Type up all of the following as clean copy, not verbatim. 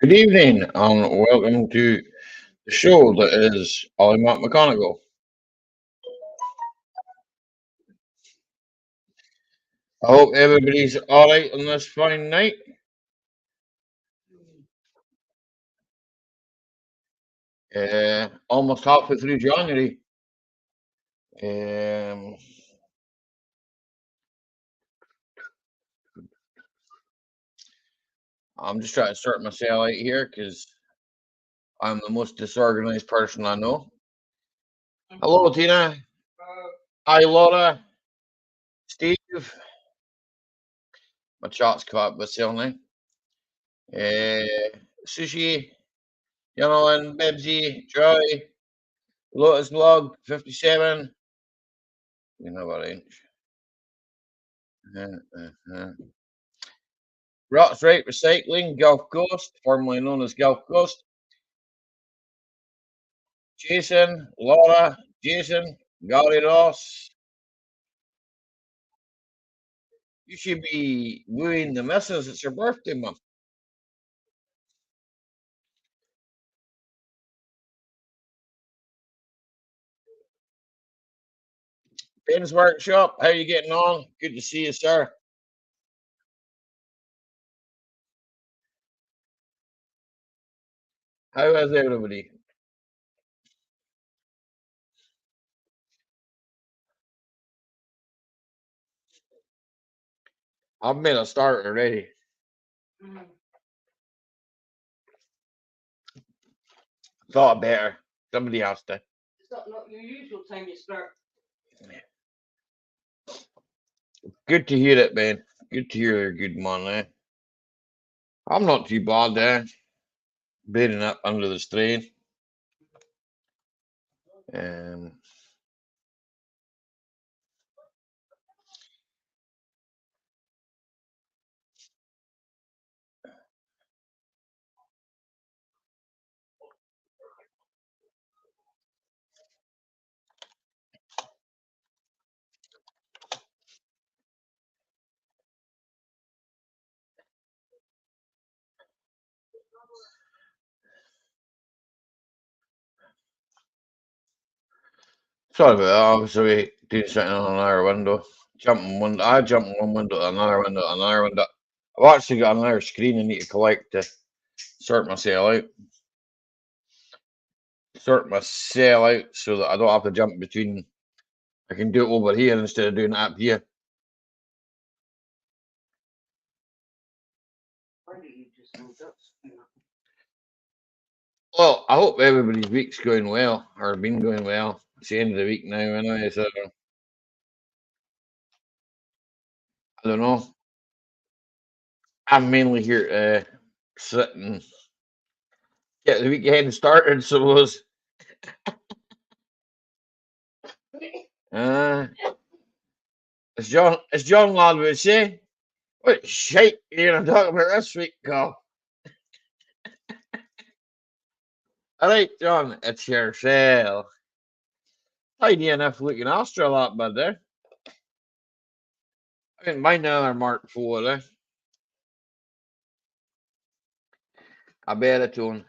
Good evening and welcome to the show that is Mack-Mechanical. I hope everybody's alright on this fine night. Almost halfway through January. Um, I'm just trying to sort myself out here because I'm the most disorganized person I know. Hello, Tina. Hi, Laura. Steve. My chat's caught myself now. Sushi. Yellow Bebsy. Joy. Lotus Log 57. You know what inch. Rock's Right Recycling, Gulf Coast, formerly known as Gulf Coast. Jason, Laura, Jason, Gary Ross. You should be wooing the missus. It's your birthday month. Ben's Workshop, how you getting on? Good to see you, sir. How is everybody? I've made a start already. Thought better. Somebody has to. Is that not your usual time you start? Good to hear it, Ben. Good to hear you're good, man. I'm not too bad, bearing up under the strain. Sorry about that. Obviously, doing something on another window. I jump from one window to another window to another window. I've actually got another screen I need to collect to sort myself out. Sort myself out so that I don't have to jump between. I can do it over here instead of doing it up here. Why do you just think that's? Well, I hope everybody's week's going well or been going well. It's the end of the week now, anyway. So I don't know. I'm mainly here to sit and get the weekend started. Suppose. As John Lad would say, what shite are you going to talk about this week, Carl? All right, John, it's yourself. Tidy enough looking after a lot, bud, there. I didn't mind another Mark IV, eh? A baritone.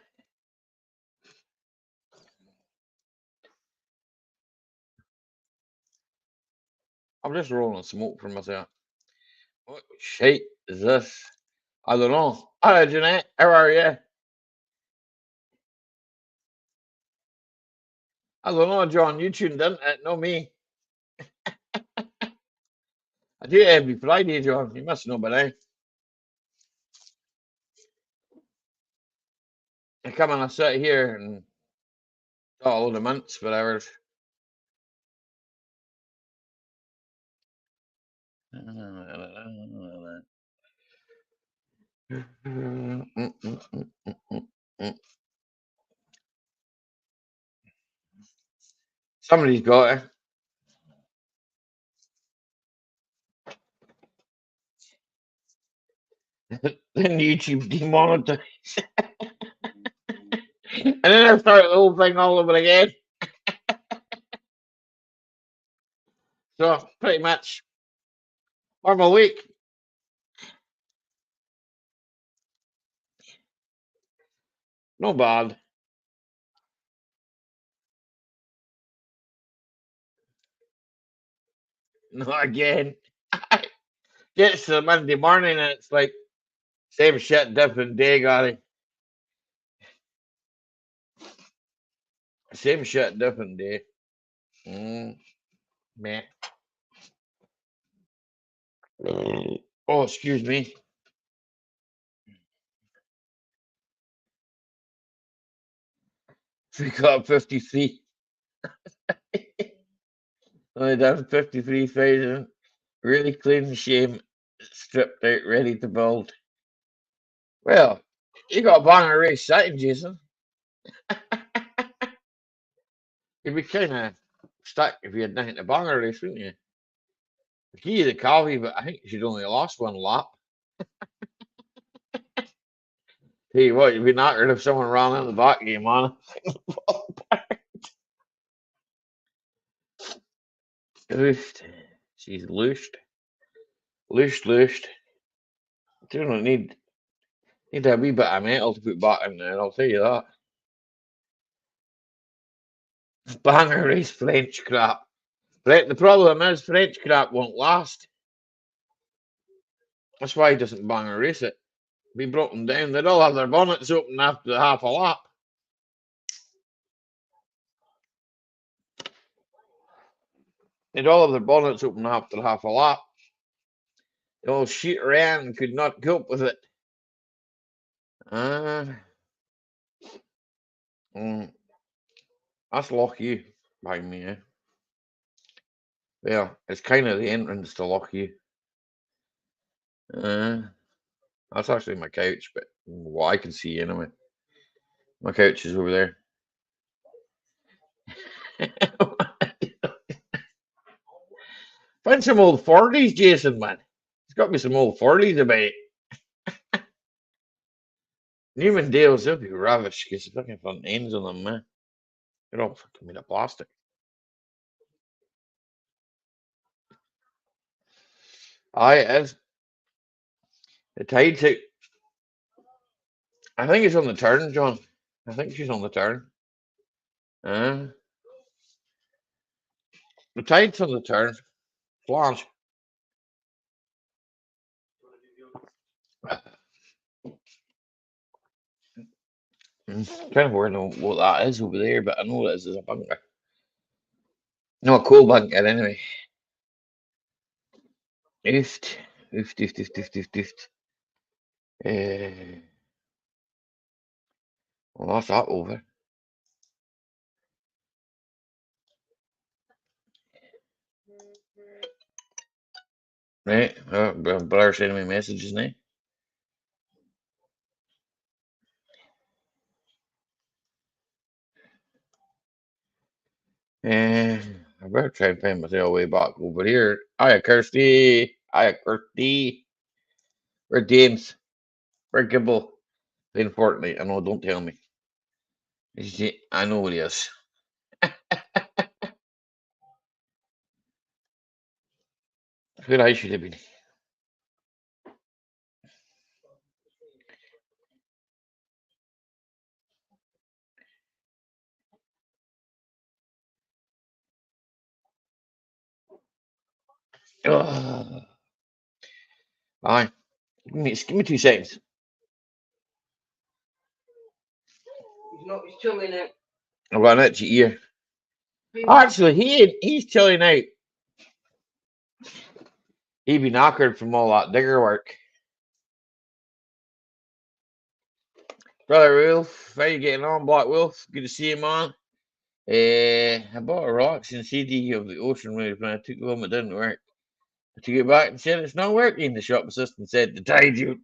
I'm just rolling smoke for myself. What shite is this? I don't know. Hi, Jeanette. How are you? I don't know, John. You tuned in, no me. I do it every Friday, John. You must know by now. I come and I sit here and talk all the mints for hours. Somebody's got it. Then YouTube demonetized. And then I start the whole thing all over again. So pretty much normal week. No bad. Not again. Gets to Monday morning and it's like same shit, different day, Gary. Same shit, different day. Meh. Oh, excuse me. We got 53. Only done 53,000. Really clean shame. Stripped out, ready to build. Well, you got a banger race setting, Jason. You'd be kind of stuck if you had nothing to banger race, wouldn't you? The key to the coffee, but I think she'd only lost one lap. Tell you what, you'd be knackered if someone ran in the back game on Loosed. She's loosed. Loosed. You don't need a wee bit of metal to put back in there, I'll tell you that. Banger race French crap. The problem is French crap won't last. That's why he doesn't banger race it. Be broken down. They'd all have their bonnets open after half a lap. They'd all have their bonnets open after half a lap. The old shit around could not cope with it. That's Lochie by me. Eh? Well, it's kind of the entrance to Lochie. That's actually my couch, but what I can see anyway. My couch is over there. Find some old 40s, Jason, man. It's got me some old 40s about. Newman Dales, they'll be ravished because the fucking front ends on them, man. They're all fucking made of plastic. Aye, it is. The tide's out. I think it's on the turn, John. I think she's on the turn. The tide's on the turn. Flange. Trying to work out what that is over there, but I know this is a bunker. No, a coal bunker anyway. Oofed. Well, that's that over. Right, Blair sending me messages now. I better try and find myself way back over here. Hiya, Kirsty. Hiya, Kirsty. We're James. We're Gibble. Playing Fortnite. I know, don't tell me. I know what he is. Where I should have been. Aye. Give me 2 seconds. He's chilling out. I've got an itchy ear. Actually, he's chilling out. He'd be knackered from all that digger work. Brother Wolf, how you getting on, Black Wolf? Good to see you, man. I bought a relaxing CD of the Ocean Waves when I took it home. It didn't work. I took it back and said it's not working. The shop assistant said to tide you.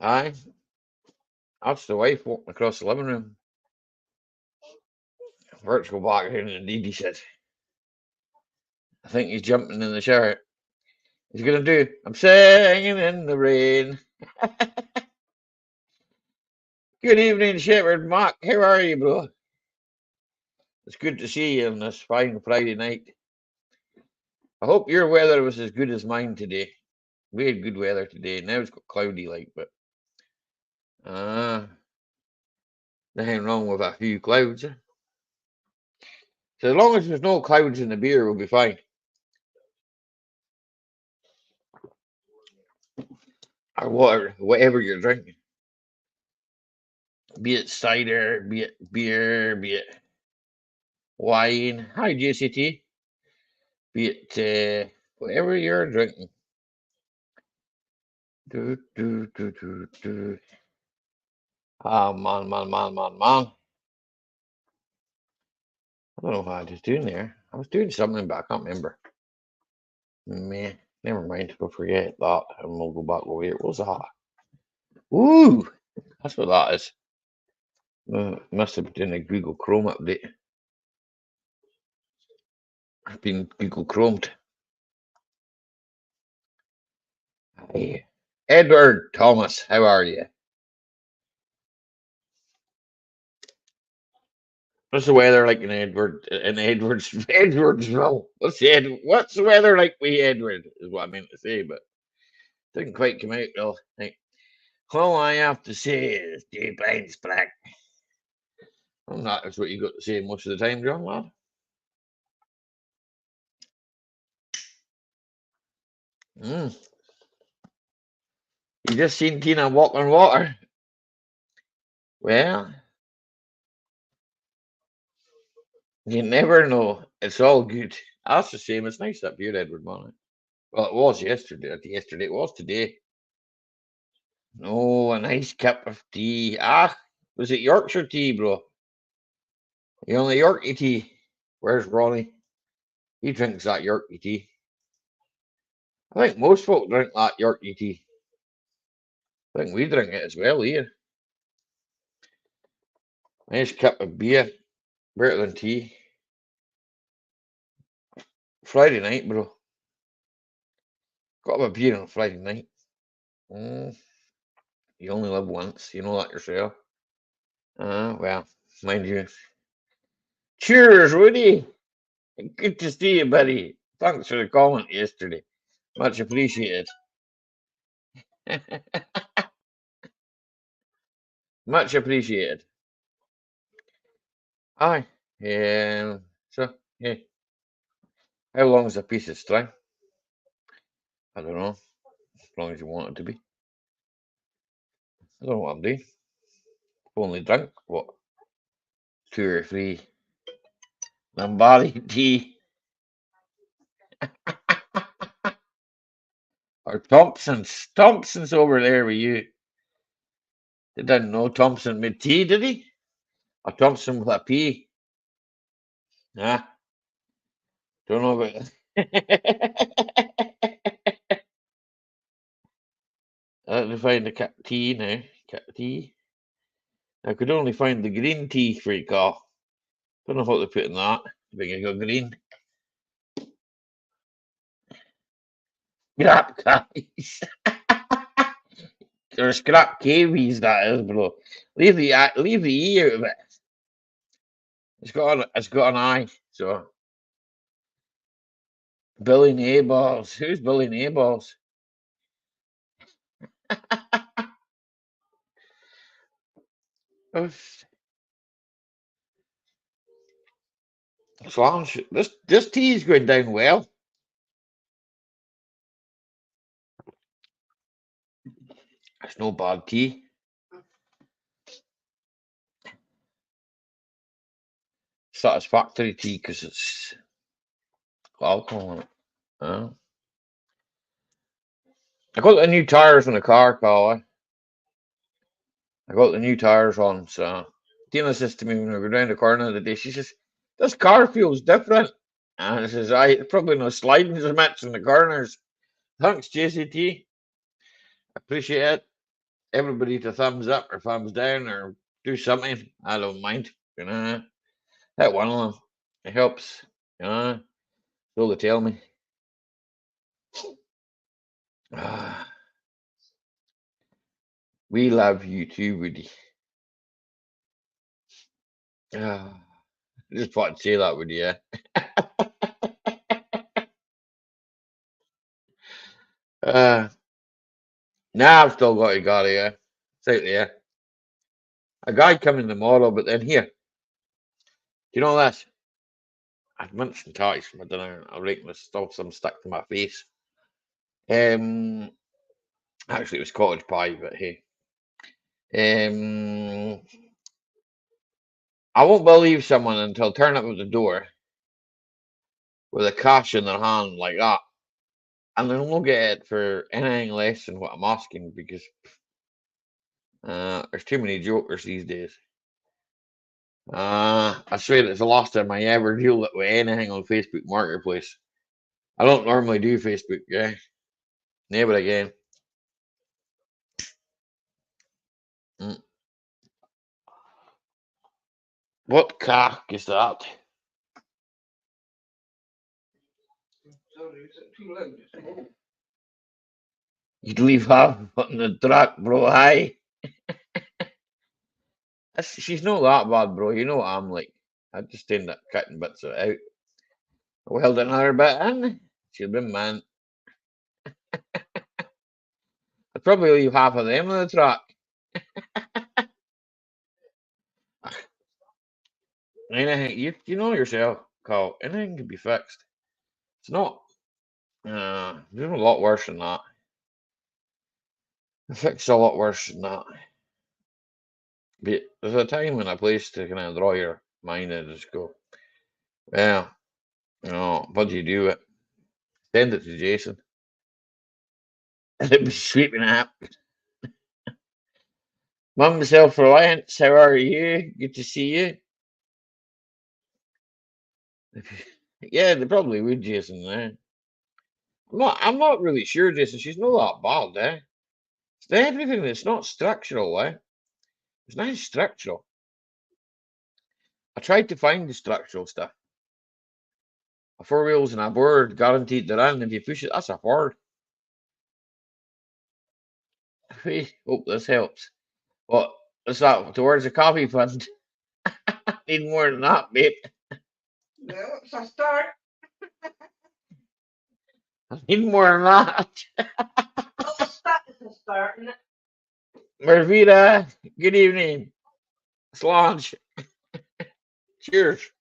Aye. That's the wife walking across the living room. Virtual back here, and indeed he said. I think he's jumping in the shower. He's gonna do. I'm singing in the rain. Good evening, Shepherd Mark. How are you, bro? It's good to see you on this fine Friday night. I hope your weather was as good as mine today. We had good weather today. Now it's got cloudy like, but nothing wrong with a few clouds. So as long as there's no clouds in the beer, we'll be fine. Or water, whatever you're drinking. Be it cider, be it beer, be it wine. Hi, JCT. Be it whatever you're drinking. Do, do, do, do, do. Ah, man. I don't know what I was doing there. I was doing something, but I can't remember. Man, never mind. We'll forget that and we'll go back over here. What's that? Ooh, that's what that is. Must have been a Google Chrome update. I've been Google Chromed. Hi. Edward Thomas, how are you? What's the weather like in Edwardsville? What's the weather like with Edward? Is what I meant to say, but didn't quite come out though. Like, all I have to say is Jay Pine's black. Well, that's what you got to say most of the time, John lad. You just seen Tina walk on water. Well, you never know. It's all good. That's the same. It's nice up here, Edward, man. Well, it was yesterday. Yesterday it was today. No, a nice cup of tea. Ah, was it Yorkshire tea, bro? You only Yorkie tea. Where's Ronnie? He drinks that Yorkie tea. I think most folk drink that Yorkie tea. I think we drink it as well here. Nice cup of beer. Better than tea. Friday night, bro. Got a beer on Friday night. You only live once. You know that yourself. Well, mind you. Cheers, Woody. Good to see you, buddy. Thanks for the comment yesterday. Much appreciated. Much appreciated. Aye. So, hey, how long is a piece of string? I don't know. As long as you want it to be. I don't know what I'm doing. Only drink, what? 2 or 3 Lombardi tea. Or Thompson's. Thompson's over there with you. They didn't know Thompson made tea, did he? Or Thompson with a P. Nah, don't know about it. I had to find a cup of tea now. Cup of tea. I could only find the green tea for your car. Don't know what to put in that. I think I got green. Scrap guys. Or scrap cavies, that is, bro. Leave the E out of it. It's got an eye. So Billy Neighbours. Who's Billy Neighbours? Flange. This tea is going down well. It's no bad tea. Satisfactory tea because it's got alcohol in it. I got the new tires on the car, Carl. I got the new tires on, so Tina says to me when we go down the corner the other day, she says, this car feels different. And I says, probably no sliding as much in the corners. Thanks, JCT. Appreciate it. Everybody to thumbs up or thumbs down or do something. I don't mind. You know, that one of them. It helps. You know, so they tell me. We love you too, Woody. I just thought I'd say that, Woody. Yeah. Nah, I've still got a got it, yeah. It's out there. A guy coming tomorrow, but then here. Do you know this? I've mentioned touch from my dinner. I'll rake my stuff some stuck to my face. Um Actually it was cottage pie, but hey. Um I won't believe someone until turn up at the door with a cash in their hand like that. And then we'll get it for anything less than what I'm asking because there's too many jokers these days. I swear it's the last time I ever deal with anything on Facebook Marketplace. I don't normally do Facebook, yeah. Never again. Mm. What cock is that? Sorry, is it too loud? You'd leave half on the track, bro. Hi. She's not that bad, bro. You know what I'm like. I just end up cutting bits of it out. Weld another bit in. She'll be man. I'd probably leave half of them on the track. Anything you know yourself, Carl. Anything can be fixed. It's not. There's a lot worse than that. Fix a lot worse than that. But there's a time and a place to kind of draw your mind and just go, well, what do you do it? Send it to Jason. And it'd be sweeping up. Mum self-reliance, how are you? Good to see you. Yeah, they probably would, Jason. I'm not really sure, Jason. She's not that bad, eh? It's everything that's not structural, eh? It's not structural. I tried to find the structural stuff. A four wheels and a board guaranteed to run. If you push it, that's a Ford. We hope this helps. What? What's that? Towards a coffee fund. Need more than that, babe. Well, it's a start. I need more than that. It's a start, isn't it? Mervita, good evening. Slange. Cheers.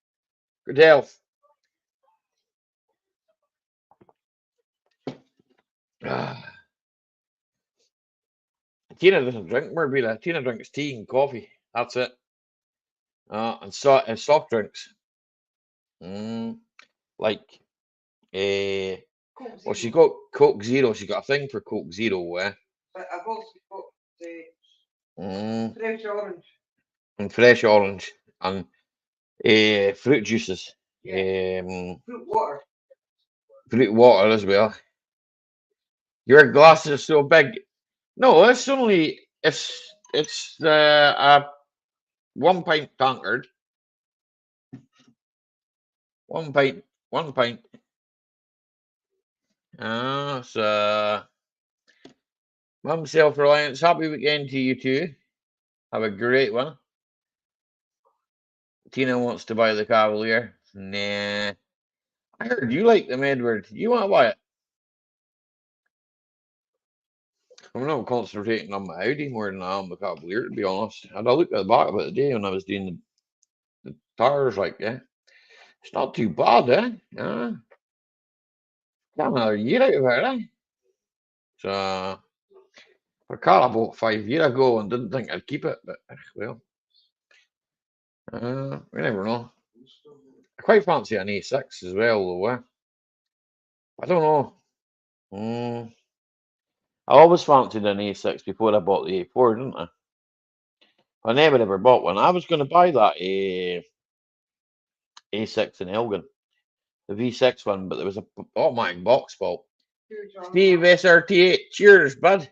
Good health. Tina doesn't drink Mervita. Tina drinks tea and coffee. That's it. And soft drinks. Like, well, she got Coke Zero. She got a thing for Coke Zero, But I've also got the mm, fresh orange. and fresh orange and fruit juices. Fruit water. Fruit water as well. Your glass is so big. No, it's only it's a 1 pint tankard. 1 pint, 1 pint. So Mum self-reliance. Happy weekend to you too. Have a great one. Tina wants to buy the Cavalier. Nah. I heard you like them, Edward. You want to buy it? I'm not concentrating on my Audi more than I am the Cavalier, to be honest. I had a look at the back of it today when I was doing the tires, like, yeah. It's not too bad, eh? Yeah. Got another year out of it, eh? So, for a car I bought 5 years ago and didn't think I'd keep it, but, well, we never know. I quite fancy an A6 as well, though, eh? I don't know. I always fancied an A6 before I bought the A4, didn't I? I never ever bought one. I was going to buy that A6 in Elgin, the V6 one, but there was a automatic box fault. Steve SRT8, cheers, bud.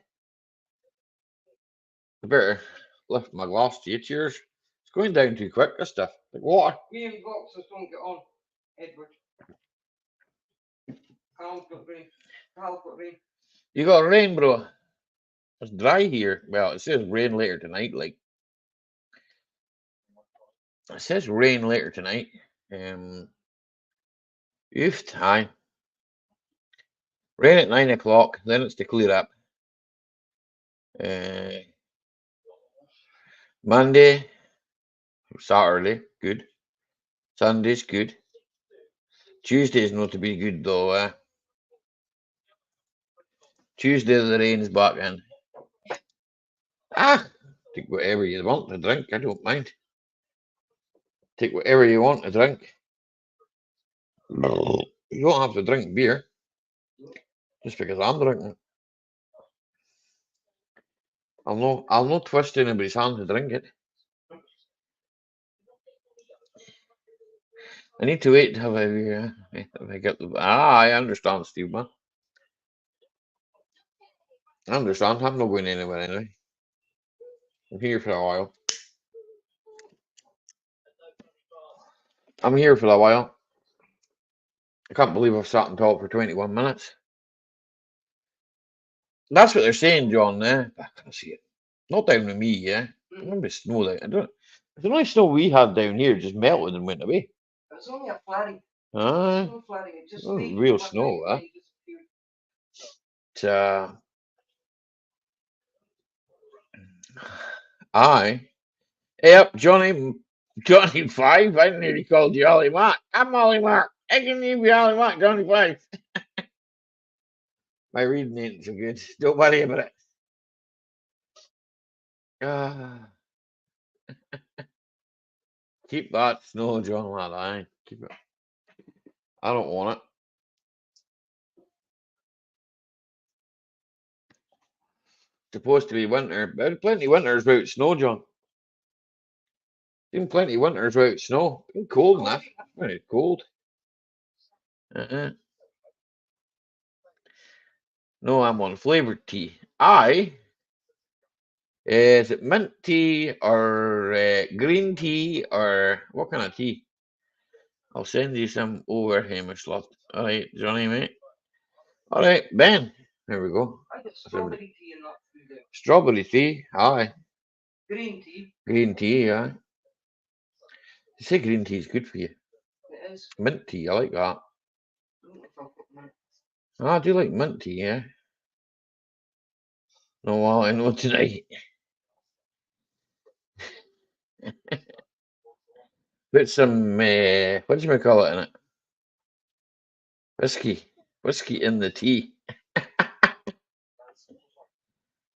I better lift my glass to you. Cheers. It's going down too quick, this stuff. Like water. Me and boxers don't get on, Edward. Carl's got rain. Carl's got rain. You got rain, bro. It's dry here. Well, it says rain later tonight. Like it says rain later tonight. Oof, hi. Rain at 9 o'clock. Then it's to clear up. Monday, Saturday, good. Sunday's good. Tuesday's not to be good though. Tuesday the rain's back in. Take whatever you want to drink. I don't mind. Take whatever you want to drink. You don't have to drink beer just because I'm drinking. I'll not twist anybody's hand to drink it. I need to wait to have a beer. If I get the I understand, Steve man. I understand. I'm not going anywhere anyway. I'm here for a while. I'm here for a while. I can't believe I've sat and talked for 21 minutes. That's what they're saying, John. I can't see it. Not down to me, yeah. I remember snow there. The only snow we had down here just melted and went away. It's only a flurry. Aye. It's no flurry. It just Real snow, huh? Aye. Yep, Johnny 5. I nearly called you Ollie Mack. I'm Ollie Mack. I can name you Ollie Mack, Johnny 5. My reading ain't so good. Don't worry about it. Keep that snow, John, lad. Aye. Keep it. I don't want it. Supposed to be winter. There's plenty of winters without snow, John. Even plenty of winters without snow. It's cold enough. Very cold. No, I'm on flavoured tea. Is it mint tea or green tea or what kind of tea? I'll send you some over, Hamish love. All right, Johnny, mate. All right, Ben. There we go. I got strawberry tea and that food there. Strawberry tea. Aye. Green tea. Green tea. Aye. You say green tea is good for you. It is. Mint tea. I like that. I don't know if I'll put mint. I do like mint tea. Yeah. No, well, I know tonight. Put some what do you call it in it? Whiskey in the tea.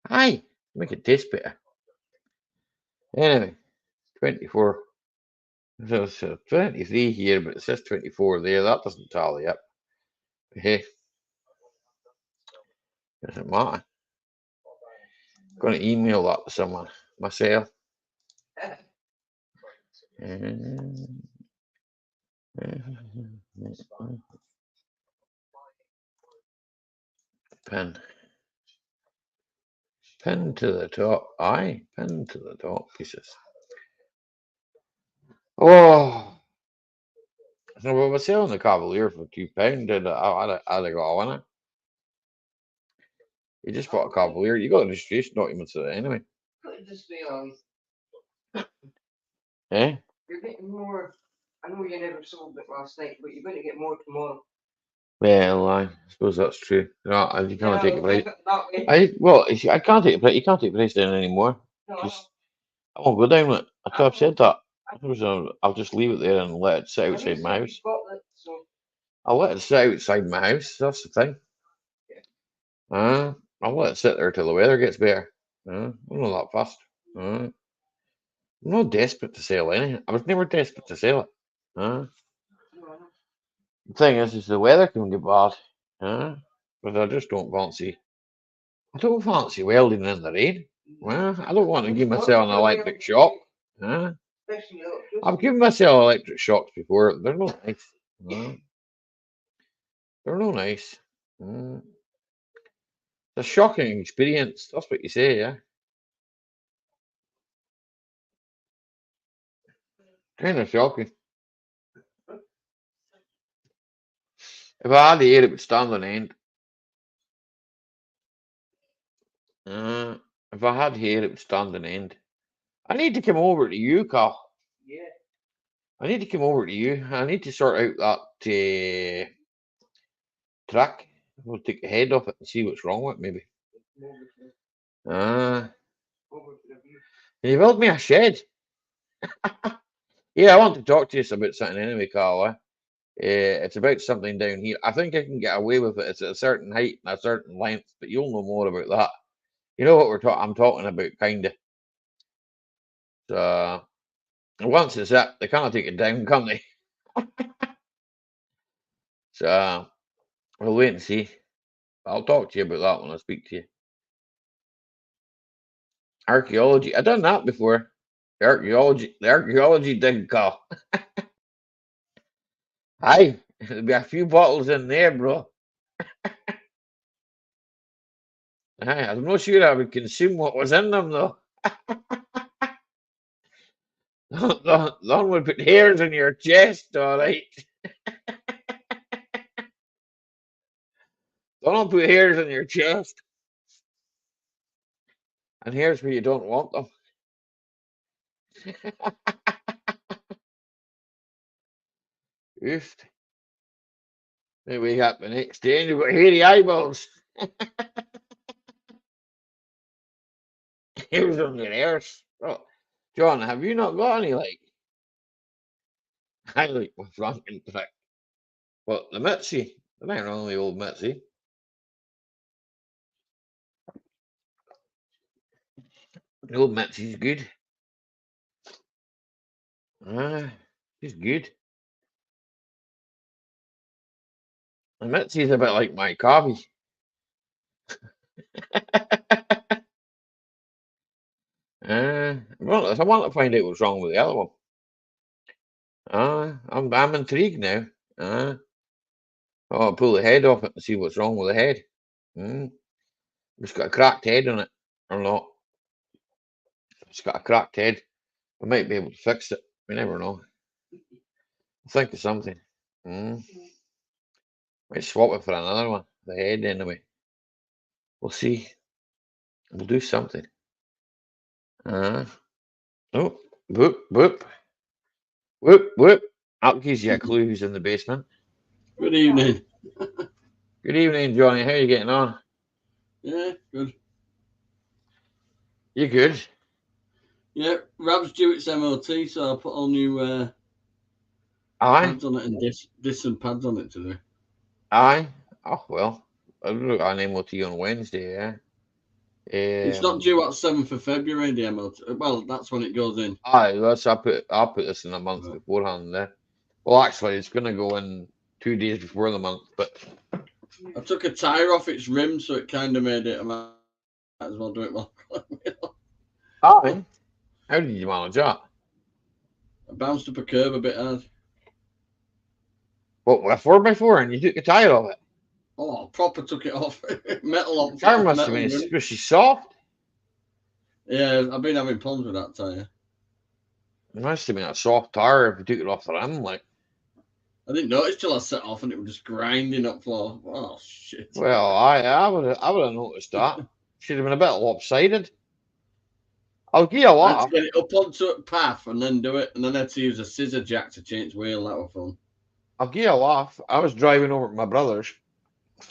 Aye, make it taste better. Anyway, 24. So 23 here, but it says 24 there. That doesn't tally up. Hey, doesn't matter. I'm going to email that to someone myself. Pin to the top. Aye, pin to the top pieces. Oh, so we were selling the Cavalier for £2. Did I got on it? You just bought a Cavalier. You got the registration documents of it anyway. Put it this way, Ollie. Eh? You're getting more. I know you never sold it last night, but you're going to get more tomorrow. Well, I suppose that's true. No, you can't take the price. That way. I can't take the price. You can't take the price down anymore. No, I won't go down it. I've said that. I'll just leave it there and let it sit outside my house. I'll let it sit outside my house. That's the thing. I'll let it sit there till the weather gets better. I'm not that fast. I'm not desperate to sell anything. I was never desperate to sell it. The thing is the weather can get bad. But I just don't fancy. I don't fancy welding in the rain. I don't want to give myself an electric shock. I've given myself electric shocks before. They're not nice. They're not nice. It's a shocking experience. That's what you say, yeah. Kind of shocking. If I had the air, it would stand on end. If I had hair, it would stand on end. I need to come over to you, Carl. Yeah. I need to come over to you. I need to sort out that track. We'll take the head off it and see what's wrong with it, maybe. Over to the view. Can you build me a shed? Yeah, I want to talk to you about something anyway, Carla. It's about something down here. I think I can get away with it. It's at a certain height and a certain length, but you'll know more about that. You know what I'm talking about, kind of. So once it's up, they can't take it down, can they? So we'll wait and see. I'll talk to you about that when I speak to you. Archaeology. I've done that before. The archaeology dig call. Aye, there'll be a few bottles in there, bro. Aye, I'm not sure I would consume what was in them though. That would put hairs in your chest, all right. Don't put hairs in your chest. And here's where you don't want them. Oof. Then wake up the next day and you've got hairy eyeballs. Hairs on your ears. Oh, John, have you not got any like? I like my Franken trick. What, the Mitzi? The ain't wrong with the old Mitzi. The old Mitzi's good. She's good. The Mitzi's a bit like my coffee. Well, I want to find out what's wrong with the other one. I'm intrigued now. I'll pull the head off it and see what's wrong with the head. It's got a cracked head on it, or not. It's got a cracked head. I might be able to fix it. We never know. I'll think of something. Might swap it for another one. The head, anyway. We'll see. We'll do something. Oh, whoop, whoop. Whoop, whoop. That gives you a clue who's in the basement. Good evening. Good evening, Johnny. How are you getting on? Yeah, good. You good? Yeah, Rab's due its MOT, so I put all new Aye. pads on it and disc and pads on it today. Aye. Oh, well. I've got an MOT on Wednesday, yeah. It's not due at 7th of February, the MOT. Well, that's when it goes in. Aye, I'll put this in a month beforehand there. Well, actually, it's going to go in 2 days before the month, but I took a tyre off its rim, so it kind of made it. I might as well do it while aye. How did you manage that? I bounced up a curb a bit hard. What, with a 4x4 and you took the tyre off it? Oh, proper took it off. Metal on. The tyre must have been squishy soft. Yeah, I've been having problems with that tyre. It must have been a soft tyre if you took it off the rim, like. I didn't notice till I set off and it was just grinding up floor. Oh shit! Well, I would have noticed that. Should have been a bit lopsided. I'll give you a I had laugh. to get it up onto a path and then do it, and then I had to use a scissor jack to change wheel. That was fun. I'll give you a laugh. I was driving over to my brother's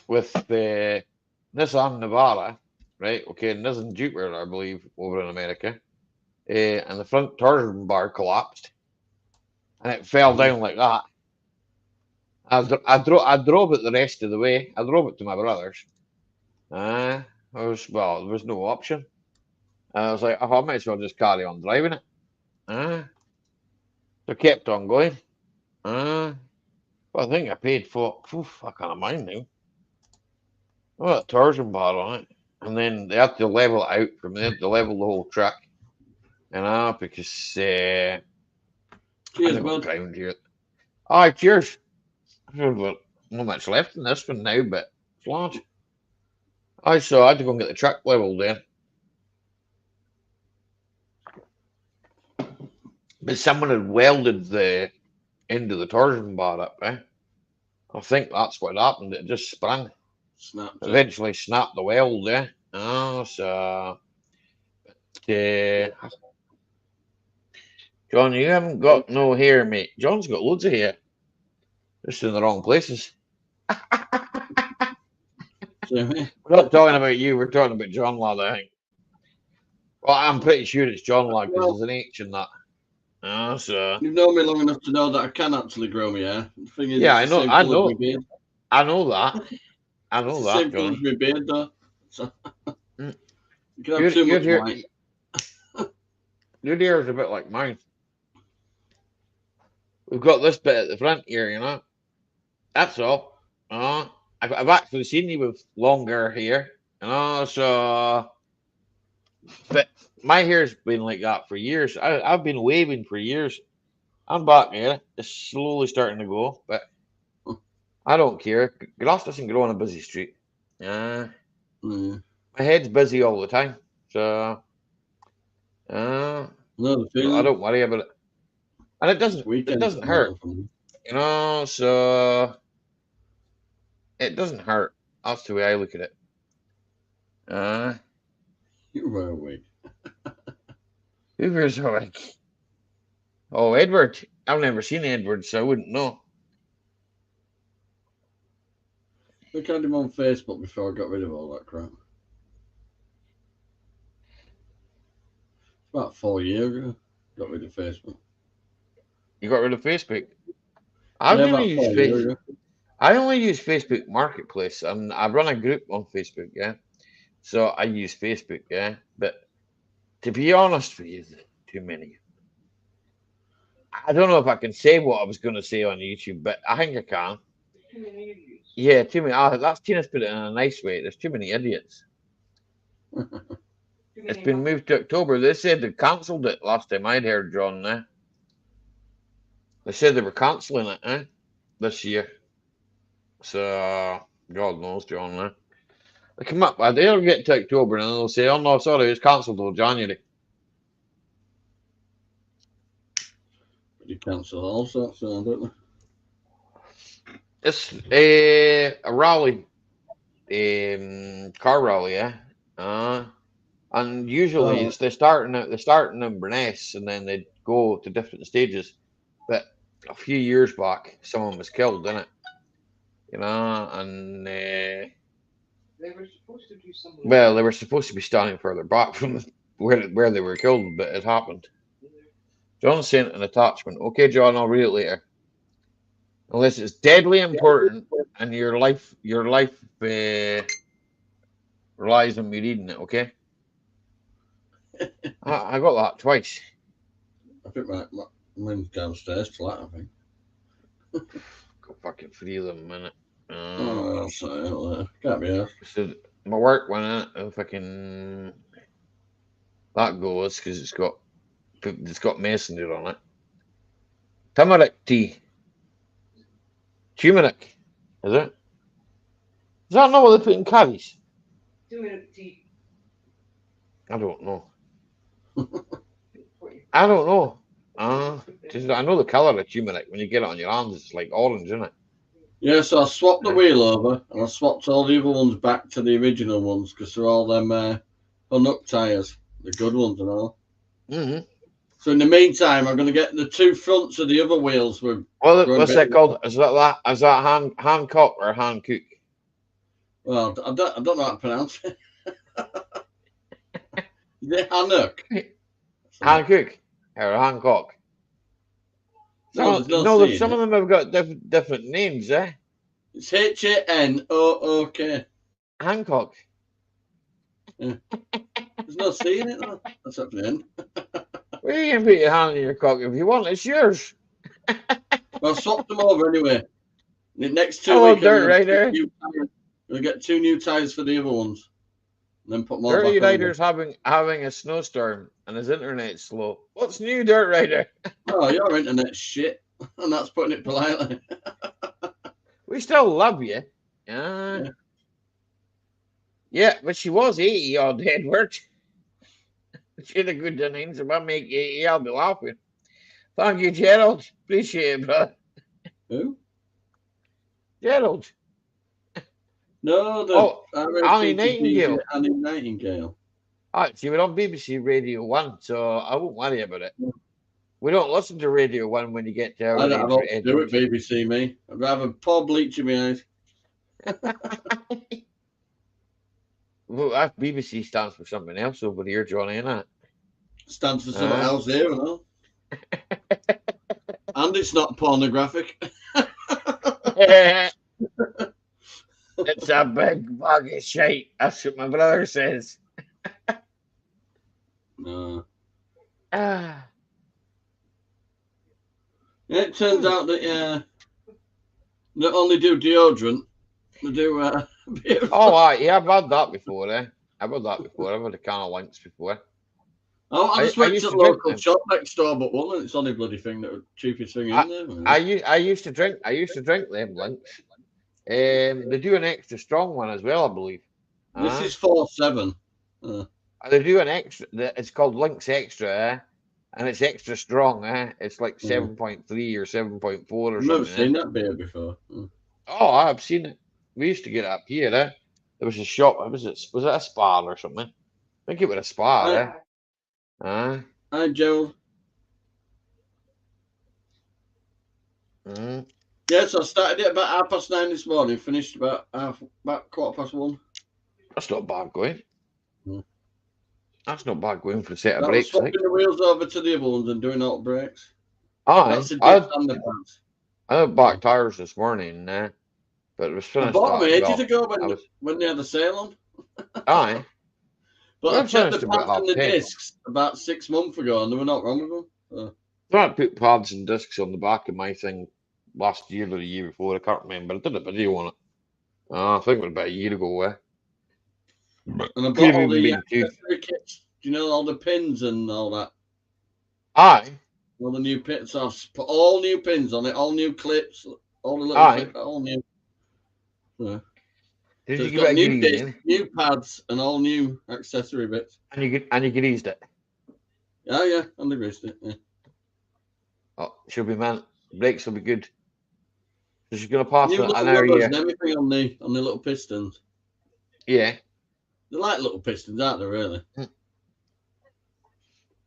with the Nissan Navara, right? Okay, Nissan Jupiter, I believe, over in America. And the front torsion bar collapsed, and it fell down like that. I drove it the rest of the way. I drove it to my brother's. There was no option. I was like, oh, I might as well just carry on driving it. So I kept on going. Well, I think I paid for. I can't mind now. Oh, a torsion bar on it, and then they had to level it out from there to level the whole track. And because cheers, bud. Ground here. Aye, cheers. Not much left in this one now, but it's large. So I had to go and get the track leveled there. But someone had welded the end of the torsion bar up, I think that's what happened. It just sprung. Snapped. Eventually snapped the weld there. So John, you haven't got no hair, mate. John's got loads of hair. Just in the wrong places. We're not talking about you, we're talking about John, lad, I think. Well, I'm pretty sure it's John Lad because there's an H in that. So You've known me long enough to know that I can actually grow my hair. The thing is, yeah, it's I the know, same I colour as know, my beard. I know that. I know It's the that, same colour as Johnny. my beard, though. So Mm. you can have too much white. Your hair is a bit like mine. We've got this bit at the front here, you know. That's all. I've actually seen you with longer hair, you know. So, but my hair's been like that for years. I've been waving for years. I'm back here. It's slowly starting to go, but I don't care. Grass doesn't grow on a busy street. Uh, Mm. my head's busy all the time, so uh, Another I feeling. don't worry about it. And it This weekend. doesn't hurt, you know. So it doesn't hurt. That's the way I look at it. You were awake. Who's like, oh, Edward. I've never seen Edward, so I wouldn't know. Look at him on Facebook before I got rid of all that crap. About 4 years ago, got rid of Facebook. You got rid of Facebook. I Yeah, only about use 4 years ago. I only use Facebook Marketplace, and I run a group on Facebook. Yeah, so I use Facebook. Yeah, but to be honest with you, too many. I don't know if I can say what I was going to say on YouTube, but I think I can. Too many idiots. Yeah, too many. That's Tina's put it in a nice way. There's too many idiots. Too It's many been moved to October. They said they cancelled it last time I'd heard, John. They said they were cancelling it this year. So, God knows, John. They come up, they'll get to October and they'll say, oh no, sorry, it's cancelled till January. You cancel all sorts, so don't they? It's a rally, car rally, yeah. And usually it's they're starting in Inverness and then they go to different stages. But a few years back, someone was killed in it, you know, and They were supposed to do something. well, they were supposed to be standing further back from where they were killed, but it happened. John sent an attachment. Okay, John, I'll read it later. Unless it's deadly important and your life relies on me reading it. Okay. I got that twice. I think mine's downstairs flat, I think. Got fucking three of them a minute. Oh, I'll say it later. Can't be here. So my work went in it. Fucking that goes because it's got masonry on it. Turmeric tea. Turmeric. Is it? Is that not what they put in curries? Turmeric tea. I don't know. I don't know. I know the colour of turmeric. When you get it on your hands, it's like orange, isn't it? Yeah, so I swapped the wheel over and I swapped all the other ones back to the original ones because they're all them Hunnuk tyres, the good ones and all. Mm-hmm. So in the meantime, I'm going to get the two fronts of the other wheels with. What's that called? Is that Hancock or Hankook? Well, I don't know how to pronounce it. Is it Hunnuk? Hankook or Hancock? Some of them have got different names, eh? It's Hannook. Hancock. Yeah. There's no C in it, though. That's up to the end. Well, you can put your hand in your cock if you want. It's yours. Well, I've swapped them over anyway. The next 2 Hello, weeks, Dirt Rider. We'll get 2 new tyres for the other ones. And then put more Dirty back Rider's having a snowstorm and his internet's slow. What's new, Dirt Rider? Oh, your internet's shit. And that's putting it politely. We still love you. Yeah, but she was 80 odd, Edward. She had a good innings. If I make 80, I'll be laughing. Thank you, Gerald. Appreciate it, brother. Who? Gerald. No, Annie Nightingale. Annie Nightingale. Actually, we're on BBC Radio 1, so I won't worry about it. We don't listen to Radio 1 when you get to our I don't have to do it, BBC me. I'd rather pour bleach in my eyes. Well, that BBC stands for something else over here, Johnny, isn't it? Stands for something else here, you know. And it's not pornographic. It's a big bag of shite. That's what my brother says. No. Ah. It turns out that not only do deodorant, they do beer. Oh, yeah, I've had that before, eh? I've had that before. I've had a can of Lynx before. Oh, I just went used to the to drink local them. shop next door, but one, and it's the only bloody thing that was cheapest thing in there. Man. I used to drink them Lynx. They do an extra strong one as well, I believe. This is 4.7. They do an extra. It's called Lynx Extra, eh? And it's extra strong, eh? It's like 7.3 or 7.4 or I've something. never seen that beer before. Oh, I've seen it. We used to get it up here, eh? There was a shop. Was it a Spa or something? I think it was a Spa, eh? Hi, Joe. Yeah, so I started it about 9:30 this morning. Finished about 1:15. That's not bad going. Mm. That's not bad going for a set of That was brakes. swapping the wheels over to the other ones and doing auto brakes. Aye, That's the dips and the pads. I had back tires this morning, but it was I finished. bought them ages well, ago when they had a sale on. Aye. But I checked the pads and the 10. discs about 6 months ago, and they were not wrong with them. So. I put pads and discs on the back of my thing last year or the year before. I can't remember. I did a video on it. I think it was about a year ago. And I bought all the accessory kits. Do you know all the pins and all that? Aye. All the new pins. So I've put all new pins on it, all new clips, all the little all new. Yeah. Did so you it's give got it new grease, discs, new pads, and all new accessory bits. And you greased it. Oh yeah, and I greased it. Yeah. Oh, she'll be man. Brakes will be good. So she's gonna pass New an little hour. rubbers and everything on the little pistons. Yeah. They're like little pistons, aren't they? Really.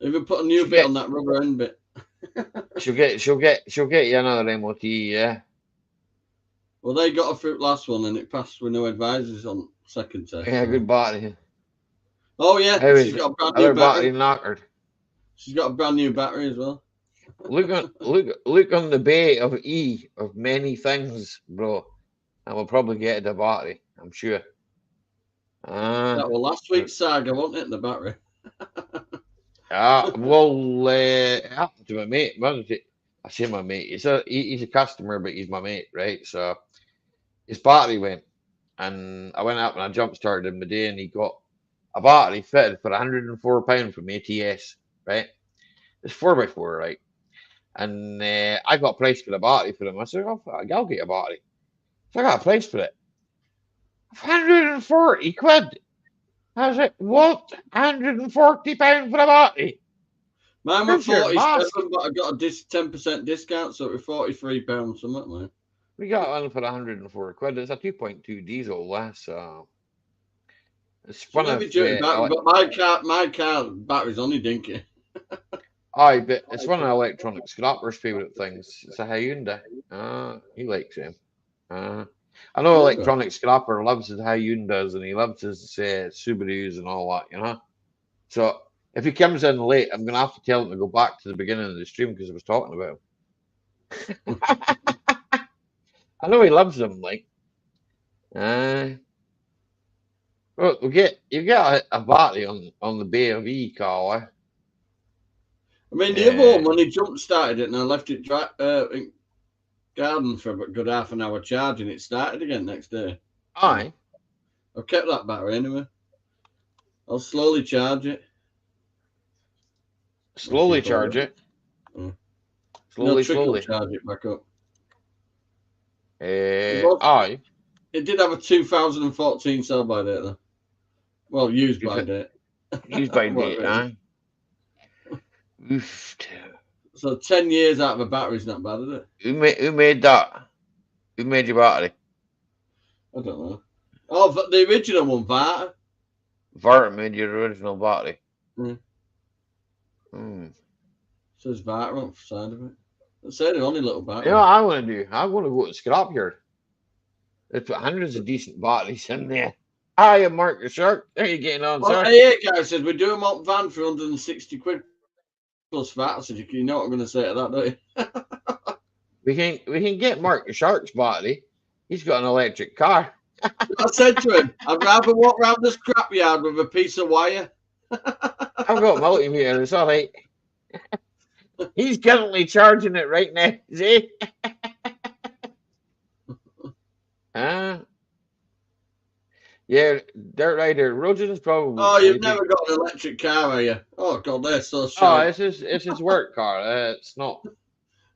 Even put a new bit on that rubber end bit. she'll get you another MOT. Yeah. Well, they got a fruit last one and it passed with no advisors on second test. Yeah, good battery. Oh yeah, she's got a brand new battery. Knackered. She's got a brand new battery as well. Look on the bay of E of many things, bro. And we'll probably get a battery, I'm sure. That was last week's saga, wasn't it? The battery. Well, it happened to my mate, wasn't it? I say my mate. He's a customer, but he's my mate, right? So his battery went, and I went up and I jump started him today, and he got a battery fitted for £104 from ATS, right? It's 4x4, right? And I got a price for the battery for him. I said, I'll get a battery. So I got a price for it. 140 quid. I was like, what? £140 for a battery? Mine was 47, but I got a 10% discount, so it was £43 something, man. We got one for 104 quid. It's a 2.2 diesel, so it's one of but my car battery's only dinky. Aye, but it's one of electronic scrapper's favourite things. It's a Hyundai. He likes him. I know electronic scrapper loves his Hyundais and he loves his Subarus and all that, you know. So if he comes in late, I'm gonna have to tell him to go back to the beginning of the stream because I was talking about him. I know he loves them, like. Well, you get a battery on the Bay of E car. I mean, the other one, when he jump started it and I left it in garden for a good half an hour charging, it started again next day. Aye. I've kept that battery anyway. I'll slowly charge it. Slowly charge it. Slowly. Charge it back up. Aye. It did have a 2014 sell by date though. Well, used by date. Used by date, aye. So 10 years out of a battery's not bad, is it? Who made that? Who made your battery? I don't know. Oh, the original one, Varta. Varta made your original battery. Says Varta on the side of it. It said only little battery. You know what I want to do? I want to go to the scrapyard. There's hundreds of decent batteries in there. I am Mark the Shark. How are you getting on, sir? Hey, guys, says we do them up van for 160 quid plus VAT. I said, you know what I'm going to say to that, don't you? We can get Mark the Shark's battery. He's got an electric car. I said to him, I'd rather walk around this scrapyard with a piece of wire. I've got multimeter. It's all right. He's currently charging it right now. See? Yeah, Dirt Rider. Rogen is probably. Oh, you've never got an electric car, are you? Oh, God, they're so shy. Oh, it's his work car. It's not.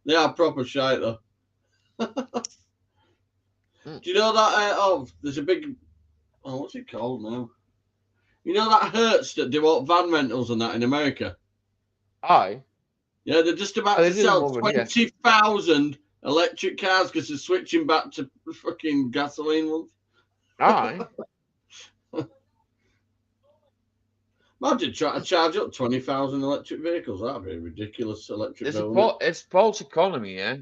They are proper shite, though. Do you know that? There's a big. Oh, what's it called now? You know that Hertz that do all van rentals and that in America? Aye. Yeah, they're just about to sell 20,000 electric cars because they're switching back to fucking gasoline ones. Aye. Imagine trying to charge up 20,000 electric vehicles. That'd be a ridiculous electric bill. It's false economy, yeah.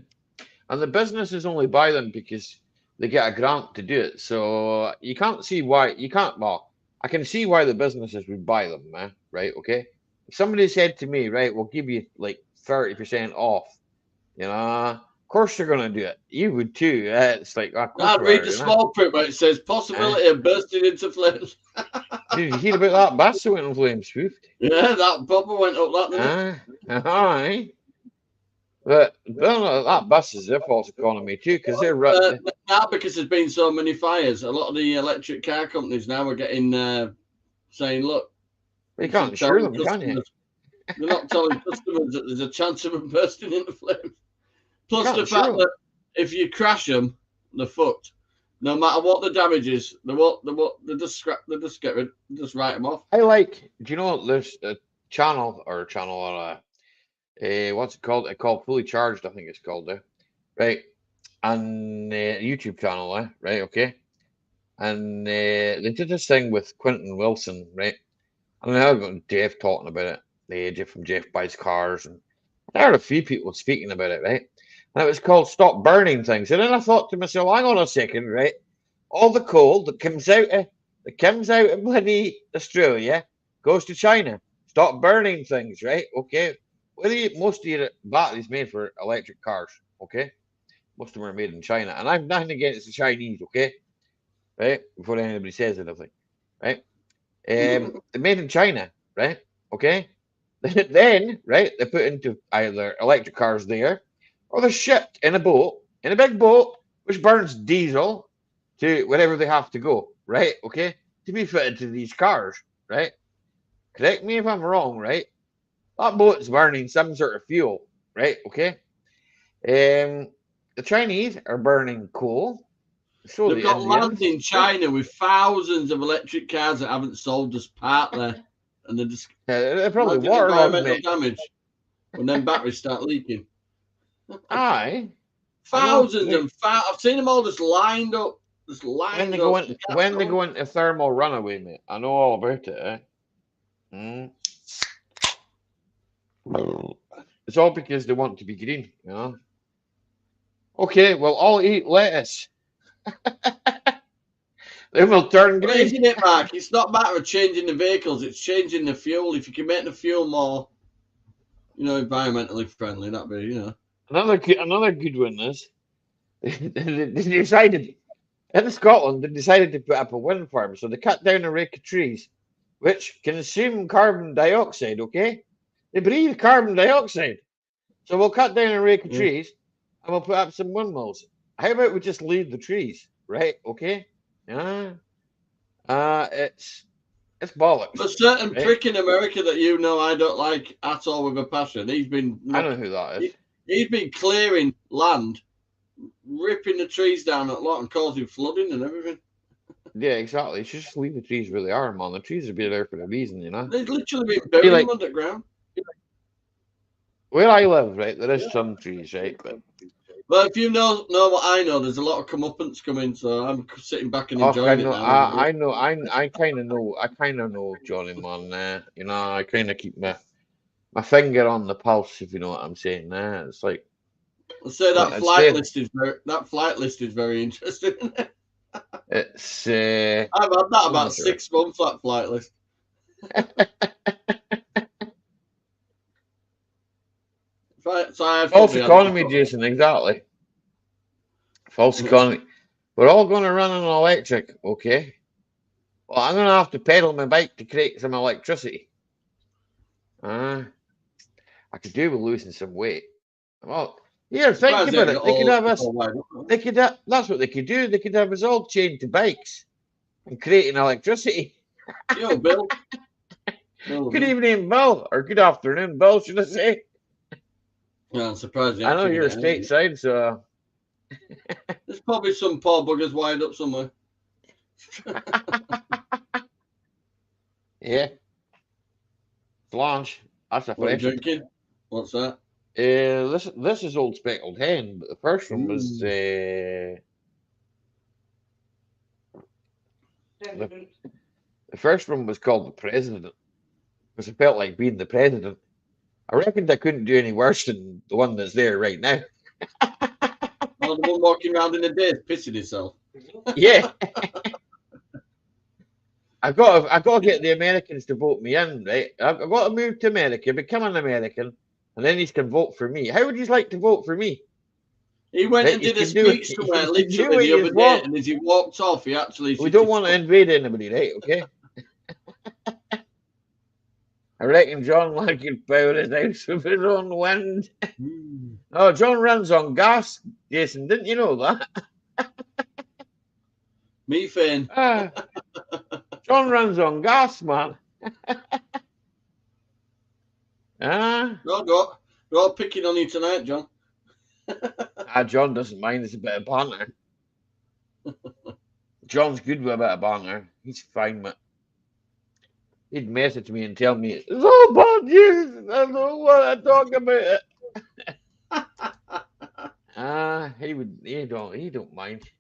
And the businesses only buy them because they get a grant to do it. So you can't see why well, I can see why the businesses would buy them, right? Okay. If somebody said to me, right, we'll give you like 30% off, of course you're gonna do it. You would too. It's like I'd read the small print where it says possibility of bursting into flames. Did you hear about that bus that went in flames, spoofed? Yeah, that bubble went up that, didn't it? But that bus is their false economy too, because they're now because there's been so many fires. A lot of the electric car companies now are getting saying, look, you can't insure them, can you? They're not telling customers that there's a chance of them bursting into flames. Plus the fact that if you crash them, they're fucked. No matter what the damage is, they just write them off. Do you know there's a channel or what's it called? It's called Fully Charged, I think it's called there, right? And YouTube channel, right? Okay. And they did this thing with Quentin Wilson, right? And I've got Jeff talking about it. Jeff from Jeff Buys Cars, and I heard a few people speaking about it, right? And it was called Stop Burning Things. And then I thought to myself, hang on a second, right? All the coal that comes out of bloody Australia goes to China. Stop burning things, right? Okay. Most of your batteries made for electric cars, okay? Most of them are made in China. And I'm nothing against the Chinese, okay? Right? Before anybody says anything, right? They're made in China, right? Okay? Then, right, they put into either electric cars there, or they're shipped in a big boat, which burns diesel to wherever they have to go, right? Okay? To be fitted to these cars, right? Correct me if I'm wrong, right? That boat's burning some sort of fuel, right? Okay. The Chinese are burning coal. So they've got land in China with thousands of electric cars that haven't sold as part there, and they're just they're probably water environmental damage when then batteries start leaking. Aye. Thousands and I've seen them all just lined up. When they go into thermal runaway, mate, I know all about it. It's all because they want to be green, Okay, well, I'll eat lettuce. They will turn green. Isn't it, Mark? It's not a matter of changing the vehicles; it's changing the fuel. If you can make the fuel more, environmentally friendly, that'd be, Another good one is they decided in Scotland they decided to put up a wind farm, so they cut down a rake of trees, which consume carbon dioxide. Okay, they breathe carbon dioxide, so we'll cut down a rake of trees and we'll put up some windmills. How about we just leave the trees, right? Okay, it's bollocks. A certain prick in America that I don't like at all with a passion. I don't know who that is. He's been clearing land, ripping the trees down a lot and causing flooding and everything. Yeah, exactly. You should just leave the trees where they are, man. The trees will be there for a reason, They've literally been buried underground. Where I live, right, there is some trees, right? But if you know what I know, there's a lot of comeuppance coming, so I'm sitting back and enjoying it now. I kind of know, Johnny, man. I kind of keep my finger on the pulse, if you know what I'm saying. It's like, I'll say that flight list is very interesting. It's I've had that about 6 months, that flight list. False economy, Jason, exactly. False economy. We're all going to run on electric, okay? Well, I'm going to have to pedal my bike to create some electricity. I could do with losing some weight. Well, here, think about it. They could have us. They could. That's what they could do. They could have us all chained to bikes and creating electricity. Yo, Bill. Good evening, Bill, or good afternoon, Bill, should I say? Yeah, I'm surprised. I know you're stateside, so there's probably some poor buggers wired up somewhere. Yeah. Blanche. That's a What are you fresh. drinking? What's that? This is Old Speckled Hen, but the first one was the first one was called the President, because it felt like being the president. I reckoned I couldn't do any worse than the one that's there right now. Oh, the one walking around in the days pissing himself. Yeah. I got to get the Americans to vote me in, right? I've got to move to America, become an American, and then he can vote for me. How would you like to vote for me? He went and did a speech somewhere literally the other day, and as he walked off, he actually... We don't want to invade anybody, right? Okay? I reckon John could power his house with his own wind. Oh, John runs on gas, Jason. Didn't you know that? Methane. John runs on gas, man. We're all picking on you tonight, John. John doesn't mind. It's a bit of banter. John's good with a bit of banter. He's fine with it. He'd message me and tell me, it's all bad news. I don't want to talk about it. He don't mind.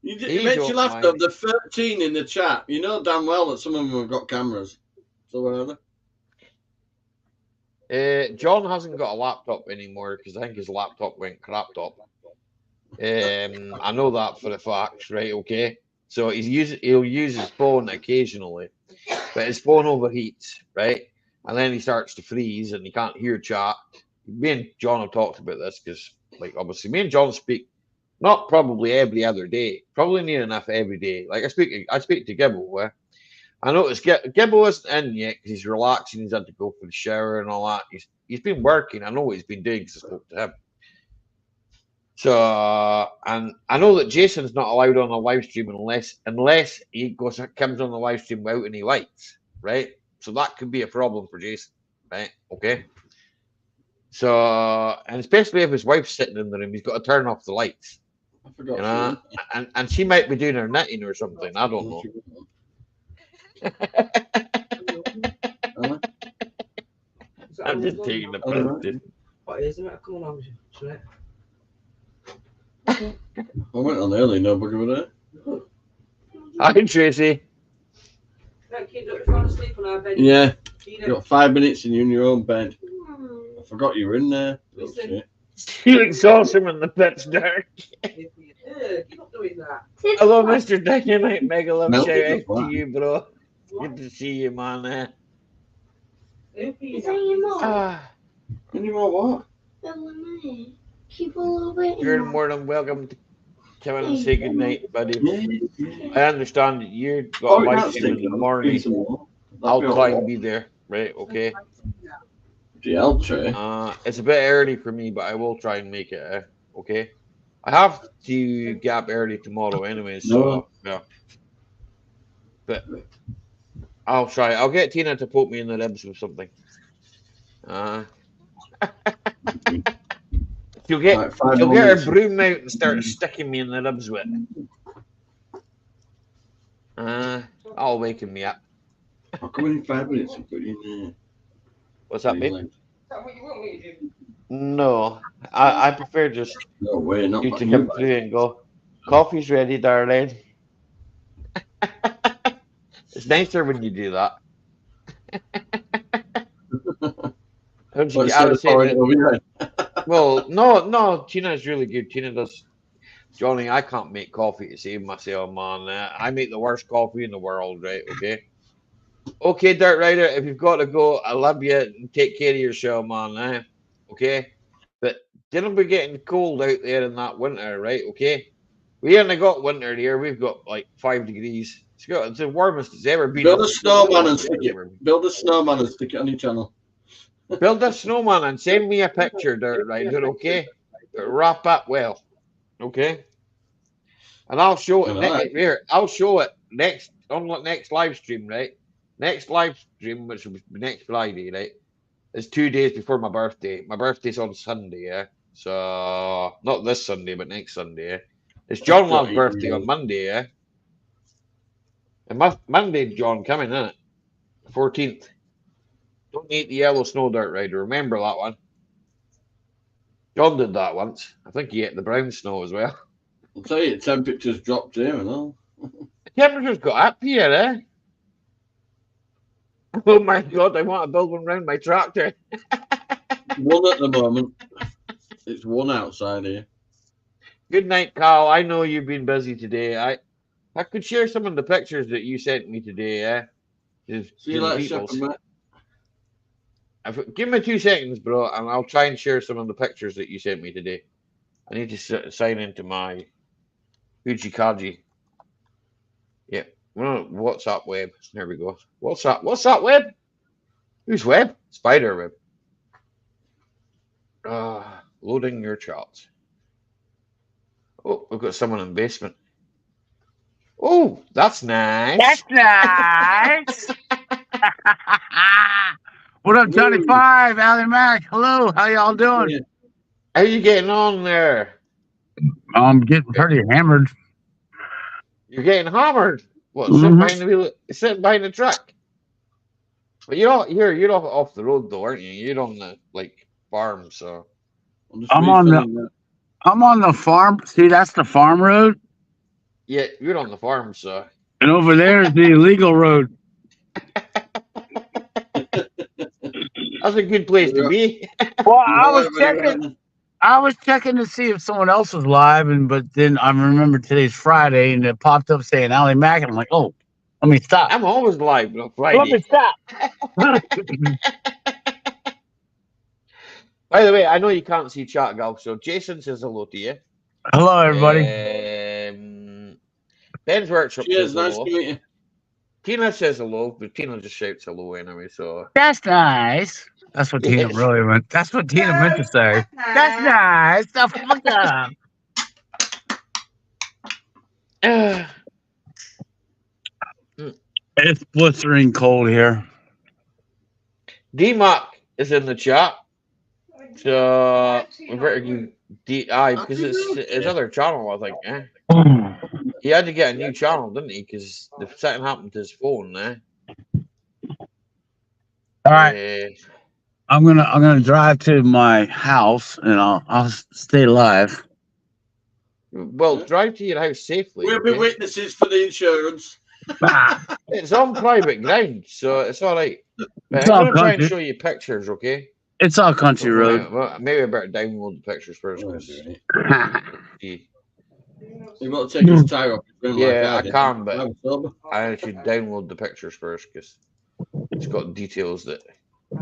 It makes you laugh though. The 13 in the chat, you know damn well that some of them have got cameras. So where are they? John hasn't got a laptop anymore because I think his laptop went crap-top. I know that for a fact, right? Okay, so he'll use his phone occasionally, but his phone overheats, right? And then he starts to freeze and he can't hear chat. Me and John have talked about this because, like, obviously, me and John speak. Not probably every other day, probably near enough every day. Like I speak to Gibble. I noticed Gibble isn't in yet because he's relaxing. He's had to go for the shower and all that. He's been working. I know what he's been doing because I spoke to him. So, and I know that Jason's not allowed on a live stream unless he comes on the live stream without any lights, right? So that could be a problem for Jason, right? Okay. So, and especially if his wife's sitting in the room, he's got to turn off the lights. I forgot. And she might be doing her knitting or something. I don't know. I'm just taking the piss. What isn't it? Come on, I went on early, no bugger with it. Hi, Tracy. Yeah, you got 5 minutes and you're in your own bed. I forgot you were in there. Oh, shit. She looks awesome in the pitch dark. Keep up doing that. Hello, Mr. Dynamite. Mega love shout out to you, bro. Good to see you, man. Is that your mom? Any more what? Keep a little bit. You're more than welcome to come in and say good night, buddy. I understand that you've got a live stream in the morning. I'll try and be there, right? Okay. It's a bit early for me, but I will try and make it. Okay. I have to get up early tomorrow, anyway. So yeah. But I'll try. I'll get Tina to poke me in the ribs with something. She'll get her broom out and start sticking me in the ribs with it. That'll waken me up. I'll come in 5 minutes and put you in there. What's that, babe? Is that what you want me to do? No, I prefer just no way, not you to come through and go, coffee's ready, darling. It's nicer when you do that. Don't you get well, no, Tina's really good. Tina does. Johnny, I can't make coffee to save myself, man. I make the worst coffee in the world, right? Okay. Okay, Dirt Rider, if you've got to go, I love you and take care of yourself, man. okay? But didn't be getting cold out there in that winter, right? Okay. We ain't got winter here. We've got like 5 degrees. It's the warmest it's ever been. Build a snowman and stick it. Build a snowman and stick it on your channel. Build a snowman and send me a picture, Dirt Rider, okay? But wrap up well, okay? And I'll show it here. I'll show it on the next live stream, right? Next live stream, which will be next Friday, right? It's 2 days before my birthday. My birthday's on Sunday, yeah. So not this Sunday, but next Sunday. Yeah? It's John Love's birthday on Monday, yeah. And Monday, John coming, isn't it? 14th. Don't eat the yellow snow, Dirt Rider. Remember that one. John did that once. I think he ate the brown snow as well. I'll tell you, temperatures dropped here and all. The temperatures got up here, eh? Oh my God, I want to build one around my tractor. One at the moment. It's one outside here. Good night, Carl. I know you've been busy today. I could share some of the pictures that you sent me today, eh? See you later, Matt. Give me 2 seconds, bro, and I'll try and share some of the pictures that you sent me today. I need to sign into my Fujikaji. Yeah, well, WhatsApp web. There we go. WhatsApp web? Who's web? Spider web. Loading your charts. Oh, we've got someone in the basement. Oh, that's nice. That's nice. What up, Johnny 5, Alan Mack? Hello, how y'all doing? How you getting on there? I'm getting pretty hammered. You're getting hammered. What? Sitting behind the truck. But you're not off the road though, aren't you? You're on the farm, so. I'm on the farm. See, that's the farm road. Yeah, you're on the farm, so. And over there is the illegal road. That's a good place to be. Well, I was checking to see if someone else was live, but then I remembered today's Friday, and it popped up saying Ali Mack, and I'm like, oh, let me stop. I'm always live on Friday. Let me stop. By the way, I know you can't see chat, Gal, so Jason says hello to you. Hello, everybody. Ben's Workshop Cheers, says nice hello. to meet you. Tina says hello, but Tina just shouts hello anyway, so. That's nice. That's what Tina really meant. That's what Tina meant to say. That's nice. The fuck up. It's blistering cold here. D-Mac is in the chat. So we better give DI because it's his other channel, I think. He had to get a new channel, didn't he? Because the something happened to his phone. All right. I'm gonna drive to my house and I'll stay live. Well, drive to your house safely. We'll be witnesses for the insurance. It's on private ground, so it's all right. I'm gonna try and show you pictures, okay? It's all country road. Well, maybe I better download the pictures first. You got to take his tire off. Yeah, I can, but I should download the pictures first because it's got details that.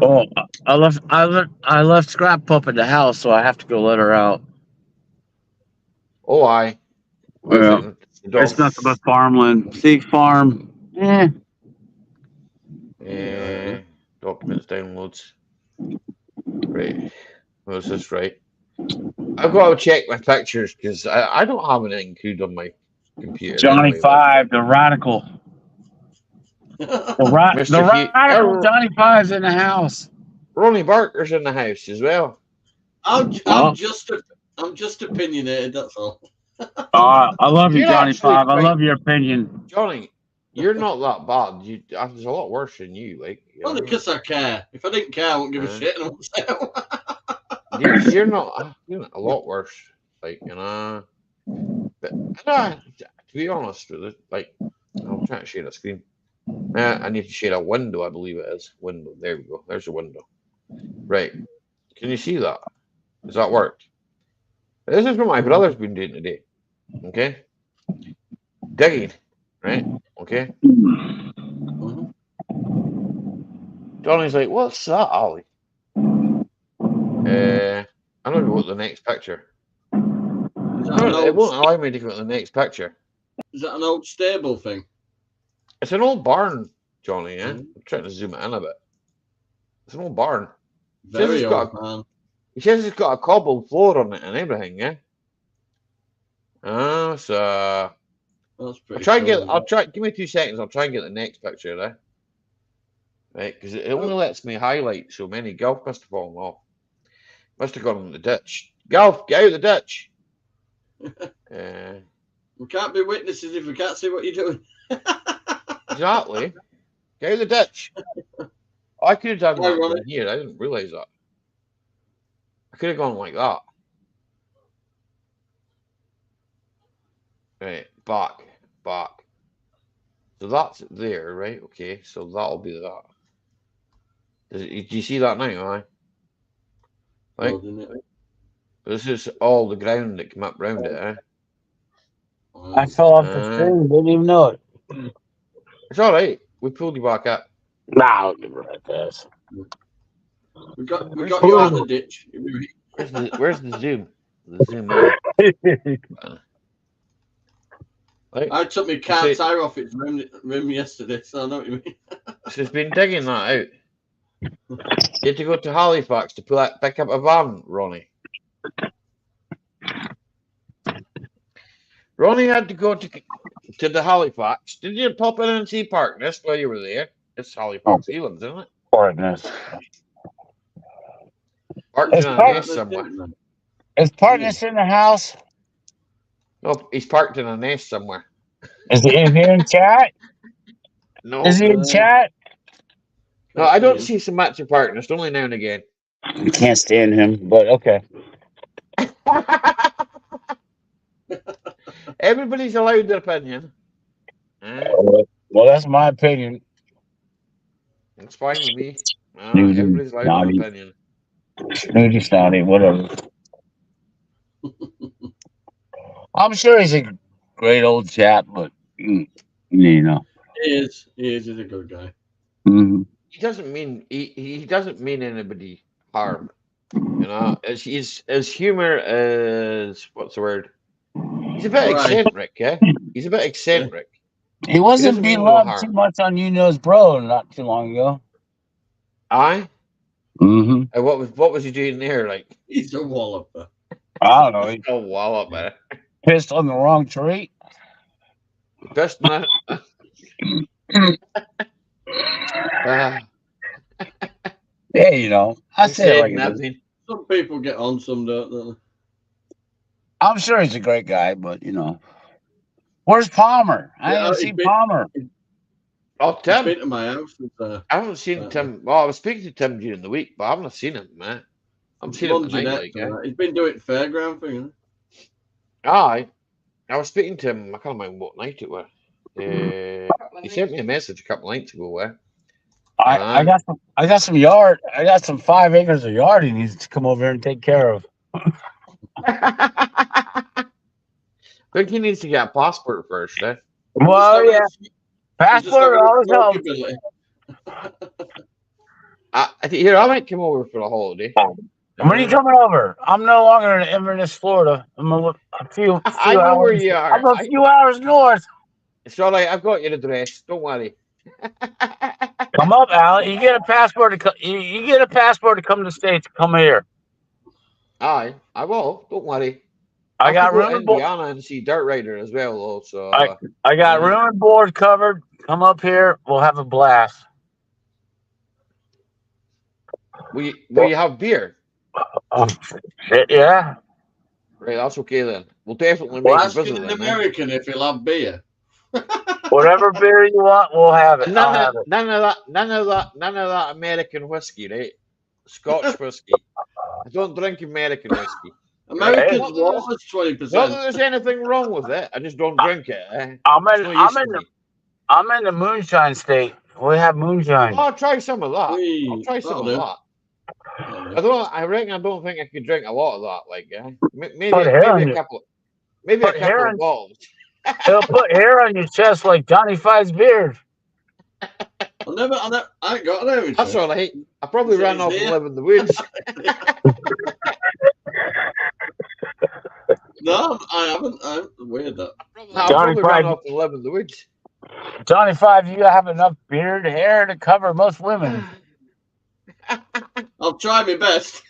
Oh, I left Scrap Pup at the house, so I have to go let her out. Oh, aye. Well, it's nothing but farmland. See, farm. Documents downloads. Right. Was this right? I've got to check my pictures because I don't have anything included on my computer. Johnny 5, the radical. The radical Johnny 5's in the house. Ronnie Barker's in the house as well. I'm just opinionated, that's all. I love you, Johnny 5. I love your opinion. Johnny, you're not that bad. There's a lot worse than you. Only because I care. If I didn't care, I wouldn't give a shit. You're not a lot worse. But to be honest with it, I'm trying to share a screen. I need to share a window, I believe it is. Window. There we go. There's a window. Right. Can you see that? Does that work? This is what my brother's been doing today. Okay? Digging. Right? Okay? Johnny's like, what's that, Ollie? I don't know what the next picture. Is that, No, an it old, won't allow me to go to the next picture. is that an old stable thing? It's an old barn, Johnny. Yeah, Mhm. I'm trying to zoom it in a bit. It's an old barn. Very it's got old, man. He says it's got a cobbled floor on it and everything. Yeah. So That's pretty I'll try. Give me 2 seconds. I'll try and get the next picture there. Right, because it only lets me highlight so many. Golf must have fallen off. Must have gone in the ditch. Golf, get out of the ditch. We can't be witnesses if we can't see what you're doing. Exactly. Get out of the ditch. I could have done that Ironic. from here. I didn't realize that. I could have gone like that. Right, back. So that's there, right? Okay, so that'll be that. Do you see that now, aye? Right? Oh, didn't it? This is all the ground that came up round it, eh? I fell off the screen. Didn't even know it. It's all right. We pulled you back up. Nah, I'll give her a pass. We got Where's you out of the ditch. Where's the zoom? The zoom in. Right? I took my car tire off its rim yesterday, so I know what you mean. So it's been digging that out. You had to go to Halifax to pick up a van, Ronnie. Ronnie had to go to the Halifax. Did you pop in and see Parkness while you were there? It's Halifax, Elands, isn't it? Partners. Parked in a nest somewhere. Is Partners in the house? No, he's parked in a nest somewhere. Is he in chat? No. Is he in chat? No, I don't see so much of Parkness, only now and again. I can't stand him, but okay. Everybody's allowed their opinion. Well, that's my opinion. It's fine with me. Everybody's allowed their opinion. Snooty, snotty, whatever. I'm sure he's a great old chap, but you know, he is. He's a good guy. Mm-hmm. He doesn't mean anybody harm. You know, as humor as what's the word? He's a bit eccentric, yeah. He's a bit eccentric. He wasn't being loved too much on You Knows Bro not too long ago. Aye. Mm-hmm. And what was he doing there? Like he's a walloper. I don't know. He's a walloper. Pissed on the wrong tree. Pissed on yeah, you know. I say like nothing. Some people get on, some don't. I'm sure he's a great guy, but you know. Where's Palmer? I haven't seen Palmer. Oh, Tim. He's been to my house. I haven't seen Tim. Well, I was speaking to Tim during the week, but I haven't seen him, man. I'm seeing him tonight. He's been doing the fairground thing, hasn't he? Aye. I was speaking to him. I can't remember what night it was. He sent me a message a couple of nights ago. I got some yard. I got some 5 acres of yard he needs to come over here and take care of. I think he needs to get a passport first, eh? Well, yeah. Passport always helps. Here, I might come over for a holiday. When are you coming over? I'm no longer in Inverness, Florida. I'm a few I know hours, where you are. I'm a few hours north. It's all right. I've got your address. Don't worry. Come up, Al. You get a passport to you get a passport to come to the States. Come here. Aye, I will. Don't worry. I got room in Indiana and see Dirt Rider as well, though. So I got room and board covered. Come up here. We'll have a blast. Will you have beer? Yeah. Right, that's okay then. We'll definitely make a visit. An American if he'll have beer. Whatever beer you want, we'll have it. None of that American whiskey, right? Scotch whiskey. I don't drink American whiskey. American water's 20%. Not that there's anything wrong with it. I just don't drink it. Eh? I'm in the moonshine state. We have moonshine. I'll try some of that. I'll try some of that. I don't think I could drink a lot of that. Like, maybe a couple of bottles. He'll put hair on your chest like Johnny Five's beard. I ain't got an airy That's tree. all right. I probably So ran he's off and here. live in the woods. No, I haven't. I'm weird that. No, I Johnny probably ran Five, off and live in the woods. Johnny Five, you have enough beard hair to cover most women. I'll try my best.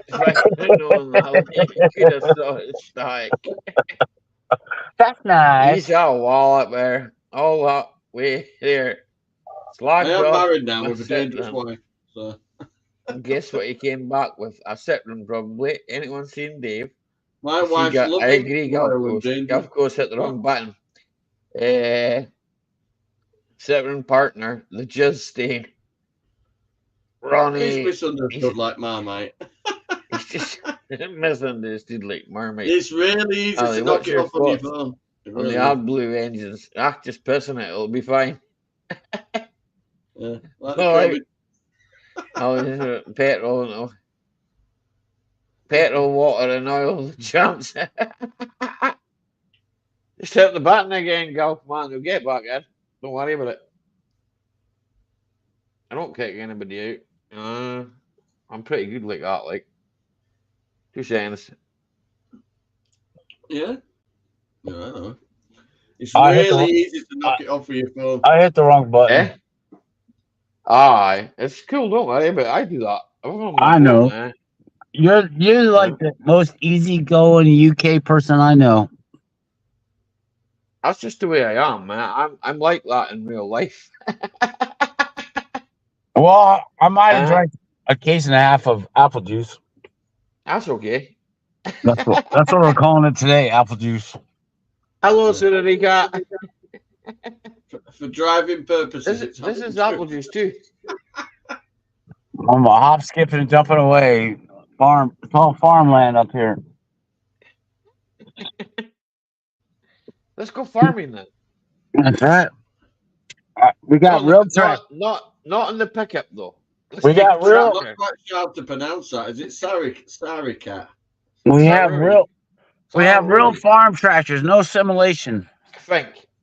No, you could have saw his stomach. That's nice. He's got a wall up there. All that way there. It's I locked am off married now with with a dangerous citron. wife. So And guess what he came back with? A citron, probably. Anyone seen Dave? my She wife's got, I loving, agree, loyal, Gulf and Coast. dangerous. Gulf Coast hit the wrong button. Citron partner, the jizz stain. He's Ronnie. misunderstood like Marmite. He's just misunderstood like Marmite. It's really easy Ali, to knock what's it your off on your thoughts phone. It on really the is. AdBlue engines? Just pissing it, it'll be fine. Yeah, like the All right. COVID. Petrol, no. Petrol, water, and oil, the chance. Just hit the button again, Gulf, man. You'll get back in. Don't worry about it. I don't kick anybody out. I'm pretty good like that, like. 2 seconds. Yeah. No, I know. It's I hit really the- easy to knock it off with your phone. I hit the wrong button. Eh? Aye. It's cool, don't worry about it. I do that. I know. You're like the most easygoing UK person I know. That's just the way I am, man. I'm like that in real life. Well, I might have drank a case and a half of apple juice. That's okay. That's what we're calling it today, apple juice. Hello, Sunarika. For driving purposes, This is apple juice too. I'm a hop, skipping, and jumping away. It's all farmland up here. Let's go farming then. That's right. We got real track. Not in the pickup though. We got I'm real. not quite sure how to pronounce that. Is it Saricat? We have Sorry. real. We have real Sorry. farm tractors. No simulation.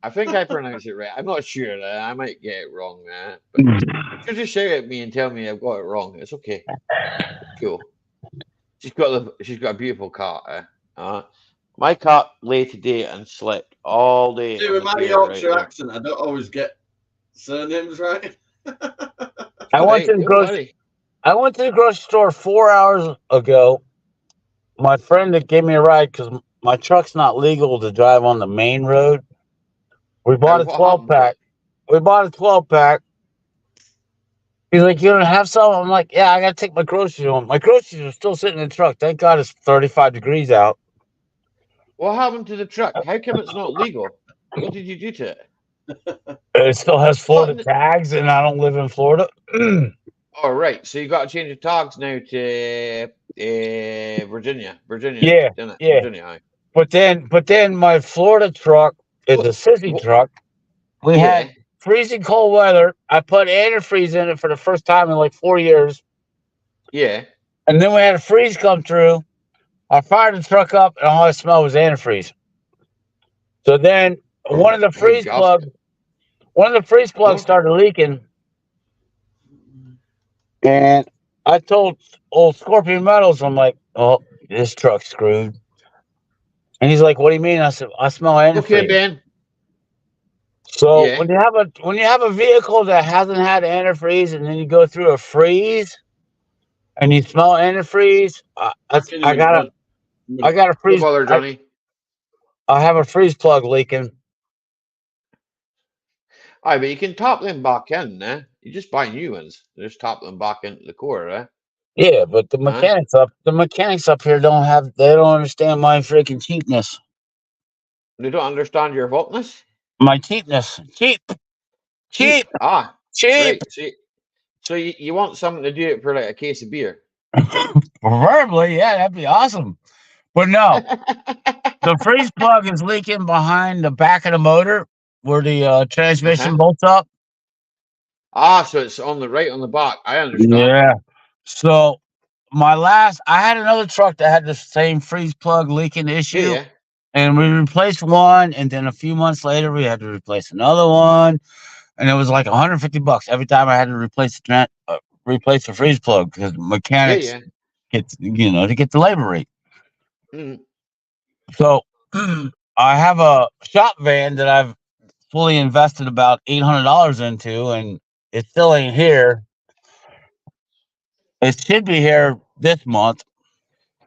I think I pronounced it right. I'm not sure. I might get it wrong, man. But you just shout at me and tell me I've got it wrong. It's okay. Cool. She's got a beautiful cat. My cat lay today and slept all day. See, on with the my bed Yorkshire right accent, I don't always get surnames right. I went to the don't grocery. worry. I went to the grocery store 4 hours ago. My friend that gave me a ride because my truck's not legal to drive on the main road. We bought a What 12 happened to pack. it? We bought a 12 pack. He's like, "You don't have some?" I'm like, "Yeah, I gotta take my groceries home." My groceries are still sitting in the truck. Thank God it's 35 degrees out. What happened to the truck? How come it's not legal? What did you do to it? It still has Florida What? tags, and I don't live in Florida. All right, so you got to change the tags now to Virginia. Yeah, isn't it? yeah. Virginia. Aye. But then my Florida truck is a sissy truck. We had freezing cold weather. I put antifreeze in it for the first time in like 4 years. Yeah. And then we had a freeze come through. I fired the truck up, and all I smelled was antifreeze. So then one of the freeze plugs started leaking, and I told old Scorpion Metals, I'm like, "Oh, this truck's screwed." And he's like, "What do you mean?" I said, "I smell antifreeze." Okay, Ben. So Yeah. when you have a vehicle that hasn't had antifreeze, and then you go through a freeze, and you smell antifreeze, I got a freeze. No bother, Johnny. I have a freeze plug leaking. Aye, but you can top them back in, eh? You just buy new ones. Just top them back into the core, eh? Yeah, but the mechanics up here don't understand my freaking cheapness. They don't understand your hotness. My cheapness. Cheap. Ah, Cheap. right. So you want something to do it for like a case of beer? Preferably, yeah, that'd be awesome. But no, the freeze plug is leaking behind the back of the motor where the transmission bolts up. So it's on the back. I understand. Yeah. So I had another truck that had the same freeze plug leaking issue. Yeah. And we replaced one, and then a few months later we had to replace another one. and it was like $150 every time I had to replace the freeze plug because mechanics Yeah. get to get the labor rate. Mm. So I have a shop van that I've fully invested about $800 into, and it still ain't here. It should be here this month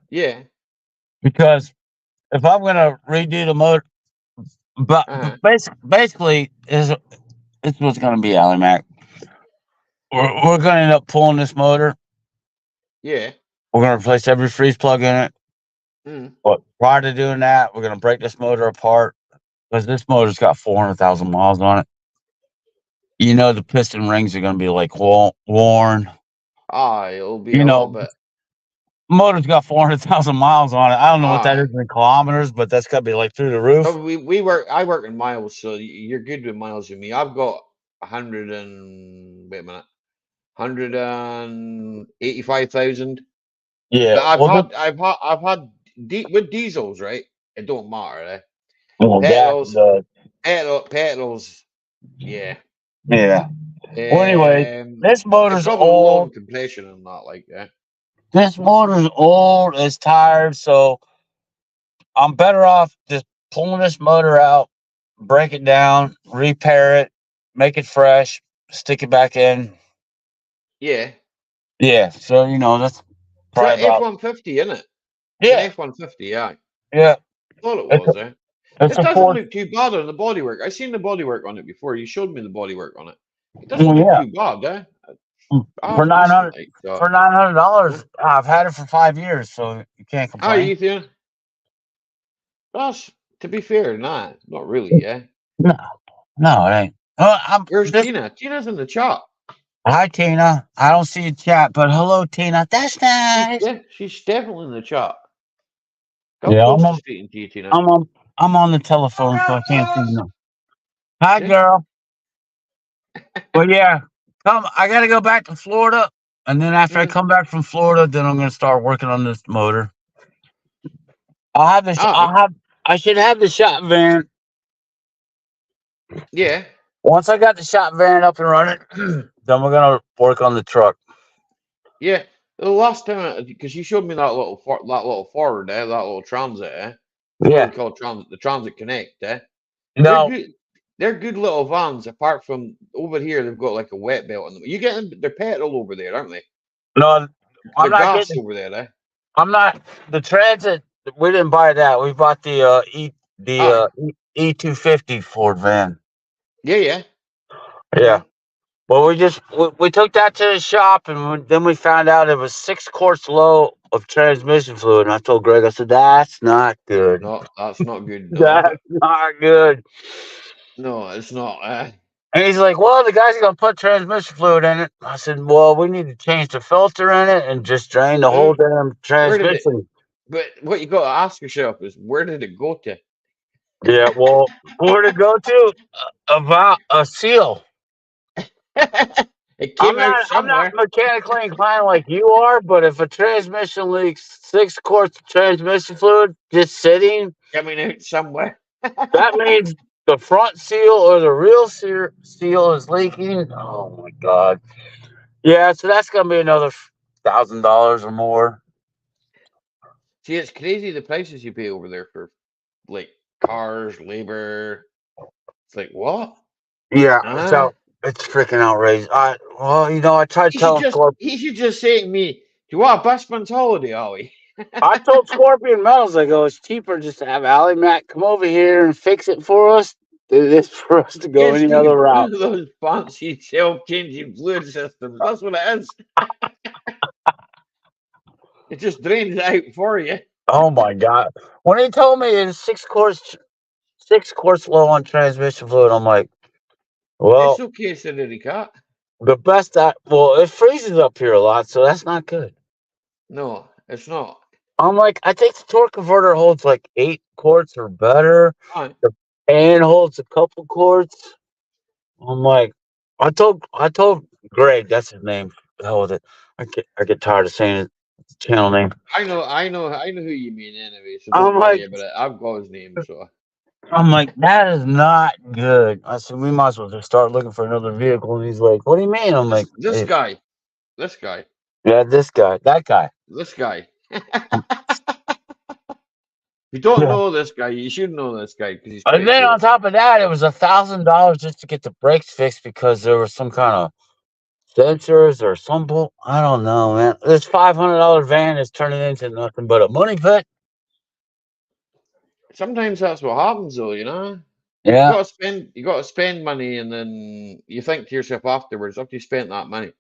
Yeah. because if I'm gonna redo the motor, but basically is it's what's gonna be, Ally Mac. We're gonna end up pulling this motor. Yeah. We're gonna replace every freeze plug in it. Mm. But prior to doing that, we're gonna break this motor apart because this motor's got 400,000 miles on it. You know the piston rings are gonna be like worn. It'll be You a little know, bit. motor's got 400,000 miles on it. I don't know what that Aye. is in kilometers, but that's gotta be like through the roof. So I work in miles, so you're good with miles with me. I've got 185,000. Yeah. But Well, I've had with diesels, right? It don't matter, eh? well, Petrols, that petrols, yeah. yeah. Well, anyway, this It's motor's probably low old. in compression and that, like, yeah. This motor's old. It's tired, so I'm better off just pulling this motor out, break it down, repair it, make it fresh, stick it back in. Yeah. Yeah. So that's It's probably an about F-150, isn't it? It's an yeah, F-150, yeah. yeah. Thought it It's was, a, eh? it's It a doesn't Ford. look too bad on the bodywork. I seen the bodywork on it before. You showed me the bodywork on it. It doesn't Well, look yeah, too bad, eh? for Half nine decent, hundred like, so. for $900. I've had it for 5 years, so you can't How are complain. you feeling? That's, to be fair, not really, yeah. No, no, it ain't. I'm Where's this. Tina? Tina's in the chat. Hi, Tina. I don't see a chat, but hello, Tina. That's nice. She's definitely in the chat. Come Yeah, close to speaking to you, Tina. I'm on the telephone, so I can't see you. Hi, Yeah. girl. Well, yeah, I gotta go back to Florida, and then after I come back from Florida, then I'm gonna start working on this motor. I'll have this. I should have the shop van. Yeah. Once I got the shop van up and running, then we're gonna work on the truck. Yeah. The last time, because you showed me that little forward there, that little transit, eh? What do Yeah. they call transit? The Transit Connect, eh? They're No, good. They're good little vans. Apart from over here, they've got like a wet belt on them. You get them? They're petrol over there, aren't they? no, I'm They're not gas getting. over there, eh? I'm not the Transit. We didn't buy that. We bought the Aye. E250 Ford van. Yeah. Yeah. Well, we took that to the shop, and then we found out it was 6 quarts low of transmission fluid. And I told Greg, I said, "That's not good. No, that's not good. No, That's not good." no, it's not. And he's like, "Well, the guy's gonna put transmission fluid in it." I said, "Well, we need to change the filter in it and just drain the whole damn Where did it? transmission." But what you got to ask yourself is, where did it go to? Yeah. Well, where'd it go to? About a seal. It came out I'm not somewhere. mechanically inclined like you are, but if a transmission leaks 6 quarts of transmission fluid just sitting, Coming out somewhere. that means the front seal or the real seal is leaking. Oh my god! Yeah, so that's gonna be another $1,000 or more. See, it's crazy the prices you pay over there for like cars, labor. It's like what? Yeah, so it's freaking outrageous. I tried telling Scorpion. He should just say to me, "Do you want a busman's holiday, Ollie?" I told Scorpion Metals, I go, it's cheaper just to have Ally Mac come over here and fix it for us than it is for us to go Yes, any Steve, other one route. of those fancy self-changing fluid systems. That's what it is. It just drains it out for you. Oh my god! When he told me it's 6 quarts low on transmission fluid, I'm like, It's well, okay, said Eddie Cat. it freezes up here a lot, so that's not good. No, it's not. I'm like, I think the torque converter holds like 8 quarts or better. Fine. The fan holds a couple quarts. I'm like, I told Greg, that's his name. The hell with it. I get tired of saying it. Channel name. I know who you mean anyway, so don't I'm like, worry about it. I've got his name, so I'm like, that is not good. I said, we might as well just start looking for another vehicle. And he's like, what do you mean? I'm like, This "Hey, guy, yeah, this guy, that guy. this guy. If you don't Yeah. know this guy, you should know this guy because he's And pretty then cool. on top of that, it was $1,000 just to get the brakes fixed because there was some kind of sensors or some bull. I don't know, man. This $500 van is turning into nothing but a money pit. Sometimes that's what happens, though. You know, Yeah. you got to spend money, and then you think to yourself afterwards, after you spent that money,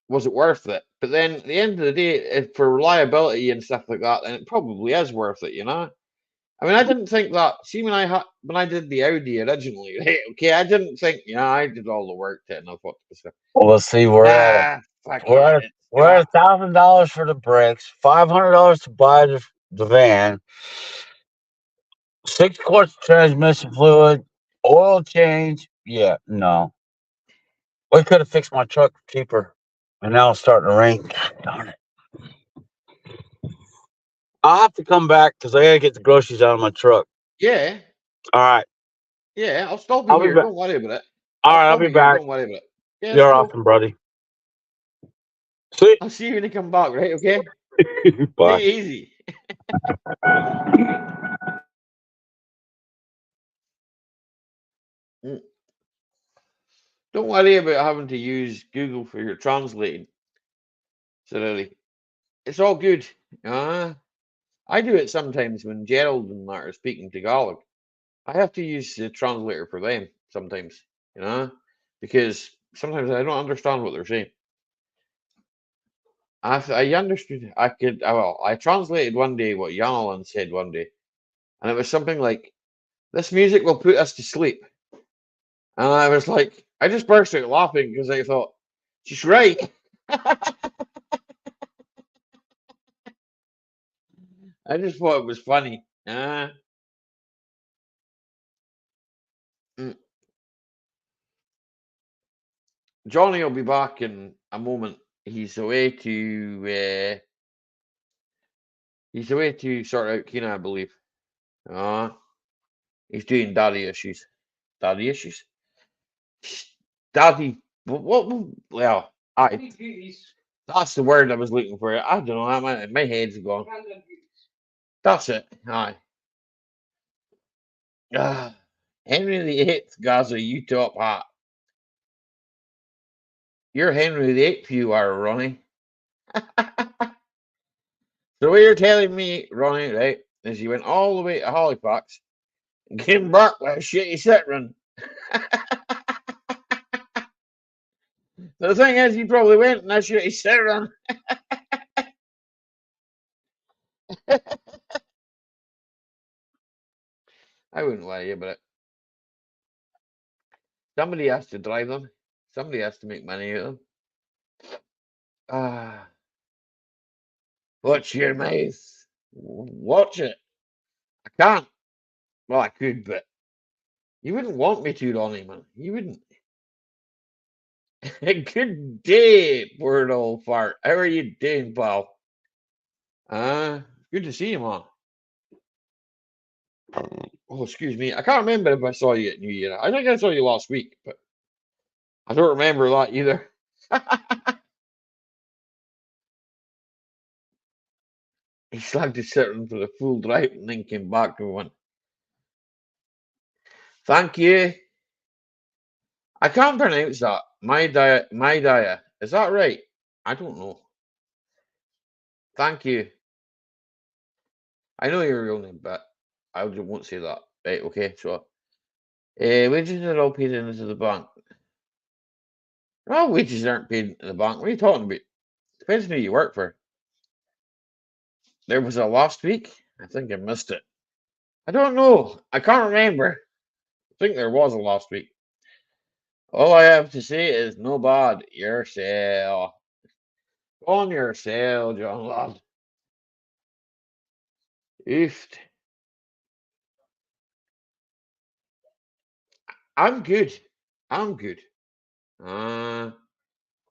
was it worth it? But then at the end of the day, if for reliability and stuff like that, then it probably is worth it. You know. I mean, I didn't think that. See, when I did the Audi originally, right, okay, I didn't think, I did all the work to it, and I thought to myself, Well, see, we're at nah, fuck it, it's we're got. at $1,000 for the brakes, $500 to buy the van, 6 quarts of transmission fluid, oil change. Yeah, no, we could have fixed my truck cheaper, and now it's starting to rain. God darn it! I'll have to come back because I gotta get the groceries out of my truck. Yeah, All right, yeah, I'll still be I'll be here. back. Don't worry about it. All I'll right, I'll still be be here. back. Don't worry about it. Yeah, it's You're cool. awesome, buddy. See, I'll see you when you come back, right? Okay. bye. Take it easy. Mm. Don't worry about having to use Google for your translating. So really, it's all good. I do it sometimes when Gerald and that are speaking Tagalog. I have to use the translator for them sometimes, because sometimes I don't understand what they're saying. I understood. I translated one day what Jan said one day, and it was something like, "This music will put us to sleep." And I was like, I just burst out laughing because I thought, she's right. I just thought it was funny. Mm. Johnny will be back in a moment. He's away to sort out Kina, I believe. He's doing daddy issues. Daddy issues. Daddy. Well, that's the word I was looking for. I don't know. My head's gone. That's it. Aye. Ah, Henry VIII, Gaza, you top hat. You're Henry VIII, you are, Ronnie. So what you're telling me, Ronnie, right, is you went all the way to Halifax and came back with a shitty Citroen. The thing is, you probably went in a shitty Citroen. I wouldn't worry about it. Somebody has to drive them. Somebody has to make money out of them. Ah, watch your mouth. Watch it. I can't. Well, I could, but you wouldn't want me to, Ronnie, man. You wouldn't. Good day, poor old fart. How are you doing, pal? Good to see you, man. Oh, excuse me. I can't remember if I saw you at New Year. I think I saw you last week, but I don't remember that either. He slagged his Citroen for the full drive and then came back and went, "Thank you." I can't pronounce that. My dia. Is that right? I don't know. Thank you. I know your real name, but I won't say that. Right, okay, so wages are all paid into the bank. Well, wages aren't paid into the bank. What are you talking about? Depends on who you work for. There was a last week. I think I missed it. I don't know. I can't remember. I think there was a last week. All I have to say is no bad. Yourself. On yourself, John lad. Oofed. I'm good. I'm good.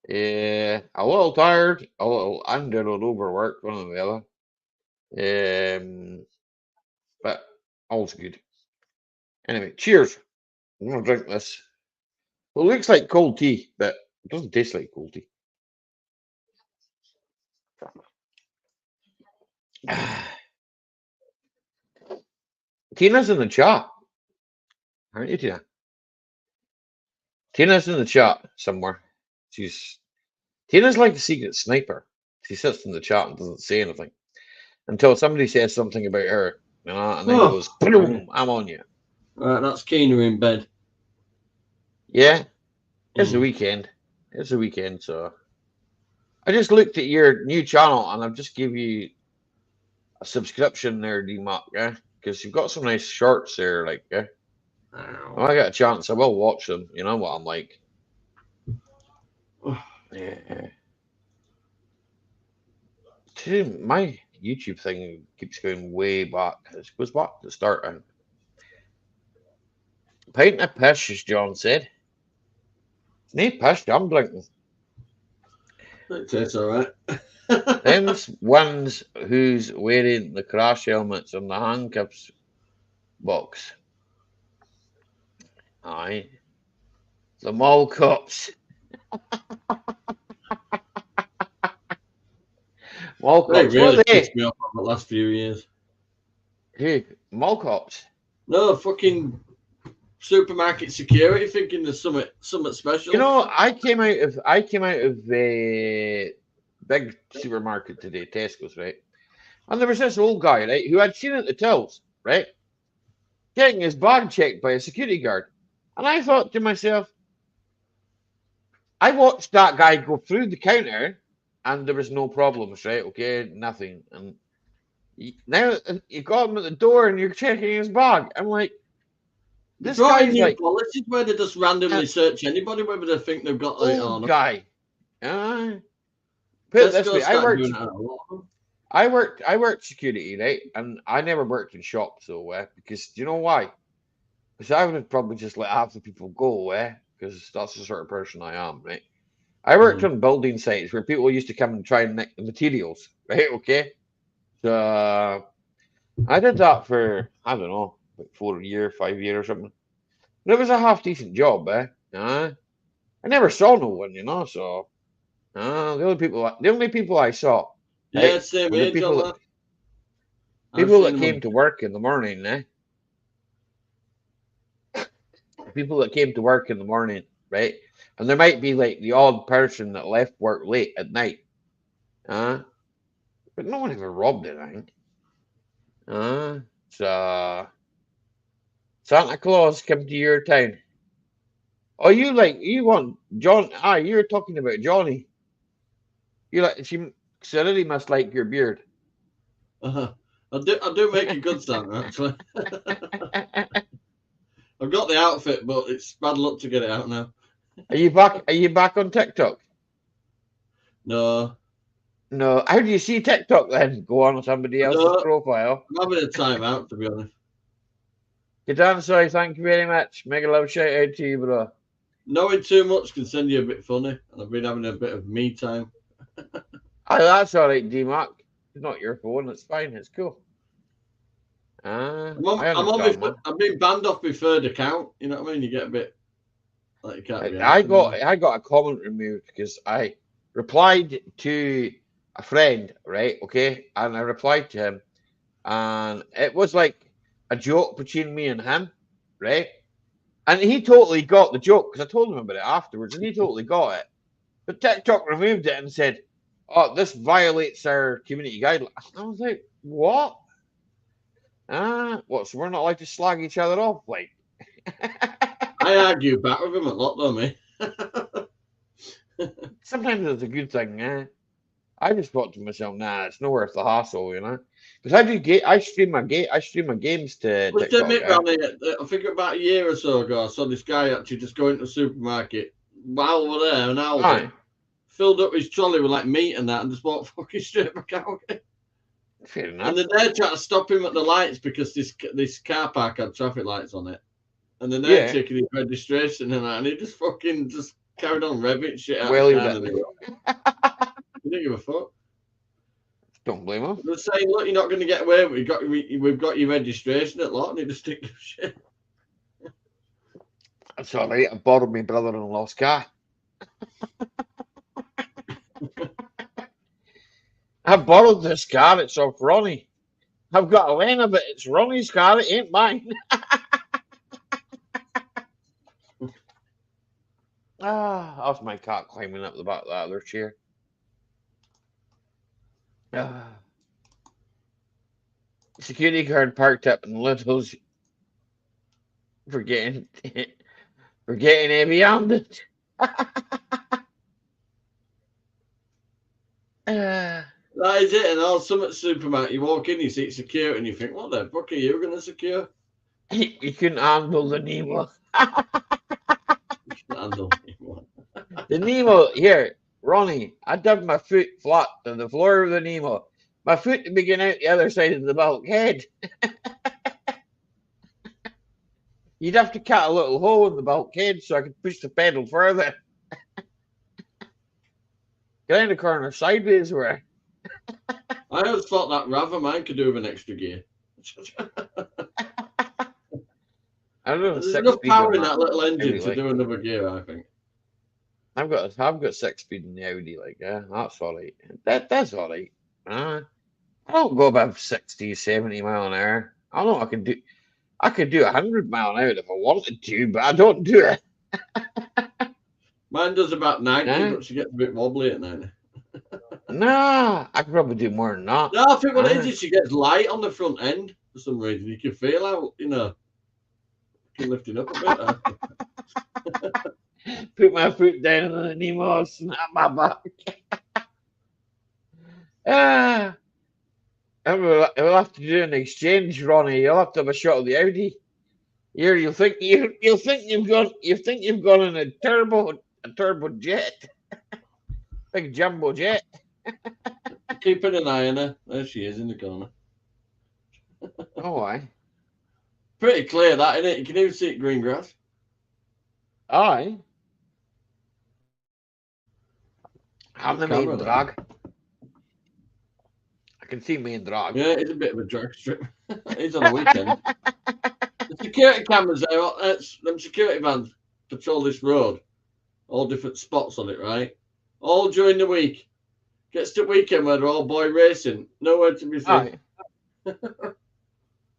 Yeah, a little tired, a little under or overworked, one or the other. But all's good. Anyway, cheers. I'm gonna drink this. Well, it looks like cold tea, but it doesn't taste like cold tea. Tina's in the chat, aren't you, Tina? Tina's in the chat somewhere. Tina's like the secret sniper. She sits in the chat and doesn't say anything until somebody says something about her, you know, and then goes, boom, I'm on you. Right, that's Keena in bed. Yeah, it's the weekend. It's the weekend, so I just looked at your new channel and I've just give you a subscription there, D-Mac, yeah, because you've got some nice shorts there, like, yeah. When I get a chance, I will watch them. You know what I'm like. Yeah. My YouTube thing keeps going way back. It goes back to the start. Pint of piss, as John said. It's no piss I'm drinking. It tastes alright. Them's ones who's wearing the crash helmets and the handcuffs box. Aye. The mall cops. Mall They cops. really What are they? pissed me off over the last few years. Who? Mall cops. No, fucking supermarket security thinking there's something special. You know, I came out of a big supermarket today, Tesco's, right? And there was this old guy, right, who I'd seen at the tills, right, getting his bag checked by a security guard. And I thought to myself, I watched that guy go through the counter and there was no problems, right? Okay, nothing. And now you got him at the door and you're checking his bag. I'm like, this guy's new like policies where they just randomly search anybody whether they think they've got it or old not. guy. Put it this way, I worked security, right? And I never worked in shops, so because do you know why? Because I would have probably just let half the people go, because that's the sort of person I am, right? I worked on building sites where people used to come and try and nick the materials, right? Okay. So I did that for, I don't know, like 4 years, 5 years or something. But it was a half decent job, I never saw no one, you know, so the only people I saw. Yeah, same age. People that came to work in the morning, People that came to work in the morning, right? And there might be like the odd person that left work late at night. But no one ever robbed anything. So Santa Claus come to your town. Oh, you want John? You're talking about Johnny. You like she really must like your beard. I do make a good Santa, actually. I've got the outfit, but it's bad luck to get it out now. Are you back on TikTok? No. How do you see TikTok then? Go on somebody else's profile. I'm having a time out, to be honest. Sorry, thank you very much. Mega love shout out to you, bro. Knowing too much can send you a bit funny, and I've been having a bit of me time. That's all right, D-Mac. It's not your phone. It's fine. It's cool. I've been banned off my third account. You know what I mean? You get a bit like you can't. I got a comment removed because I replied to a friend, right? Okay, and I replied to him, and it was like a joke between me and him, right? And he totally got the joke because I told him about it afterwards, and he totally got it. But TikTok removed it and said, "Oh, this violates our community guidelines." I was like, "What? What? So we're not allowed to slag each other off, like?" I argue back with him a lot, though, mate. Sometimes it's a good thing, I just thought to myself, nah, it's not worth the hassle, you know. Because I stream my games to TikTok. I think about a year or so ago, I saw this guy actually just go into the supermarket while we're there, an hour, filled up his trolley with like meat and that, and just walked fucking straight back out. Fair enough. And then they're trying to stop him at the lights because this car park had traffic lights on it. And then they're taking his registration and that, and he just fucking just carried on revving shit out. Well, he didn't give a fuck. Don't blame him. They're saying, look, you're not going to get away with it. We've got your registration at lot, and he just didn't give a shit. That's all right. I borrowed my brother-in-law's car. I borrowed this car. It's off Ronnie. I've got a line of it. It's Ronnie's car. It ain't mine. That's my cat climbing up the back of that other chair. Security guard parked up in Little's for getting heavy-handed. That is it. And all some at supermarket, you walk in, you see security, and you think, what the fuck are you going to secure? You couldn't handle the Nemo. Handle The Nemo, here, Ronnie, I dug my foot flat on the floor of the Nemo. My foot to be getting out the other side of the bulkhead. You'd have to cut a little hole in the bulkhead so I could push the pedal further. Get in the corner sideways where. I always thought that rather mine could do with an extra gear. I don't know. There's enough power in that little engine to do another gear, I think. I've got 6-speed in the Audi, like that's all right. That's all right. I don't go above 60, 70 mile an hour. I know I could do 100 mile an hour if I wanted to, but I don't do it. Mine does about 90, but she gets a bit wobbly at 90. Nah, I could probably do more than that. No, I think what it is she gets light on the front end for some reason. You can feel how, lifting up a bit. Put my foot down on the Nemo, snap my back. We'll have to do an exchange, Ronnie. You'll have to have a shot of the Audi. Here, you'll think you've gone in a turbo jet, big jumbo jet. Keeping an eye on her. There she is in the corner. Oh, aye. Pretty clear that, isn't it? You can even see it green grass. Aye. I'm the main drag. I can see main drag. Yeah, it's a bit of a drag strip. It's on the weekend. The security cameras there, them security vans patrol this road. All different spots on it, right? All during the week. Gets to weekend where they're all boy racing. Nowhere to be seen.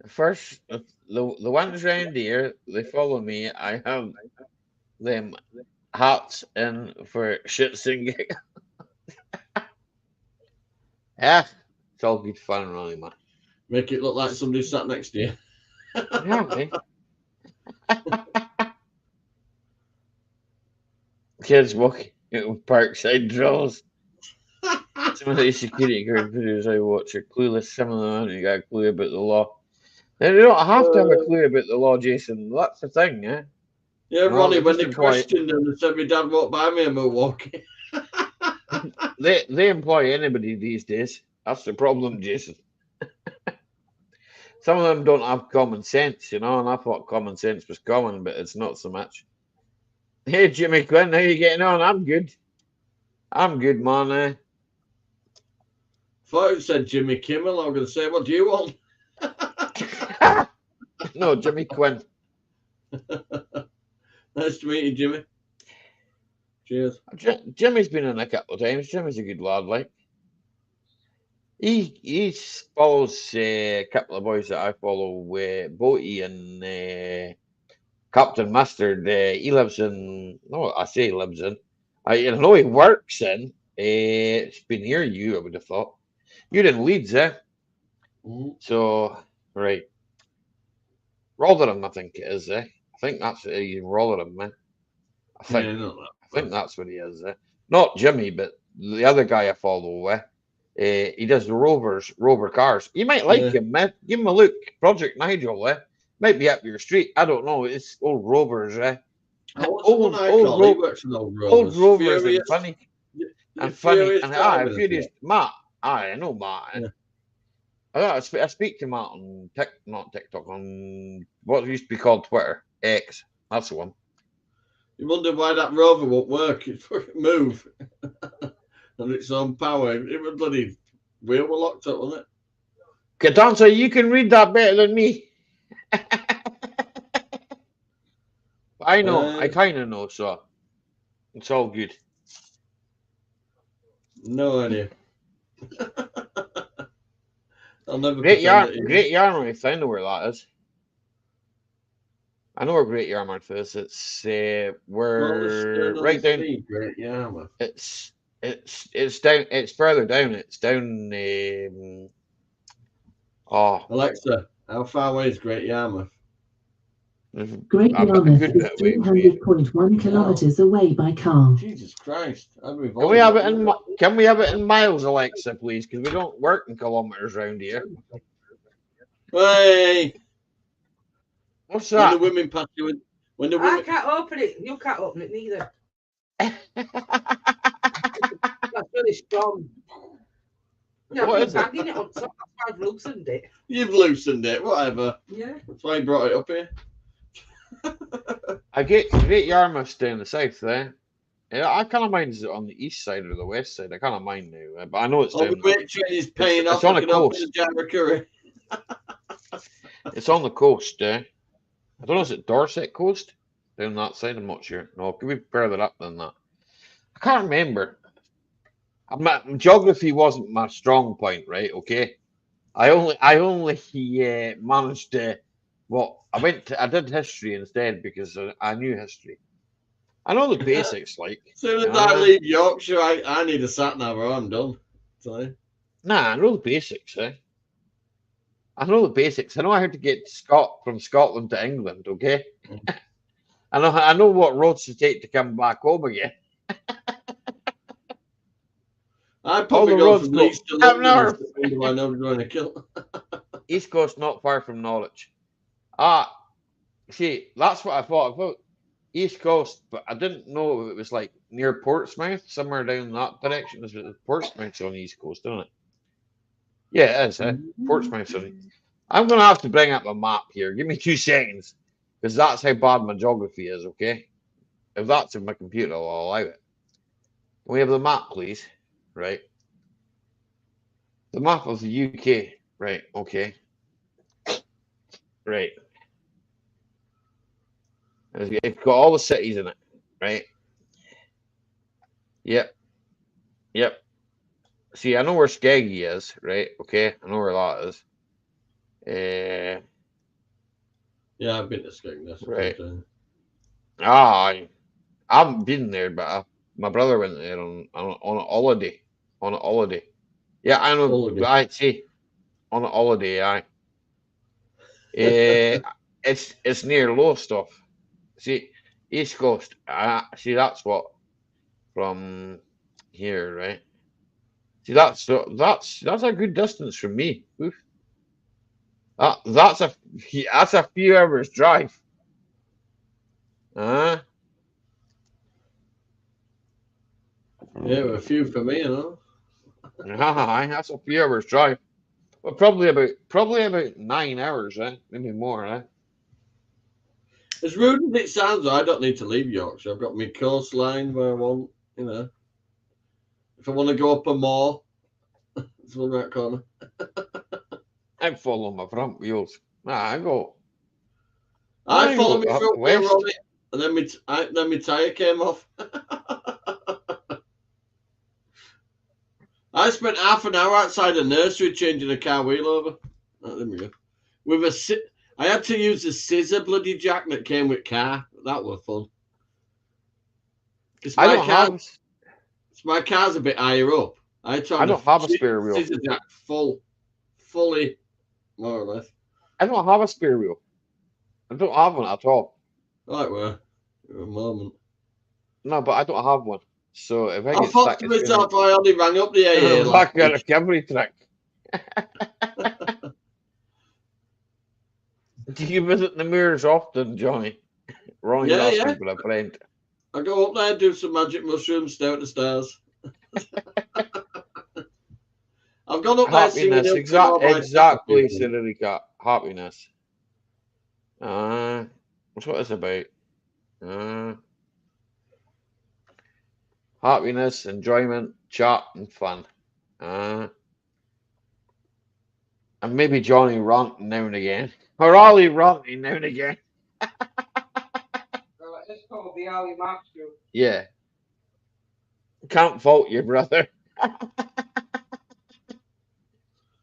First, the ones round here, they follow me. I have them hats in for shits and giggles. Yeah, it's all good fun, really, man. Make it look like somebody sat next to you. Yeah, mate. Kids walking out with parkside drills. Some of these security guard videos I watch are clueless. Some of them haven't got a clue about the law. They don't have to have a clue about the law, Jason. That's the thing, yeah? Yeah, Ronnie, when they questioned him, they said my dad walked by me and we were walking. They employ anybody these days. That's the problem, Jason. Some of them don't have common sense, and I thought common sense was common, but it's not so much. Hey, Jimmy Quinn, how you getting on? I'm good. I'm good, man. Thought it said Jimmy Kimmel. I was going to say, what do you want? No, Jimmy Quinn. Nice to meet you, Jimmy. Cheers. Jimmy's been in a couple of times. Jimmy's a good lad, like. He follows a couple of boys that I follow, Boaty and Captain Mustard. He lives in, no, I say he lives in. I know he works in. It's been near you, I would have thought. You're in Leeds, eh? Mm-hmm. So, right. Rotherham, I think it is, eh? I think that's in Rotherham, man. I think that's what he is, eh? Not Jimmy, but the other guy I follow, eh? He does the Rover cars. You might like him, man. Give him a look. Project Nigel, eh? Might be up your street. I don't know. It's old Rovers, eh? Old Rovers and funny. And funny. And Furious. Matt. I know Matt. Yeah. I speak to Matt on not TikTok, on what used to be called Twitter. X. That's the one. You wonder why that Rover won't work. It won't move. On its own power. It was bloody wheel were locked up, wasn't it? Cadanza, you can read that better than me. I know. I kind of know, so it's all good. No idea. I'll never Great pretend that Great Yarmouth. I know where that is. I know where Great Yarmouth is. It's we're right down. Great Yarmouth. It's down. It's further down. It's down. Oh, Alexa, how far away is Great Yarmouth? Great a Yarmouth good is bit away from you. 300.1 kilometers away by car. Jesus Christ! Can we have it in? Can we have it in miles, Alexa, please? Because we don't work in kilometers around here. Hey! What's When that? the women pass you in, when the I women, can't open it. You can't open it neither. That's really strong. Yeah, What I've is been it? banging it on top. I've loosened it. you've loosened it, whatever. Yeah. That's why I brought it up here. I get Great Yarmouth's down the south there. Yeah, I kind of mind is it on the east side or the west side. I kind of mind now, but I know it's All the down. weight train is paying It's off. on I the can open coast. a jar of curry. It's on the coast. I don't know. Is it Dorset coast down that side? I'm not sure. No, it could be further up than that. I can't remember. Geography wasn't my strong point, right? Okay. I only managed to. Well, I did history instead because I knew history. I know the basics, like. As soon as I leave Yorkshire, I need a sat nav or I'm done. So. Nah, I know the basics, eh? I know the basics. I know how to get from Scotland to England, okay? I know what roads to take to come back home again. I probably go from Leeds to London. No. I know going to kill. East Coast, not far from Norwich. See, that's what I thought about. East Coast, but I didn't know if it was like near Portsmouth, somewhere down that direction. Portsmouth's on the East Coast, isn't it? Yeah, it is. Portsmouth's on. I'm going to have to bring up a map here. Give me 2 seconds, because that's how bad my geography is, okay? If that's in my computer, I'll allow it. Can we have the map, please? Right. The map of the UK. Right, okay. Right. It's got all the cities in it, right? Yep. Yep. See, I know where Skeggy is, right? Okay, I know where that is. Yeah, I've been to Skeggy. Right. I haven't been there, but my brother went there on a holiday. On a holiday. Yeah, I know. Holiday. I see. On a holiday, aye. It's near Lowestoft. See, East Coast. See, that's what from here, right? See, that's a good distance from me. Oof. That's a few hours drive. Yeah, a few for me, you know. That's a few hours drive. Well, probably about 9 hours, maybe more, As rude as it sounds, I don't need to leave Yorkshire. I've got my coastline where I want, you know. If I want to go up a moor, it's one right corner. I follow my front wheels. I go. I follow go my up front west. wheel on it, and then my tyre came off. I spent half an hour outside a nursery changing a car wheel over. Oh, there we go. I had to use a scissor bloody jack that came with car. That was fun. My car's a bit higher up. I don't have a spare wheel. Scissor jack fully, more or less. I don't have a spare wheel. I don't have one at all. Right, well, a moment. No, but I don't have one. So if I I get thought stuck, to myself, I only rang up the AA. Back at a cavalry truck. Do you visit the mirrors often, Johnny? Ronnie's asking for a friend. I go up there, do some magic mushrooms, stare at the stars. I've gone up there Happiness, singing exactly, Silly Cat. Happiness. What's what it's about? Happiness, enjoyment, chat, and fun. And maybe Johnny ranting now and again. Or Ollie ranting now and again. It's called the alley master. Yeah. Can't fault you, brother.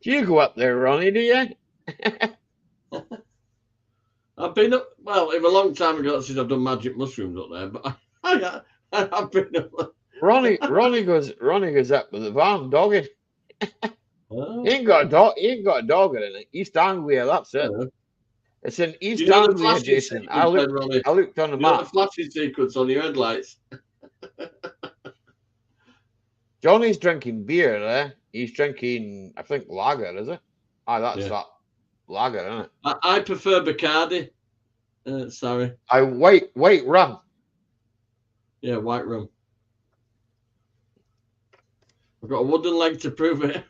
Do you go up there, Ronnie, do you? I've been up, well, it was a long time ago since I've done magic mushrooms up there, but I've been up there. Ronnie goes up with the van dogging. Oh, He ain't got a dog. He ain't got a dog in it. East Anglia, that's it. yeah. It's in East You know the Anglia, flashing Jason. sequence then, Ronnie? I looked on the You know the map. flashing sequence on your headlights? Johnny's drinking beer, eh? He's drinking, I think, lager, is it? Ah, that's Yeah. that lager, isn't it? I prefer Bacardi. Sorry. White rum. Yeah, white rum. I've got a wooden leg to prove it.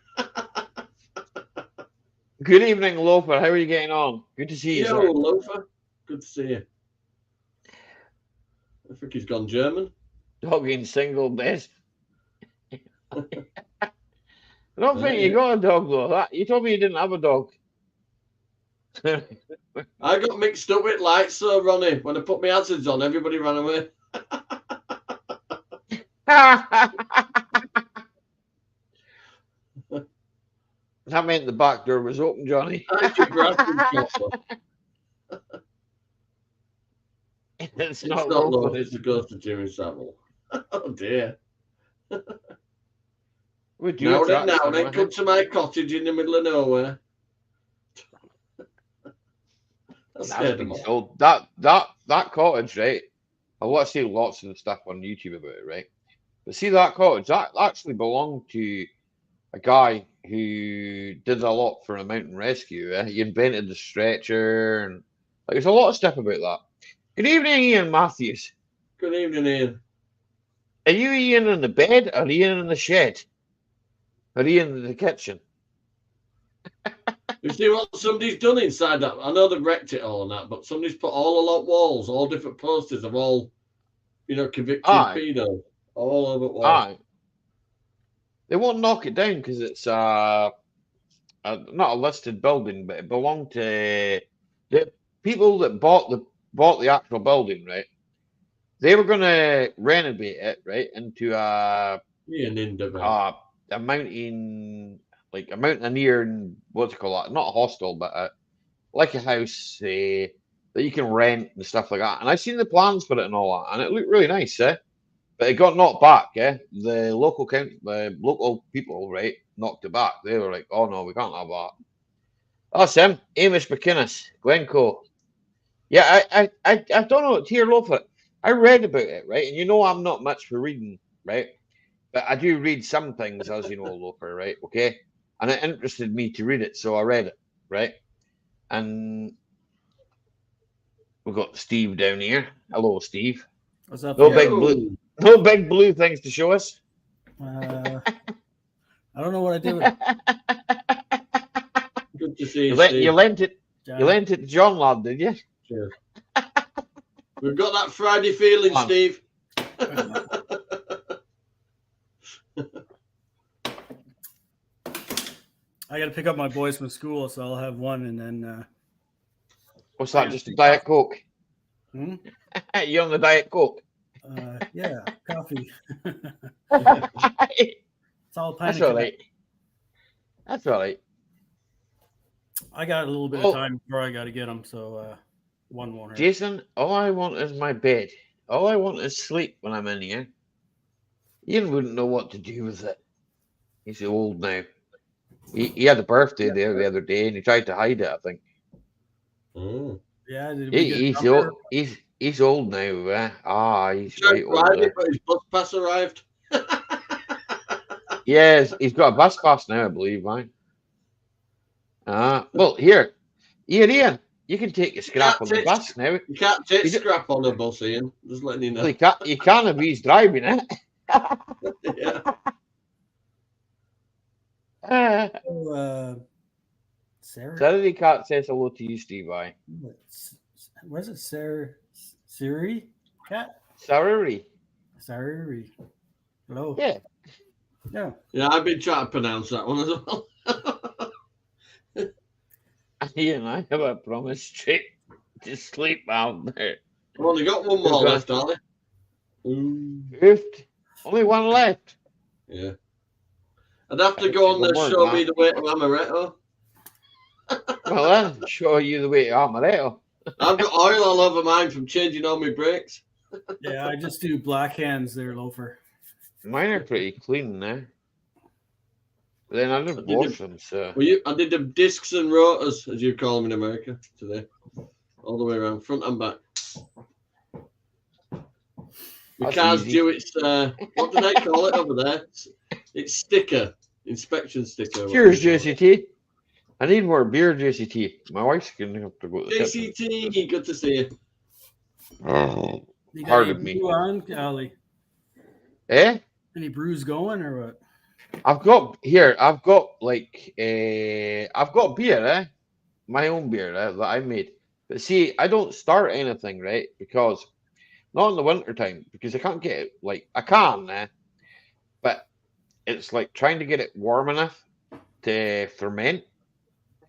Good evening, Loafer. How are you getting on? Good to see you, Yo, sir. loafer. Good to see you. I think he's gone German. Dogging single best. I don't think you got a dog though. That you told me you didn't have a dog. I got mixed up with lights, so Ronnie. When I put my hazards on, everybody ran away. That meant the back door was open, Johnny. It's not low, low. it's the ghost of Jimmy Savile. Oh dear. Now then, come to my cottage in the middle of nowhere. So that cottage, right? I want to see lots of stuff on YouTube about it, right? But see that cottage, that actually belonged to a guy who did a lot for a mountain rescue. He invented the stretcher, and like there's a lot of stuff about that. Good evening, Ian Matthews. Good evening, Ian. Are you Ian in the bed, or Ian in the shed, or Ian in the kitchen? You see what somebody's done inside that? I know they've wrecked it all and that, but somebody's put all along walls, all different posters of all, convicted pedos all over walls. Aye. They won't knock it down because it's not a listed building, but it belonged to the people that bought the actual building, right? They were going to renovate it, right, into a mountain, like a mountaineer, what's it called? Not a hostel, but like a house that you can rent and stuff like that. And I've seen the plans for it and all that, and it looked really nice, eh? But it got knocked back, eh? The local people, right, knocked it back. They were like, "Oh no, we can't have that." That's him, Amish McInnes, Glencoe. Yeah, I don't know. Here, Loafer, I read about it, right? And you know I'm not much for reading, right? But I do read some things, as you know, Loafer, right? Okay, and it interested me to read it, so I read it, right? And we've got Steve down here. Hello, Steve. What's up? No big blue things to show us. I don't know what I did with it. Good to see you. You lent it. You lent it to John, lad, did you? Sure. We've got that Friday feeling, Steve. I got to pick up my boys from school, so I'll have one, and then. What's that? Just a Diet Coke? Hmm? You on the Diet Coke? Yeah, coffee. It's all That's all right. That's all right. I got a little bit of time before I got to get them, so one won't hurt. Jason, all I want is my bed. All I want is sleep when I'm in here. Ian wouldn't know what to do with it. He's old now. He had a birthday there the other day, and he tried to hide it, I think. Oh. Yeah, he's old now. He's right old. But his bus pass arrived. Yes, he's got a bus pass now, I believe, right? Well, here, Ian, you can take your scrap on the bus now. You can't take scrap on the bus, Ian. Just letting you know. You can if he's driving it. Yeah. Sarah Cat says hello to you, Steve. I. What is it, Siri Cat? Siri. Hello. Yeah. Yeah, I've been trying to pronounce that one as well. Ian, I have a promise straight to sleep out there. I've only got one more left, Ali. Fifth. Only one left. Yeah. I'd have to go on the show me the way to Amaretto. Well, I'll show you the way to Amaretto. I've got oil all over mine from changing all my brakes. Yeah, I just do black hands there, Loafer. Mine are pretty clean now. Then I didn't wash them, so. Well, I did the discs and rotors, as you call them in America, today. All the way around, front and back. The car's due its, what do they call it over there? It's sticker, inspection sticker. Cheers, JCT. I need more beer, JCT. My wife's going to have to go to the JCT, good to see you. Oh, You got pardon any me. brew on, Ali? Eh? Any brews going or what? I've got beer, my own beer that I made. But see, I don't start anything, right? Because not in the winter time, because I can't get it. Like I can, but it's like trying to get it warm enough to ferment.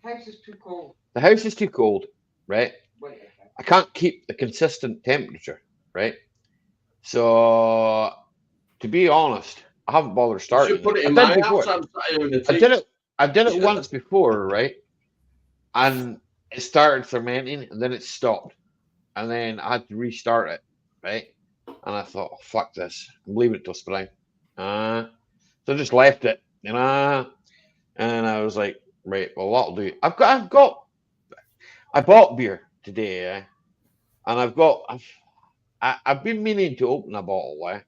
The house is too cold. The house is too cold, right? I can't keep the consistent temperature, right? So, to be honest, I haven't bothered starting. You should put it in I my did house. before. I did it once before, right? And it started fermenting, and then it stopped, and then I had to restart it, right? And I thought, oh, fuck this, I'm leaving it till spring. So I just left it, and I was like, right, well, that'll do. I bought beer today, and I've been meaning to open a bottle,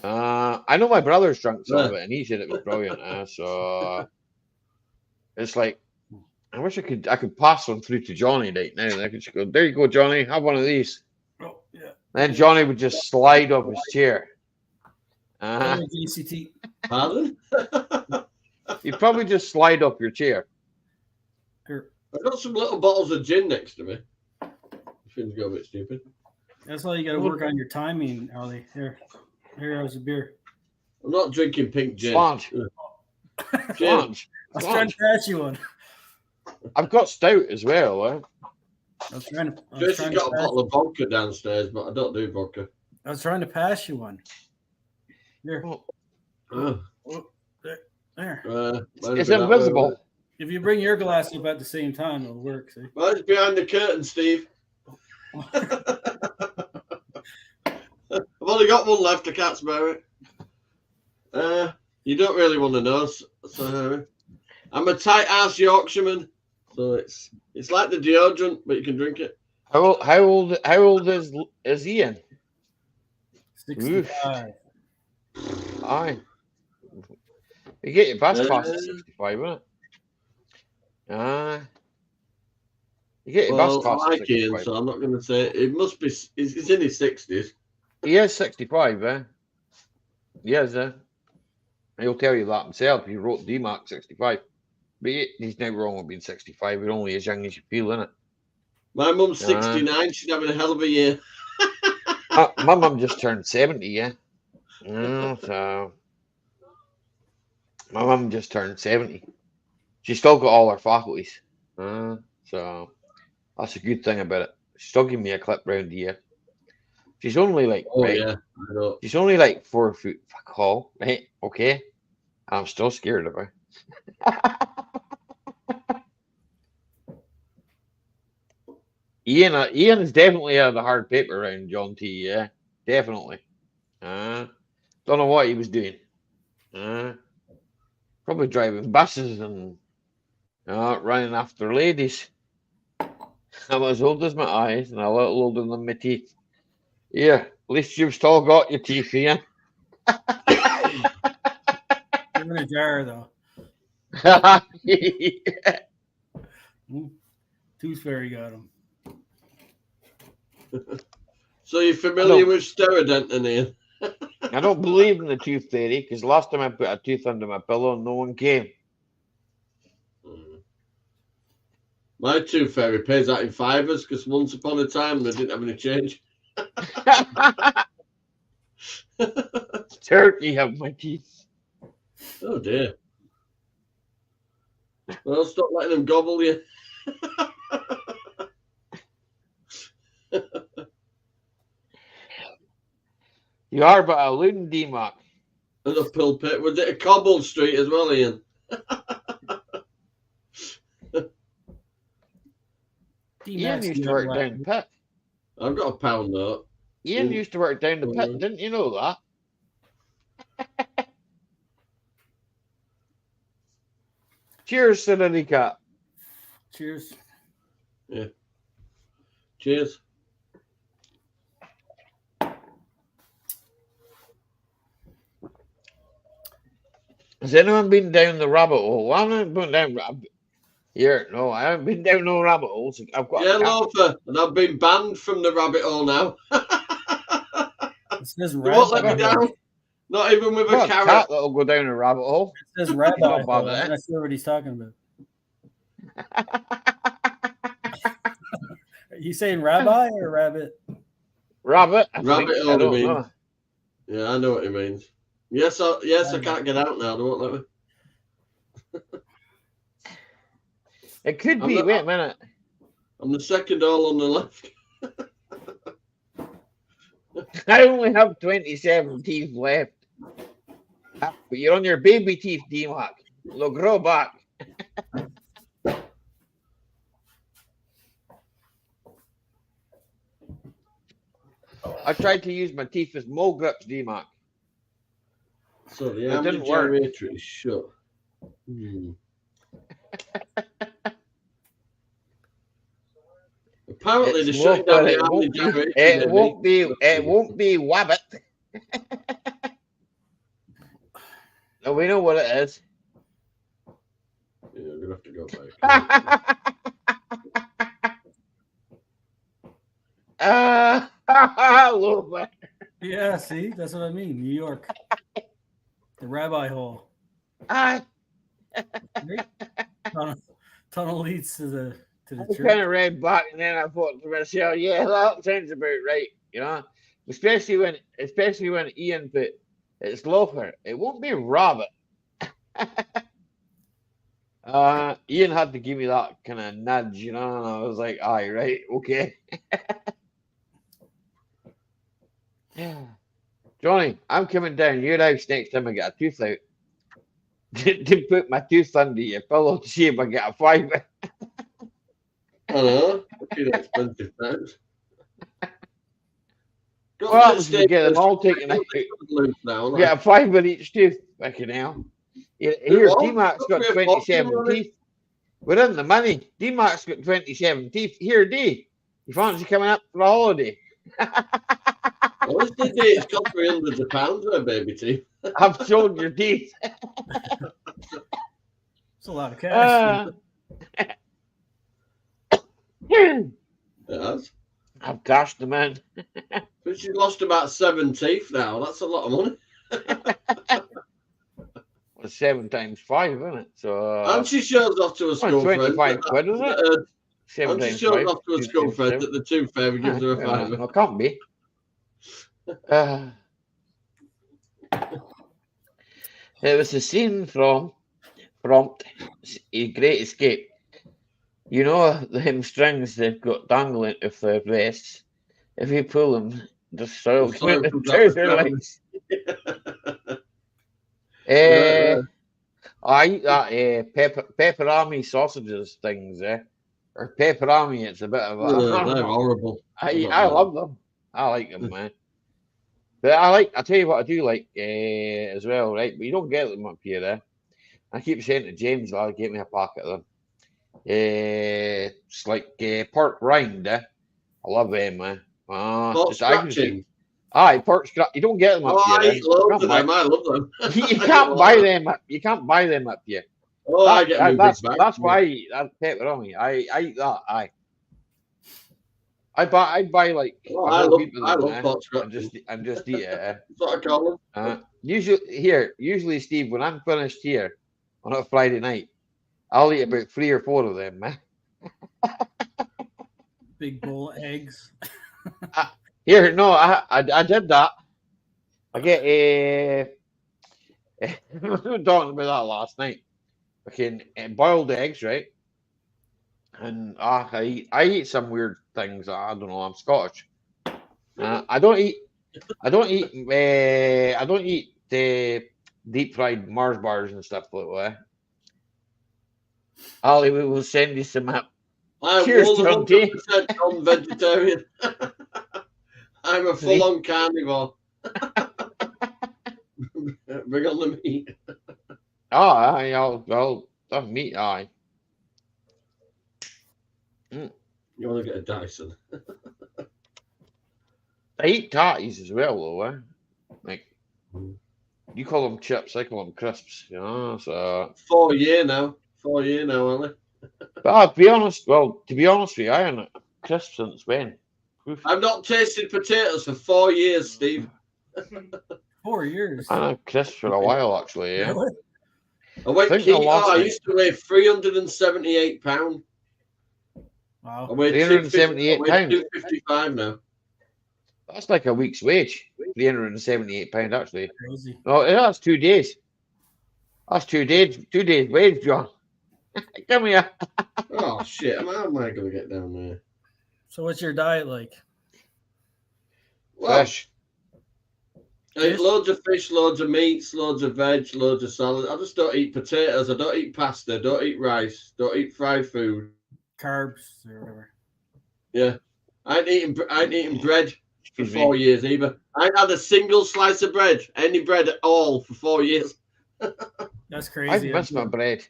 I know my brother's drunk some of it, and he said it was brilliant. So it's like I wish I could pass one through to Johnny right now. And I could just go, there you go, Johnny, have one of these. Oh, yeah. Then Johnny would just slide off his chair. GCT. Pardon? You'd probably just slide off your chair. Here. I've got some little bottles of gin next to me. Things go a bit stupid. That's all you got to work on your timing, Ali. Here's a beer. I'm not drinking pink gin. Sponge. Sponge. I was trying to pass you one. I've got stout as well. I was trying to. Jason's got a bottle of vodka downstairs, but I don't do vodka. I was trying to pass you one. Here. There. It's invisible. If you bring your glass up at the same time, it'll work. See? Well, it's behind the curtain, Steve. I've only got one left. I can't spare it. You don't really want to know. So I'm a tight ass Yorkshireman, so it's like the deodorant, but you can drink it. How old is Ian? 65. Aye. You get your bus past 65, won't it? You get your bus past I like Ian, so I'm not going to say it must be. He's in his 60s. He is 65, He is, He'll tell you that himself. He wrote DMAC 65. But he's never wrong with being 65. You're only as young as you feel, innit? My mum's 69. She's having a hell of a year. My mum just turned 70, so my mum just turned 70. She's still got all her faculties. So that's a good thing about it. She's still giving me a clip round here. She's only like, she's only like 4 foot. Fuck all, right? Okay. I'm still scared of her. Ian is definitely out of the hard paper round John T. Yeah, definitely. Don't know what he was doing. Probably driving buses and running after ladies. I'm as old as my eyes and a little older than my teeth. Yeah, at least you've still got your teeth, Ian. You're in a jar, though. Yeah. Tooth Fairy got him. So you're familiar with Sterodent, Ian? I don't believe in the tooth fairy because last time I put a tooth under my pillow, no one came. My tooth fairy pays that in fivers because once upon a time they didn't have any change. Turkey have my teeth. Oh dear. Well, stop letting them gobble you. You are, but a loon D-Mac. And a pulpit. Was it a cobbled street as well, Ian? Ian used to work down the pit. I've got a pound note. Ian used to work down the pit. Didn't you know that? Cheers, Serenity Cat. Cheers. Yeah. Cheers. Has anyone been down the rabbit hole? I haven't been down here. No, I haven't been down no rabbit holes. I've got yeah, Loafer, and I've been banned from the rabbit hole now. It says you won't let me down. Not even with a carrot. Cat that'll go down a rabbit hole. It says rabbi. I see what he's talking about. Are you saying rabbi or rabbit? Rabbit. Rabbit hole, I mean. know. Yeah, I know what he means. Yes, I can't get out now. They won't let me. It could be. Wait a minute. I'm the second hole on the left. I only have 27 teeth left. But you're on your baby teeth, D-Mac. They'll grow back. I tried to use my teeth as mole grips, D-Mac. So the ambient generator is shut. Apparently, they're shutting down the ambient generator. It won't be Wabbit. No, we know what it is. Yeah, we're gonna have to go back. Yeah, see, that's what I mean. New York, the rabbi hole. Tunnel leads to the church. I kind of read back, and then I thought to myself, "Yeah, that sounds about right." You know, especially when Ian put it's Loafer. It won't be Rabbit. Ian had to give me that kind of nudge, you know, and I was like, "Aye, right, okay." Yeah, Johnny, I'm coming down your house next time I get a tooth out. to put my tooth under your pillow to see if I get a fiver. I know. Okay, that's expensive times. What happens if you get them all taken out? Get a fiver each tooth. Fucking hell. Here, D-Mac's got 27 teeth. We're in the money. D-Mac's got 27 teeth. Here, D. You fancy coming up for a holiday? Honestly, D, it's got £300 for a baby teeth. I've sold your teeth. It's a lot of cash. Yes. I've cashed them in. But she's lost about 7 teeth now. That's a lot of money. Well, 7 times 5, isn't it? So. And she shows off to a school 25 friend. quid, isn't it? 7 and she times shows 5. off to a school friend that the tooth fairy gives her a fiver. No, it can't be. It was a scene from A Great Escape. You know them strings they've got dangling off their breasts. If you pull them, the soil comes out their legs. I eat that pepperami sausages things, or pepperami. It's a bit of a. They're horrible. I love them. I like them, man. But I tell you what I do like as well, right? But you don't get them up here, I keep saying to James, I'll get me a packet of them. It's like pork rind, I love them, man. Pork scratching. Aye, pork scratch. You don't get them up here. I eat loads of them. I love them. You can't buy them. You can't buy them up here. Oh, I get them. That's why I eat that pepperoni. I eat that. Aye. I buy like. Oh, I love pork scratching. and just eat it. That's what I call them. Usually, Steve, when I'm finished here on a Friday night, I'll eat about 3 or 4 of them, man. Big bowl of eggs. Here, no, I did that. I get we were talking about that last night. Fucking boiled eggs, right? And I eat some weird things. I don't know. I'm Scottish. I don't eat I don't eat. I don't eat the deep fried Mars bars and stuff like that. Ali, we will send you some up. I'm Cheers, John T. 100% non-vegetarian. I'm a full-on carnivore. Bring on the meat. I'll meat. Aye. You want to get a Dyson? I eat tarties as well, though. Like you call them chips, I call them crisps. You know, so 4 year now. 4 year now, Ellie. But to be honest with you, I haven't crisps since when? Oof. I've not tasted potatoes for 4 years, Steve. 4 years. I had crisps for a while, actually. Yeah. Really? I used to weigh 378 pounds. Wow. I weigh 378 pounds. 255 now. That's like a week's wage. 378 pounds, actually. Crazy. No, that's 2 days. That's 2 days. 2 days wage, John. Come here. Oh shit! How am I going to get down there? So what's your diet like? Well, Fish. I eat loads of fish, loads of meats, loads of veg, loads of salad. I just don't eat potatoes. I don't eat pasta. Don't eat rice. Don't eat fried food. Carbs or whatever. Yeah, I ain't eating bread for Excuse 4 me. years either. I ain't had a single slice of bread, any bread at all, for 4 years. That's I've crazy. missed my bread.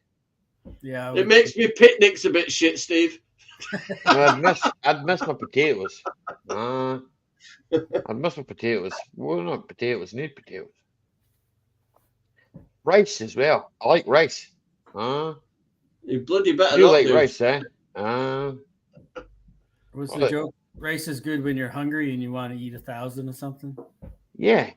Yeah. It makes me picnics a bit shit, Steve. No, I'd miss my potatoes. I'd miss my potatoes. Well, not potatoes. Need potatoes. Rice as well. I like rice. You bloody better You not like do. rice, eh? What's the What? joke? Rice is good when you're hungry and you want to eat 1,000 or something. Yeah.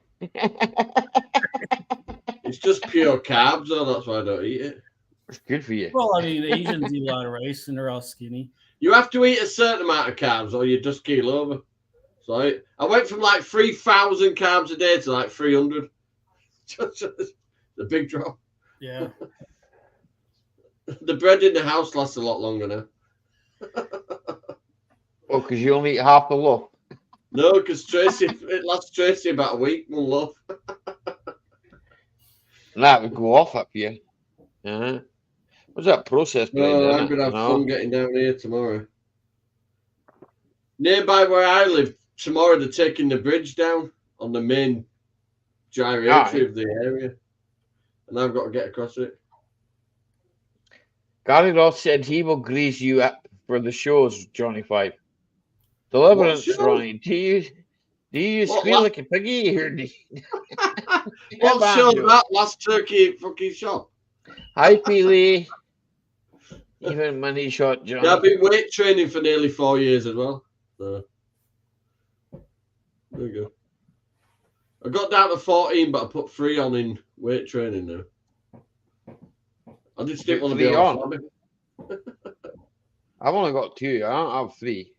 It's just pure carbs, though. That's why I don't eat it. It's good for you. Well, I mean, the Asians eat a lot of rice and they're all skinny. You have to eat a certain amount of carbs, or you just keel over. So I went from like 3,000 carbs a day to like 300. The big drop. Yeah. The bread in the house lasts a lot longer now. Oh, because you only eat half the loaf. No, because it lasts Tracy about a week, one loaf. And that would go off up here. What's that processed bread? No, isn't I'm it? going to have No. fun getting down here tomorrow. Nearby where I live, tomorrow they're taking the bridge down on the main gyratory of the area. And I've got to get across it. Gary Ross said he will grease you up for the shows, Johnny Five. Deliverance, What show? Ronnie. Do you What, squeal la- like a piggy or do you... What man, show's Joe. that last turkey fucking shot? Hi, Peely. Even money shot, Johnny. Yeah, I've been weight training for nearly 4 years as well. So there you go. I got down to 14, but I put 3 on in weight training now. I just didn't want to be 3 on. on? I've only got 2. I don't have 3.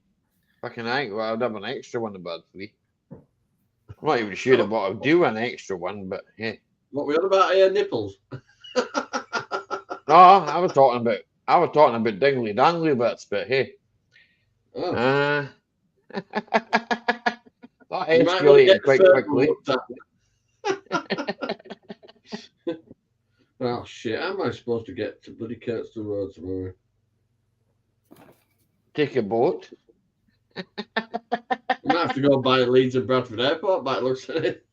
Fucking I well, I'd have an extra one about 3. I'm not even sure about I'll do an extra one, but yeah. What we on about here? Nipples? No, I was talking about dingly dangly bits, but hey. Oh. That You might want to escalated get quite the quickly. Oh shit! How am I supposed to get to bloody Kirkstone Road tomorrow? Take a boat. I might have to go by Leeds and Bradford Airport. By the looks of it.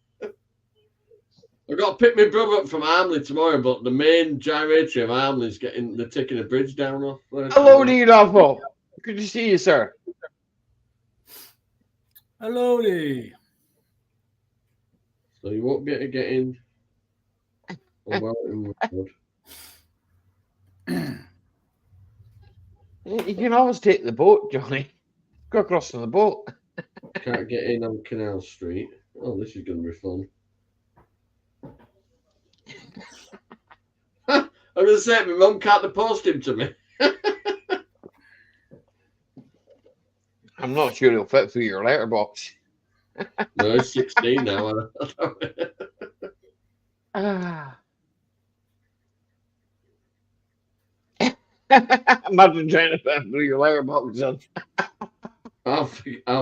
I've got to pick my brother up from Armley tomorrow, but the main gyratory of Armley is they're taking a bridge down off. Hello to you, Raffle. Good to see you, sir. Hello there. So you won't be able to get in. on Wellington Road. You can always take the boat, Johnny. Go across on the boat. Can't get in on Canal Street. Oh, this is going to be fun. I'm going to say, my mum can't post him to me. I'm not sure he'll fit through your letterbox. No, he's 16 now. Imagine trying to fit through your letterbox, son. I'll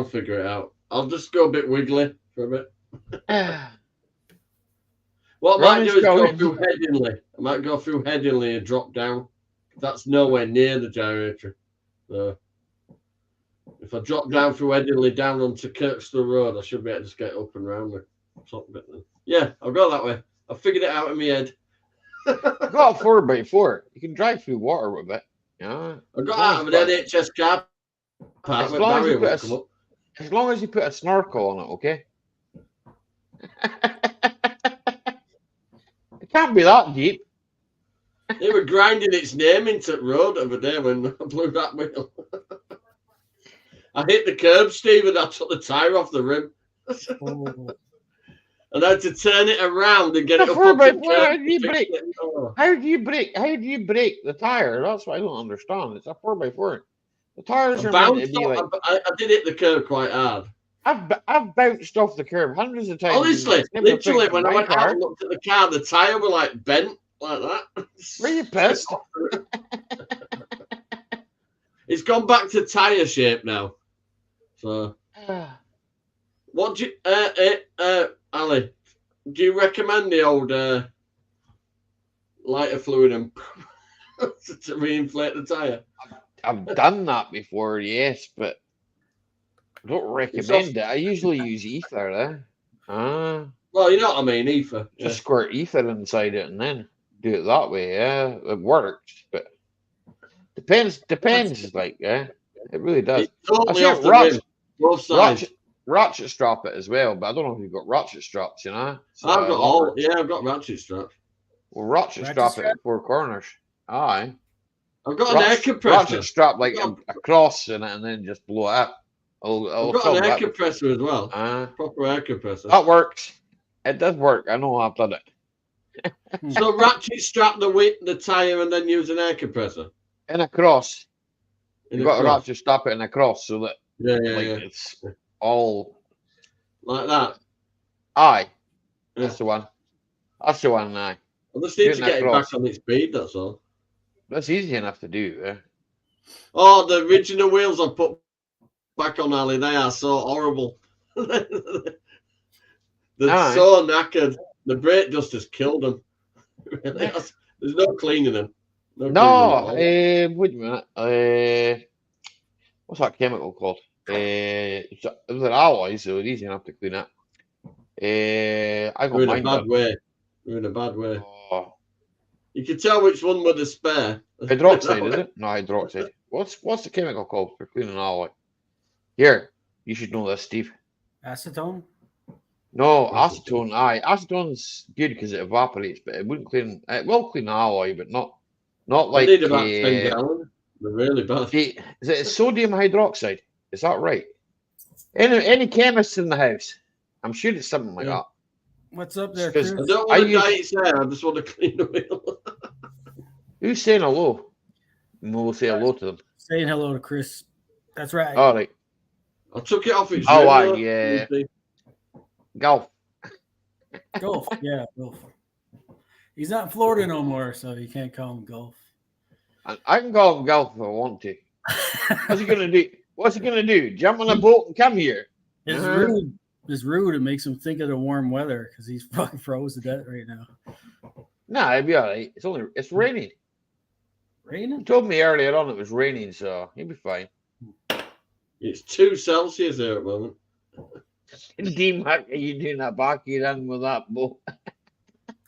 figure it out. I'll just go a bit wiggly for a bit. What I might do is go Running through Headingley. I might go through Headingley and drop down. That's nowhere near the generator. So if I drop down through Headingley down onto Kirkstall Road, I should be able to just get up and round the top bit then. Yeah, I'll go that way. I figured it out in my head. I've got a 4x4. You can drive through water with it. Yeah. I got out of an NHS car park As where long as you barrier put won't come up. As long as you put a snorkel on it, okay? It can't be that deep. They were grinding its name into the road the other day when I blew that wheel. I hit the curb, Steve, and I took the tyre off the rim. And I had to turn it around and get it up on the curb. How do you brake? How do you brake the tire? That's what I don't understand. It's a 4x4. The tires are meant to be like. I did hit the curb quite hard. I've bounced off the curb hundreds of times. Honestly, literally, when I went out and looked at the car, the tire were like bent like that. Were you pissed? It's gone back to tire shape now. So, what do you, Ali? Do you recommend the old lighter fluid and to reinflate the tire? I've done that before, yes, but I don't recommend it. I usually use ether there. Well, you know what I mean, ether. Just squirt ether inside it and then do it that way. Yeah, it works, but depends. Like, yeah, it really does. It's totally off the rim, both sides. Ratchet strap it as well, but I don't know if you've got ratchet straps, you know. So I've got all. Yeah, I've got ratchet straps. Well, ratchet strap it at 4 corners. Aye. I've got an air compressor. Ratchet strap like a cross in it and then just blow it up. I've got an air compressor as well. Proper air compressor. That works. It does work. I know I've done it. So ratchet strap the tire and then use an air compressor? In a cross. You've got to ratchet strap it in a cross so that it's all like that. Aye. That's the one. That's the one, aye. I just need to get it back on its speed, that's all. That's easy enough to do, eh? Oh, the original wheels I put back on, Ali, they are so horrible. They're so knackered. The brake dust has killed them. There's no cleaning them. Wait a minute. What's that chemical called? It was an alloy, so it's easy enough to clean up. I got We're in a bad way. We're in a bad way. Oh. You can tell which one with the spare. Hydroxide, is it? No, hydroxide. What's the chemical called for cleaning an alloy? Here, you should know this, Steve. Acetone? No, acetone. Aye, acetone's good because it evaporates, but it wouldn't clean. It will clean an alloy, but not like. I need about 10 gallons. They're really bad. Is it sodium hydroxide? Is that right? Any chemists in the house? I'm sure it's something like that. What's up there, Chris? I don't want to die there. I just want to clean the wheel. Who's saying hello? And we'll say hello to them. Saying hello to Chris. That's right. All right. I took it off its yeah. Golf. Golf. Yeah, golf. He's not in Florida no more, so you can't call him golf. I can call him golf if I want to. What's he gonna do? What's he gonna do? Jump on a boat and come here? It's rude. It's rude. It makes him think of the warm weather because he's fucking froze to death right now. Nah, it'll be all right. It's raining. Raining? He told me earlier on it was raining, so he'll be fine. It's 2 Celsius there at the moment. Dean, are you doing that backy run with that boat?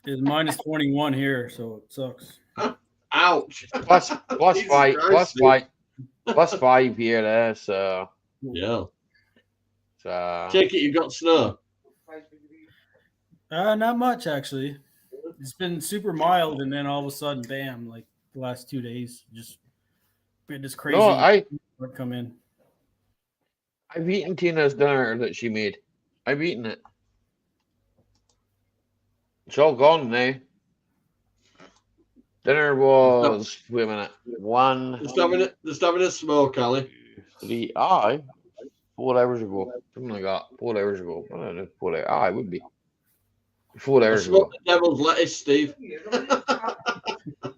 It's minus 21 here, so it sucks. Ouch. Plus 5 here there, so yeah. So Take it you got snow. Not much actually. It's been super mild, and then all of a sudden, bam! Like the last 2 days, just been this crazy. No, come in. I've eaten Tina's dinner that she made. I've eaten it. It's all gone now. Dinner was wait a minute. Just having a smoke, Ali. 3 4 hours ago. Something like that. 4 hours ago. I don't know. 4 hours. It would be 4 hours ago. The devil's lettuce, Steve.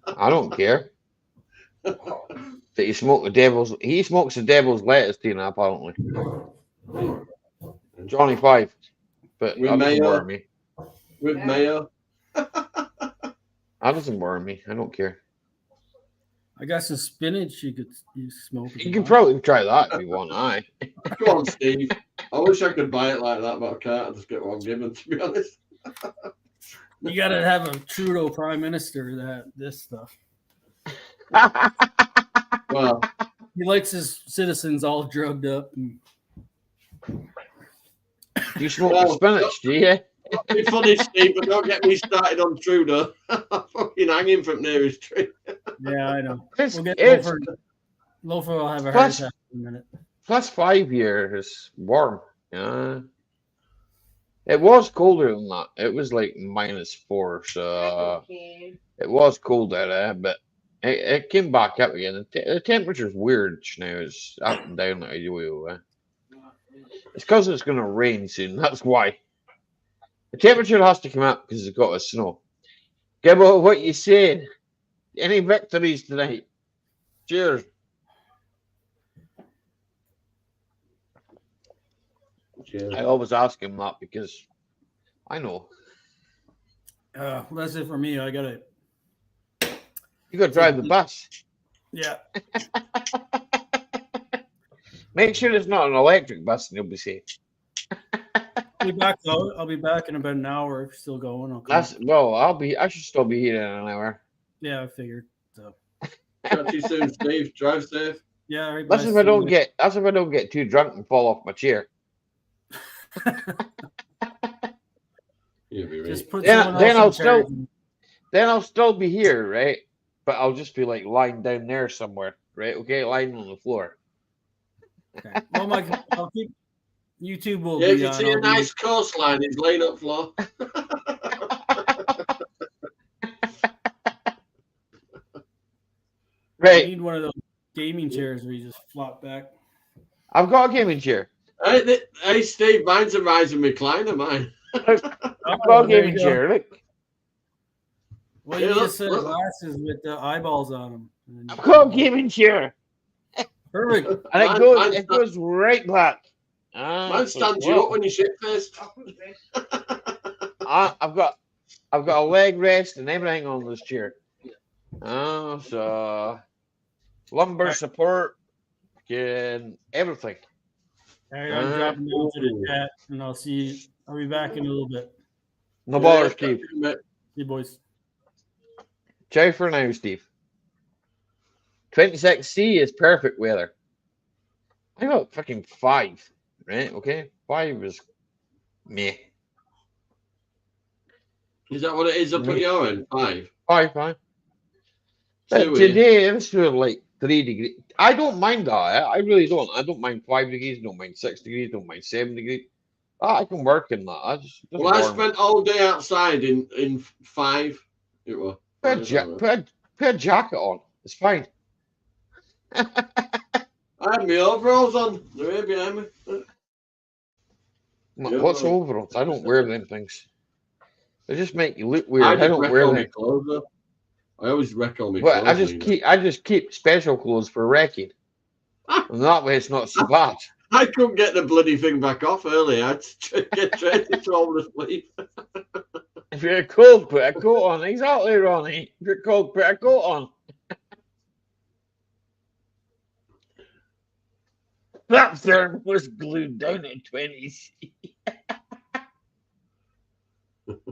I don't care. That he smokes the devil's lettuce, Tina, apparently. Johnny 5. But With that doesn't mayo. worry me. With Yeah. mayo. That doesn't worry me. I don't care. I got some spinach you could smoke. if You can want. probably try that if you want. Aye. Go on, Steve. I wish I could buy it like that, but I can't. I just get what I'm given, to be honest. You got to have a Trudeau prime minister that this stuff. Well, He likes his citizens all drugged up. And You smoke Well, spinach, do you? it's funny, Steve, but don't get me started on Trudeau. I'm fucking hanging from nearest tree. yeah, I know. It's, We'll get it's Loafer will have a heart Plus- attack in a minute. +5 here is warm. Yeah. It was colder than that. It was like -4, so Okay. it was cold out there, but it came back up again. The temperature's weird now. It's up and down like a yo-yo. It's because it's going to rain soon. That's why. The temperature has to come up because it's got a snow. Gibbo, what you saying? Any victories tonight? Cheers. Cheers. I always ask him that because I know. Well, that's it for me. I got to. You got to drive the bus. Yeah. Make sure it's not an electric bus and you'll be safe. I'll be back though. I'll be back in about an hour. If you're still going. I'll come. I should still be here in an hour. Yeah, I figured. So. Catch you soon, Steve. Drive safe. Yeah. All right, That's guys, if I see you don't later. get too drunk and fall off my chair. You'll be right. Just put Then- someone then else I'll in charge. Then I'll still be here, right? But I'll just be like lying down there somewhere, right? Okay, lying on the floor. Okay. Well, I'll keep. YouTube will Yeah, be you on. see a I'll be- nice coastline. He's laid up floor. I Right. need one of those gaming chairs where you just flop back. I've got a gaming chair. Hey, Steve, mine's a rising recliner, mine. I've got Oh, a there gaming you go. chair. Look. Well, you Yeah, need a look, set look. of glasses with the eyeballs on them. And I've got a gaming chair. Perfect. And it Mine- goes mine's it not- goes right back. Mine stands you up when you shit faced. I'll put this. I've got a leg rest and everything on this chair. So lumbar support and everything. All right, I'm dropping down to the chat, and I'll see you. I'll be back in a little bit. No bother, Steve. See you, boys. Ciao for now, Steve. 26C is perfect weather. I got fucking 5, right? Okay, 5 is meh. Is that what it is up at your end? 5. 5. But See what today it's feeling like 3 degrees. I don't mind that. I really don't. I don't mind 5 degrees. Don't mind 6 degrees. Don't mind 7 degrees. I can work in that. I just Well, I spent all day outside in 5. It was. put a jacket on. It's fine. I had my overalls on. They're here behind me. Yeah. What's overalls? I don't wear them things. They just make you look weird. I just don't wreck wear all them. my clothes, though. I always wreck all my Well, clothes. I just keep special clothes for wrecking. And that way it's not so bad. I couldn't get the bloody thing back off early. I had to get ready to roll the sleeve. If you're cold, put a coat on. Exactly, Ronnie. If you're cold, put a coat on. That thing was glued down at 20C.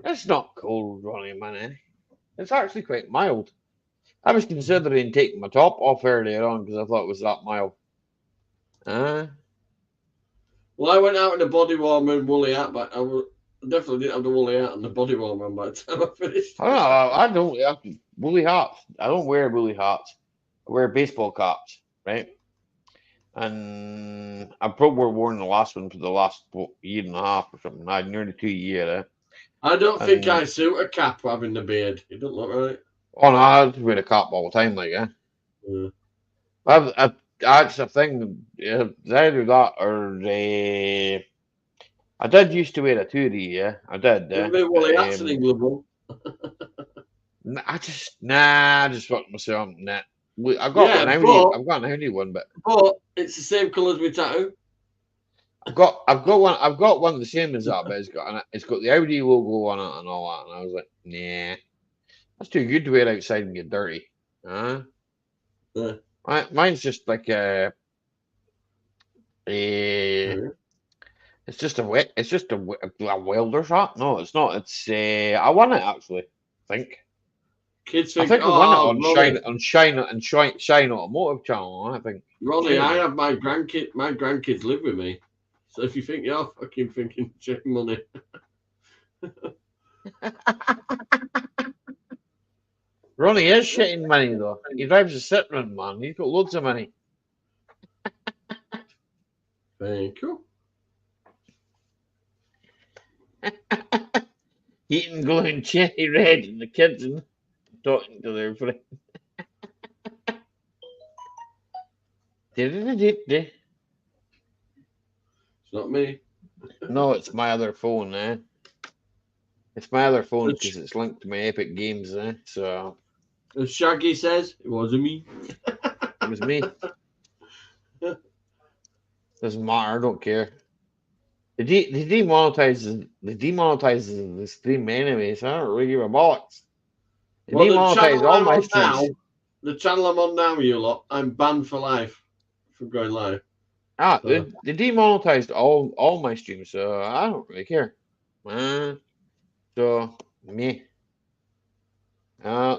It's not cold, Ronnie, man. It's actually quite mild. I was considering taking my top off earlier on because I thought it was that mild. Well, I went out in a body warmer and woolly hat, but I definitely didn't have the woolly hat and the body warmer on by the time I finished. I don't have woolly hats. I don't wear woolly hats. I wear baseball caps, right? And I probably worn the last one for the last year and a half or something. I had nearly 2 years. I don't think I suit a cap having the beard. It doesn't look right. Oh no, I just wear a cap all the time, like Yeah. That's a thing. Either that or I did used to wear a tootie. Yeah, I did. Maybe woolly hats in England, bro. I just want myself. Nah, I got Yeah, an Audi. but- I've got an Audi one, but But it's the same colour as my tattoo. I've got one the same as that, but it's got the Audi logo on it and all that. And I was like, nah, that's too good to wear outside and get dirty. Yeah. Mine's just like a it's just a welder shop. No, it's not. It's I won it actually. I think. Kids I think, think I won it oh, on Shine Automotive Channel. I think. Ronnie, I have my grandkids live with me. So if you think you're fucking thinking check money. Ronnie is shitting money though. He drives a Citroen, man. He's got loads of money. Very cool. Eating glowing cherry red and the kids and talking to their friend. It's not me. No, it's my other phone, eh? It's my other phone because it's linked to my Epic Games, eh? So As Shaggy says, it wasn't me. it was me. Doesn't matter, I don't care. They demonetizes the stream anyway, so I don't really give a bollocks. They Well, demonetize all my streams. The channel I'm on now, you lot, I'm banned for life from going live. They demonetized all my streams, so I don't really care. So me.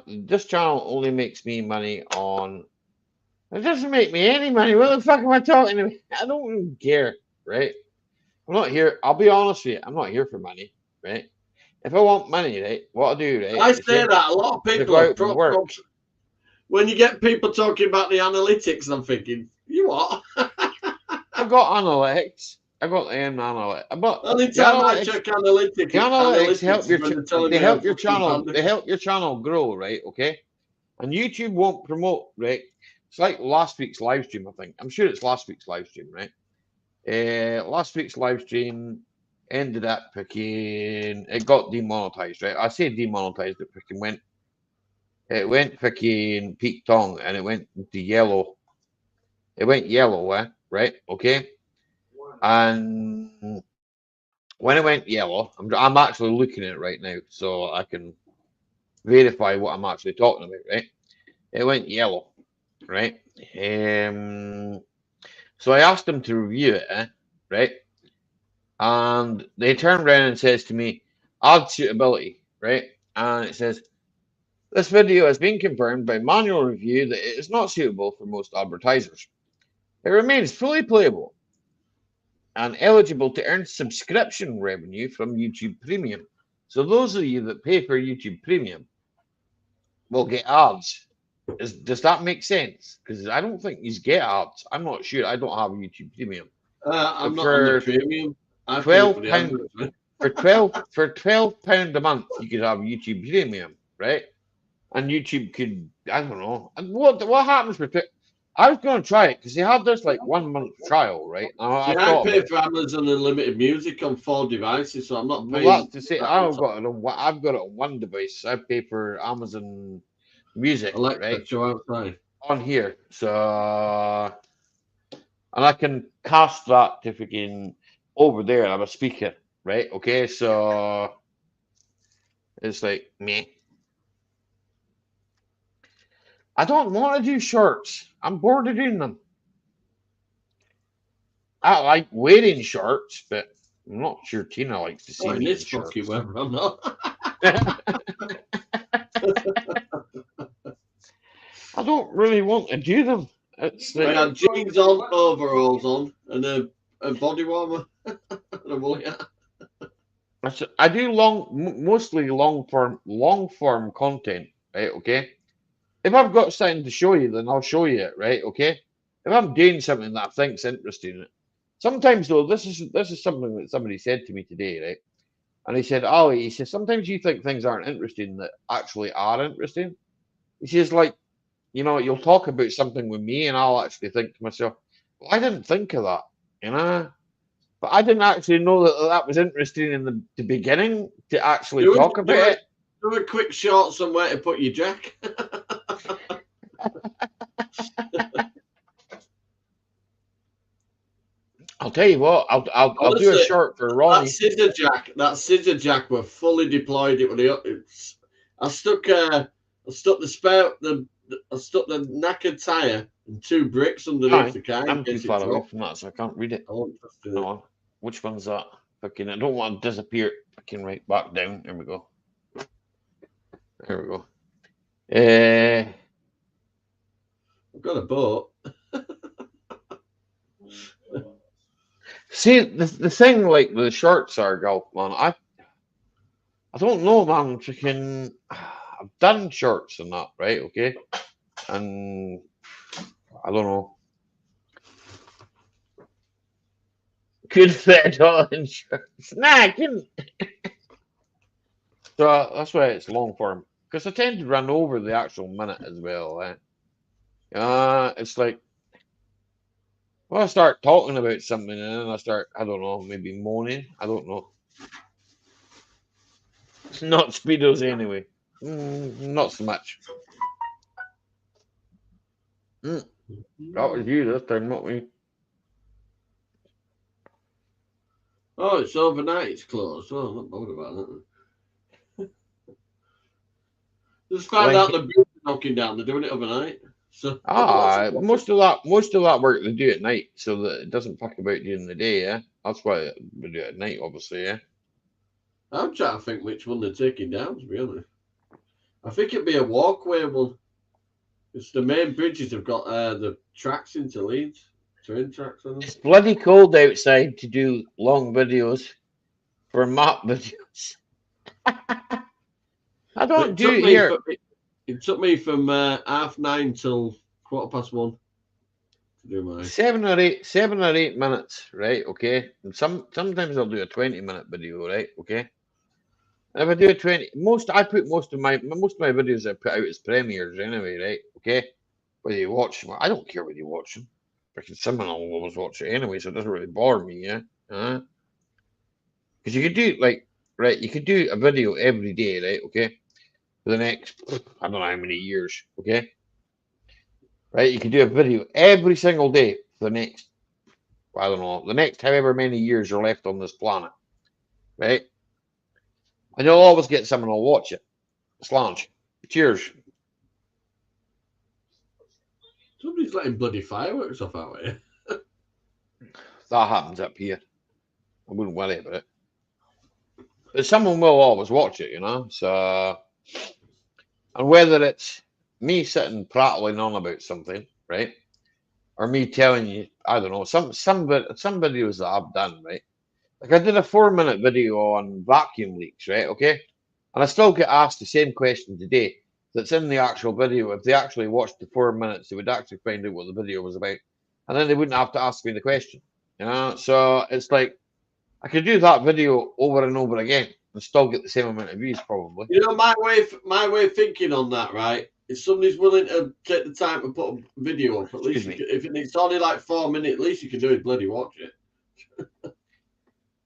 This channel only makes me money on. It doesn't make me any money. What the fuck am I talking about? I don't even care, right? I'm not here. I'll be honest with you. I'm not here for money, right? If I want money, right, what I do, right? I say that a lot of people out and work. When you get people talking about the analytics, I'm thinking, you what? I've got analytics. I've got the analytics. But Only time I check analytics, the analytics help your channel. They They help your channel grow, right? Okay. And YouTube won't promote, right? It's like last week's live stream, I think. I'm sure it's last week's live stream, right? Last week's live stream ended up fucking. It got demonetized, right? I say demonetized. It fucking went. It went fucking peak tong, and it went to yellow. It went yellow, right? Okay. And when it went yellow, I'm actually looking at it right now, so I can verify what I'm actually talking about, right? It went yellow, right? So I asked them to review it, right? And they turned around and says to me, add suitability, right? And it says, this video has been confirmed by manual review that it is not suitable for most advertisers. It remains fully playable and eligible to earn subscription revenue from YouTube Premium. So those of you that pay for YouTube Premium will get ads. Does that make sense? Because I don't think you get ads. I'm not sure. I don't have YouTube Premium. I'm not on the premium. £12 for £12 a month, you could have YouTube Premium, right? And YouTube could, I don't know. And what happens with it? I was going to try it because they had this like 1 month trial, right? I pay for Amazon Unlimited Music on 4 devices, so I'm not paying. Well, that's to say, I've got it on one device. I pay for Amazon Music, Alexa, right? show outside. On here, so and I can cast that to freaking over there. I have a speaker, right? Okay, so it's like me. I don't want to do shorts. I'm bored of doing them. I like wearing shorts, but I'm not sure Tina likes to see me in shorts. I'm not. I don't really want to do them. It's I have jeans on, overalls on, and a body warmer, and a woolly hat. I do mostly long form content, right? Okay. If I've got something to show you, then I'll show you it, right? Okay. If I'm doing something that I think's interesting, sometimes though, this is something that somebody said to me today, right? And he said, "Ollie, he says sometimes you think things aren't interesting that actually are interesting." He says, like, you know, you'll talk about something with me, and I'll actually think to myself, "Well, I didn't think of that," you know. But I didn't actually know that was interesting in the beginning to actually talk about it. Do a quick short somewhere to put your jack. I'll tell you what. I'll do a Honestly, short for Ronnie. That scissor jack were fully deployed. I stuck the knackered tire and 2 bricks underneath the car. I'm too far away from that, so I can't read it. No, which one's that? Fucking, I don't want to disappear. Fucking right back down. There we go. There we go. I've got a boat. See, the thing like the shorts are, golf man. I don't know, man. Freaking, I've done shorts and that, right? Okay, and I don't know. Could fit all in shorts. Nah, I couldn't. So that's why it's long form. Because I tend to run over the actual minute as well. It's like, well, I start talking about something and then I start, I don't know, maybe moaning. I don't know. It's not Speedos anyway. Not so much. That was you this time, not me. Oh, it's overnight. It's closed. Oh, I'm not bothered about that. Just found out the bridge is knocking down. They're doing it overnight. So most of that work they do at night, so that it doesn't fuck about during the day. Yeah, that's why we do it at night, obviously. Yeah. I'm trying to think which one they're taking down. To be honest, I think it'd be a walkway one. It's the main bridges have got the tracks into Leeds, train tracks on them. It's bloody cold outside to do long videos for map videos. I don't do it here. It took me from 9:30 till 1:15 to do mine. 7 or 8 minutes, right? Okay. And sometimes I'll do a 20-minute video, right? Okay. And if I do a 20, I put most of my videos I put out as premieres anyway, right? Okay. Whether you watch them, I don't care whether you watch them. Because someone will always watch it anyway, so it doesn't really bother me, yeah. Because you could do you could do a video every day, right? Okay. For the next, I don't know how many years, okay? Right, you can do a video every single day for the next, I don't know, the next however many years are left on this planet, right? And you'll always get someone who'll watch it. Slange. Cheers. Somebody's letting bloody fireworks off out here. That happens up here. I wouldn't worry about it. But someone will always watch it, you know? So, and whether it's me sitting prattling on about something, right? Or me telling you, I don't know, some videos that I've done, right? Like I did a 4-minute video on vacuum leaks, right? Okay. And I still get asked the same question today that's in the actual video. If they actually watched the 4 minutes, they would actually find out what the video was about. And then they wouldn't have to ask me the question. You know? So it's like I could do that video over and over again and still get the same amount of views, probably. You know, my way of thinking on that, right? If somebody's willing to take the time to put a video up, at least if it's only like 4 minutes, at least you can do it, bloody watch it.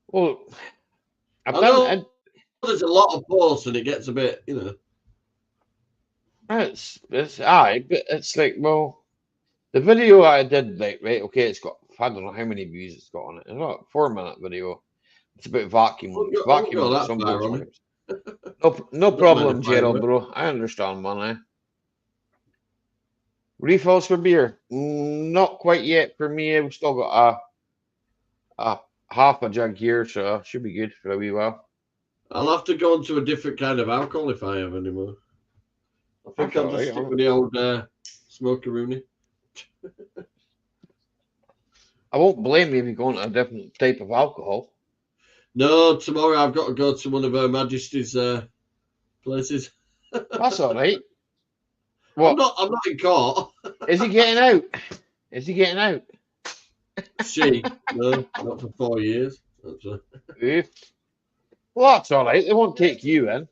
Well, there's a lot of posts and it gets a bit, you know. It's like, well, the video I did, like, right, okay, it's got, I don't know how many views it's got on it. It's not a 4-minute video. It's about vacuum. No problem, Gerald, bro. I understand, man. Refills for beer? Not quite yet for me. We've still got a half a jug here, so should be good for a wee while. I'll have to go into a different kind of alcohol if I have any more. I think I'll just stick with the old Smoky-Rooney. I won't blame you if you go into a different type of alcohol. No, tomorrow I've got to go to one of Her Majesty's places. That's all right. What? I'm not in court. Is he getting out? Is he getting out? She? No, not for 4 years. Well, that's all right. They won't take you in.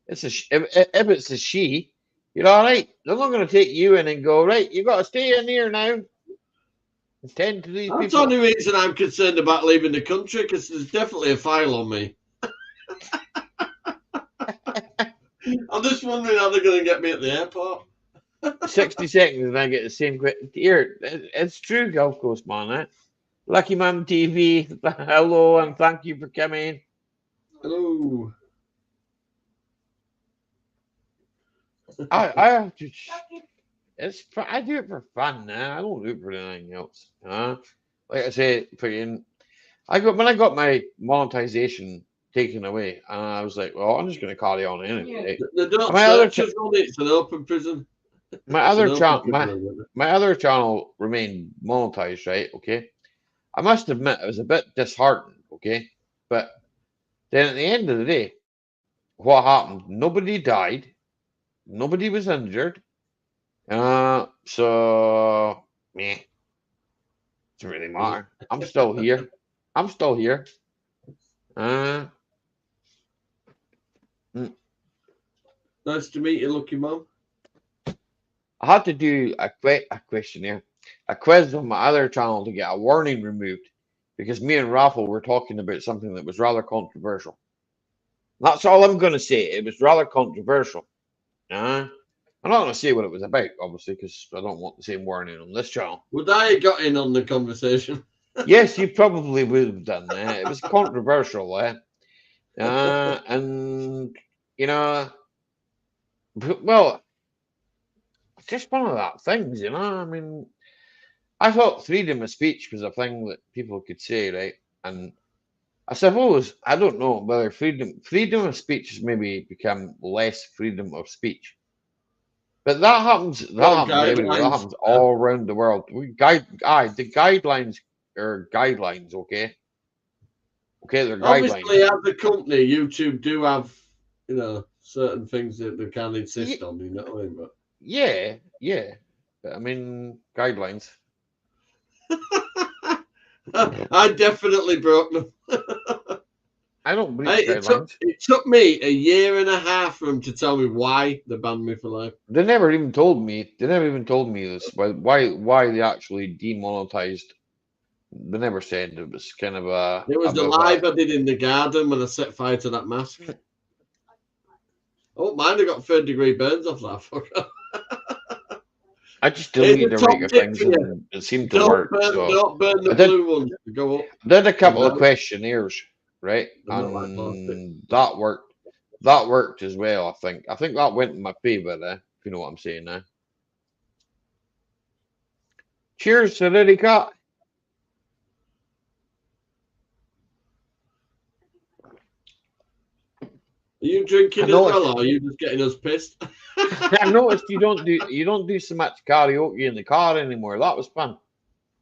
If it's a she, you're all right. They're not going to take you in and go, right, you got to stay in here now. Tend to these That's the only reason I'm concerned about leaving the country, because there's definitely a file on me. I'm just wondering how they're going to get me at the airport. 60 seconds and I get the same question. Here, it's true, Gulf Coast, man. Lucky Mum TV, hello and thank you for coming. Hello. I have to. I do it for fun now. I don't do it for anything else. Like I say, when I got my monetization taken away, and I was like, well, I'm just going to carry on anyway. They don't My other search us on it. It's an open prison. my other channel, my other channel remained monetized, right? Okay. I must admit, I was a bit disheartened. Okay, but then at the end of the day, what happened? Nobody died. Nobody was injured. So meh. Doesn't really matter. I'm still here. I'm still here. Nice to meet you, Lucky Mum. I had to do a questionnaire, a quiz on my other channel to get a warning removed because me and Raffle were talking about something that was rather controversial. That's all I'm going to say. It was rather controversial. I'm not going to say what it was about, obviously, because I don't want the same warning on this channel. Would I have got in on the conversation? Yes, you probably would have done that. It was controversial, and you know, well, just one of that things, you know. I mean, I thought freedom of speech was a thing that people could say, right? And I suppose I don't know whether freedom of speech has maybe become less freedom of speech. But that happens. That happens everywhere. That happens all around the world. The guidelines are guidelines. Okay. Okay, they're Obviously, guidelines. as a company, YouTube do have, certain things that they can insist on. You know what I mean? But yeah. But I mean, guidelines. I definitely broke them. I don't believe guidelines. It took me a year and a half for them to tell me why they banned me for life. They never even told me. They never even told me this. Why they actually demonetized. They never said. It was kind of a. It was the live I did in the garden when I set fire to that mask. Oh, mine, I got third-degree burns off that fucker. I just deleted the regular things and it seemed to work. Don't burn the blue ones. Go up. Did a couple of questionnaires, right? And that worked. That worked as well, I think. I think that went in my favour there, if you know what I'm saying now. Cheers, Serenity Cat. Are you drinking as well, or are you just getting us pissed? I noticed you don't do so much karaoke in the car anymore. That was fun.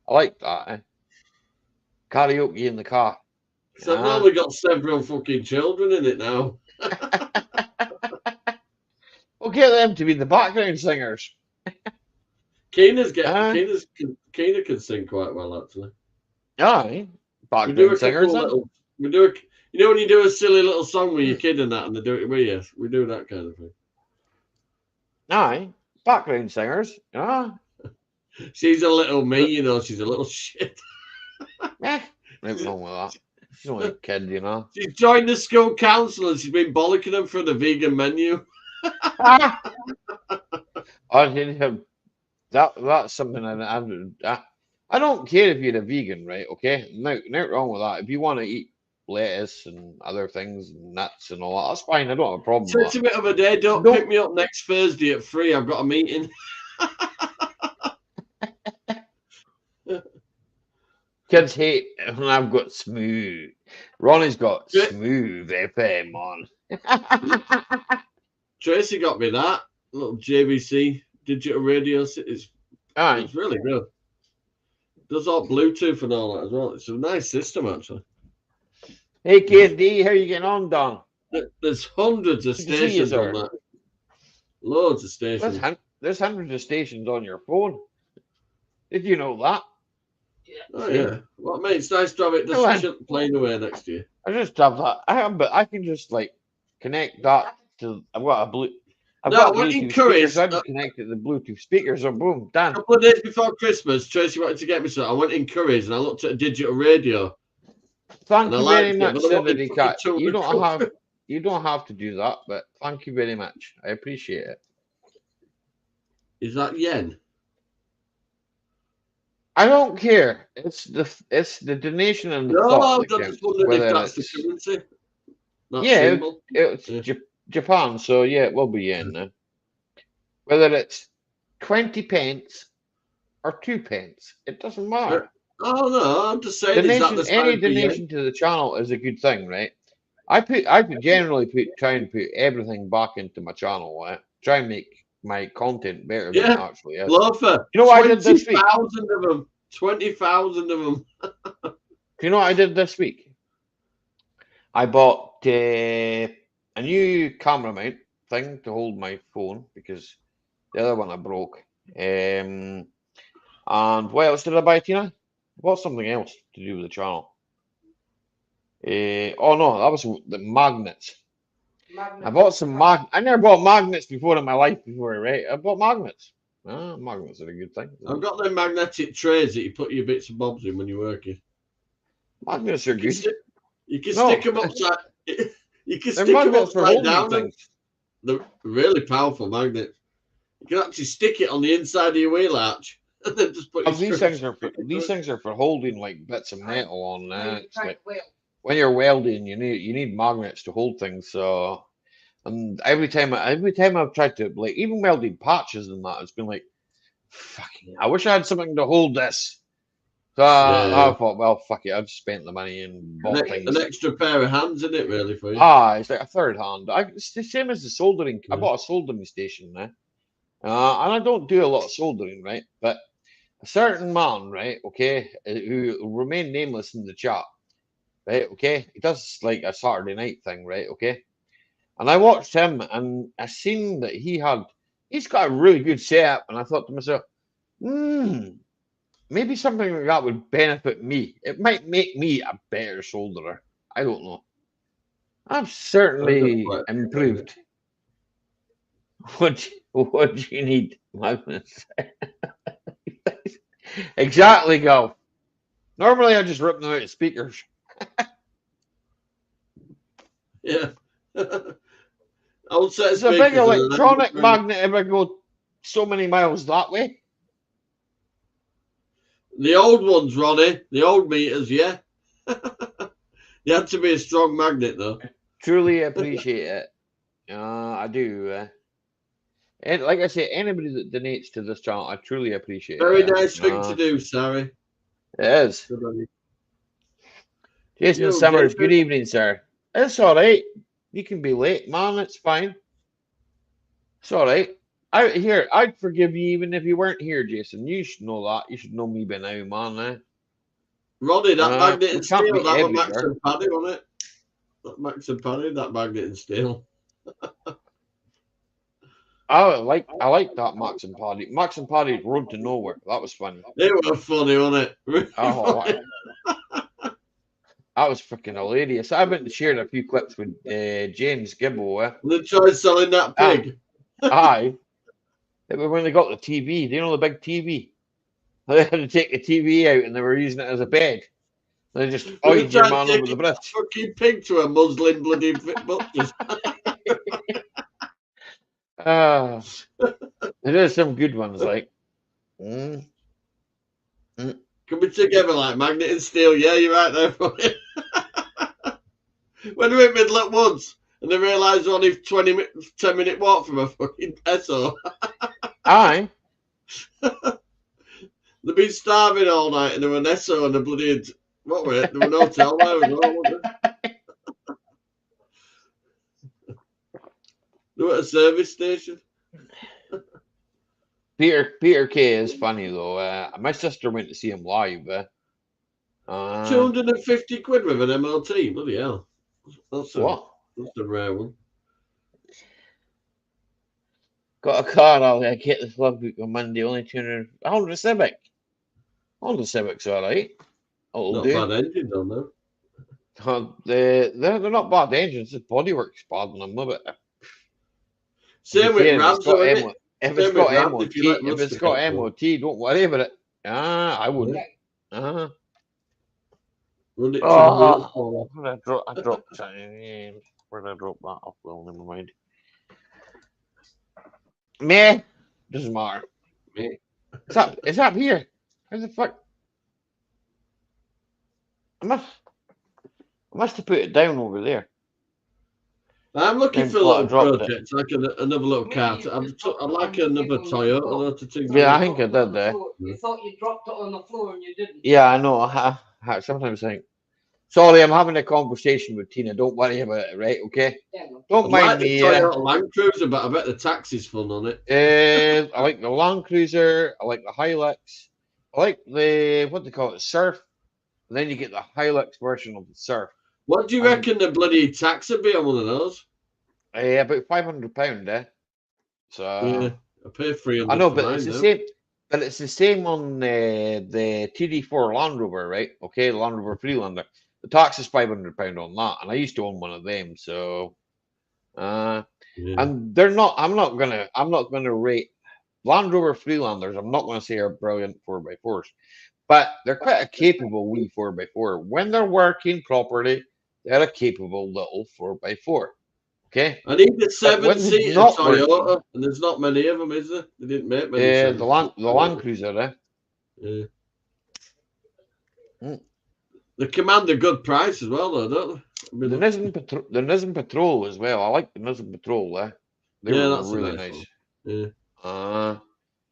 I like that. Karaoke in the car. So now we got several fucking children in it now. We'll get them to be the background singers. Keena can sing quite well, actually. Aye, background singers. We do when you do a silly little song with your kid and that, and they do it with you. We do that kind of thing. Aye, background singers. She's a little me, she's a little shit. Nothing wrong with that. She's only a kid, She's joined the school council and she's been bollocking them for the vegan menu. That's something I don't care if you're a vegan, right? Okay, no wrong with that. If you want to eat lettuce and other things, and nuts and all that, that's fine. I don't have a problem with that. It's a bit of a day. Don't pick me up next Thursday at 3. I've got a meeting. Kids hate when I've got smooth. Ronnie's got smooth FM on. Tracy got me that little JVC digital radio. It's really good. Does all Bluetooth and all that as well. It's a nice system, actually. Hey, KD, how you getting on, Don? There's hundreds of stations on that. Loads of stations. There's hundreds of stations on your phone. Did you know that? Oh, yeah. Well, mate, it's nice to have it just playing away next to you. I just have that. But I can just connect that to. I've got a Bluetooth speaker, so I just connected the Bluetooth speakers, and boom, done. A couple of days before Christmas, Tracy wanted to get me something. I went in Curry's and I looked at a digital radio. Thank you very much, Serenity Cat. You don't have to do that, but thank you very much. I appreciate it. Is that yen? I don't care. It's the donation and the No, thought I'm that just counts. wondering if Whether that's the it's currency. That yeah, symbol. it's Yeah. Japan, so yeah, it will be yen now. Whether it's 20 pence or 2 pence, it doesn't matter. Oh no, I'm just saying, is that Donation, the any sign for yen? donation to the channel is a good thing, right? Generally try and put everything back into my channel. Try and make my content better than it Yeah, actually is. Loafer. You know what I did this week? 20,000 of them. 20,000 of them. Do you know what I did this week? I bought a new camera mount thing to hold my phone because the other one I broke. And what else did I buy, Tina? I bought something else to do with the channel. Oh no, that was the magnets. I bought some I never bought magnets before in my life before, right? I bought magnets. Magnets are a good thing. I've got them magnetic trays that you put your bits and bobs in when you're working. Magnets are good. You can No. stick them upside. You can They're stick them magnets for upside holding down. things. They're really powerful magnets. You can actually stick it on the inside of your wheel arch and then just put your These screws. things are for holding like bits of metal on. It's like, when you're welding, you need magnets to hold things. So, and every time I've tried to, like, even welding patches and that, it's been like, fucking, I wish I had something to hold this. So I thought, well, fuck it, I've spent the money and bought things. An extra pair of hands in it, really, for you. It's like a third hand. It's the same as the soldering. I bought a soldering station now, and I don't do a lot of soldering, right? But a certain man, right, okay, who will remain nameless in the chat, right, okay, he does like a Saturday night thing, right, okay, and I watched him, and I seen that he's got a really good setup, and I thought to myself, maybe something like that would benefit me. It might make me a better solderer. I don't know. I've certainly improved. What do you need, Magnus? Exactly, go. Normally I just rip them out of speakers. Yeah. Old set of It's a big electronic magnet if I go so many miles that way. The old ones, Ronnie. The old meters, yeah. You had to be a strong magnet, though. Truly appreciate it. I do. And like I say, anybody that donates to this channel, I truly appreciate it. Very nice thing to do, Sarah. It is. Jason Summers, good evening, sir. It's all right. You can be late, man. It's fine. It's all right. I'd forgive you even if you weren't here, Jason. You should know that. You should know me by now, man. Roddy, that magnet and steel, that was Max everywhere. and Paddy, wasn't it? That Max and Paddy, that magnet and steel. I like that Max and Paddy. Max and Paddy's Road to Nowhere. That was funny. It was funny, wasn't it? Really funny. That was freaking hilarious. I went and shared a few clips with James Gibbo. They tried selling that pig. Aye. It was when they got the TV. Do you know the big TV? They had to take the TV out and they were using it as a bed. They just oiled your man over the bridge. Fucking pig to a muslin bloody butchers. There is some good ones like. Can we together like magnet and steel? Yeah, you're right there. When we went middle at once and they realised only 10-minute walk from a fucking Esso. Aye. They've been starving all night and there were an Esso and a bloody. What were it? There was no hotel there as well, wasn't there? They were at a service station. Peter K is funny though. My sister went to see him live. 250 quid with an MOT. Bloody hell. That's a rare one. Got a car. I'll get this logbook on Monday. Only 200. Honda Civic. Honda Civic's all right. Not bad engine, don't they? They're not bad engines. The bodywork's bad on them a bit. Same with Rams, though. If it's got MOT, don't worry about it. I wouldn't. I dropped something. Where did I drop that off? Well, never mind. Meh. Doesn't matter. It's up here. How the fuck? I must have put it down over there. I'm looking Then for a thought I little dropped it. project, like another little Maybe car. you I'd dropped it like on the another table and you Toyota thought- though, to take Yeah, I me. think I did that. You thought you dropped it on the floor and you didn't. Yeah, I know. Sometimes I think. Sorry, I'm having a conversation with Tina. Don't worry about it, right? Okay. Yeah, no. Don't I mind like the me. Toyota Land Cruiser, but I bet the taxi's fun on it. I like the Land Cruiser. I like the Hilux. I like the what they call it, Surf. And then you get the Hilux version of the Surf. What do you And- reckon the bloody tax would be on one of those? About £500, So Yeah, I pay 300. I know, for but mine it's the now. same. But it's the same on the TD4 Land Rover, right? Okay, the Land Rover Freelander. The tax is £500 on that, and I used to own one of them. So, Yeah. and they're not. I'm not gonna rate Land Rover Freelanders. I'm not gonna say are brilliant 4x4s, but they're quite a capable wee 4x4 when they're working properly. They're a capable little 4x4. Okay. I need the But when they're 7-seater not Toyota, working, and there's not many of them, is there? They didn't make many. the Land 7-seater. Cruiser, Yeah. Mm. They command a good price as well, though, don't they? The Nissan Patrol as well. I like the Nissan Patrol. They Yeah, were that's a really nice nice. one. Uh,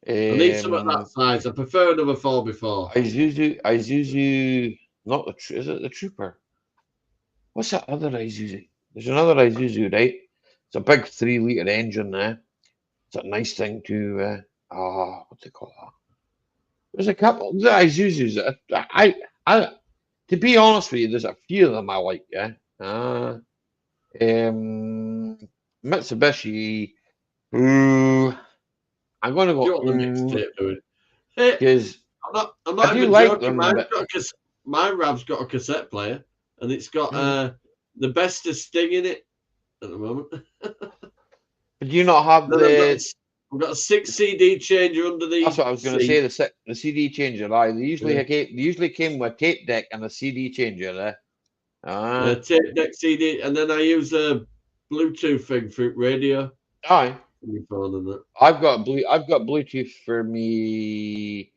I need some of that size. I prefer another 4x4. Isuzu, not the is it the Trooper? What's that other Isuzu? There's another Isuzu, right? It's a big 3-litre engine there. It's a nice thing to what do they call that? There's a couple of the Isuzus. I to be honest with you, there's a few of them I like, yeah. Mitsubishi. I'm going to Do you go want the mixtape doing? Hey, because I'm not I do even like joking. them, but My Rav's got a cassette player, and it's got the best of Sting in it at the moment. do you not have Then the? I've got a 6 CD changer under the. That's what I was going to seat. say. The CD changer. They usually Yeah. came with a tape deck and a CD changer there. Tape deck CD, and then I use a Bluetooth thing for radio. Aye. Your phone and that. I've got Bluetooth for me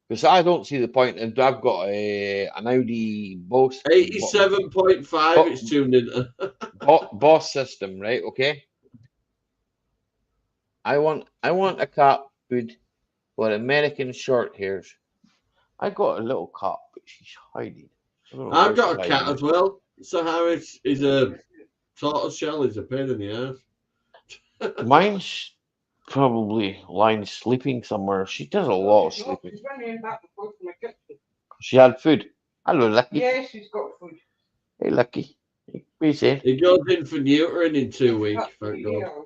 because I don't see the point. And I've got an Audi Boss 87.5 it's tuned into. Boss system, right? Okay. I want a cat food for American short hairs. I got a little cat, but she's hiding. I've got a cat as well. So Harris is a tortoise shell. Is a pain in the ass. Mine's probably lying sleeping somewhere. She does a lot of sleeping. She's running back and forth from the kitchen. She had food. Hello, Lucky. Yeah, she's got food. Hey, Lucky. What are you saying? He goes in for neutering in 2 weeks. That's Thank pretty God. good.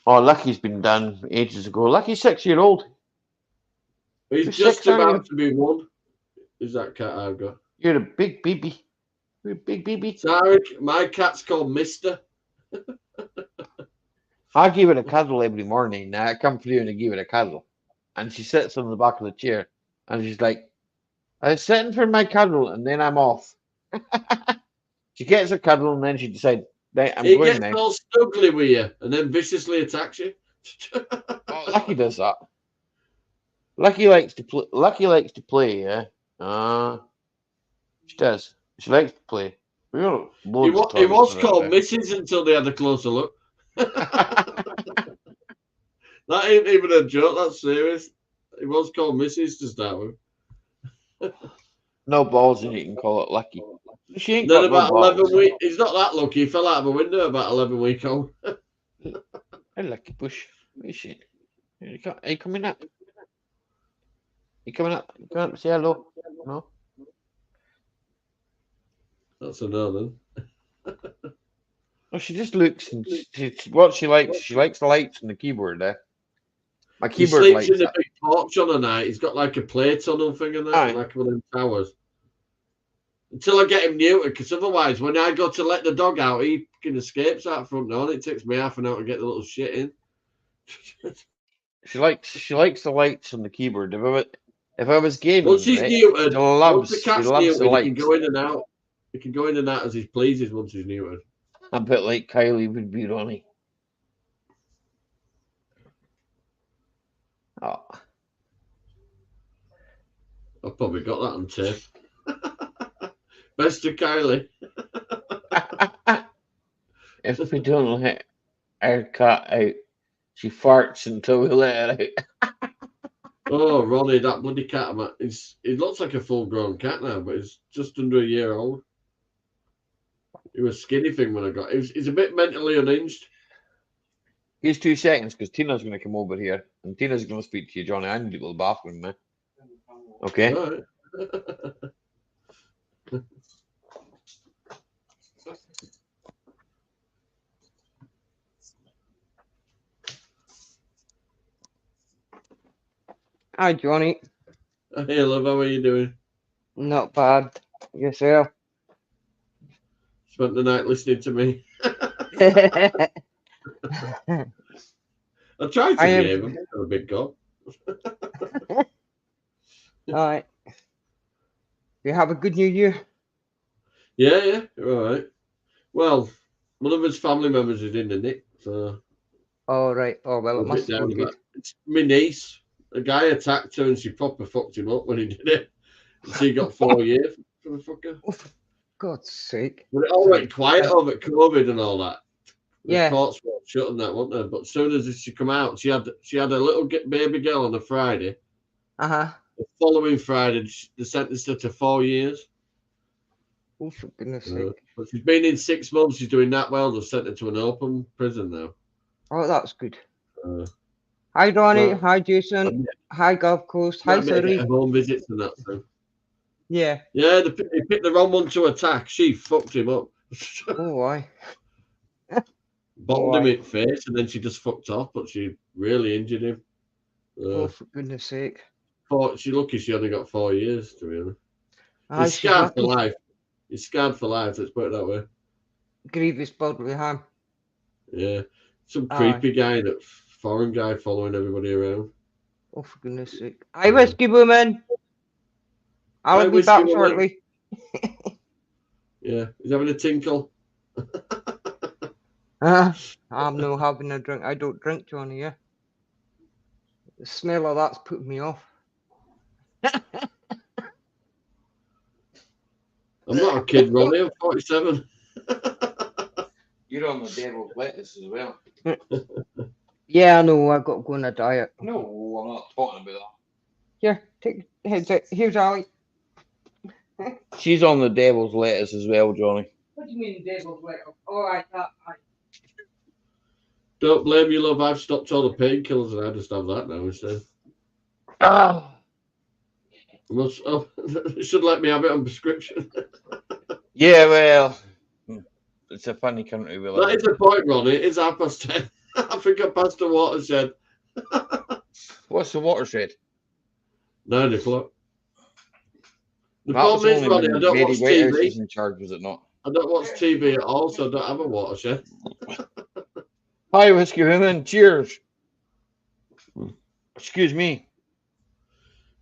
Oh, Lucky's been done ages ago. Lucky's 6-year-old. He's You're just 6, aren't about to be 1. Is that cat I've got? You're a big baby. You're a big baby. Sorry, my cat's called Mister. I give it a cuddle every morning. Now I come through and I give it a cuddle. And she sits on the back of the chair and she's like, I'm sitting for my cuddle and then I'm off. She gets a cuddle and then she decides, right, I'm He going gets now. all snuggly with you and then viciously attacks you. Oh, Lucky does that. Lucky likes to play. Lucky likes to play. Yeah. She does. She likes to play. We got He loads of was toys called around Mrs. until they had a closer look. there. That ain't even a joke. That's serious. He was called Mrs. to start with. No balls, and you can call it Lucky. She ain't Then got no about balls. 11 weeks, he's not that lucky. He fell out of a window about 11 weeks old. Hey, Lucky Bush. Where is she? Are you coming up? You coming up? You coming up to say hello? No. That's a no then. No, she just looks and what she likes. She likes the lights and the keyboard there. My He keyboard sleeps lights. in a big porch on a night. He's got like a play tunnel thing in Aye. that, like one of them towers. Until I get him neutered, because otherwise, when I go to let the dog out, he can escapes out front door, and it takes me half an hour to get the little shit in. She likes the lights and the keyboard. If I was gaming, Once he's right, neutered, she loves, once the cat's she loves the neutered, he lights. can go in and out. He can go in and out as he pleases once he's neutered. A bit like Kylie would be, Ronnie. Oh, I've probably got that on tape. Best of Kylie. If we don't let our cat out, she farts until we let her out. Oh, Ronnie, that bloody cat, man. He looks like a full-grown cat now, but he's just under a year old. He was a skinny thing when I got. He's a bit mentally unhinged. Here's 2 seconds because Tina's going to come over here and Tina's going to speak to you, Johnny. I need to go to the bathroom, man. Okay. All right. Hi, Johnny. Hey, love, how are you doing? Not bad. Yourself? Spent the night listening to me. I tried to I am- behave. I'm not a big god. Alright. You have a good New Year? Yeah, all right. Well, one of his family members is in the nick, so Alright. Oh, well, it I'm a bit must down be good. about it. It's my niece. A guy attacked her and she proper fucked him up when he did it. And she got 4 years for the fucker. Oh, for God's sake. But it all went quiet over COVID and all that. The Yeah. courts were shut and that, weren't they? But as soon as she come out, she had a little baby girl on a Friday. Uh-huh. The following Friday, they sentenced her to 4 years. Oh, for goodness sake. But she's been in 6 months. She's doing that well. They've sent her to an open prison now. Oh, that's good. Uh, Hi, Ronnie. well, Hi, Jason. Hi, Gulf Coast. Hi, might be able to Surrey. get home visits and that. So. Yeah. Yeah, he picked the wrong one to attack. She fucked him up. Oh, why? Bottled him in the face, and then she just fucked off. But she really injured him. Oh, for goodness sake. She's lucky she only got 4 years, to be honest. Aye, He's she's scarred for lucky. life. He's scarred for life. Let's put it that way. Grievous bodily harm. Yeah, some Aye. creepy guy, that foreign guy, following everybody around. Oh, for goodness sake. Hi, Whiskey Woman. Hi, I'll be Whiskey back Woman. shortly. Yeah, he's having a tinkle. I'm no having a drink. I don't drink, Johnny, yeah. The smell of that's putting me off. I'm not a kid, Ronnie. I'm 47. You're on the devil's lettuce as well. Yeah, I know. I've got to go on a diet. No, I'm not talking about that. Here, take here's Ali. She's on the devil's lettuce as well, Johnny. What do you mean, devil's lettuce? Oh, I thought. Don't blame you, love. I've stopped all the painkillers and I just have that now instead. Should let me have it on prescription. Yeah, well, it's a funny country we live That is the point, Ronnie. It is 10:30. I think I passed the watershed. What's the watershed? 9 o'clock. The That was problem is, only Ronnie, when I don't Mary watch Whitehouse TV. was in charge, was it not? I don't watch TV at all, so I don't have a watershed. Hi, Whiskey Woman. Cheers. Excuse me.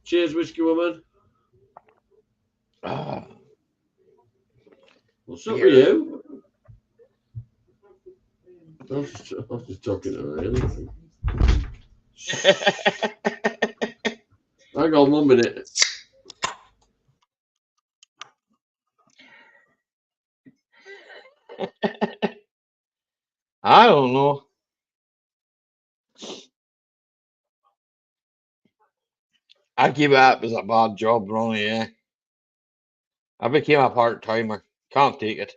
Cheers, Whiskey Woman. Ah, What's up with you? I was just talking to her, really. Hang on 1 minute. I don't know. I give it up as a bad job, Ronnie, yeah. I became a part-timer. Can't take it.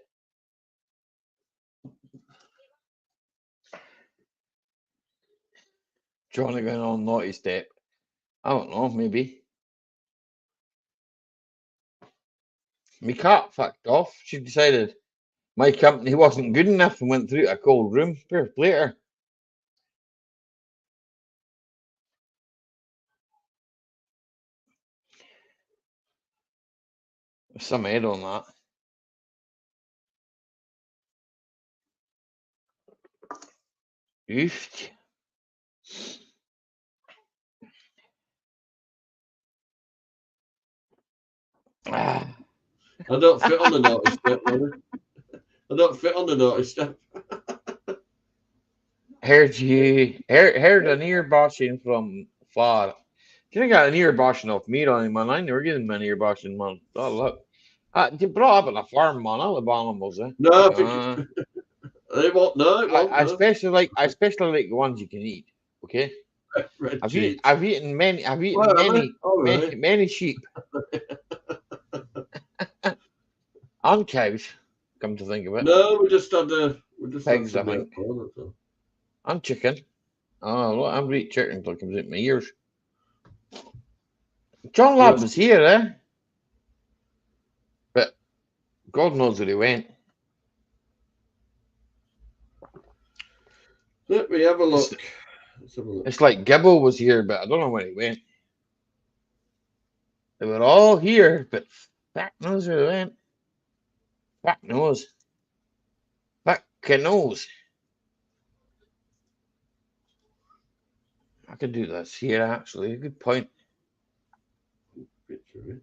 Johnny going on naughty step. I don't know, maybe. My cat fucked off. She decided my company wasn't good enough and went through a cold room. Fair play to her. There's some head on that. Oof. Ah. I don't fit on the naughty step, Ronnie. I don't fit on the naughty step. Heard an ear bashing from far. You got an ear bashing off me, Ronnie, man. I never give him an ear bashing, man. Oh, look. You brought up on a farm, man. All the animals, eh? No, they won't. No, it won't. I especially like the ones you can eat. Okay. Red I've cheeks. eaten many. I've eaten Well, many, all right. many sheep and cows. Come to think of it, No, we just had Pigs, some I think. milk, so. and chicken. Oh, look, I'm eating chicken until it comes out my ears. John Lab was here, eh? But God knows where he went. Let me have a look. Let's have a look. It's like Gibble was here, but I don't know where he went. They were all here, but fuck knows where they went. Fuck knows. Fuck knows. I could do this here, actually. Good point. Picture it.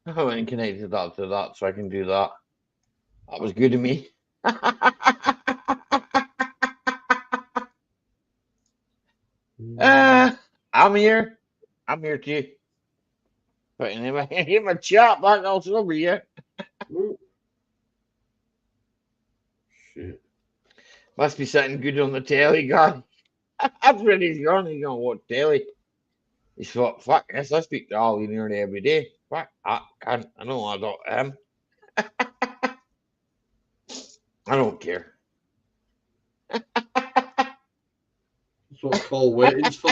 I haven't connected that to that, so I can do that. That was good of me. I'm here. I'm here too. Putting in my chat back also over here. Shit. Must be sitting good on the telly, God. That's when he's gone. He's gonna watch telly. He's thought, fuck this, I speak to Ollie nearly every day. Fuck, I can't. I know I don't him. I don't care. That's what Paul waiting's for.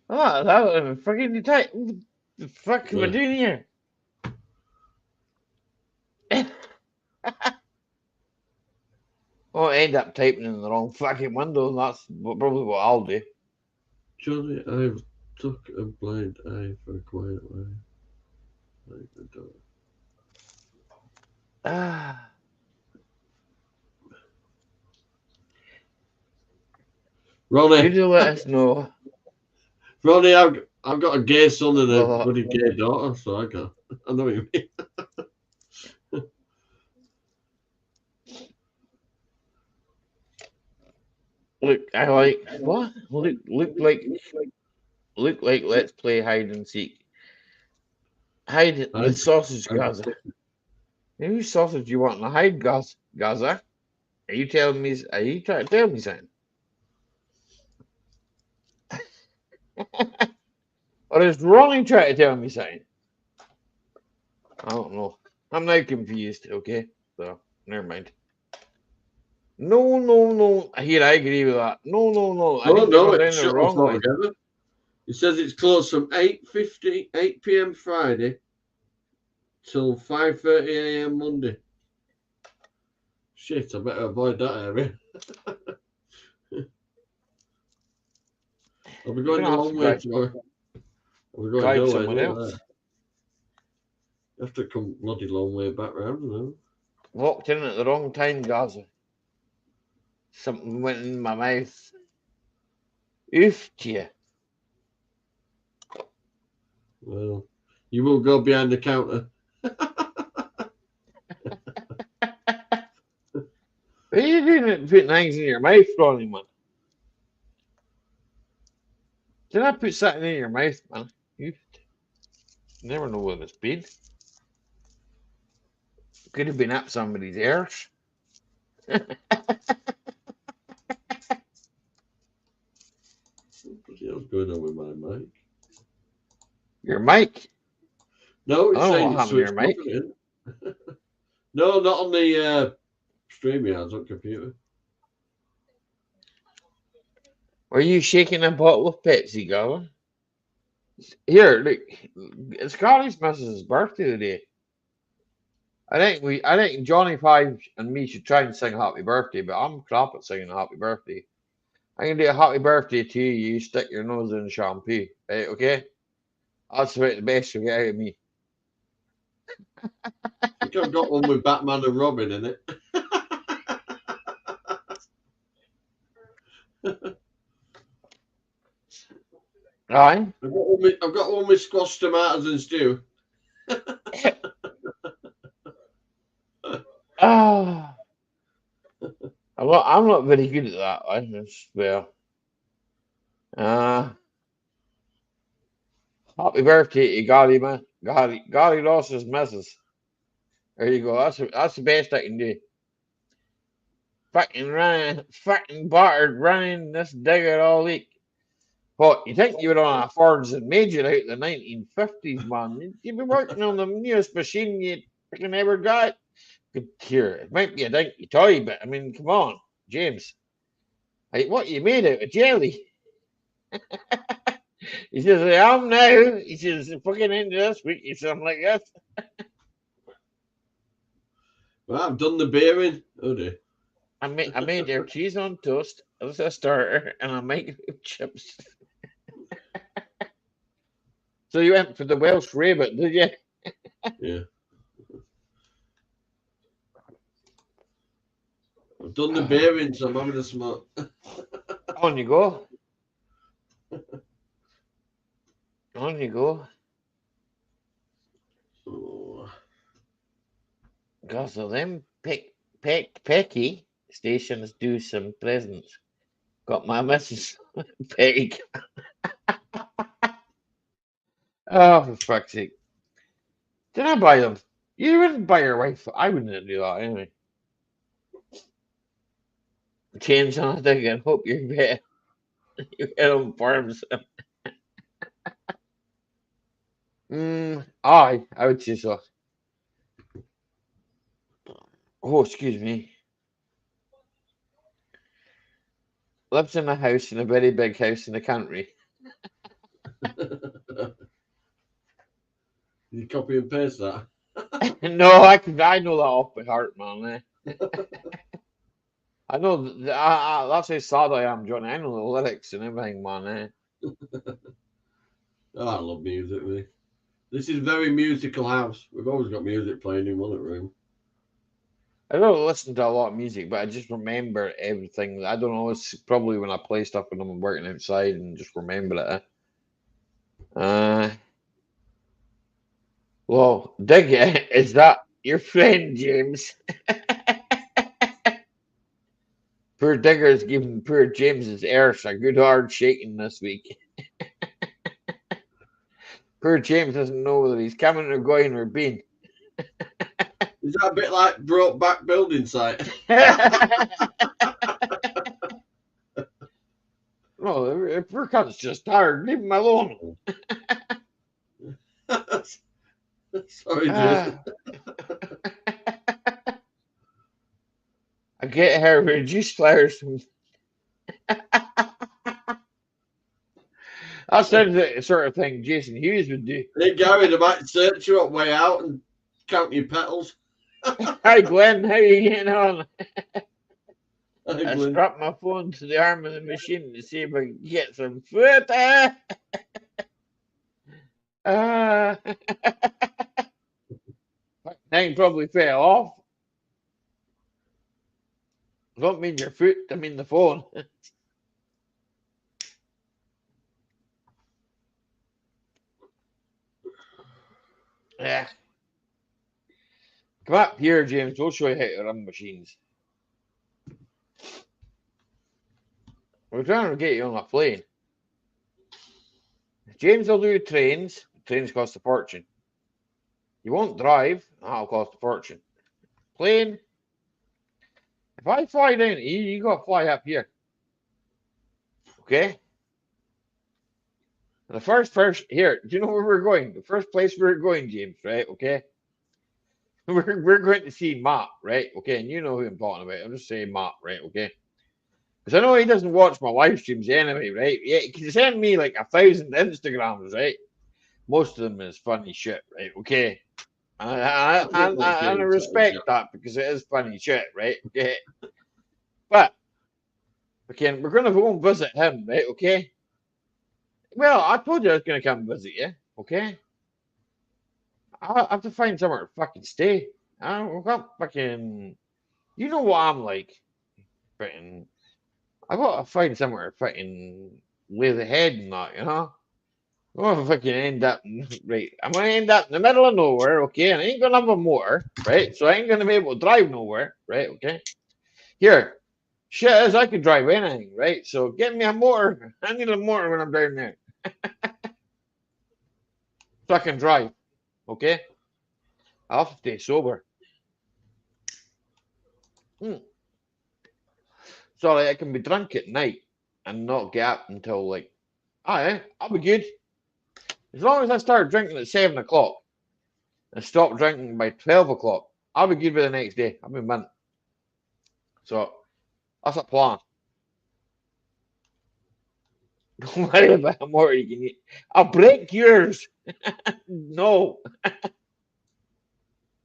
Oh, that was freaking tight. What the fuck am I doing here? Oh, I end up typing in the wrong fucking window. That's probably what I'll do. Johnny, I've took a blind eye for a quiet way. Like the dog. Ronnie, Could you let us know? Ronnie, I've got a gay son and a bloody gay daughter, so I know what you mean. Look, I like what? Look like let's play hide and seek. Hide the sausage, Gaza. Whose sausage do you want in the hide, Gaza? Are you telling me? Are you trying to tell me something? Or is Ronnie trying to tell me something? I don't know. I'm now confused. Okay, so never mind. No. Here, I agree with that. No. I think No, we're it's down the wrong line. together. It says it's closed from 8 p.m. Friday till 5:30 a.m. Monday. Shit, I better avoid that area. I'll be going a long way tomorrow. I'll be going no somewhere way else. there. You have to come bloody long way back round, you know. Walked in at the wrong time, Gaza. Something went in my mouth. Oof to you. Well, you will go behind the counter. What are you doing putting things in your mouth, Ronnie, man? Did I put something in your mouth, man? You never know what it's been. Could have been up somebody's ears. What else going on with my mic? Your mic? No, it's saying it's switched your mic. No, not on the StreamYards on computer. Were you shaking a bottle of Pepsi, Gavin? Here, look. It's Carly's missus' birthday today. I think Johnny Five and me should try and sing happy birthday, but I'm crap at singing happy birthday. I'm gonna do a happy birthday to you. You stick your nose in shampoo, right? Okay? That's about the best you'll get out of me. I think I've got one with Batman and Robin in it. Aye. I've got one with squash tomatoes and stew. Ah. I'm not very good at that. I swear. Happy birthday to Gary, man. Gary Ross's missus. There you go. That's the best I can do. Fucking battered running this digger all week. What, you think you were on a Fords and Major out in the 1950s, man? You've been working on the newest machine you fucking ever got. Here, it might be a dinky toy, but I mean, come on, James. Like, what you made out of jelly? He says, I am now. He says, fucking into this week. He said, I'm like, yes. Well, I've done the bearing. Oh dear. I made their cheese on toast as a starter, and I make chips. So you went for the Welsh rabbit, did you? Yeah. I've done the bearings. I'm having a smoke. On you go. On you go. Oh. Because of them Pecky stations do some presents. Got my missus Peg. Oh, for fuck's sake. Did I buy them? You wouldn't buy your wife. I wouldn't do that anyway. Change on thing and hope you get on farms. I would say so. Oh, excuse me. Lives in a house, in a very big house in the country. You copy and paste that? No, I know that off by heart, man. I know that's how sad I am, Johnny. I know the lyrics and everything, man. Oh, I love music, really. This is a very musical house. We've always got music playing in one room. I don't listen to a lot of music, but I just remember everything. I don't know. It's probably when I play stuff when I'm working outside and just remember it. Well, dig it. Is that your friend, James? Poor Digger's giving poor James's earth a good hard shaking this week. Poor James doesn't know whether he's coming or going or been. Is that a bit like broke back building site? No, poor cunt's just tired. Leave him alone. Sorry, Jason. I get her reduced flowers from. That sounds like the sort of thing Jason Hughes would do. Hey, Gary, they might search you up way out and count your petals. Hi, Glenn. How are you getting on? I Glenn. strapped my phone to the arm of the machine to see if I can get some food. Thing probably fell off. Don't mean your foot, I mean the phone. Yeah. Come up here, James. We'll show you how to run machines. We're trying to get you on a plane. James will do trains. Trains cost a fortune. You won't drive. That'll cost a fortune. Plane. If I fly down here, you got to fly up here. Okay? The first here, do you know where we're going? The first place we're going, James, right? Okay? We're going to see Matt, right? Okay, and you know who I'm talking about. I'm just saying Matt, right? Okay? Because I know he doesn't watch my live streams anyway, right? Yeah, he can send me like 1,000 Instagrams, right? Most of them is funny shit, right? Okay? And I respect that because it is funny shit, right? Okay? But, okay, we're going to go and visit him, right? Okay? Well, I told you I was going to come visit you, okay? I have to find somewhere to fucking stay. I've got fucking. You know what I'm like. Fucking. I gotta find somewhere to fucking lay the head and that, you know? I'm gonna fucking end up right. I'm gonna end up in the middle of nowhere, okay? And I ain't gonna have a motor, right? So I ain't gonna be able to drive nowhere, right? Okay. Here, shit is I can drive anything, right? So get me a motor. I need a motor when I'm down there. So I can drive, okay? I'll have to stay sober. So like, I can be drunk at night and not get up until like, I'll be good. As long as I start drinking at 7 o'clock and stop drinking by 12 o'clock, I'll be good by the next day. I'll be mint. So that's a plan. Don't worry about how more you can eat. I'll break yours. No.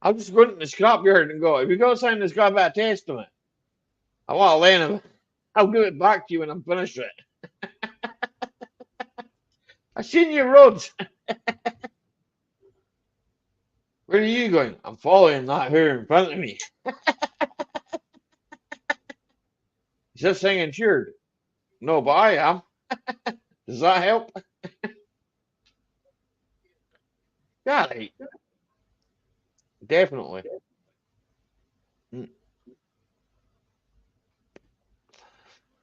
I'll just go into the scrapyard and go, if you got something that's got a bit of taste on it, I want a lane of it. I'll give it back to you when I'm finished with it. I've seen your roads. Where are you going? I'm following that here in front of me. Is this thing insured? No, but I am. Does that help? Yeah, right. Definitely.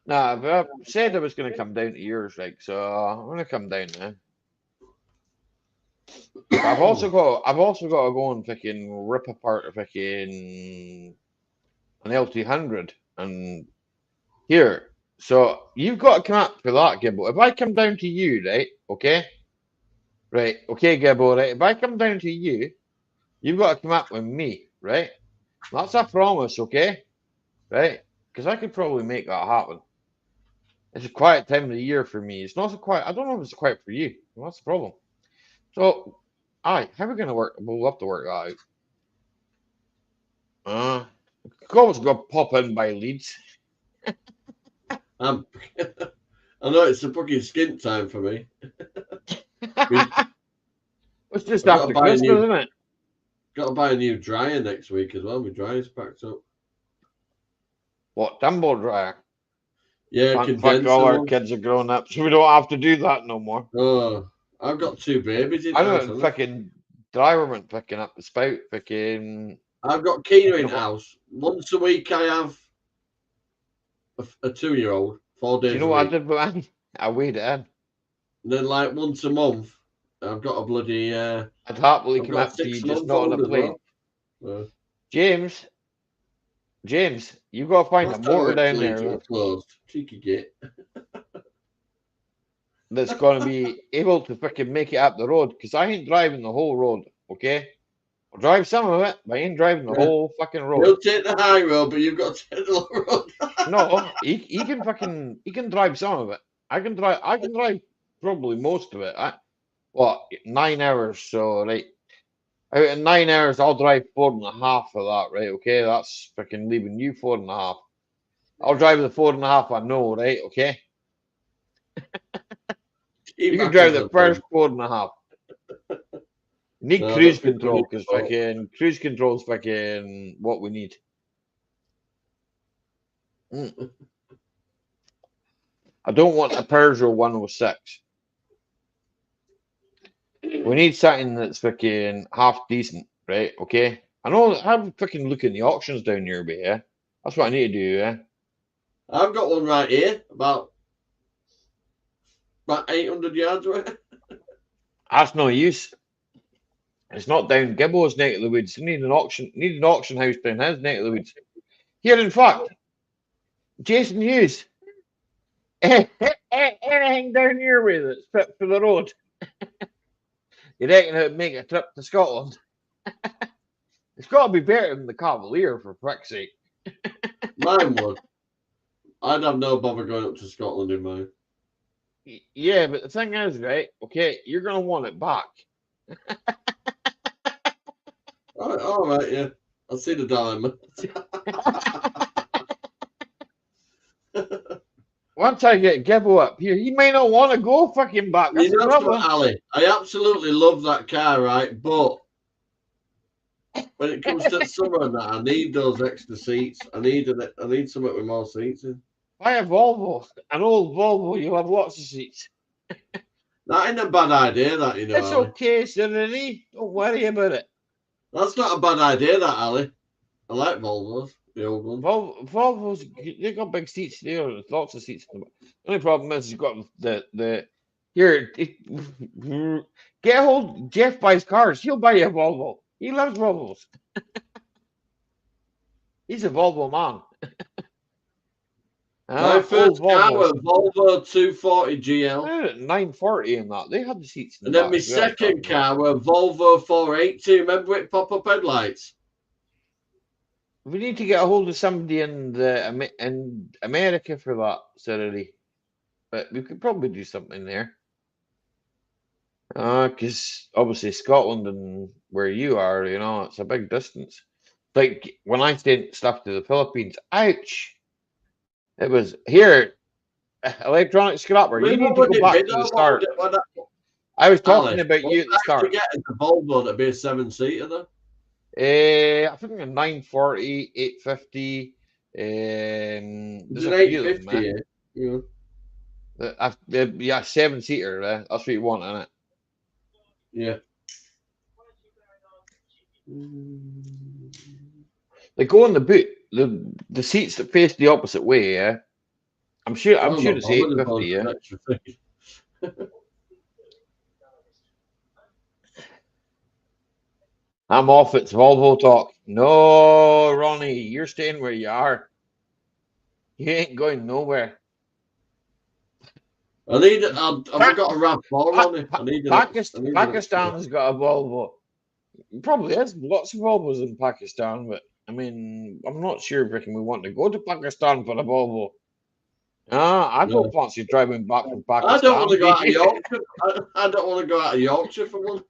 Nah, but I said I was going to come down to yours, like, so I'm going to come down now. But I've also got to go and fucking rip apart a fucking an LT100 and here. So you've got to come up for that, Gibbo. If I come down to you, right? Okay, right? Okay, Gibbo, right? If I come down to you, you've got to come up with me, right? That's a promise, okay? Right? Because I could probably make that happen. It's a quiet time of the year for me. It's not so quiet. I don't know if it's quiet for you. Well, that's the problem. So, how are we gonna work? We'll have to work that out. Always got to pop in by Leeds. I know it's a fucking skint time for me. It's just after Christmas, isn't it? Got to buy a new dryer next week as well. My dryer's packed up. What, tumble dryer? Yeah, fuck, all our kids are grown up, so we don't have to do that no more. Oh, I've got 2 babies in I house. don't fucking dryer went picking up the spout. Fucking. I've got Keener in house. Once a week, I have a 2-year-old. 4 days. You know what I did with mine? I weighed it in. And then, like once a month, I've got a bloody. I'd happily come up to you, just not on a plane. Well. James, you got to find a motor down there. Closed. Cheeky git. That's going to be able to fucking make it up the road, because I ain't driving the whole road, okay? I'll drive some of it, but I ain't driving the whole fucking road. He'll take the high road, but you've got to take the low road. No, he can drive some of it. I can drive probably most of it. 9 hours, so right. Out of 9 hours, I'll drive 4.5 for that, right? Okay, that's fucking leaving you 4.5. I'll drive the 4.5 I know, right? Okay. You can drive the first 4.5. Need cruise control, because fucking cruise control is fucking what we need. I don't want a Peugeot 106. We need something that's fucking half decent, right? Okay. I know. I'm fucking looking the auctions down here, but yeah, that's what I need to do. Yeah. I've got one right here, about 800 yards away. That's no use. It's not down Gibbo's neck of the woods. You need an auction. Need an auction house down his neck of the woods. Here, in fact, Jason Hughes. Anything down your way that's fit for the road. You reckon it would make a trip to Scotland? It's got to be better than the Cavalier, for fuck's sake. Mine would. I'd have no bother going up to Scotland in mine. Yeah, but the thing is, right? Okay, you're gonna want it back. All right, yeah. I'll see the diamond. Once I get Gibbo up here, he may not want to go fucking back. That's you know what, Ali? I absolutely love that car, right? But when it comes to summer and that, I need those extra seats. I need something with more seats in. Buy a Volvo, an old Volvo. You'll have lots of seats. That ain't a bad idea, that, you know, It's Ali. okay, Serenity. Don't worry about it. That's not a bad idea, that, Ali. I like Volvos, the old ones. Volvos, they got big seats there. There's lots of seats. The only problem is you've got the here. Get a hold. Jeff buys cars. He'll buy you a Volvo. He loves Volvos. He's a Volvo man. My first car was Volvo 240 GL. 940 in that. They had the seats in And the then my back as well, second car was Volvo 480. Remember it pop-up headlights? We need to get a hold of somebody in America for that, Serenity. But we could probably do something there. Because obviously Scotland and where you are, you know, it's a big distance. Like when I sent stuff to the Philippines, ouch! It was here, electronic scrapper. You need to go back to the start. I was talking about you at the start. Get a Volvo to be a 7-seater though. I think a 940, 850. There's a few of them, yeah, 7-seater. That's what you want, isn't it? Yeah. They go in the boot. The seats that face the opposite way. Yeah, I'm sure it's 850. Yeah. I'm off. It's Volvo talk. No, Ronnie, you're staying where you are. You ain't going nowhere. I've got a RAV4 on it. Pakistan's got a Volvo. Probably has lots of Volvos in Pakistan, but I mean, I'm not sure if we want to go to Pakistan for a Volvo. I don't fancy driving back from Pakistan. I don't want to go out of Yorkshire. I don't want to go out of Yorkshire for one.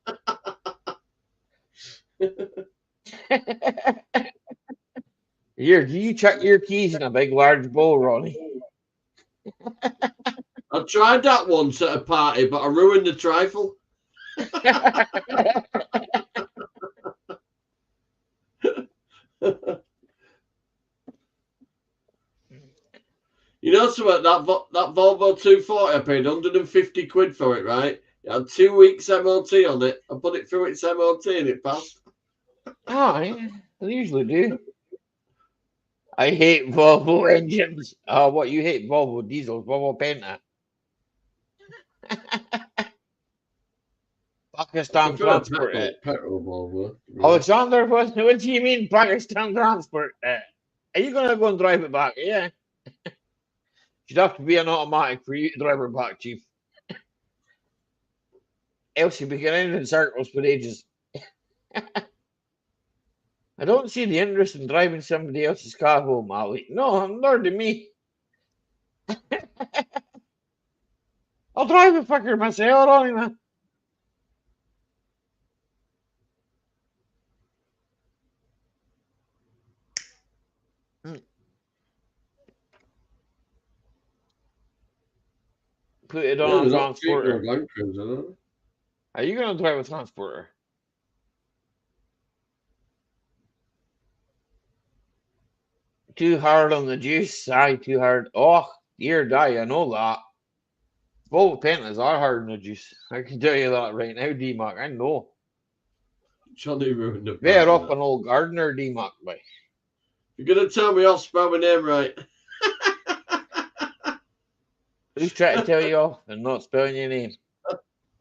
Here, do you check your keys in a big large bowl, Ronnie? I tried that once at a party, but I ruined the trifle. You know something? That Volvo 240, I paid 150 quid for it, right? It had 2 weeks MOT on it. I put it through its MOT and it passed. They usually do. I hate Volvo engines. What you hate? Volvo diesels, Volvo Penta. Pakistan transport. Petrol Volvo. Alexander, what do you mean Pakistan transport? Are you gonna go and drive it back? Yeah. Should have to be an automatic for you to drive it back, Chief. Else you'll be getting in circles for ages. I don't see the interest in driving somebody else's car home, Ali. No, nor do me. I'll drive a fucker myself, Ronnie, man. Put it on a transporter. Are you going to drive a transporter? Too hard on the juice. Aye, too hard. Oh, dear die, I know that. Volvo Pentas are hard on the juice. I can tell you that right now, D-Mac. I know. Johnny ruined the They're up an old gardener, D-Mac, boy. You're going to tell me I'll spell my name right. Who's trying to tell you off and not spelling your name?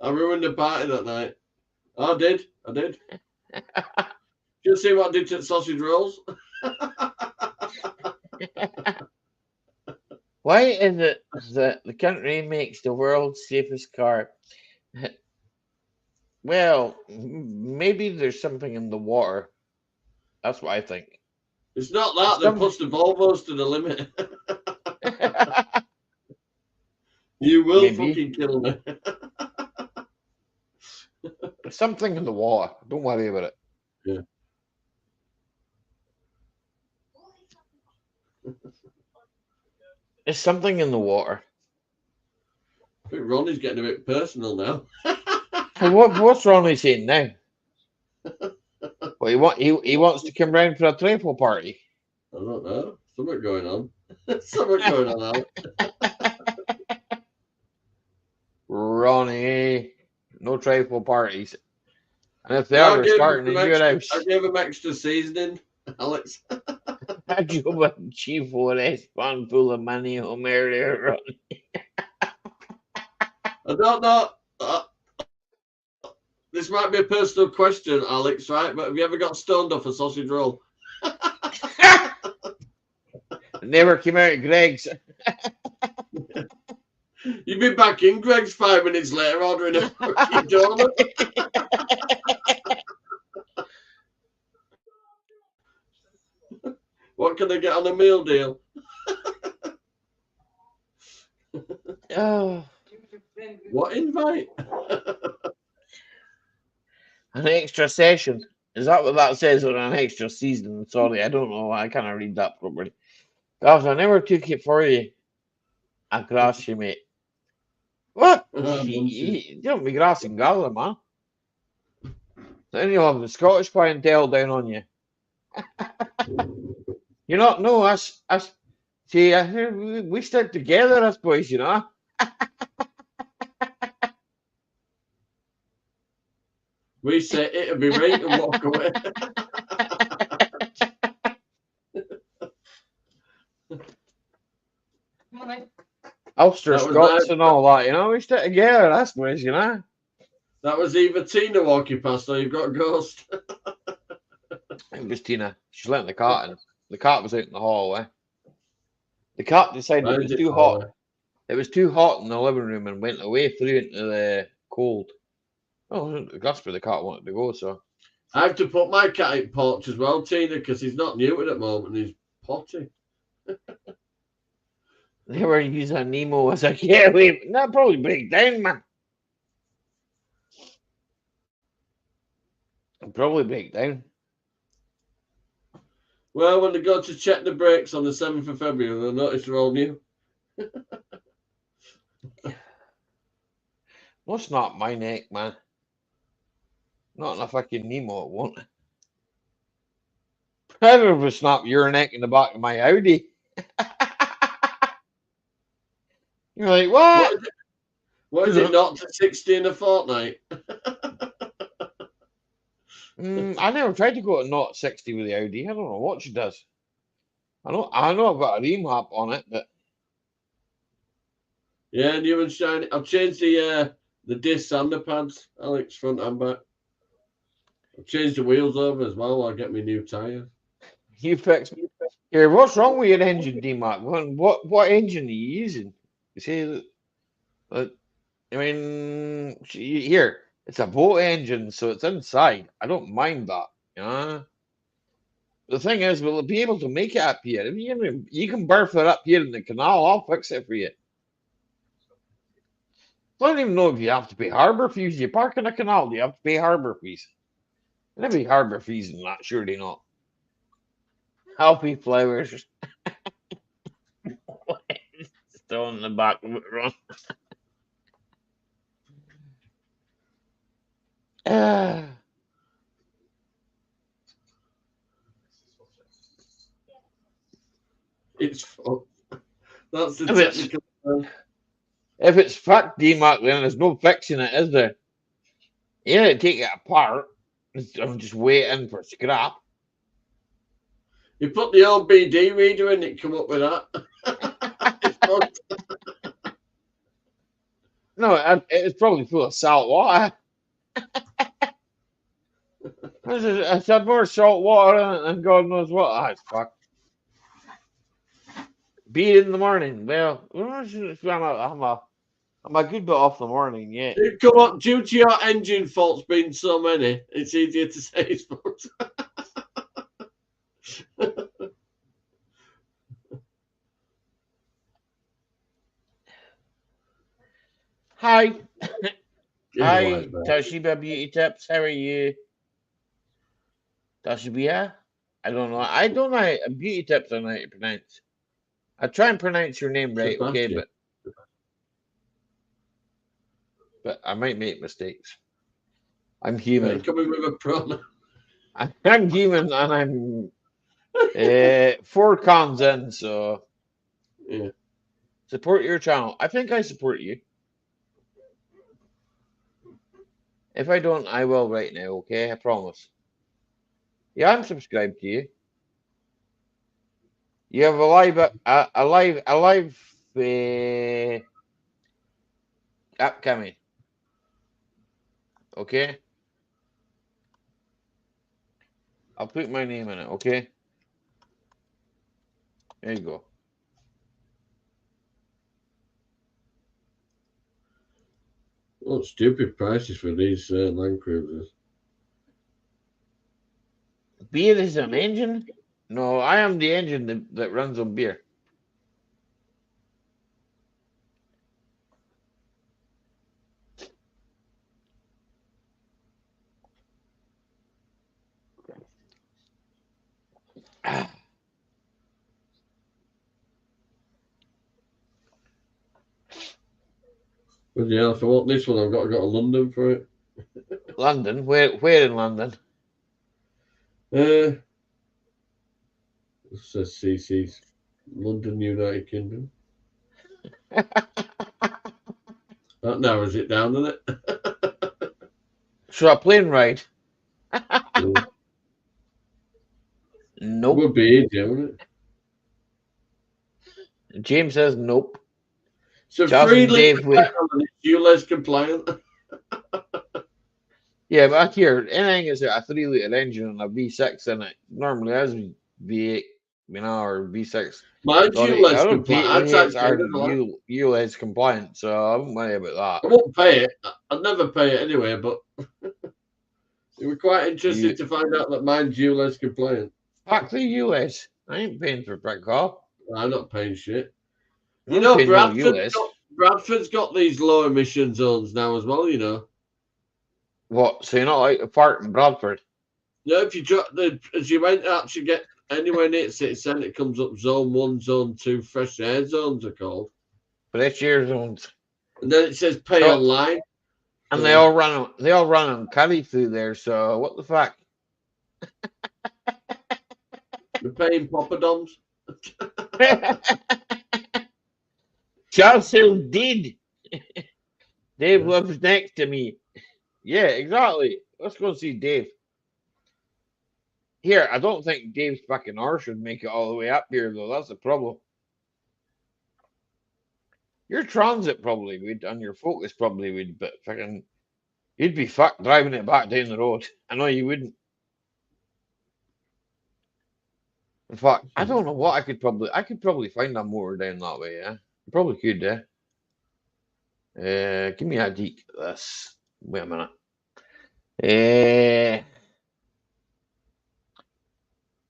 I ruined the party that night. I did. You see what I did to sausage rolls? Why is it that the country makes the world's safest car? Well, maybe there's something in the water. That's what I think. It's not that. They push the Volvos to the limit. You will fucking kill me. Something in the water. Don't worry about it. Yeah. There's something in the water. I think Ronnie's getting a bit personal now. What's Ronnie saying now? Well, he wants to come round for a trifle party. I don't know. Something going on. Something going on, Alex. Ronnie, no trifle parties. And if they Yeah, are, they're starting in your house. I gave him extra seasoning, Alex. I drove a G4S van full of money home earlier. I don't know. This might be a personal question, Alex, right? But have you ever got stoned off a sausage roll? Never came out of Greg's. You'd be back in Greg's 5 minutes later ordering a fucking donut. What can they get on a meal deal? Oh, What invite? an extra session. Is that what that says on an extra season? Sorry, I don't know. I can't read that properly. Gosh, I never took it for you. I grass you, mate. What? You don't be grassing Gala, man. Then you'll have the Scottish clientele down on you. You not know us. See, we stick together, us boys, you know. We say it'll be right and walk away. Ulster That was Scots nice. and all that, you know. We stick together, us boys, you know. That was either Tina walking past or you've got a ghost. It was Tina. She's letting the cat in. The cat was out in the hallway. The cat decided it was too hot. It was too hot in the living room and went away through into the cold. Oh, that's where the cat wanted to go, so. I have to put my cat in porch as well, Tina, because he's not neutered at the moment. He's potty. Never use a Nemo as a getaway. That'd probably break down, man. It'd probably break down. Well, when they go to check the brakes on the 7th of February, they'll notice they're all new. Well, snap my neck, man. Not in a fucking Nemo, it won't. I'd ever snap your neck in the back of my Audi. You're like, what? What is it, not to 60 in a fortnight? I never tried to go to not 60 with the Audi. I don't know what she does. I know I've got a ream hap on it, but Yeah, new and shiny. I've changed the discs and the pads, Alex, front and back. I've changed the wheels over as well. I'll get me new tyres. you fix here. What's wrong with your engine, D-Mac? What engine are you using? You see, I mean, here it's a boat engine, so it's inside. I don't mind that, you know. The thing is, will it be able to make it up here? If you can berth it up here in the canal, I'll fix it for you. I don't even know if you have to pay harbour fees. You park in a canal, do you have to pay harbour fees? There'll be harbour fees in that, surely not. Happy flowers. Still in the back of it, Ron. It's fucked. That's the technical term. If it's fucked, D-Mac, then there's no fixing it, is there? You need to take it apart and just wait in for scrap. You put the old BD reader in, it come up with that. It's fucked. No, it's probably full of salt water. It's had more salt water in it than God knows what. Ah, it's fucked. Beat in the morning. Well, I'm a good bit off the morning yet. Come on, due to your engine faults being so many, it's easier to say it's fucked. Hi. Hi, Right, Toshiba Beauty Tips. How are you? Toshiba? I don't know. I don't know. Beauty Tips, I don't know how to pronounce. I try and pronounce your name right, okay, but I might make mistakes. I'm human. Coming with a pronoun. I'm demon and I'm 4 cons in, so Yeah. support your channel. I think I support you. If I don't, I will right now, okay? I promise. Yeah, I'm subscribed to you. You have a live upcoming. Okay? I'll put my name in it, okay? There you go. What stupid prices for these Land Cruisers. Beer is an engine? No, I am the engine that runs on beer. Ah, But yeah, if I want this one, I've got to go to London for it. London? Where in London? It says CC's London, United Kingdom. That narrows it down, doesn't it? So a plane ride? Yeah. Nope. Would be easier, wouldn't it? James says nope. So Charles free and Dave liquid will. petrol and it's ULEZ compliant. Yeah, but here, anything is a 3-litre engine and a V6 in it normally has V8, or V6. Mine's Sorry, ULEZ I don't pay compliant. it's I'd ULEZ compliant, so I won't worry about I that. won't pay it. I'd never pay it anyway, but you were quite interested to find out that mine's ULEZ compliant. Fuck the US. I ain't paying for brick car. I'm not paying shit. I'm You know, paying no US. Bradford's got these low emission zones now as well, you know. What? So you're not like a part in Bradford? Yeah, if you as you went out to get anywhere near city centre, it comes up zone 1, zone 2, fresh air zones are called. Fresh air zones. And then it says pay So- online. And they all run on curry through there, so what the fuck? They're paying poppadoms. Charles Hill did. Dave lives next to me. Yeah, exactly. Let's go see Dave. Here, I don't think Dave's fucking arse would make it all the way up here, though. That's the problem. Your transit probably would, and your Focus probably would, but fucking, you'd be fucked driving it back down the road. I know you wouldn't. In fact, I don't know what I could probably find a motor down that way, yeah. Probably could, yeah. Give me a deek. This. Wait a minute.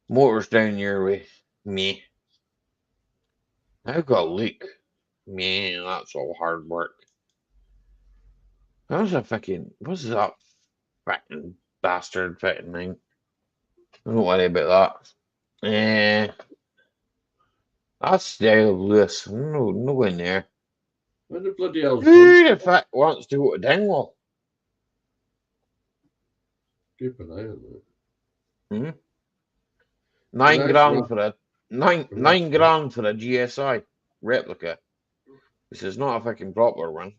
Motors down your way. Me. I've got a leak. Man, that's all hard work. What's that fucking bastard fucking thing? Don't worry about that. That's the Isle of Lewis. No in there. Where the bloody hell's Who the fuck wants to go to Dingwall? Keep an eye on that. Hmm? Nine grand for a GSI replica. This is not a fucking proper one.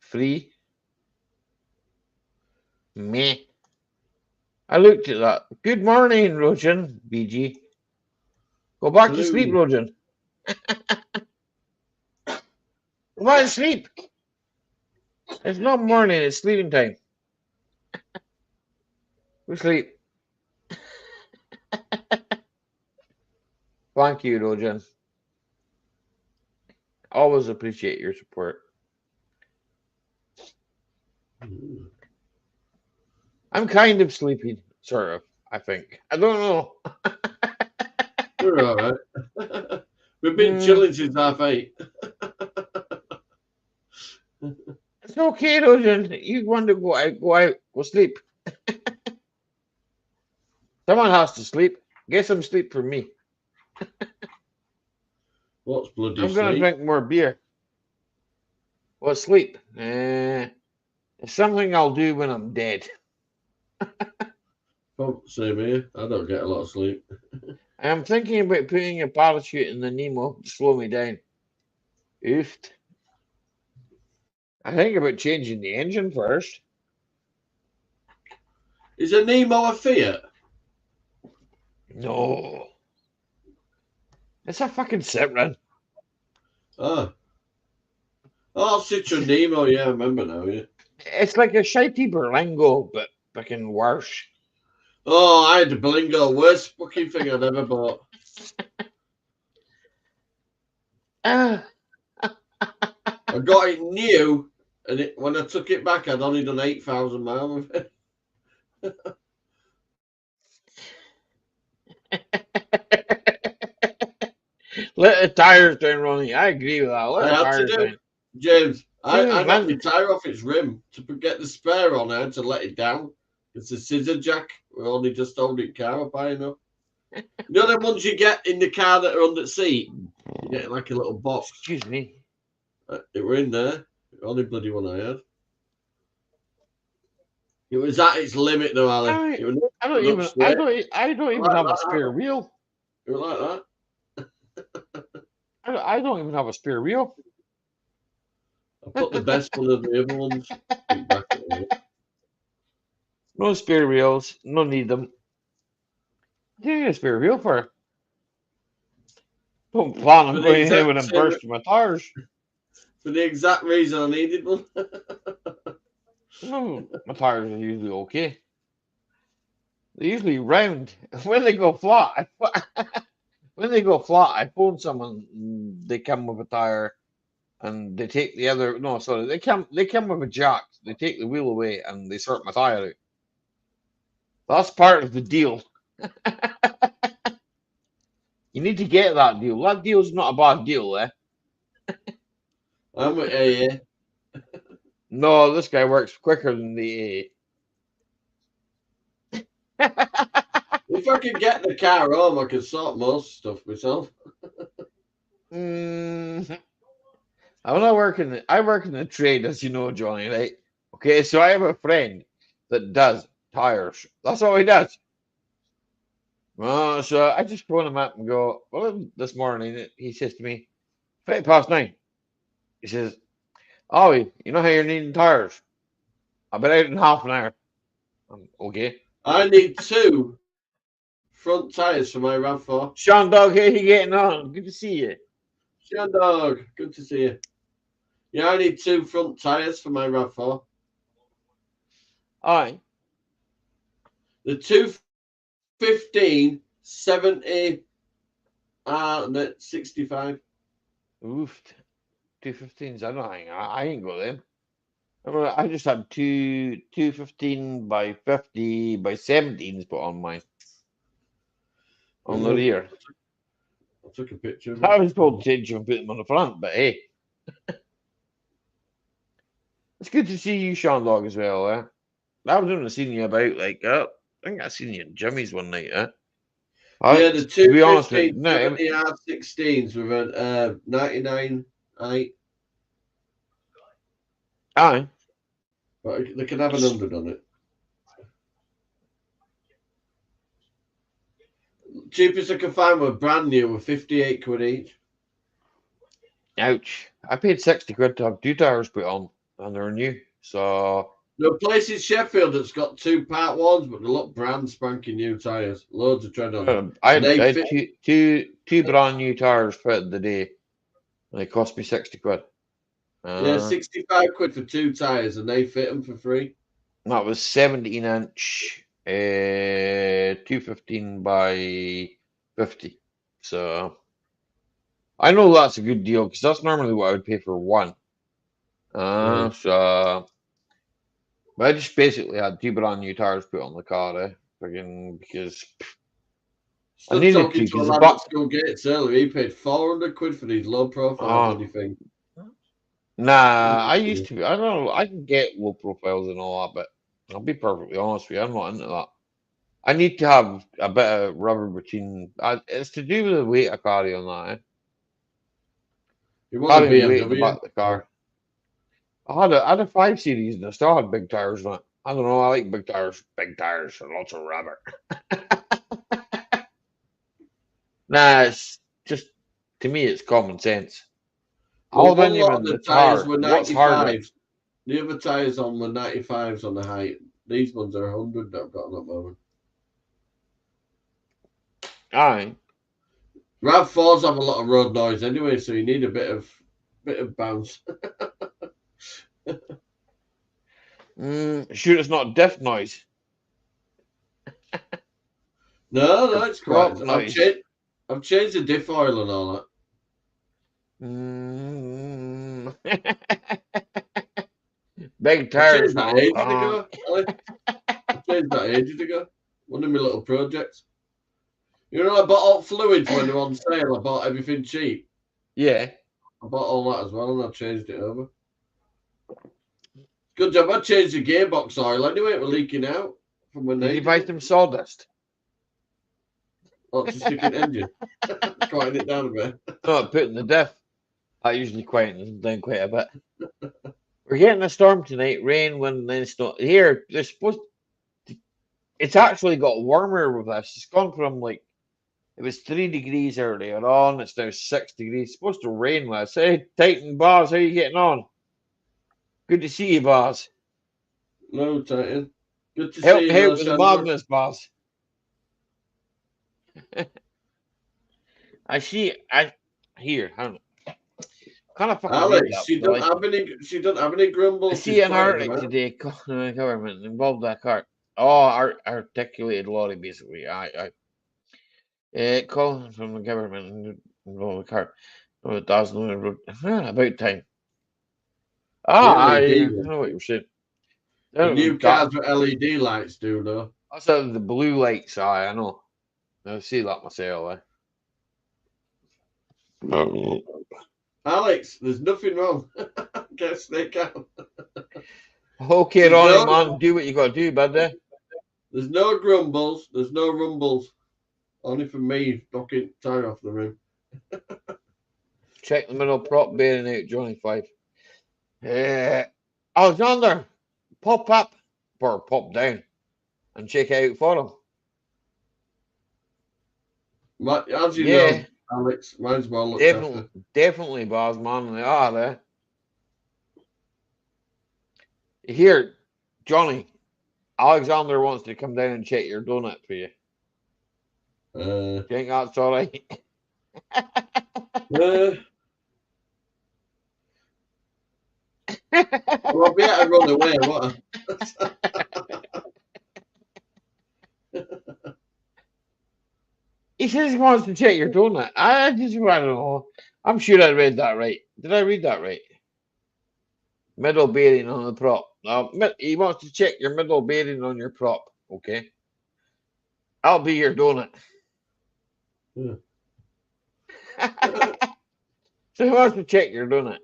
Free. Meh. I looked at that. Good morning, Rojan. BG. Go back to sleep, Rojan. Go back to sleep. It's not morning, it's sleeping time. Go sleep. Thank you, Rojan. Always appreciate your support. I'm kind of sleepy, sort of, I think. I don't know. We're all right. We've been chilling since 8:30. It's okay, Rojan. You want to go out, go sleep. Someone has to sleep. Get some sleep for me. What's bloody I'm going to drink more beer. What sleep? It's something I'll do when I'm dead. Oh, same here. I don't get a lot of sleep. I'm thinking about putting a parachute in the Nemo to slow me down. Oofed. I think about changing the engine first. Is a Nemo a Fiat? No. It's a fucking Citroen. Oh. Oh, Citroen Nemo, yeah, I remember now, yeah. It's like a shitey Berlingo, but fucking worse. Oh, I had the Berlingo, worst fucking thing I'd ever bought. Ah. I got it new, and when I took it back, I'd only done 8,000 miles of it. Let the tires down, Ronnie. I agree with that. Let I the had to tires do, down. James, I Yeah, knocked man. the tyre off its rim to get the spare on there to let it down. It's a scissor jack. We're only just holding car up high enough. You know the ones you get in the car that are under the seat? You get like a little box. Excuse me. It were in there. The only bloody one I had. It was at its limit though, Ali. I don't even have a spare wheel. It was like that. I don't even have a spare wheel. I put the best one of the other ones. No spare wheels. No need them. What do you need a spare wheel for? Don't plan on For the going exact in when I'm same- bursting my tires. For the exact reason I needed one. No, my tires are usually okay. They're usually round. When they go flat, I phone someone. They come with a tire, and they take the other. No, sorry, they come with a jack. They take the wheel away and they sort my tire out. That's part of the deal. You need to get that deal. That deal's not a bad deal, eh? I'm with AA. No, this guy works quicker than the If I could get the car home, I could sort most stuff myself. I work in the trade, as you know, Johnny, right? Okay, so I have a friend that does tires. That's all he does. Well, so I just phone him up and go, well, this morning he says to me, 9:20. He says, oh, you know how you're needing tires? I'll be out in half an hour. Okay. I need 2 front tyres for my RAV4. Sean Dog, how you getting on? Good to see you. Sean Dog, good to see you. Yeah, I need 2 front tyres for my RAV4. Aye. The 215, 70, and the 65. Oof. 215s. I ain't got them. I just had 215 by 50 by 17s put on mine. On the rear. I took a picture of it. I was told to change them and put them on the front, but hey. It's good to see you, Sean Dog, as well, eh? I was only seeing you about, like, I think I seen you in Jimmy's one night, eh? Yeah, the to be honest with you, 215 R16s with a 99 height. Aye. But they can have an 100 on it. Cheapest I can find were brand new with 58 quid each. Ouch. I paid 60 quid to have 2 tires put on, and they're new. So There are places in Sheffield that's got 2 part ones, but they look brand spanking new tyres. Loads of tread on them. I They had fit- two brand new tires fitted the day, and they cost me 60 quid. Yeah, 65 quid for 2 tyres, and they fit them for free. That was 17-inch, 215 by 50. So I know that's a good deal because that's normally what I would pay for one. So, but I just basically had 2 brand new tires put on the car, freaking because Still I needed talking to to a because lad at school gates earlier. He paid 400 quid for these low profile bloody thing. Nah, I used to. I don't know. I can get low profiles and all that, but I'll be perfectly honest with you. I'm not into that. I need to have a bit of rubber between. It's to do with the weight I carry on that. You want a Carrying weight in the BMW? back of the car. I had a 5 Series and I still had big tires on it. I don't know. I like big tires. Big tires and lots of rubber. Nah, it's just to me, it's common sense. Well, All one the lot of man, the it's tyres hard. were What's harder? 95s. The other tyres on were 95s on the height. These ones are 100 that I've got at the moment. Aye. RAV4s have a lot of road noise anyway, so you need a bit of bounce. Sure, it's not diff noise. No, it's quite. Prop I've noise. changed the diff oil and all that. Big I tires. changed that ages ago. I changed that ages ago. One of my little projects. You know, I bought all fluids when they were on sale. I bought everything cheap. Yeah. I bought all that as well, and I changed it over. Good job. I changed the gearbox oil anyway. It was leaking out from when Did they you buy some sawdust? Oh, to stick in engine. Quieten it down a bit. Not putting the diff. I usually quieten it down quite a bit. We're getting a storm tonight. Rain, wind, then snow. Here, they're supposed. It's actually got warmer with us. It's gone from like it was 3 degrees earlier on. It's now 6 degrees. It's supposed to rain with us. Hey, Titan Bars, how you getting on? Good to see you, Bars. No, Titan. Good to Help see me you, out with the madness, Bars. I see. I here. Hang on. Kind of fucking Alex, she don't like, have any. She don't have any grumbles. I see an article today. Government involved that car. Oh, articulated lorry, basically. Calling from the government involved the car. No, it does no about time. I know what you're saying. The new cars with LED lights do though. That's the blue lights. I know. I see that myself. Alex, there's nothing wrong. Get snake out. Okay, Ronnie, man, do what you got to do, buddy. There's no grumbles. There's no rumbles. Only for me knocking tire off the rim. Check the middle prop bearing out, Johnny 5. Alexander, pop up or pop down and check out for him. As you know, Alex, mine's well looked after. Definitely, boss man. They are there. Here, Johnny, Alexander wants to come down and check your donut for you. You think that's all right? Well, I'll be able to run away, what? He says he wants to check your donut. I don't know. I'm sure I read that right. Did I read that right? Middle bearing on the prop. He wants to check your middle bearing on your prop. Okay. I'll be your donut. Yeah. So he wants to check your donut.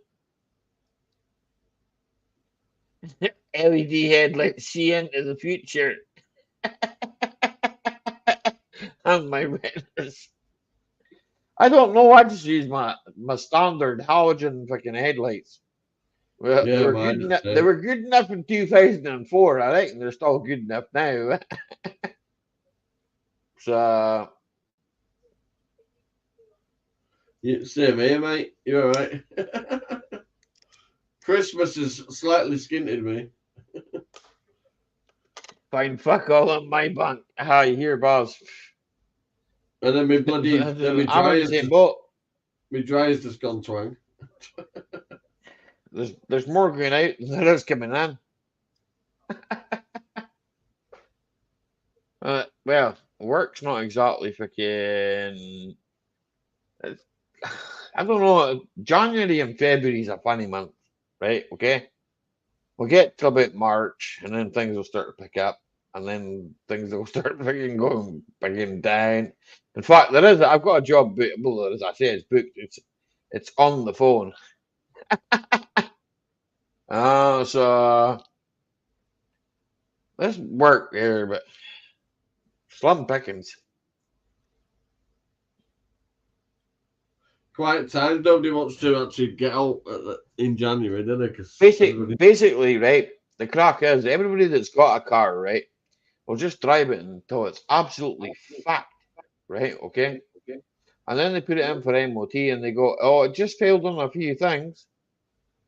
LED headlights, see into the future. And my retinas. I don't know. I just use my standard halogen fucking headlights. Well, Yeah, they were good enough in 2004. I think they're still good enough now. So, same here, mate. You're all right. Christmas has slightly skinted me. fine, fuck all in my bank. How you hear, boss? And then my bloody, I'm in the same boat. My dryer's just gone twang. There's more going out than there is coming in. Well, work's not exactly fucking. I don't know. January and February is a funny month, right? Okay. We'll get to about March, and then things will start to pick up, and then things will start fucking going down. In fact, there is. I've got a job booked. Well, as I say, it's booked. It's on the phone. So let's work here, but slim pickings. quiet times. Nobody wants to actually get out in January, do they? Because Basically, right, the crack is everybody that's got a car, right, will just drive it until it's absolutely fat, right, okay? And then they put it in for MOT and they go, oh, it just failed on a few things.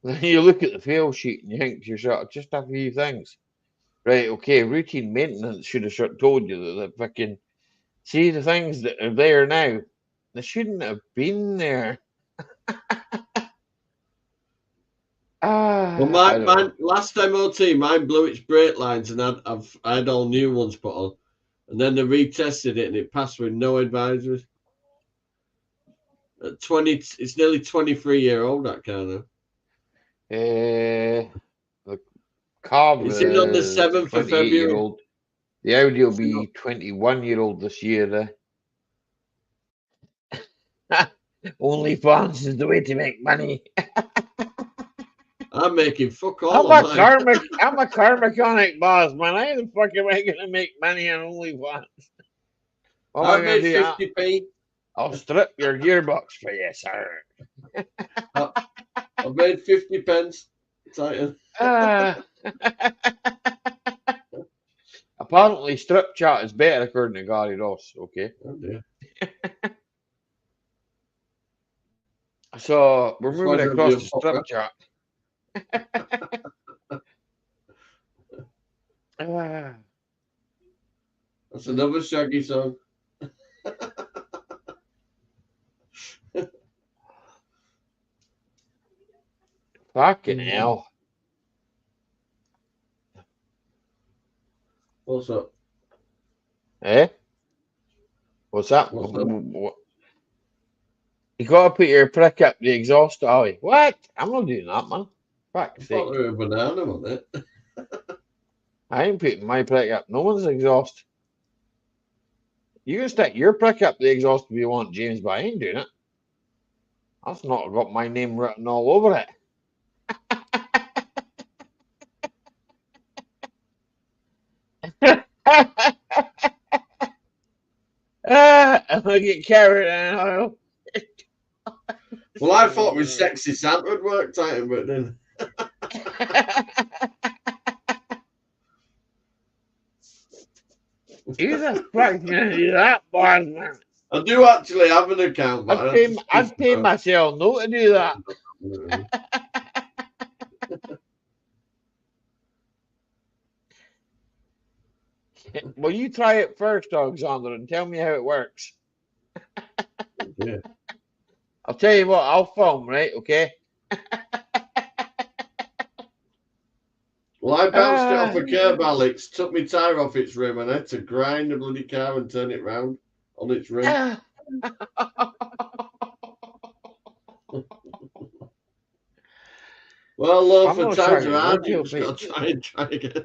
Then you look at the fail sheet and you think to yourself, just a few things. Right, okay, routine maintenance should have told you that the fucking, see the things that are there now, they shouldn't have been there. well, mine last MOT, mine blew its brake lines, and I had all new ones put on, and then they retested it, and it passed with no advisories. At 20, it's nearly 23-year-old. That car now. The car It's in on the 7th of February. Old. The Audi will be 21-year-old this year. OnlyFans is the way to make money. I'm making fuck all. I'm a car mechanic, boss, man. I ain't fucking going to make money on OnlyFans. I made 50p. I'll strip your gearbox for you, sir. I've made 50 pence. Apparently, strip chat is better according to Gary Ross. Okay. Oh dear. So we're moving across to strip chat. That's another Shaggy song. Fucking hell. What's up? Eh? What's that? What? You gotta put your prick up the exhaust, Ollie. What? I'm not doing that, man. Fuck's sake. I thought there was a banana on it. I ain't putting my prick up no one's exhaust. You can stick your prick up the exhaust if you want, James, but I ain't doing it. That's not got my name written all over it. I'm gonna get carried in oil. Well, I thought it was Sexy Santa would work, Titan, but then. Who the fuck's gonna do that, boss, man? I do actually have an account, but I'd pay myself no to do that. Well, you try it first, Alexander, and tell me how it works. Yeah. I'll tell you what, I'll film, right? Okay. Well, I bounced it off a curb, Alex, took my tyre off its rim, and I had to grind the bloody car and turn it round on its rim. Well, Lord, for times are hard, you just got to try again.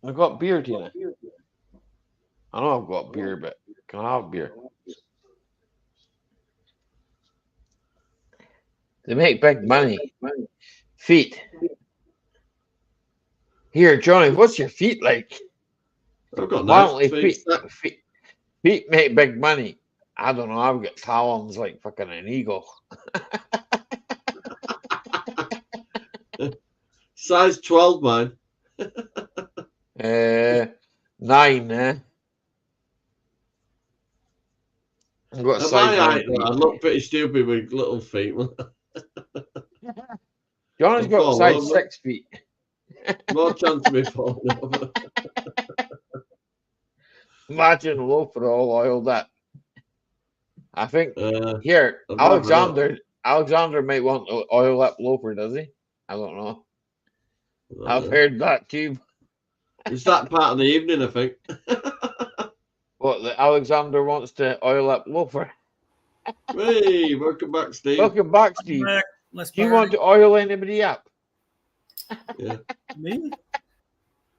I've got beer, Tina. I know I've got beer, but can I have beer? They make big money. Feet. Here, Johnny, what's your feet like? I've got nice feet make big money. I don't know. I've got talons like fucking an eagle. Size 12, man. 9, eh? I've got a size I look pretty stupid with little feet. Johnny's got size 6 feet. More chance of me falling over. Imagine a loafer all oiled up. I think here, Alexander might want to oil up loafer, does he? I don't know. I've heard that too. It's that part of the evening, I think. What, the Alexander wants to oil up loafer? Hey, welcome back, Steve. Welcome back, Steve. Do you want to oil anybody up? Yeah. Me?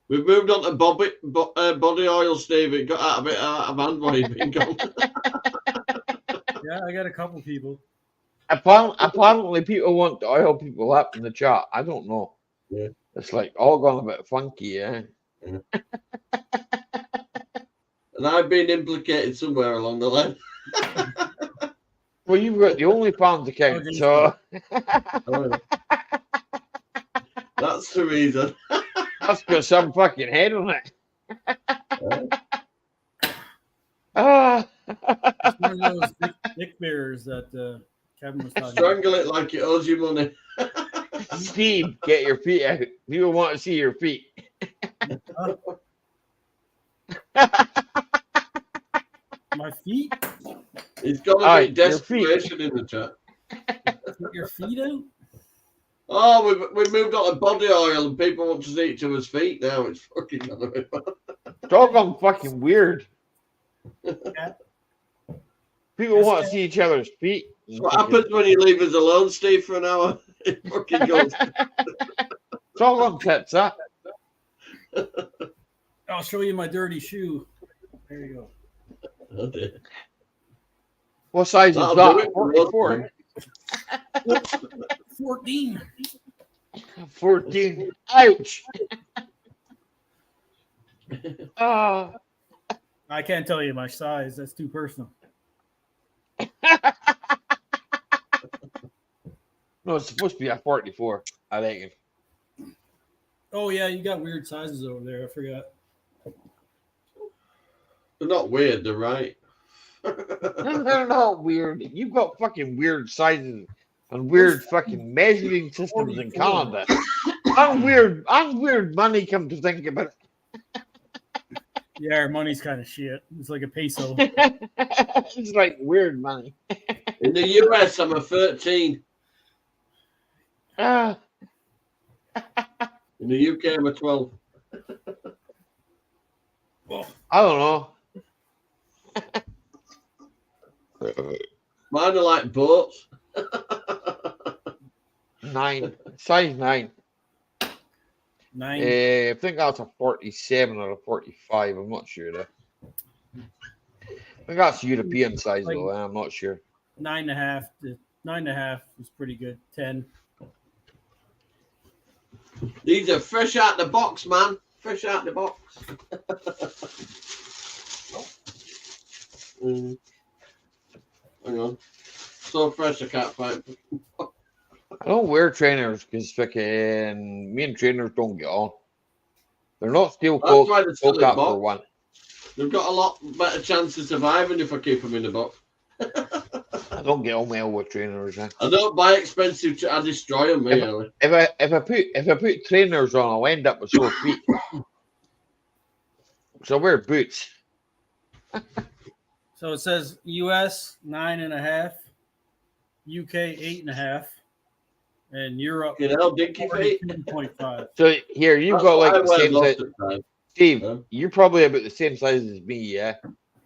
We've moved on to body oil, Steve. It got out of hand while he's been gone. Yeah, I got a couple people. Apparently, people want to oil people up in the chat. I don't know. Yeah. It's like all gone a bit funky, yeah. And I've been implicated somewhere along the line. Well, you've got the OnlyFans account, geez. so That's the reason. that's got some fucking head on it. It's one of those dick bears that Kevin was talking about. Strangle it like it owes you money. Steve, get your feet out. People want to see your feet. My feet? He's got a Alright, bit your feet. desperation in the chat. Put your feet out? Oh, we've moved on to body oil and people want to see each other's feet now. It's fucking Talk on fucking weird. Yeah. People want to see each other's feet. What happens when you leave us alone, Steve, for an hour? It fucking goes. Talk on tits, huh? I'll show you my dirty shoe. There you go. Oh, dear. What size is That'll do that? it for most 44. 14. 14. Ouch. I can't tell you my size. That's too personal. No, it's supposed to be a 44, I think. Oh, yeah, you got weird sizes over there. I forgot. They're not weird, they're right. They're not weird. You've got fucking weird sizes and weird fucking measuring systems in Canada. I'm weird money, come to think about it. Yeah, our money's kind of shit. It's like a peso. It's like weird money. In the US, I'm a 13. Ah, In the UK, I'm a 12. I don't know. Mine are like boats. 9. Size 9. 9. I think that's a 47 or a 45. I'm not sure though. I think that's European size though. I'm not sure. 9.5. 9.5 is pretty good. 10. These are fresh out the box, man. Fresh out the box. Hang on. So fresh, I can't find. I don't wear trainers because fucking me and trainers don't get on. They're not steel That's coat why they're still in cap box. for one. They've got a lot better chance of surviving if I keep them in the box. I don't get on well with trainers. Eh? I don't buy expensive. I destroy them. Really. If I put trainers on, I'll end up with sore feet. So I wear boots. So it says US 9.5, UK 8.5, and Europe You know, dinky feet. 42.5. So here you've That's got what I like the wear same most size. of the time. Steve, Yeah. you're probably about the same size as me, yeah.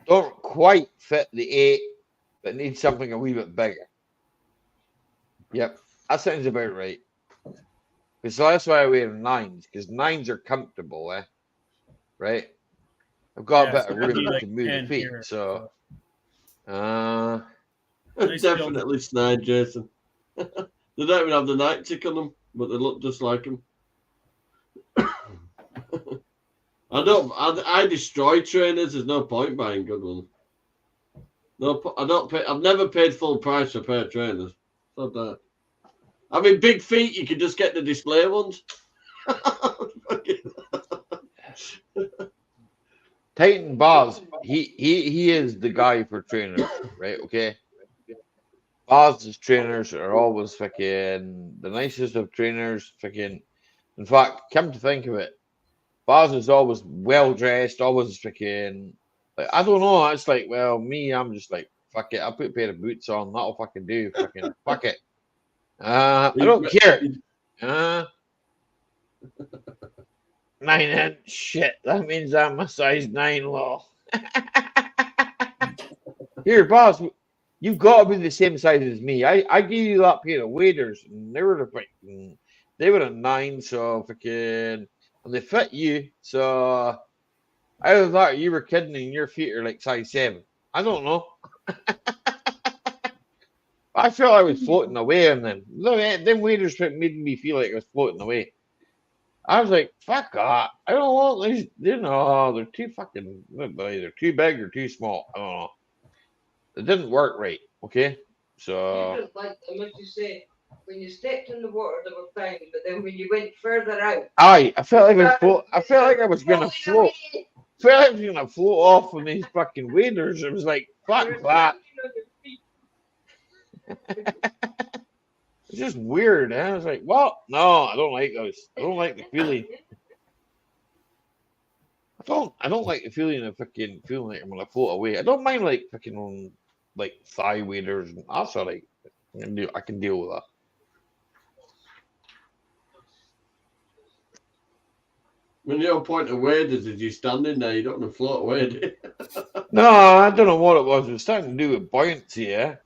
Don't quite fit the 8, but need something a wee bit bigger. Yep, that sounds about right. So that's why I wear 9s, because 9s are comfortable, eh? Right? I've got Yeah, a bit so of it'd room be like to move the 10 feet, here, so They still- Definitely snide, Jason. They don't even have the night tick on them, but they look just like them. I destroy trainers. There's no point buying good ones. I don't pay. I've never paid full price for a pair of trainers. So that. I mean, big feet. You can just get the display ones. Titan Baz, he is the guy for trainers, right? Okay. Baz's trainers are always fucking the nicest of trainers. Fucking, in fact, come to think of it, Baz is always well dressed, always fucking. Like, I don't know. It's like, well, me, I'm just like, fuck it. I'll put a pair of boots on. That'll fucking do. Fucking fuck it. I don't care. 9-inch shit. That means I'm a size 9 low. Here, boss, you've got to be the same size as me. I gave you that pair of waders, and they were a 9, so fucking, and they fit you. So either that, or you were kidding, and your feet are like size 7. I don't know. I felt I was floating away, and then them waders made me feel like I was floating away. I was like, fuck that. I don't want these. You know, they're too fucking. They're either too big or too small. I don't know. It didn't work right. Okay, so. You didn't like them, as you say. When you stepped in the water, they were fine, but then when you went further out, I felt like I felt like I was gonna float. I felt like I was gonna float off on these fucking waders. It was like, fuck that. It's just weird. And I was like, well, no, I don't like those. I don't like the feeling. I don't like the feeling of fucking feeling like I'm gonna float away. I don't mind like fucking on like thigh waders and that's alright. I can deal with that. When your point of waders is you standing there, you don't want to float away, do you? No, I don't know what it was. It was starting to do with buoyancy, yeah.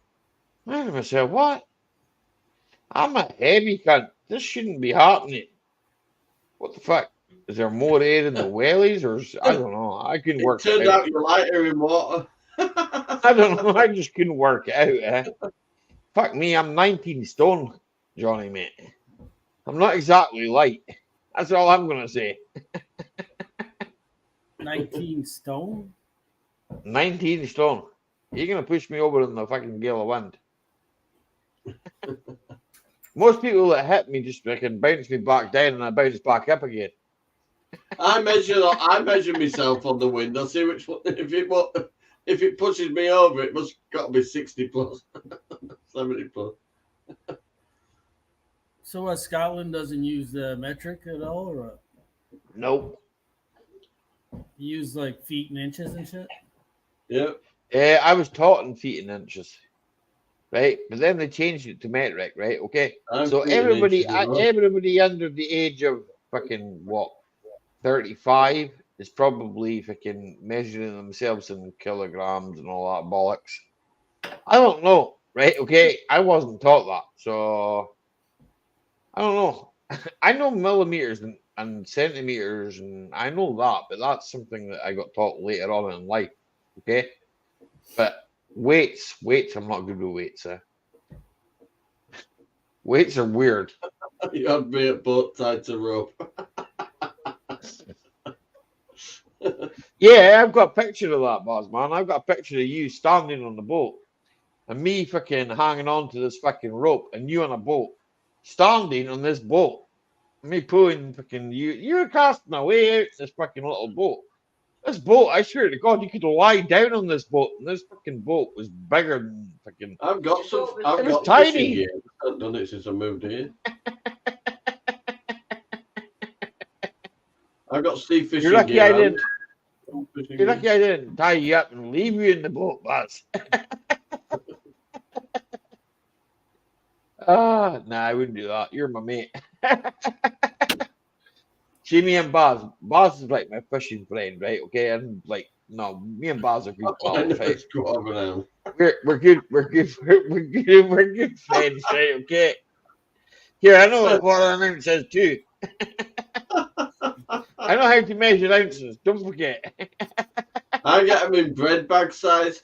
I said to myself, what? I'm a heavy cunt. This shouldn't be happening. What the fuck? Is there more air in the wellies, or I don't know. I couldn't work It turned it out. out you're lighter in water. I don't know. I just couldn't work it out. Fuck me, I'm 19 stone, Johnny, mate. I'm not exactly light. That's all I'm gonna say. 19 stone? 19 stone. You're gonna push me over in the fucking gale of wind. Most people that hit me just fucking bounce me back down and I bounce back up again. I measure myself on the wind. I see which one. If it pushes me over, it must got to be 60 plus, 70 plus. So Scotland doesn't use the metric at all, or what? Nope. You use like feet and inches and shit? Yeah. I was taught in feet and inches. Right? But then they changed it to metric, right? Okay. So everybody under the age of fucking what? 35 is probably fucking measuring themselves in kilograms and all that bollocks. I don't know, right? Okay, I wasn't taught that, so I don't know. I know millimeters and centimeters, and I know that, but that's something that I got taught later on in life. Okay, but weights, I'm not good with weights. Weights are weird. You had me at boat tied to rope. Yeah, I've got a picture of that, boss man. I've got a picture of you standing on the boat and me fucking hanging on to this fucking rope and you on a boat, standing on this boat. Me pulling fucking you. You're casting away out this fucking little boat. This boat, I swear to God, you could lie down on this boat, and this fucking boat was bigger than fucking. I've got tiny. fishing gear. I haven't done it since I moved here. I've got sea fishing You're lucky gear. I didn't. You're lucky I didn't tie you up and leave you in the boat, Baz. Nah, I wouldn't do that. You're my mate. See, me and Baz. Baz is like my fishing friend, right? Okay, and like, no, me and Baz are good pals, right? We're good friends, right? Okay. Here, I know what an ounce says too. I know how to measure ounces. Don't forget. I get them in bread bag size.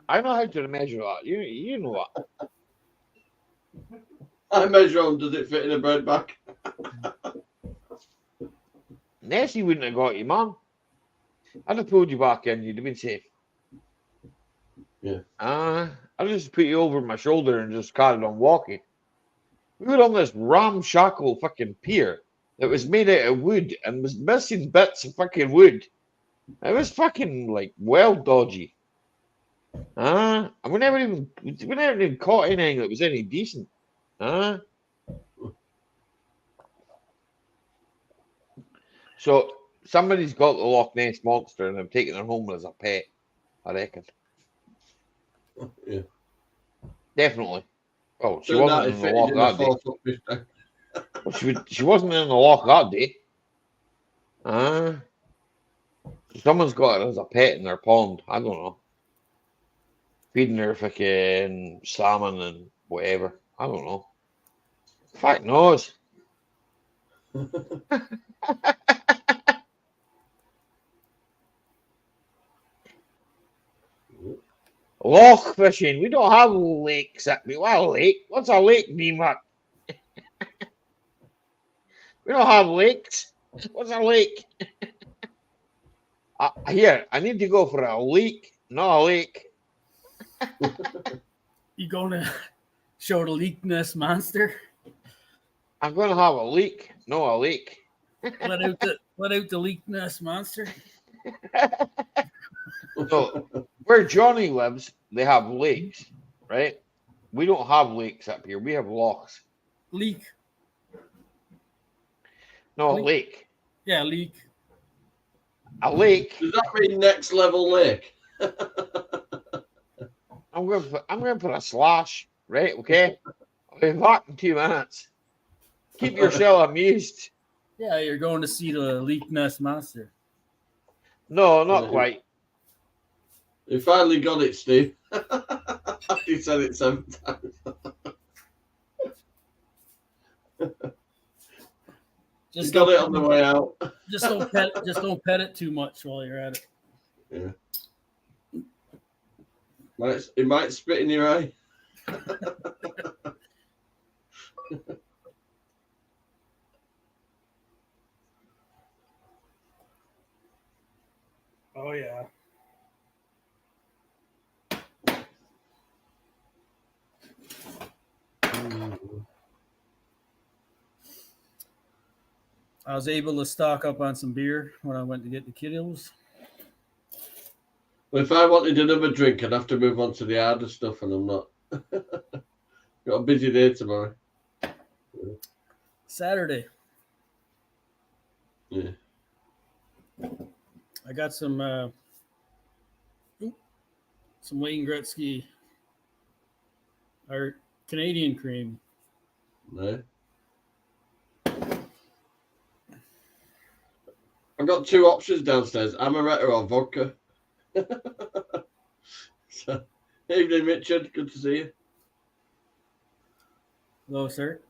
I know how to measure that. You know that. I measure them. Does it fit in a bread bag? Nessie wouldn't have got you, man. I'd have pulled you back in. You'd have been safe. Yeah. I'd just put you over my shoulder and just carried on walking. We were on this ramshackle fucking pier that was made out of wood and was missing bits of fucking wood. It was fucking like well dodgy. And we never even caught anything that was any decent. So somebody's got the Loch Ness monster and they've taken her home as a pet, I reckon. Yeah. Definitely. Oh, she Turned out wasn't it in the fitted loch in that a day. 4-foot fish tank. Well, she wasn't in the loch that day. Someone's got her as a pet in their pond. I don't know. Feeding her fucking salmon and whatever. I don't know. Fuck knows. Loch fishing. We don't have lakes at me. What a lake? What's a lake, D-Muck? We don't have lakes. What's a lake? Here, I need to go for a leak, not a lake. You going to show the leakness monster? I'm going to have a leak, no a lake. Let out the leakness monster. So, where Johnny lives, they have lakes, right? We don't have lakes up here. We have lochs. Leak. No, a Leak. lake. Yeah, leak. A lake. Does that mean next level lake? I'm going to put a slash, right? Okay. I'll be back in 2 minutes. Keep yourself amused. Yeah, you're going to see the leakness monster. No, not Yeah. quite. You finally got it, Steve. You said it 7 times. Just Got it on the way out. Just don't pet it too much while you're at it. Yeah. It might spit in your eye. Oh yeah. I was able to stock up on some beer when I went to get the kiddos. Well, if I wanted another drink, I'd have to move on to the harder stuff, and I'm not. Got a busy day tomorrow. Saturday. Yeah. I got some Wayne Gretzky or Canadian cream. No. I've got 2 options downstairs: amaretto or vodka. So, evening, Richard. Good to see you. Hello, sir.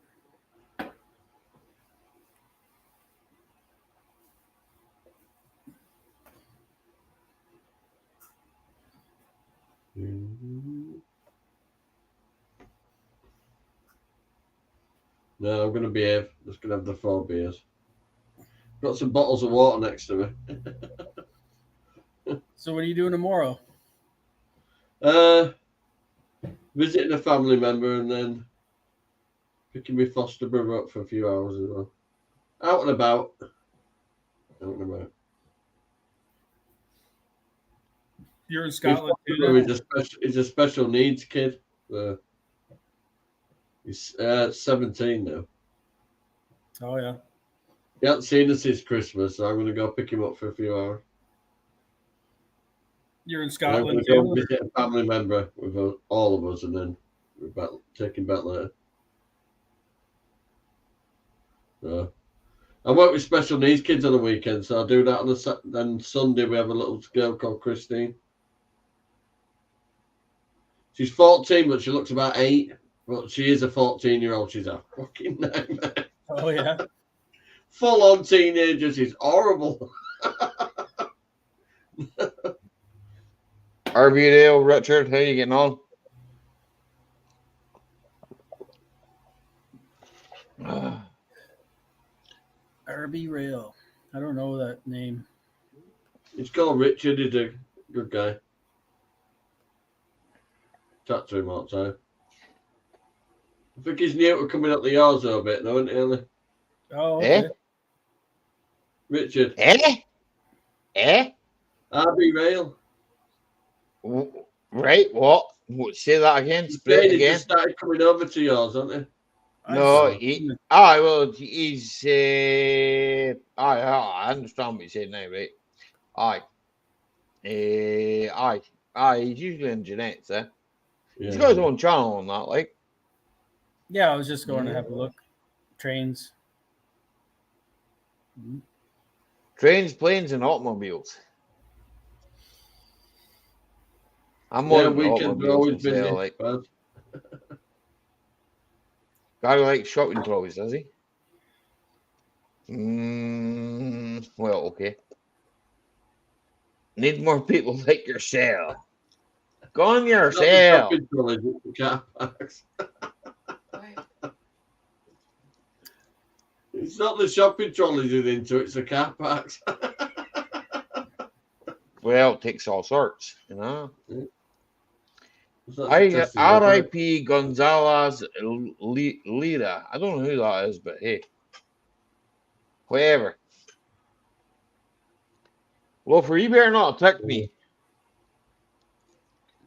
No, I'm going to behave. Just going to have the 4 beers. Got some bottles of water next to me. So what are you doing tomorrow? Visiting a family member and then picking my foster brother up for a few hours as well. Out and about. You're in Scotland too, He's a special needs kid. He's 17 now. Oh yeah. He hasn't seen us since Christmas, so I'm going to go pick him up for a few hours. You're in I'm Scotland going to too. go visit a family member with all of us, and then we're take him back later. So, I work with special needs kids on the weekend, so I'll do that on then Sunday we have a little girl called Christine. She's 14, but she looks about 8. But she is a 14-year-old. She's a fucking nightmare. Oh yeah. Full-on teenager. She's horrible. RB Dale, Richard, how you getting on? RB Rail. I don't know that name. He's called Richard. He's a good guy. Chat to him all the time. I think he's new to coming up the yards a bit, though, isn't he, Ellie? Oh, okay. Richard. RB Rail. Right, what? Say that again. Split it He again. just started coming over to yours, hasn't he? No, he's. I understand what you said now, right? He's usually in Jeanette's, eh? Yeah. He's got his own channel on that, like. Yeah, I was just going to have a look. Trains. Trains, planes, and automobiles. I'm Yeah, more weekends are always busy. like. Guy like shopping trolleys, does he? Well, okay. Need more people like yourself. Go on Not the yourself. shopping trolleys, it's the car parks. It's not the shopping trolleys you're into, it's the car parks. Well, it takes all sorts, you know. That's a testing weather. R.I.P. Gonzalez Lira. I don't know who that is, but hey, whatever. Loafer, you better not attack me.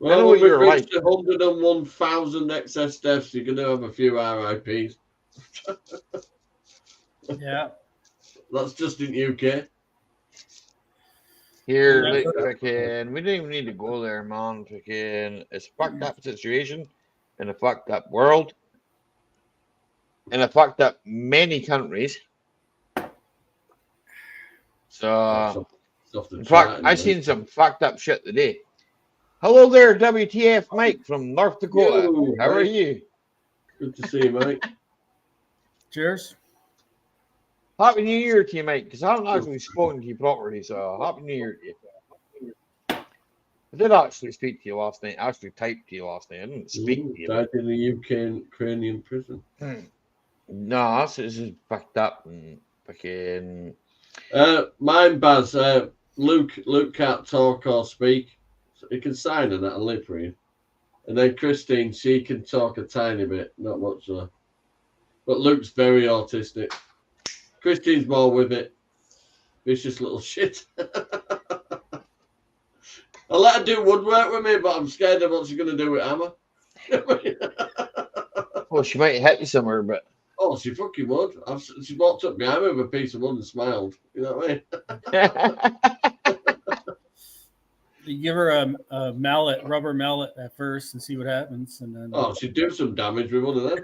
I know Well, what when you're we've like. reached 101,000 excess deaths, you're going to have a few RIPs. Yeah. That's just in UK. Here, Yeah. look, freaking, we don't even need to go there, man. Freaking, it's a fucked up situation in a fucked up world, in a fucked up many countries. So, in fact, I seen some fucked up shit today. Hello there, WTF Mike from North Dakota. Yo, How are Mike. you? Good to see you, mate. Cheers. Happy New Year to you, Mike, because I haven't actually spoken to you properly, so Happy New Year to you. I did actually speak to you last night. I actually typed to you last night. I didn't speak to you. Died in the UK Ukrainian prison. No, this is fucked up and fucking. Mine, Baz. Luke can't talk or speak. So he can sign and that'll live for you. And then Christine, she can talk a tiny bit, not much though. But Luke's very autistic. Christine's more with it. Vicious little shit. I'll let her do woodwork with me, but I'm scared of what she's going to do with hammer. Well, she might hit you somewhere, but. Oh, she fucking would. She walked up behind me with a piece of wood and smiled. You know what I mean? You give her a mallet, rubber mallet at first, and see what happens, and then. Oh, she'd do some damage with one of them.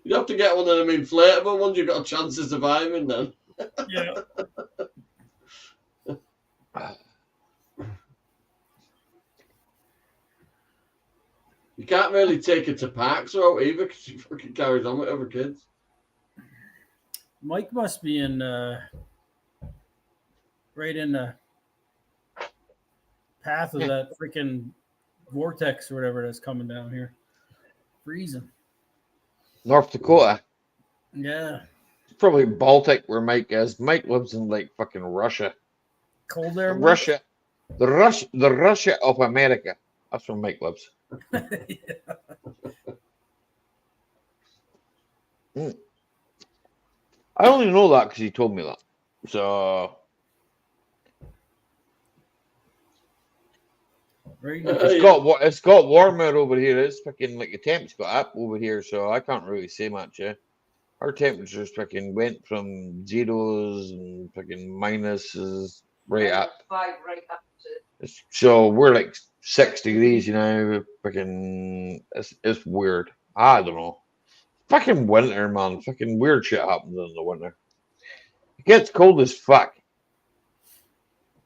You'd have to get one of them inflatable ones you've got a chance of surviving then. Yeah. You can't really take her to parks or out either because she fucking carries on with other kids. Mike must be in right in the path of that freaking vortex or whatever that's coming down here. Freezing. North Dakota. Yeah. Probably Baltic where Mike is. Mike lives in like fucking Russia. Cold there. Russia. The Russia of America. That's where Mike lives. I only know that because he told me that. So it's got warmer over here. It's fucking like the temps got up over here, so I can't really say much. Yeah, our temperatures fucking went from zeros and fucking minuses right up. So we're like 6 degrees, you know. Fucking, it's weird. I don't know. Fucking winter, man. Fucking weird shit happens in the winter. It gets cold as fuck.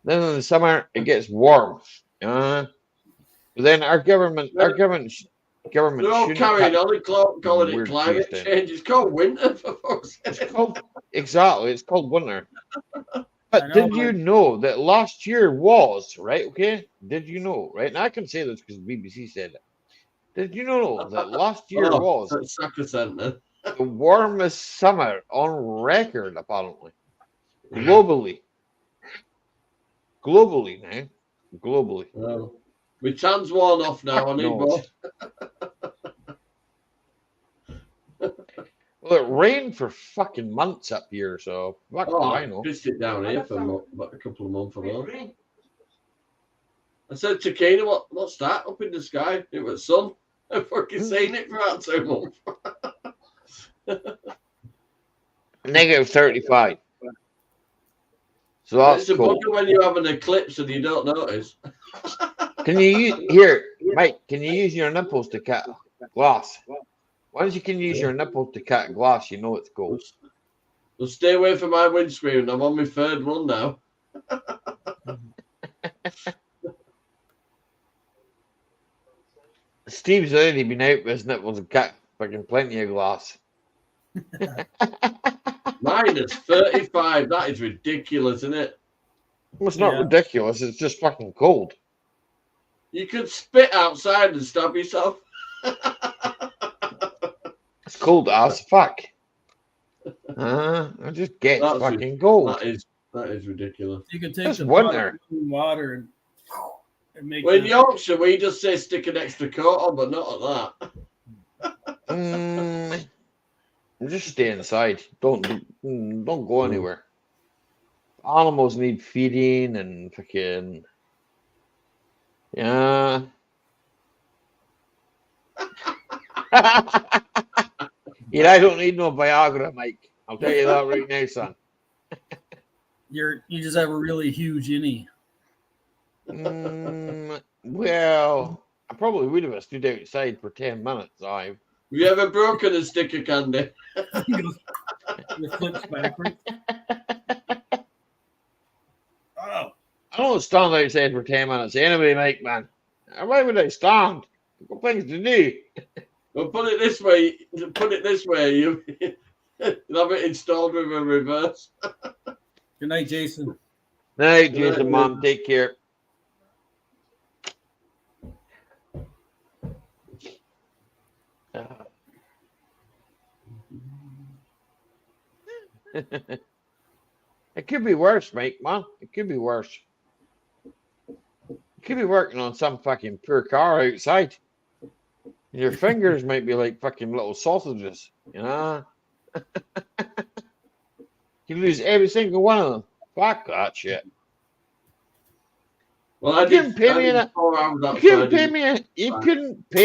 Then in the summer, it gets warm. You know? But then our government. They're all carrying on and calling it climate change. It's called winter, for fuck's sake. It's called winter. But did you know that last year was, right? Okay. Did you know, right? And I can say this because the BBC said it. Did you know that last year was the warmest summer on record, apparently? Globally. Globally now. Globally. Well, my tan's worn off now. I need more. Well, it rained for fucking months up here, so I know. I pissed it down here for a couple of months ago. I said to Kena, what's that up in the sky? It was sun. I've fucking seen it for about 2 months. Negative 35. So that's it's a cool. bugger when you have an eclipse and you don't notice. Can you Mike? Can you use your nipples to cut glass? Once you can use your nipples to cut glass, you know it's cold. Well, stay away from my windscreen. I'm on my 3rd one now. Steve's already been out with his nipples and cut fucking plenty of glass. Minus 35. That is ridiculous, isn't it? Well, it's not ridiculous. It's just fucking cold. You could spit outside and stab yourself. It's cold as fuck. It just gets That's fucking cold. That is ridiculous. You can take It's the winter. pot of water and make Well, in the- Yorkshire, we just say stick an extra coat on, but not like that. Just stay inside. Don't go anywhere. Animals need feeding and fucking yeah. Yeah, I don't need no Viagra, Mike. I'll tell you that right now, son. you just have a really huge innie. Well, I probably would have stood outside for 10 minutes. Have you ever broken a stick of candy? It flips backwards. Oh, I don't stand outside for 10 minutes anyway, Mike, man. Why would I stand? I've got things to do. Well, put it this way. You have it installed with a reverse. good night, Jason. Night, Jason, Mom. Take care. It could be worse, Mike, man. It could be worse. You could be working on some fucking poor car outside. Your fingers might be like fucking little sausages, you know? You lose every single one of them. Fuck that shit. Well, You couldn't pay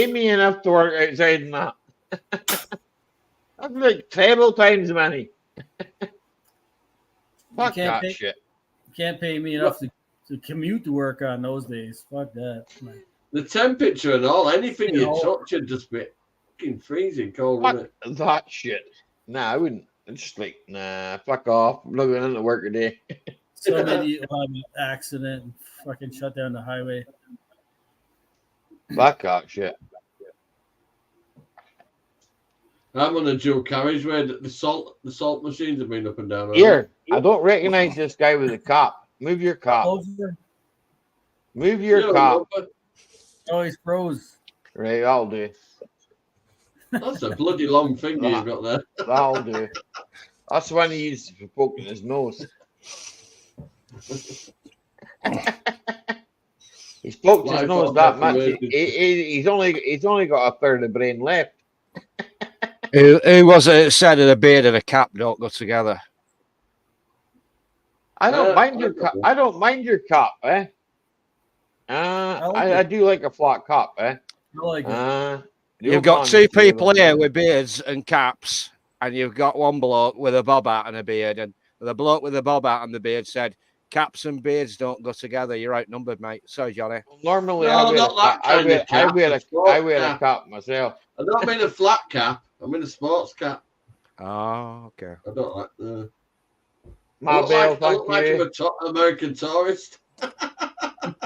me enough to work outside and that. That's like terrible times money. Fuck that shit. You can't pay me enough to commute to work on those days. Fuck that. Like, the temperature and all, anything you touch would just be fucking freezing cold, wouldn't it? Fuck that shit. Nah, I wouldn't. I'm just like, nah, fuck off. I'm not going into work today. some idiot will have an accident and fucking shut down the highway. Fuck that shit. I'm on a dual carriageway. The salt machines have been up and down. Here, I don't recognize this guy with a cop. Move your cop. Closer. Move your cop. Oh, he's froze. Right, I'll do. That's a bloody long finger you've got there. That'll do. That's the one he uses for poking his nose. He's poked his nose that much. He's only got a third of the brain left. Who was it that said that a beard and a cap don't go together? I don't mind your cap. I don't mind your cap, eh? I do like a flat cap, eh? I like it. You've got two people here with beards and caps, and you've got one bloke with a bob hat and a beard. And the bloke with the bob hat and the beard said, "Caps and beards don't go together." You're outnumbered, mate. Sorry, Johnny. Normally, No, I wear a cap myself. I don't mean a flat cap. I mean a sports cap. Oh, okay. I don't like the. I look like I'm an American tourist.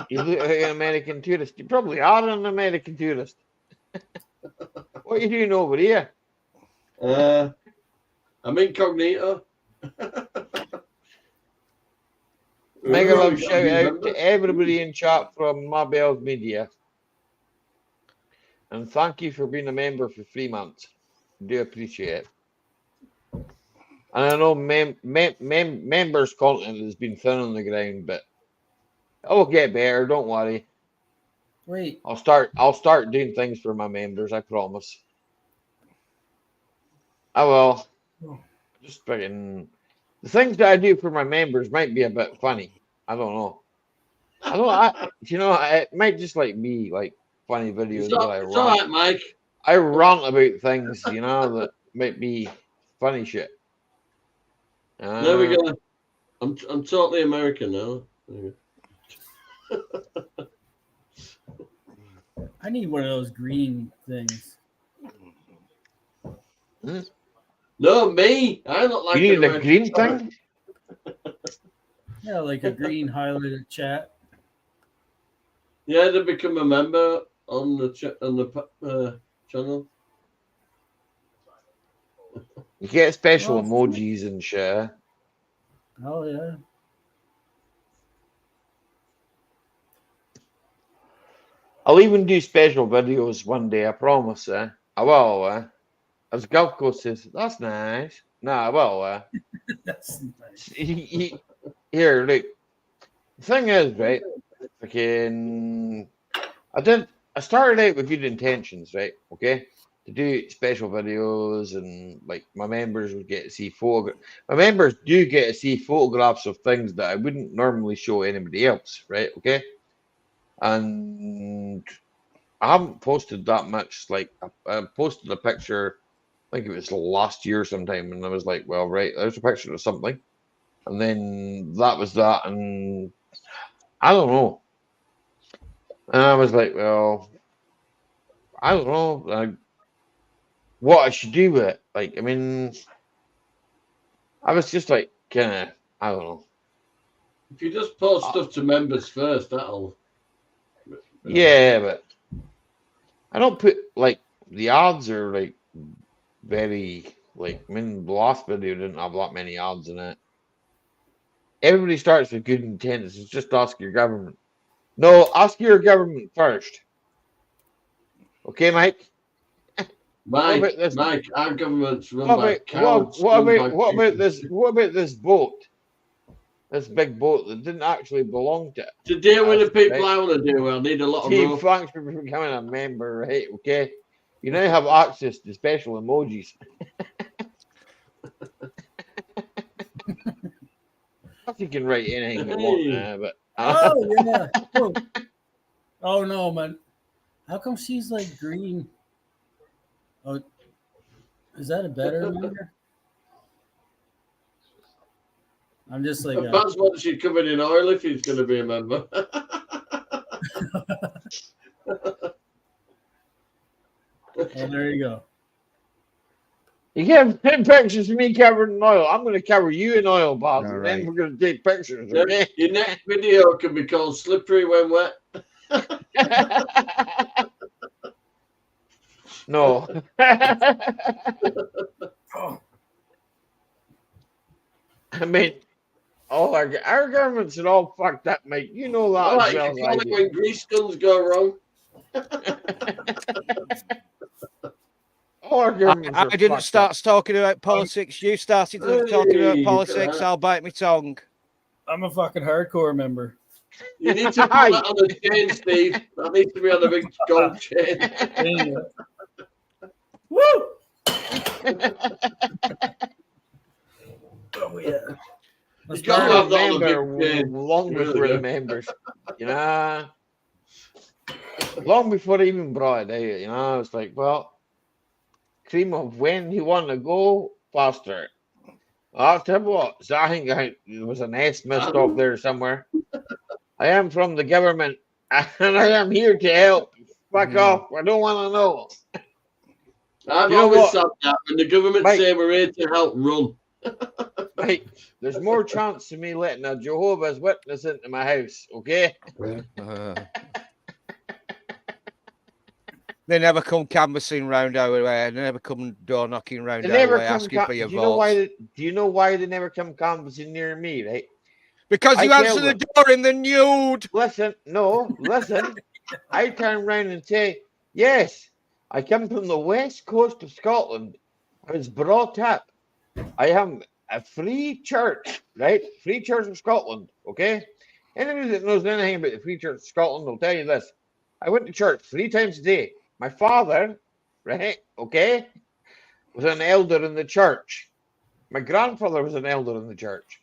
You look like an American tourist. You probably are an American tourist. What are you doing over here? I'm incognito. Mega love shout out to everybody in chat from Marbell's Media. And thank you for being a member for 3 months. Do appreciate it. And I know members' content has been thin on the ground, but it will get better. Don't worry. Wait. I'll start doing things for my members. I promise. I will. Just fucking the things that I do for my members might be a bit funny. I don't know. It might just like be like funny videos that I run. It's all right, Mike. I rant about things, that might be funny shit. There we go. I'm totally American now. I need one of those green things. No, me. I look like you need a green thing. Yeah, like a green highlighted chat. Yeah, to become a member on the channel. You get special emojis and shit. Oh yeah. I'll even do special videos one day, I promise. I will. As Gulf Coast says, that's nice. No, I will. That's nice. Here, look. The thing is, right? Freaking, I started out with good intentions, right? Okay, to do special videos and like my members would get to see My members do get to see photographs of things that I wouldn't normally show anybody else, right? Okay, and I haven't posted that much. Like I posted a picture, I think it was last year sometime, and I was like, well, right, there's a picture of something, and then that was that, and I don't know. And I was like, well, I don't know what I should do with it. Like, I mean, I was just like, kind of, I don't know. If you just post stuff to members first, that'll. Yeah, but I don't put like the odds are like very like. I mean, the last video didn't have that many odds in it. Everybody starts with good intents. It's just ask your government. No, ask your government first. Okay, Mike. Mike, our government's run by cowards. What about this boat? This big boat that didn't actually belong to. To deal with the people right? I want to deal with, I need a lot of Team, rope. thanks for becoming a member, right? Okay. You now have access to special emojis. You can write anything you want, but oh yeah. Oh no, man. How come she's like green? Oh, is that a better member? I'm just like. Perhaps once she's covered in oil, if he's going to be a member. Oh, there you go. You get pictures of me covered in oil. I'm going to cover you in oil, Bob, and right. then we're going to take pictures. Okay? Your next video can be called "Slippery When Wet." No. I mean, our governments are all fucked up, mate. You know that. All right, you can call it when grease guns go wrong. All our governments I didn't start talking about politics. You started talking about politics. I'll bite my tongue. I'm a fucking hardcore member. You need to put that on a chain, Steve. That needs to be on a big gold chain. Woo! Oh yeah. You got to have that on a member big chain. long before the members, you know. Long before I even brought it out, you know. It's like, well, cream of when you want to go faster. I'll tell you what. So I think there was an S missed off there somewhere. I am from the government, and I am here to help. Fuck off! I don't want to know. I've always said that when the government say we're here to help, run. Mate, there's more chance of me letting a Jehovah's Witness into my house, okay? They never come canvassing round our way. They never come door knocking round our way asking for your votes. Do you know why they never come canvassing near me, right? Because you answer the door in the nude. Listen. I turn around and say, yes, I come from the west coast of Scotland. I was brought up. I am a free church, right? Free Church of Scotland, okay? Anybody that knows anything about the Free Church of Scotland will tell you this. I went to church 3 times a day. My father, right, okay, was an elder in the church. My grandfather was an elder in the church,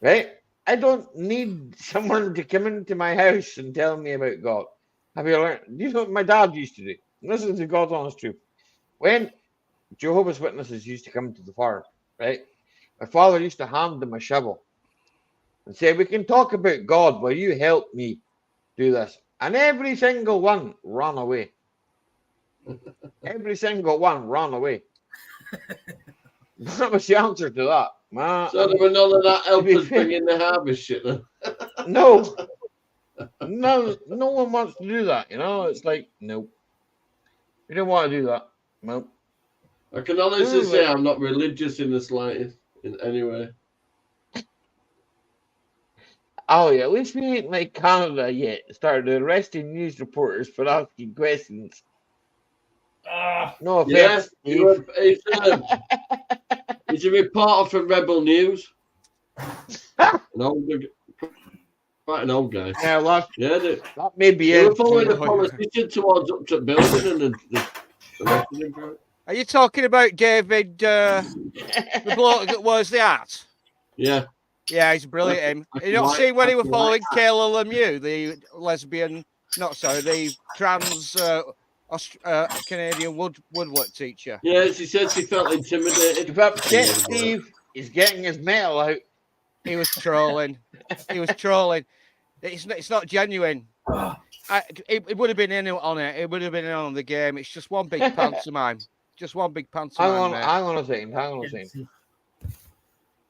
right? I don't need someone to come into my house and tell me about God. Have you learned? You know what my dad used to do? Listen to God's honest truth. When Jehovah's Witnesses used to come to the farm, right? My father used to hand them a shovel and say, we can talk about God, will you help me do this? And every single one ran away. Every single one ran away. That was the answer to that. Man, so there were none of that helpers bringing the harvest shit then? No, no one wants to do that, you know? It's like, nope. You don't want to do that. Nope. I can honestly say I'm not religious in the slightest, in any way. Ollie, at least we ain't like Canada yet. Started arresting news reporters for asking questions. No Yeah, offense, Steve. he's a reporter for Rebel News. Quite an old guy. Yeah, well, Yeah, that may be they were it. following a politician towards up to building and the arrested him for it. Are you talking about David, the bloke that wears the hat? Yeah. Yeah, he's brilliant. Him. You not seen when he was following Kayla Lemieux, the lesbian, the trans Canadian woodwork teacher? Yeah, she said she felt intimidated. If upset Steve is getting his metal out. He was trolling. He was trolling. It's not genuine. It would have been in on it. It would have been in on the game. It's just one big pantomime. Just one big pantomime. Hang on a second.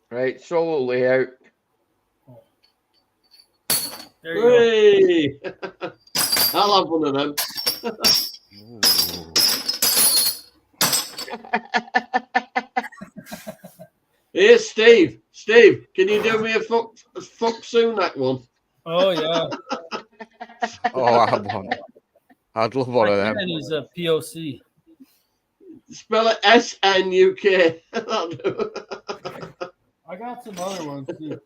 Right, solo layout. There you go. I'll have one of them. Hey, Steve. Steve, can you do me a fuck Sunak one? Oh, yeah. I'd love one of them. And he's a POC. Spell it SNUK. I got some other ones too.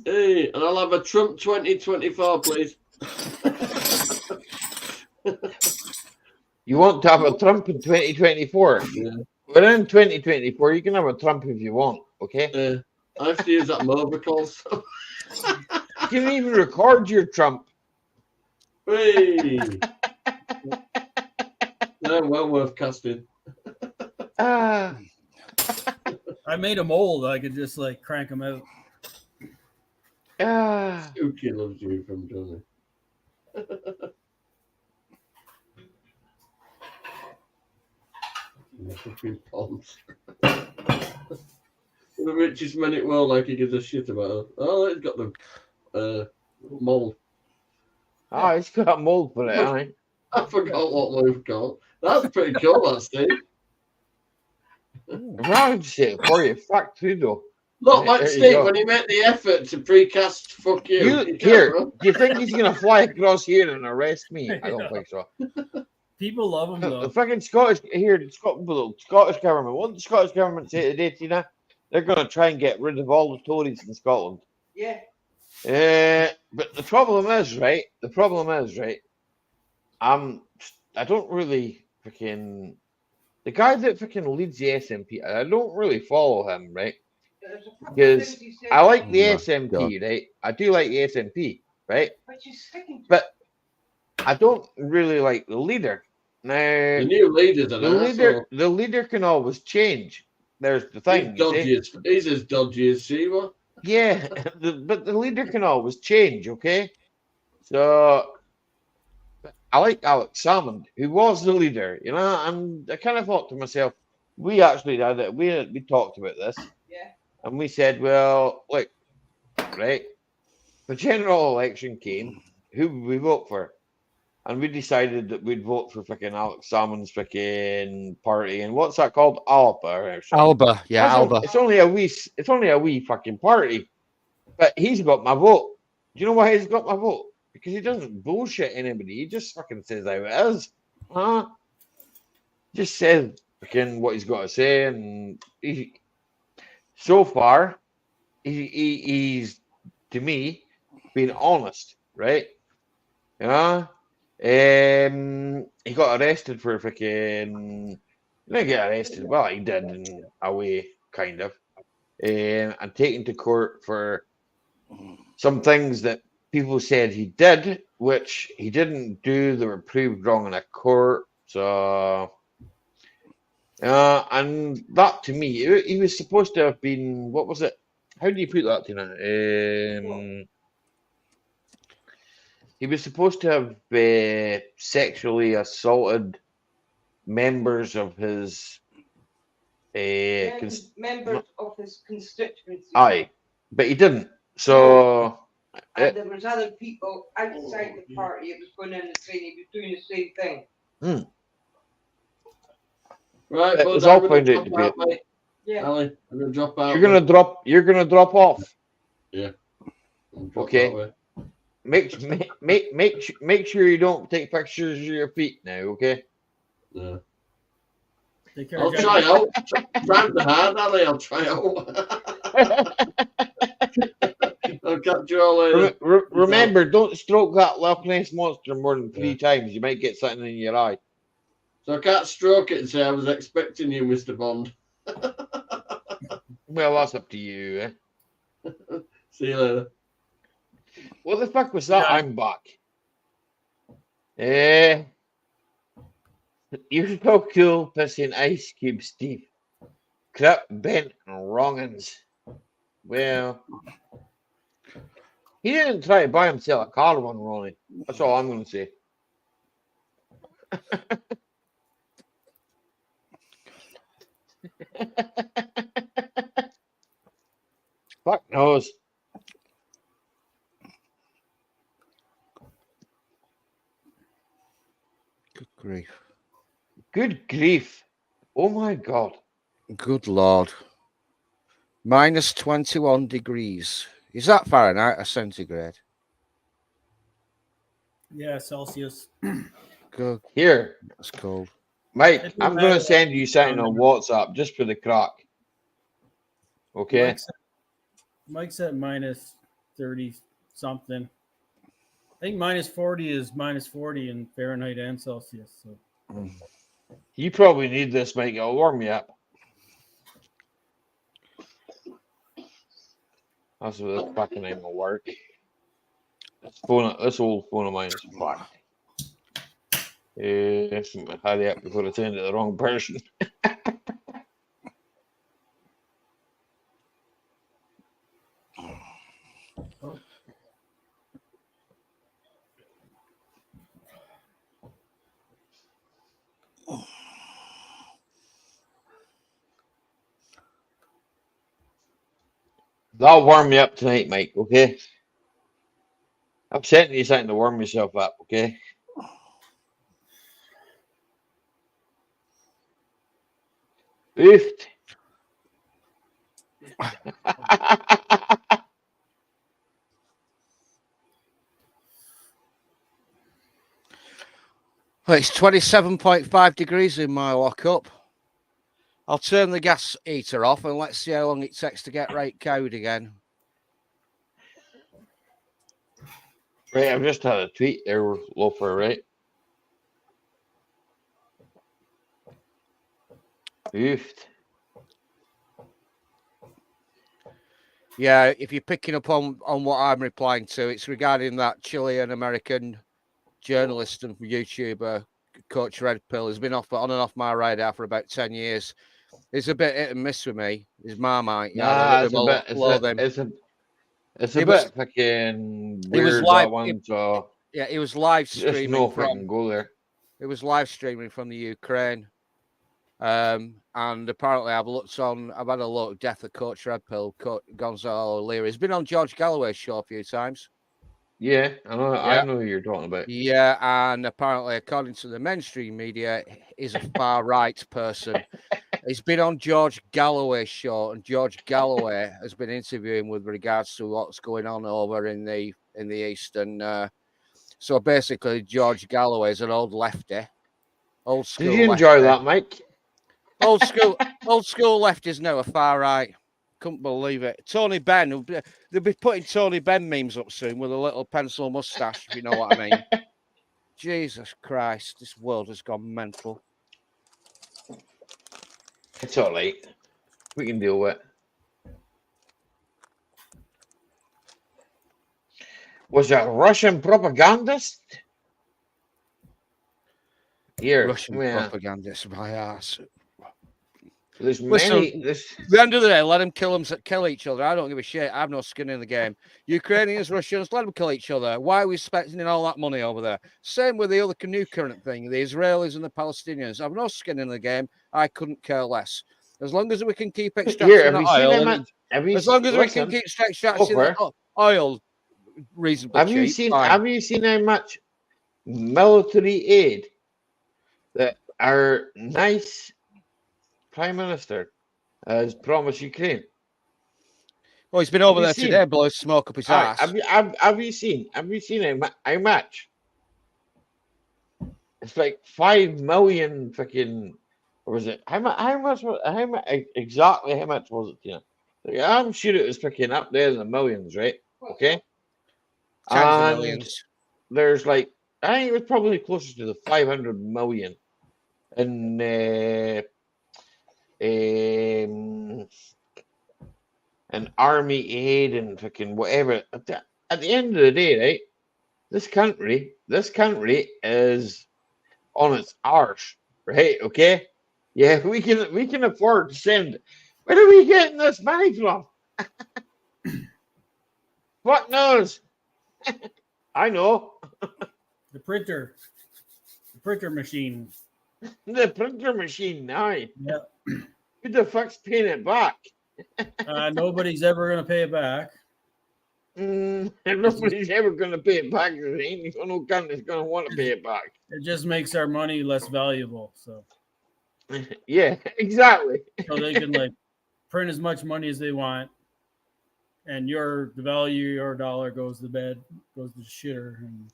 Hey, and I'll have a Trump 2024, please. You want to have a Trump in 2024? Yeah. We're in 2024. You can have a Trump if you want, okay? I have to use that mobile call. So. You can even record your Trump. Hey. Well worth casting. I made a mold. I could just like crank them out. Suki loves you from Johnny. Ponds. The richest man in the world, like he gives a shit about her. Oh, he's got the mold. Oh, he's got a mold for it, hasn't he? I forgot what we've got. That's pretty cool, that, Steve. I'll just say it for you. Fact through though. Look, like Steve, when he made the effort to precast fuck you. Here, do you think he's going to fly across here and arrest me? I don't think so. People love him, though. The fucking Scottish government. What did the Scottish government say today, Tina? They're going to try and get rid of all the Tories in Scotland. Yeah. But the problem is, right? I don't really freaking. The guy that freaking leads the SNP, I don't really follow him, right? Because I like the SNP, right? I do like the SNP, right? But I don't really like the leader. Now, the new leader's the leader can always change. There's the thing. He's as dodgy as Shiva. Yeah, but the leader can always change, okay? So I like Alex Salmond, who was the leader, you know, and I kind of thought to myself, we actually did it. We talked about this. Yeah. And we said, well, look, right, the general election came, who would we vote for? And we decided that we'd vote for freaking Alex Salmond's freaking party. And what's that called? Alba. Alba, yeah, Alba. It's only a wee fucking party. But he's got my vote. Do you know why he's got my vote? Because he doesn't bullshit anybody. He just fucking says how it is. Just says freaking what he's got to say. And so far, he's, to me, been honest, right? You know? He got arrested for freaking. He didn't get arrested. Well, he did in a way, kind of. And taken to court for some things that people said he did, which he didn't do. They were proved wrong in a court. So, and that to me, he was supposed to have been. What was it? How do you put that, Tina? He was supposed to have sexually assaulted members of his members of his constituency. Aye, but he didn't. So and there was other people outside the party. It was going in the same. He was doing the same thing. Right, It bud, was I'm all gonna planned out drop to be. out, mate. Yeah. Ali, I'm gonna drop out. You're gonna drop off. Yeah. I'll drop Okay. that way. Make sure you don't take pictures of your feet now, okay? Yeah. Take care, I'll guys. try out. Try the hard, Ali. I'll try out. I'll catch you all later. Remember, don't stroke that Loch Ness monster more than 3 Yeah. times. You might get something in your eye. So I can't stroke it and say I was expecting you, Mr. Bond. Well, that's up to you, eh? See you later. What the fuck was that? Yeah. I'm back. You're so cool, pissing Ice Cube, Steve. Crap, bent and wrongins. Well, he didn't try to buy himself a car one, Ronnie. That's all I'm going to say. Fuck knows. Good grief. Good grief. Oh my God. Good Lord. Minus 21 degrees. Is that Fahrenheit or centigrade? Yeah, Celsius. Good. Here, That's cold. Mike, It I'm don't going to matter. send you something on WhatsApp just for the crack. Okay? Mike's at minus 30 something. I think minus 40 is minus 40 in Fahrenheit and Celsius. So You probably need this, Mike. It'll warm you up. That's what this fucking name will work. This old phone of mine is fucked. Hurry up before I send it to the wrong person. That'll warm me up tonight, Mike, okay? I'm sending you something to warm yourself up, okay? Oofed. Well, it's 27.5 degrees in my lockup. I'll turn the gas heater off and let's see how long it takes to get right cowed again. Right, I've just had a tweet there with Loafer, right? Oofed. Yeah, if you're picking up on what I'm replying to, it's regarding that Chilean American journalist and YouTuber, Coach Red Pill, has been on and off my radar for about 10 years. It's a bit hit and miss with me. His Marmite. Nah, it's a bit fucking weird, that one, so... Yeah, he was live streaming Just no fucking go there. It was live streaming from the Ukraine. And apparently I've had a look, Death of Coach Red Pill, Gonzalo Leary. He's been on George Galloway's show a few times. Yeah, I know who you're talking about. Yeah, and apparently, according to the mainstream media, he's a far right person. He's been on George Galloway's show, and George Galloway has been interviewing with regards to what's going on over in the East. And so basically, George Galloway is an old lefty, old school. Did you enjoy that, Mike? Old school left is now a far right. Couldn't believe it. Tony Benn, they'll be putting Tony Benn memes up soon with a little pencil mustache, if you know what I mean. Jesus Christ, this world has gone mental. It's all right. We can deal with it. Was a Russian propagandist? Here, Russian propagandist, my ass. There's Listen, many. at the end of the day, let them kill each other. I don't give a shit. I have no skin in the game. Ukrainians, Russians, let them kill each other. Why are we spending all that money over there? Same with the other new current thing. The Israelis and the Palestinians have no skin in the game. I couldn't care less. As long as we can keep extracting the oil, as long as we can keep extracting the oil reasonably cheap. Have you seen how much military aid that our nice Prime Minister has promised Ukraine. Well, he's been over you there seen? today, blowing smoke up his All right, ass. have you seen how much? It's like 5 million fucking, or was it? How much exactly how much was it, Tina? Like, I'm sure it was fucking up there in the millions, right? Okay. Tens of And millions. there's like, I think it was probably closer to the 500 million in an army aid and fucking whatever. At the end of the day, right? This country is on its arse, right? Okay, yeah, we can afford to send. Where are we getting this money from? What knows? I know. The printer machine. The printer machine now. Yeah. Who the fuck's paying it back? Nobody's ever gonna pay it back. Nobody's ever going to pay it back. There ain't no country's going to want to pay it back. It just makes our money less valuable. So yeah, exactly. so they can like print as much money as they want, and the value of your dollar goes to bed, goes to shitter, and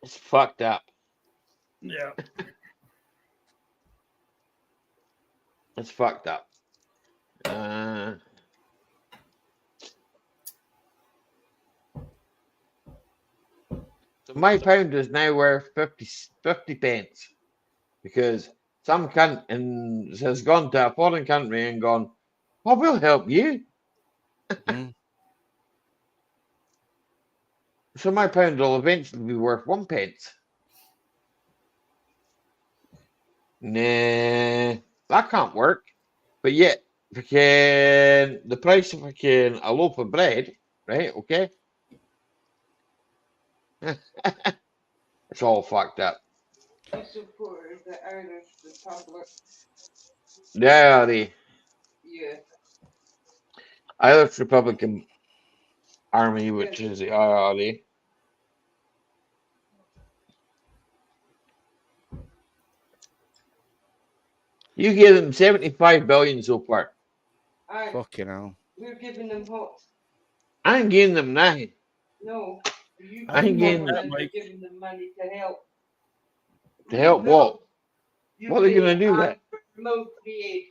it's fucked up. Yeah, it's fucked up. So my pound is now worth 50 pence because some cunt has gone to a foreign country and gone, "Oh, we'll help you." So my pound will eventually be worth 1 pence. Nah, that can't work. But yet, the price of a loaf of bread, right? Okay. It's all fucked up. I supported the Irish Republic. Yeah, the Yeah. Irish Republican Army, which is the IRA. You gave them 75 billion so far. Fucking hell. We're giving them what? I ain't giving them nothing. No. You I ain't giving giving them money to help. To help what? What are they going to do with it? Military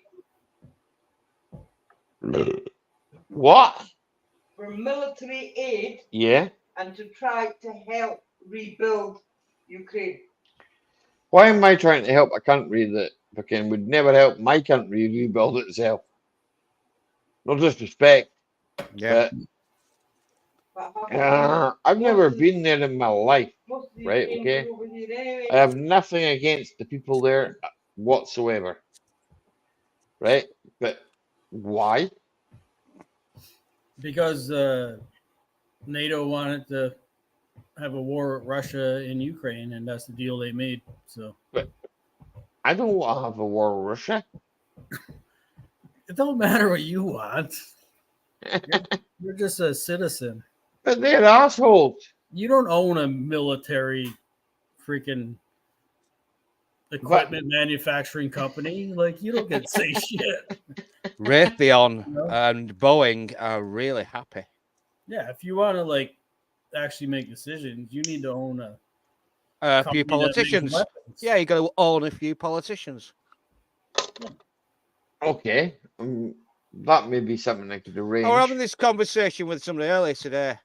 aid. What? For military aid. Yeah. And to try to help rebuild Ukraine. Why am I trying to help a country that fucking would never help my country rebuild itself? No disrespect. Yeah. But I've never been there in my life, right? Okay. I have nothing against the people there whatsoever, right? But why? because NATO wanted to have a war with Russia in Ukraine, and that's the deal they made. So, but I don't want to have a war with Russia. It don't matter what you want. You're just a citizen. But they're assholes. You don't own a military freaking equipment manufacturing company. Like, you don't get to say shit. Raytheon and Boeing are really happy. Yeah, if you want to like actually make decisions, you need to own a few politicians. Yeah, you got to own a few politicians. Okay, that may be something I could arrange. I was having this conversation with somebody earlier today.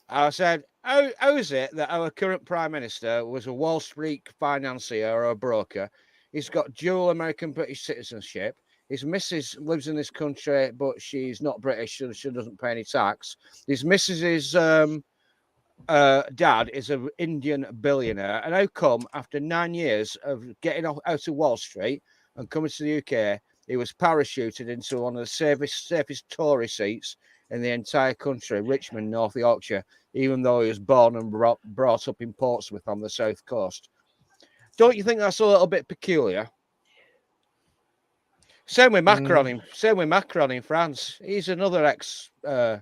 I said, how is it that our current Prime Minister was a Wall Street financier or a broker? He's got dual American British citizenship. His missus lives in this country, but she's not British, so she doesn't pay any tax. His missus's dad is an Indian billionaire. And how come, after 9 years of getting out of Wall Street and coming to the UK, he was parachuted into one of the safest Tory seats in the entire country, Richmond, North Yorkshire, even though he was born and brought up in Portsmouth on the south coast? Don't you think that's a little bit peculiar? Same with Macron. Same with Macron in France. He's another ex-city.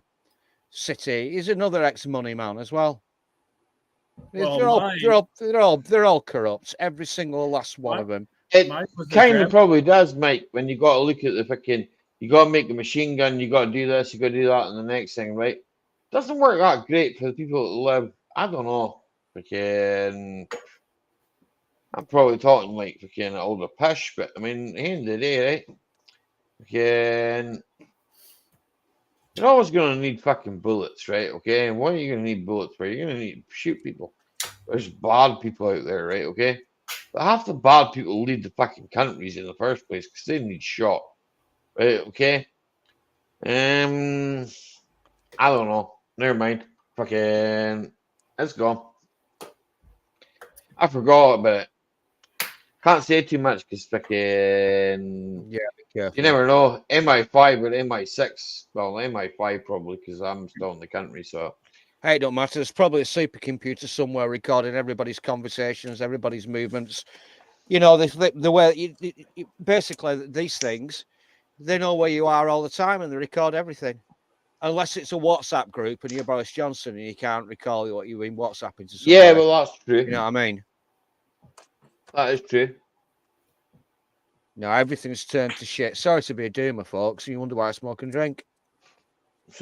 He's another ex-money man as well. Well, They're all corrupt. Every single last one of them. It Mine was the kind of grandpa. probably does, Mike, when you got to look at the fucking, you got to make a machine gun, you got to do this, you got to do that, and the next thing, right? Doesn't work that great for the people that live, I don't know, fucking, I'm probably talking like fucking older pish, but I mean, at the end of the day, right? Fucking, you're always going to need fucking bullets, right? Okay, and what are you going to need bullets for? You're going to need to shoot people. There's bad people out there, right? Okay, but half the bad people lead the fucking countries in the first place because they need shot, right? Okay, I don't know. Never mind. Fucking, it's gone. I forgot about it. Can't say too much because fucking. Yeah, be careful. You never know. MI5 or MI6. Well, MI5 probably because I'm still in the country. So. Hey, it don't matter. There's probably a supercomputer somewhere recording everybody's conversations, everybody's movements. You know, the way basically these things, they know where you are all the time and they record everything. Unless it's a WhatsApp group and you're Boris Johnson and you can't recall what you've been WhatsApping to somebody. Yeah, well, that's true. You know what I mean? That is true. No, everything's turned to shit. Sorry to be a doomer, folks. You wonder why I smoke and drink.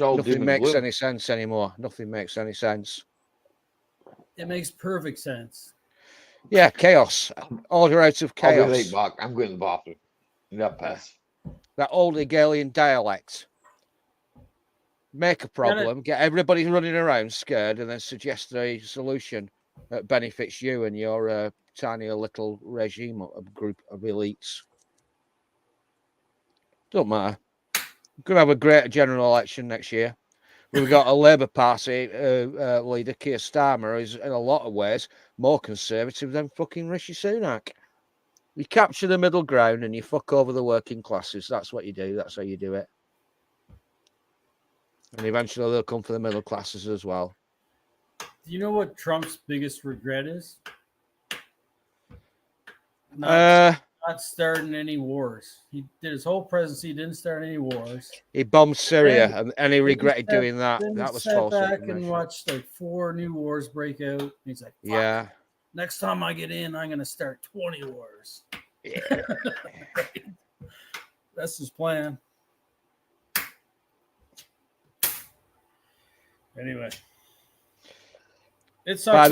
Nothing makes any sense anymore. Nothing makes any sense. It makes perfect sense. Yeah, chaos. Order out of chaos. I'll be right back. I'm going to the bathroom. That pass. That old Hegelian dialect. Make a problem, get everybody running around scared, and then suggest a solution that benefits you and your tiny little regime of group of elites. Don't matter. We're going to have a great general election next year. We've got a Labour Party leader, Keir Starmer, who's in a lot of ways more conservative than fucking Rishi Sunak. You capture the middle ground and you fuck over the working classes. That's what you do. That's how you do it. And eventually they'll come for the middle classes as well. Do you know what Trump's biggest regret is? Not starting any wars. He did his whole presidency, didn't start any wars. He bombed Syria, and he regretted doing that. Then That was sat false back information. and watched like 4 new wars break out. And he's like, fuck, yeah. Next time I get in, I'm gonna start 20 wars. Yeah. That's his plan. Anyway. It sucks.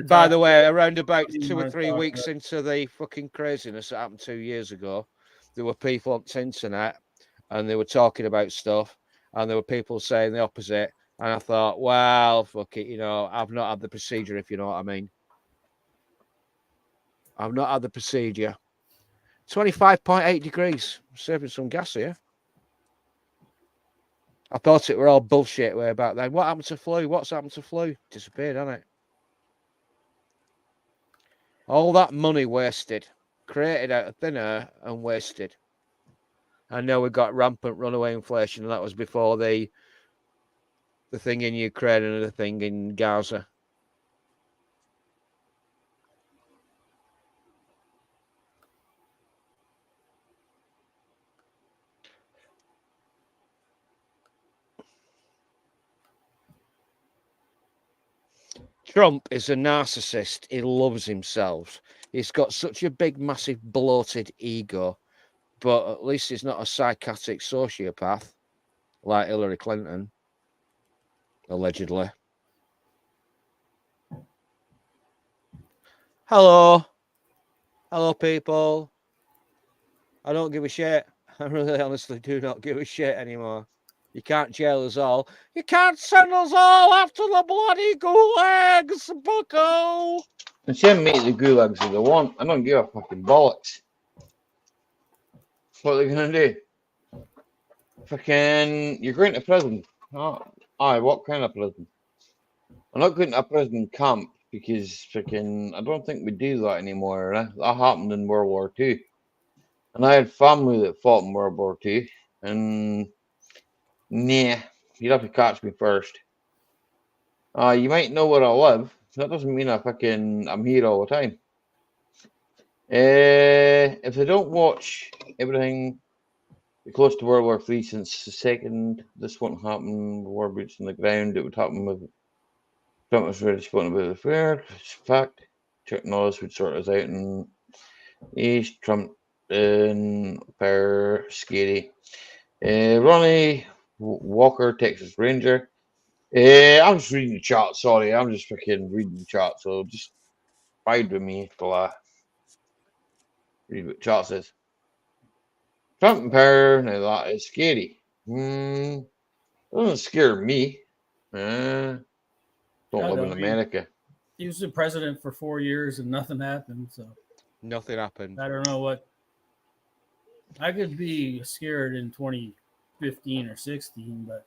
By the way, around about 2 or 3 weeks into the fucking craziness that happened 2 years ago, there were people on the internet and they were talking about stuff, and there were people saying the opposite. And I thought, well, fuck it, you know, I've not had the procedure, if you know what I mean. I've not had the procedure. 25.8 degrees. I'm saving some gas here. I thought it were all bullshit way back then. What happened to flu? What's happened to flu? Disappeared, hasn't it? All that money wasted, created out of thin air and wasted. And now we've got rampant runaway inflation, and that was before the thing in Ukraine and the thing in Gaza. Trump is a narcissist. He loves himself. He's got such a big, massive, bloated ego, but at least he's not a psychotic sociopath like Hillary Clinton, allegedly. Hello. Hello, people. I don't give a shit. I really honestly do not give a shit anymore. You can't jail us all. You can't send us all after the bloody gulags, bucko. And send me to the gulags if they want. I don't give a fucking bollocks. What are they going to do? Fucking, you're going to prison. Oh, aye, what kind of prison? I'm not going to a prison camp because fucking, I don't think we do that anymore. That happened in World War II. And I had family that fought in World War II. And nah, you'd have to catch me first. You might know where I live. That doesn't mean I'm here all the time. If they don't watch everything close to World War III since the second, this won't happen. War boots on the ground. It would happen with Trump was already spoken about the third. Fact. Chuck Norris would sort us out, and East Trump per scary. Ronnie Walker, Texas Ranger. I'm just reading the chart. Sorry, I'm just freaking reading the chart. So just bide with me till I read what the chart says. Trump and Power. Now that is scary. Doesn't scare me. Don't I live know, in America. He was the president for 4 years and nothing happened. So Nothing happened. I don't know what. I could be scared in 2015 or 16, but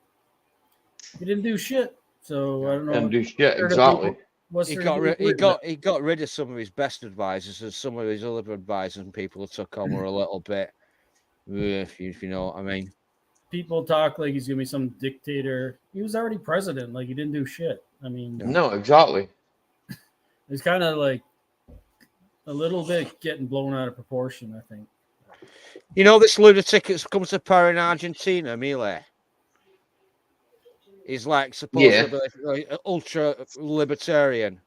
he didn't do shit. So I don't know. And do shit exactly. What's He there got to be rid. He worried about? got rid of some of his best advisors, and some of his other advisors and people who took on were a little bit, if you know what I mean. People talk like he's gonna be some dictator. He was already president. Like he didn't do shit. I mean, No, exactly. it's kind of like a little bit getting blown out of proportion, I think. You know this lunatic that's come to power in Argentina, Milei. He's like supposedly like, ultra libertarian.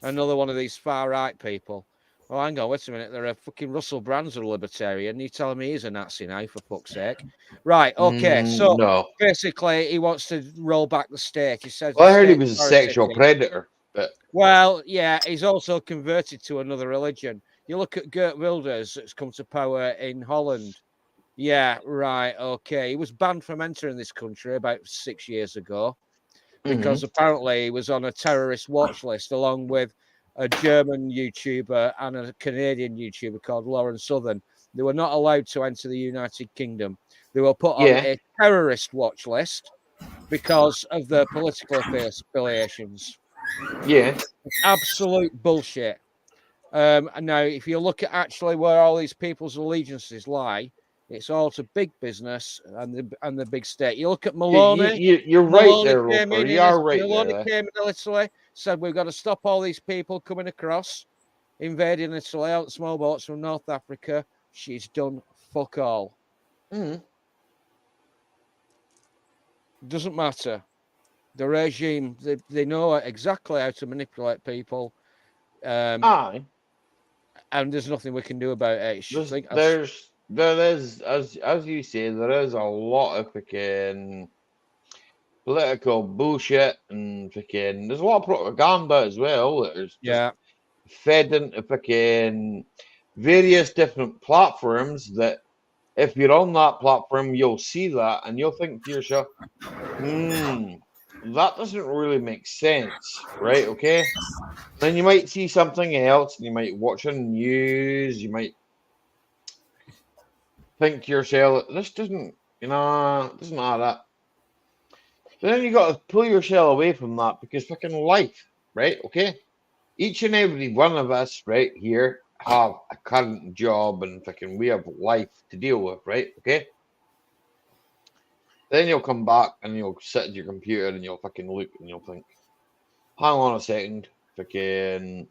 Another one of these far right people. Oh, hang on, wait a minute. They're a fucking Russell Brand's a libertarian. You telling me he's a Nazi now, for fuck's sake? Right, okay. So no. basically, he wants to roll back the state. He says, Well, I heard he was a sexual predator. But well, yeah, he's also converted to another religion. You look at Geert Wilders, that's come to power in Holland. Yeah, right, okay. He was banned from entering this country about 6 years ago because apparently he was on a terrorist watch list along with a German YouTuber and a Canadian YouTuber called Lauren Southern. They were not allowed to enter the United Kingdom. They were put on a terrorist watch list because of their political affiliations. Yeah. Absolute bullshit. And now, if you look at actually where all these people's allegiances lie, it's all to big business and the big state. You look at Maloney. You're right there, Roper. You are right Maloney there. came in Italy, said we've got to stop all these people coming across, invading Italy out small boats from North Africa. She's done fuck all. Doesn't matter. The regime, they know exactly how to manipulate people. Aye. And there's nothing we can do about it. There is, as you say, there is a lot of freaking political bullshit and freaking. There's a lot of propaganda as well. There's just fed into freaking various different platforms that if you're on that platform, you'll see that and you'll think to yourself, that doesn't really make sense, right? Okay. Then you might see something else and you might watch on the news, you might think to yourself, this doesn't add up. But then you got to pull yourself away from that because fucking life, right? Okay. Each and every one of us right here have a current job and fucking we have life to deal with, right? Okay. Then you'll come back and you'll sit at your computer and you'll fucking look and you'll think, hang on a second, fucking,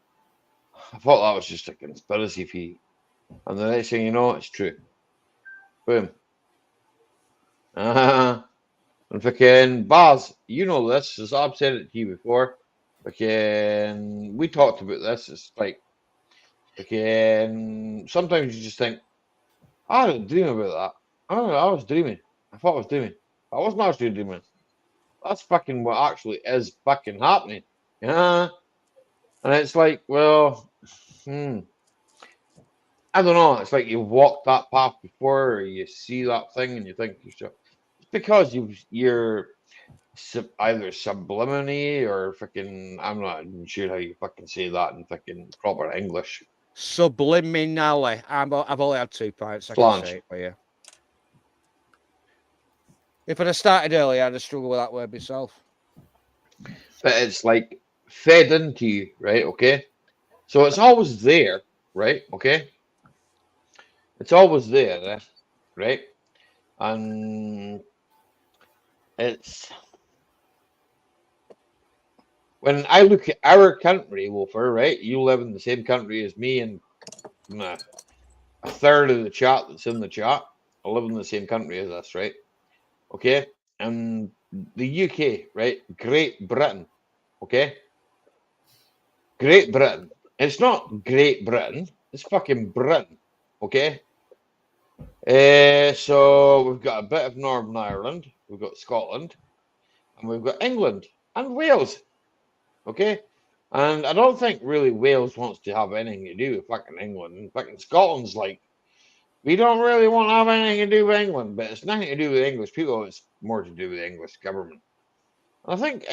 I thought that was just a conspiracy theory. And the next thing you know, it's true. Boom. And fucking Baz, you know this, as I've said it to you before. Fucking, we talked about this. It's like, fucking, sometimes you just think, I didn't dream about that. I was dreaming. I thought I was dreaming. I wasn't actually dreaming. That's fucking what actually is fucking happening. Yeah. And it's like, well, I don't know. It's like you've walked that path before, or you see that thing and you think to yourself, it's because you're either subliminally or fucking, I'm not even sure how you fucking say that in fucking proper English. Subliminally. I've only had 2 pints. I can say it for you. If I'd have started earlier, I'd have struggled with that word myself. But it's like fed into you, right? Okay. So it's always there, right? Okay. It's always there, right? And it's when I look at our country, Wolfer, right? You live in the same country as me and a third of the chat that's in the chat. I live in the same country as us, right? Okay. And the UK, right? Great Britain, okay? Great Britain. It's not Great Britain. It's fucking Britain, okay? So we've got a bit of Northern Ireland, we've got Scotland, and we've got England and Wales, okay? And I don't think really Wales wants to have anything to do with fucking England. And fucking Scotland's like, we don't really want to have anything to do with England, but it's nothing to do with English people. It's more to do with the English government. I think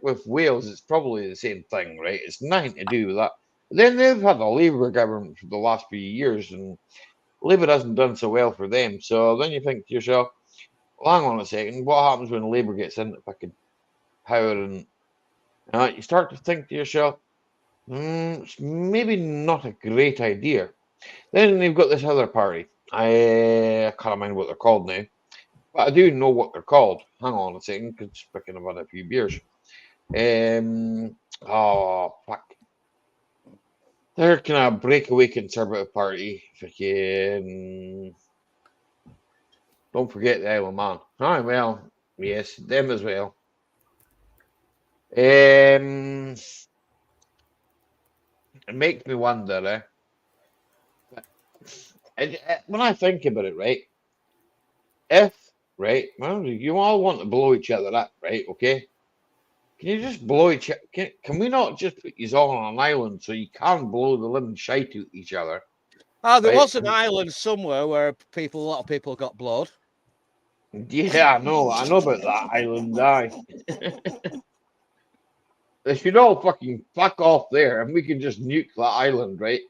with Wales, it's probably the same thing, right? It's nothing to do with that. But then they've had a Labour government for the last few years, and Labour hasn't done so well for them. So then you think to yourself, well, hang on a second, what happens when Labour gets into fucking power? And you start to think to yourself, it's maybe not a great idea. Then you've got this other party. I can't remember what they're called now, but I do know what they're called. Hang on a second, because speaking of a few beers. Oh fuck. They're kind of breakaway conservative party. Fucking. Don't forget the Isle of Man. Oh well, yes, them as well. It makes me wonder, when I think about it, right? Well, you all want to blow each other up, right? Okay. Can you just blow each other? Can we not just put you all on an island so you can blow the living shite out each other? Oh, there right? was an island somewhere where a lot of people got blowed. Yeah, I know about that island. They should all fucking fuck off there, and we can just nuke that island, right?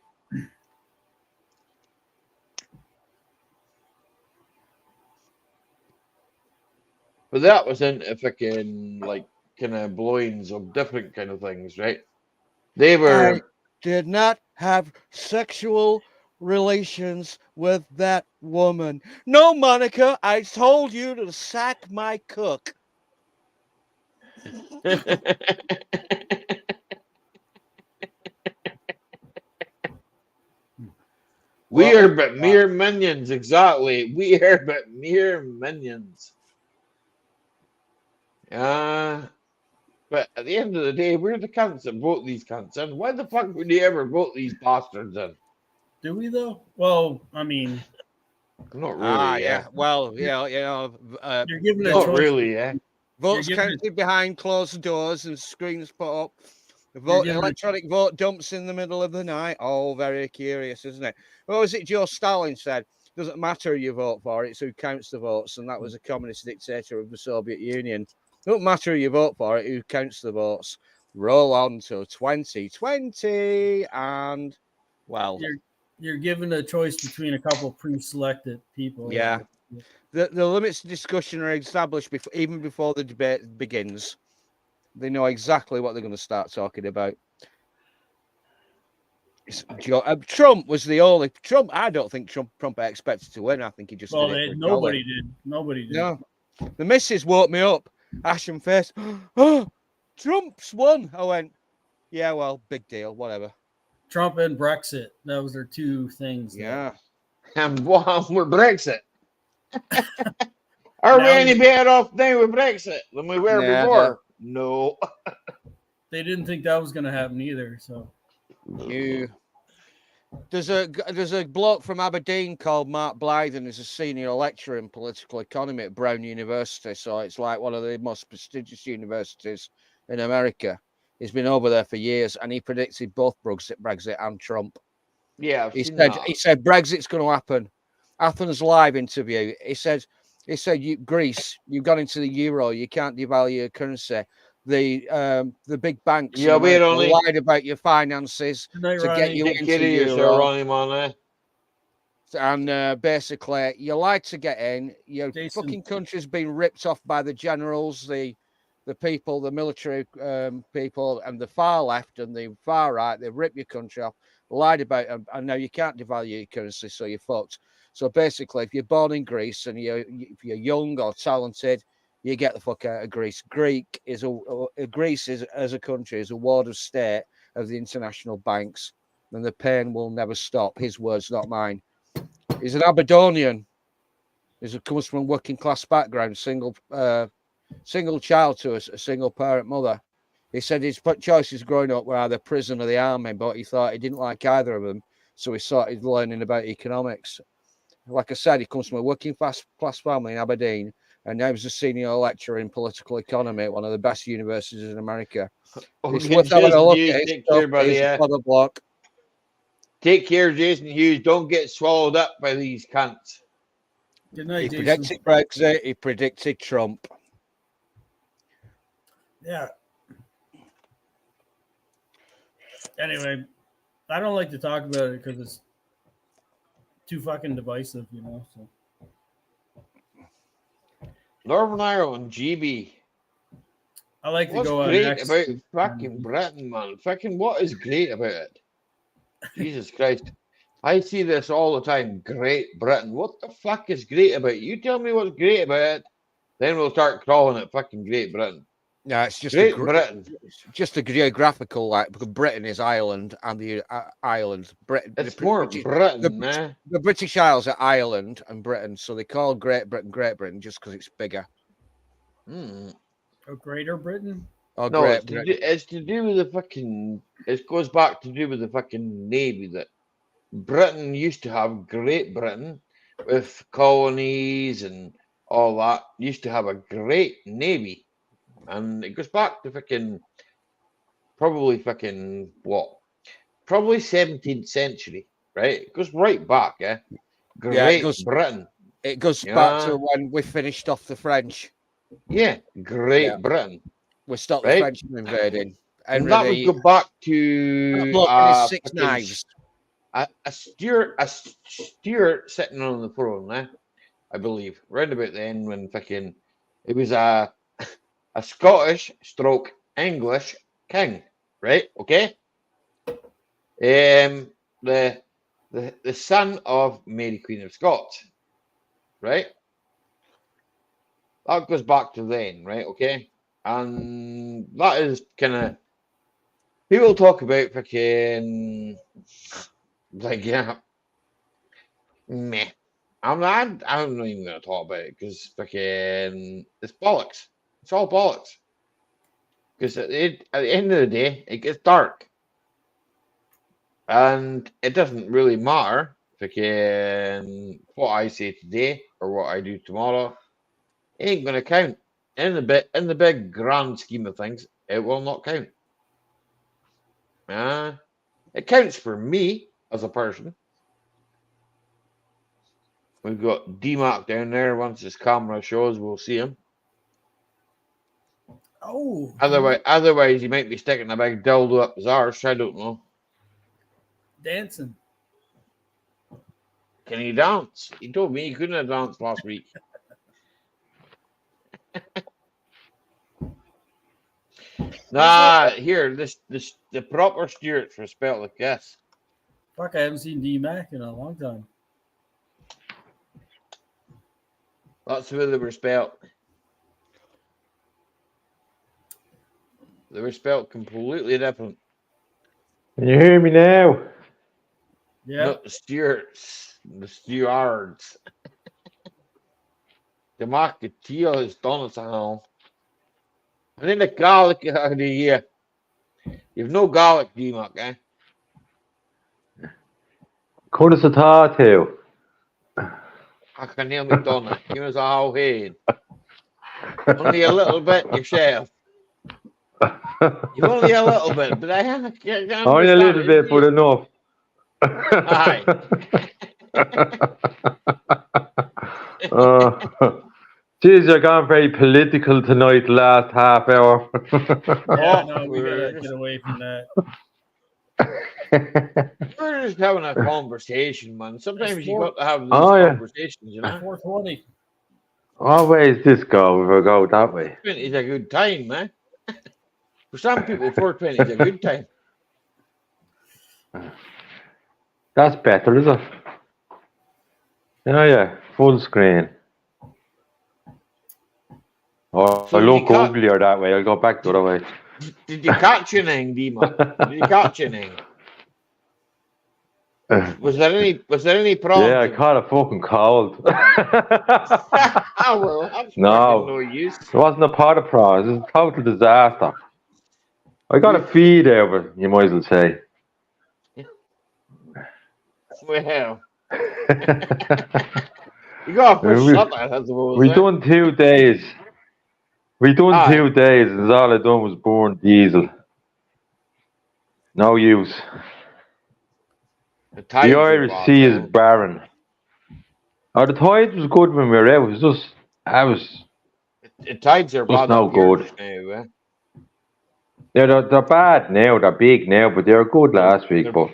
But that was into fucking like kind of blowings of different kind of things, right? They were. I did not have sexual relations with that woman. No, Monica, I told you to sack my cook. We are but mere minions, exactly. We are but mere minions. But at the end of the day, we're the cunts that vote these cunts in. Why the fuck would you ever vote these bastards in? Do we though? Well, I mean, not really. Yeah. Well, you're giving a not choice. really. Yeah. Votes counted behind closed doors and screens put up. Electronic vote dumps in the middle of the night. Oh, very curious, isn't it? What was it Joe Stalin said? Doesn't matter who you vote for, it's who counts the votes. And that was a communist dictator of the Soviet Union. Don't matter who you vote for, it who counts the votes. Roll on to 2020. And, well. You're given a choice between a couple of pre-selected people. Yeah. The limits of discussion are established even before the debate begins. They know exactly what they're going to start talking about. Trump was the only Trump. I don't think Trump expected to win. I think he just nobody did. Nobody did. No, the missus woke me up, ashen face. Oh, Trump's won. I went, yeah, well, big deal, whatever. Trump and Brexit. That was their two things. Yeah. And what we're Brexit. Are we any better off now with Brexit than we were before? No. They didn't think that was going to happen either. So, there's a bloke from Aberdeen called Mark Blythen, who's a senior lecturer in political economy at Brown University. So it's like one of the most prestigious universities in America. He's been over there for years, and he predicted both Brexit and Trump. Yeah, he said Brexit's going to happen. Athens Live interview. He said, Greece, you've gone into the euro, you can't devalue your currency. The big banks lied about your finances to get you into the euro. And basically, you lied to get in. Your fucking country's been ripped off by the generals, the people, the military people, and the far left and the far right. They've ripped your country off, lied about it, and now you can't devalue your currency, so you're fucked. So basically, if you're born in Greece and if you're young or talented, you get the fuck out of Greece. Greece as a country is a ward of state of the international banks, and the pain will never stop. His words, not mine. He's an Aberdonian. He comes from a working class background, single child to a single parent mother. He said his choices growing up were either prison or the army, but he thought he didn't like either of them. So he started learning about economics. Like I said, he comes from a working class family in Aberdeen, and now he's a senior lecturer in political economy at one of the best universities in America. It's Okay, worth having a Jason look Hughes, at his take stuff. care, buddy. He's a clever bloke. Take care, Jason Hughes. Don't get swallowed up by these cunts. Good night, He Jason. predicted Brexit. He predicted Trump. Yeah. Anyway, I don't like to talk about it because it's too fucking divisive, you know. So Northern Ireland, GB. I like to What's go on great X. about fucking Britain, man? Fucking what is great about it? Jesus Christ. I see this all the time. Great Britain. What the fuck is great about it? You tell me what's great about it, then we'll start crawling at fucking Great Britain. No, it's just Great Britain. just a geographical, like, because Britain is Ireland and the Ireland. Britain. It's more Britain, man. The British Isles are Ireland and Britain, so they call Great Britain just because it's bigger. Oh, Greater Britain? Oh, No, Great it's to, Britain. do, it's to do with the fucking. It goes back to do with the fucking navy that Britain used to have. Great Britain with colonies and all that used to have a great navy, and it goes back to fucking probably fucking what? Probably 17th century, right? It goes right back, yeah. Great Britain. It goes back to when we finished off the French. Yeah, Great Britain. We stopped right? the French from invading. And that would go back to Six Knives. A Stuart sitting on the throne, I believe, right about then when fucking it was a Scottish stroke English king, right? Okay. The son of Mary Queen of Scots, right? That goes back to then, right? Okay. And that is kind of people talk about fucking like meh. I'm not even gonna talk about it because fucking it's bollocks. It's all bollocks. Because at the end of the day, it gets dark, and it doesn't really matter fucking what I say today or what I do tomorrow. It ain't gonna count. In the big grand scheme of things, it will not count. It counts for me as a person. We've got D-Mac down there. Once his camera shows, we'll see him. Oh. Otherwise, he might be sticking a big dildo up his arse. I don't know. Dancing. Can he dance? He told me he couldn't have danced last week. Nah, here, the proper Stuarts were spelled like this. Fuck, I haven't seen D-Mac in a long time. That's the way they were spelled. They were spelled completely different. Can you hear me now? Yeah. Not the Stuarts, the Stewards. The Mack-Mechanical is Donaldson. I think the garlic out of the year. You've no garlic, D-Mac, eh? Cut us a tattoo. I can hear me done. Give us a whole head. Only a little bit yourself. You've only a little bit, but I can't Only a little bit, but enough. Aye. Geez, you're gone very political tonight, the last half hour. Yeah, no, we gotta get away from that. We're just having a conversation, man. Sometimes you got to have these yeah. conversations, you know. 420. Always this go, if I go that way. 420 is a good time, man. For some people, 420 is a good time. That's better, is it? Oh yeah, full screen. Oh, So I look uglier that way. I'll go back the other way. Did you catch anything, D-Man? Did you catch anything? Was there any problem? Yeah, I caught a fucking cold. Oh, well, that's no use. It wasn't a pot of prawns. It was a total disaster. I got a feed over, you might as well say. Well, you got a first shot at it, I suppose. We eh? done 2 days. We done Aye. 2 days, and all I done was burn diesel. No use. The tides The are Irish bad, Sea man. is barren. Oh, the tide was good when we were out. It was just, The tides are bad no up here good. just now. Eh? They're bad now. They're big now, but they were good last week. But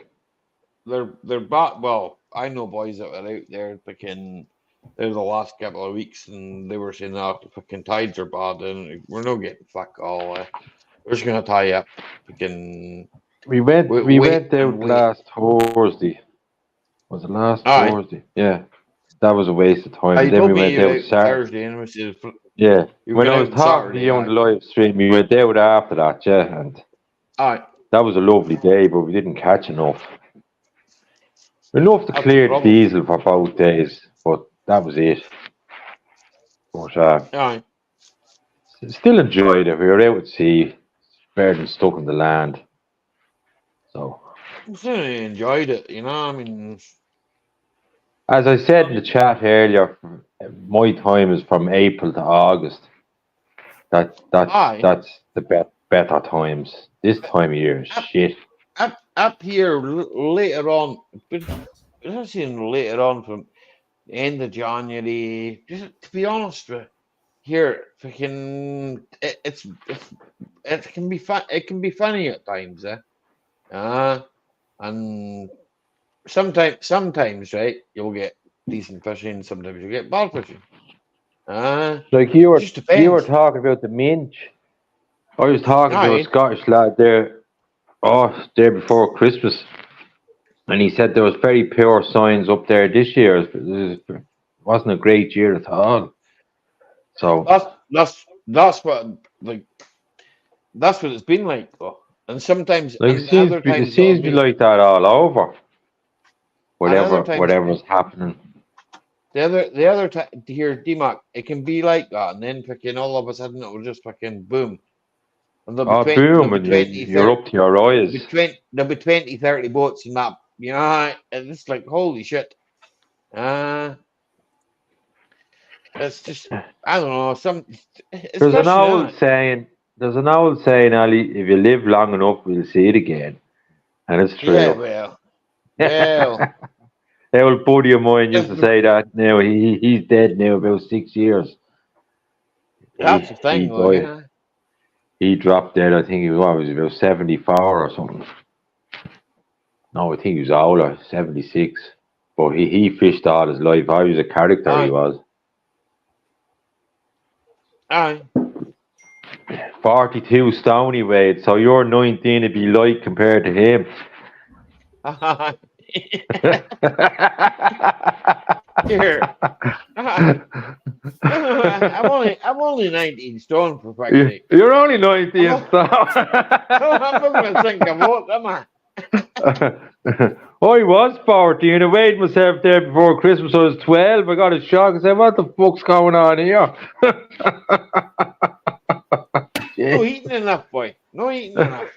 They're bad. Well, I know boys that were out there picking. They're the last couple of weeks, and they were saying that the fucking tides are bad, and we're not getting fuck all. We're just gonna tie up. Fucking. we went wait out and wait. last Thursday. Was it last Aye. Thursday? Yeah. That was a waste of time. I And then told we me went you out out Saturday. Thursday, and we said Yeah. you When went I was out talking to Saturday. you on the live stream, we went out after that, yeah, and Aye. that was a lovely day, but we didn't catch enough. Enough to That's clear the the problem. diesel for both days, but that was it. But Aye. still enjoyed it. We were out at sea, better than stuck in the land. So, I certainly enjoyed it. You know, I mean, as I said in the chat earlier, my time is from April to August. Aye. That's the better times. This time of year is shit. Up here later on, but I'm saying later on from the end of January. Just to be honest with you, here, fucking, it can be fun. It can be funny at times, and sometimes, right, you'll get decent fishing. Sometimes you get bad fishing. Like you Just depends. were talking about the minch. I was talking to a Aye. Scottish lad there, day before Christmas, and he said there was very poor signs up there this year. It wasn't a great year at all. So That's what it's been like, though. And sometimes, like and other it times, seems to be like that all over. and other times, Whatever's happening. the other time here, D-Mac, it can be like that, and then fucking all of a sudden it will just fucking boom. And there'll be Boom, and 20, you're 30, up to your eyes. there'll be 20, 30 boats in that, you know, and it's like, holy shit. It's just, I don't know, There's an old saying, Ali, if you live long enough, we'll see it again. And it's true. Yeah, well. The old buddy of mine used to say that now. He's dead now about 6 years. That's the thing, though, yeah. He dropped dead, I think he was about 74 or something. No, I think he was older, 76. But he fished all his life. I was a character, he was. Aye. 42 stone he weighed, so you're 19 to be light compared to him. Here. I'm only 19 stone for fuck's sake. You're only 19 stone. I'm not gonna think of what, am I? I was 14. I weighed myself there before Christmas. I was 12. I got a shock. I said, "What the fuck's going on here?" No eating enough, boy. No eating enough.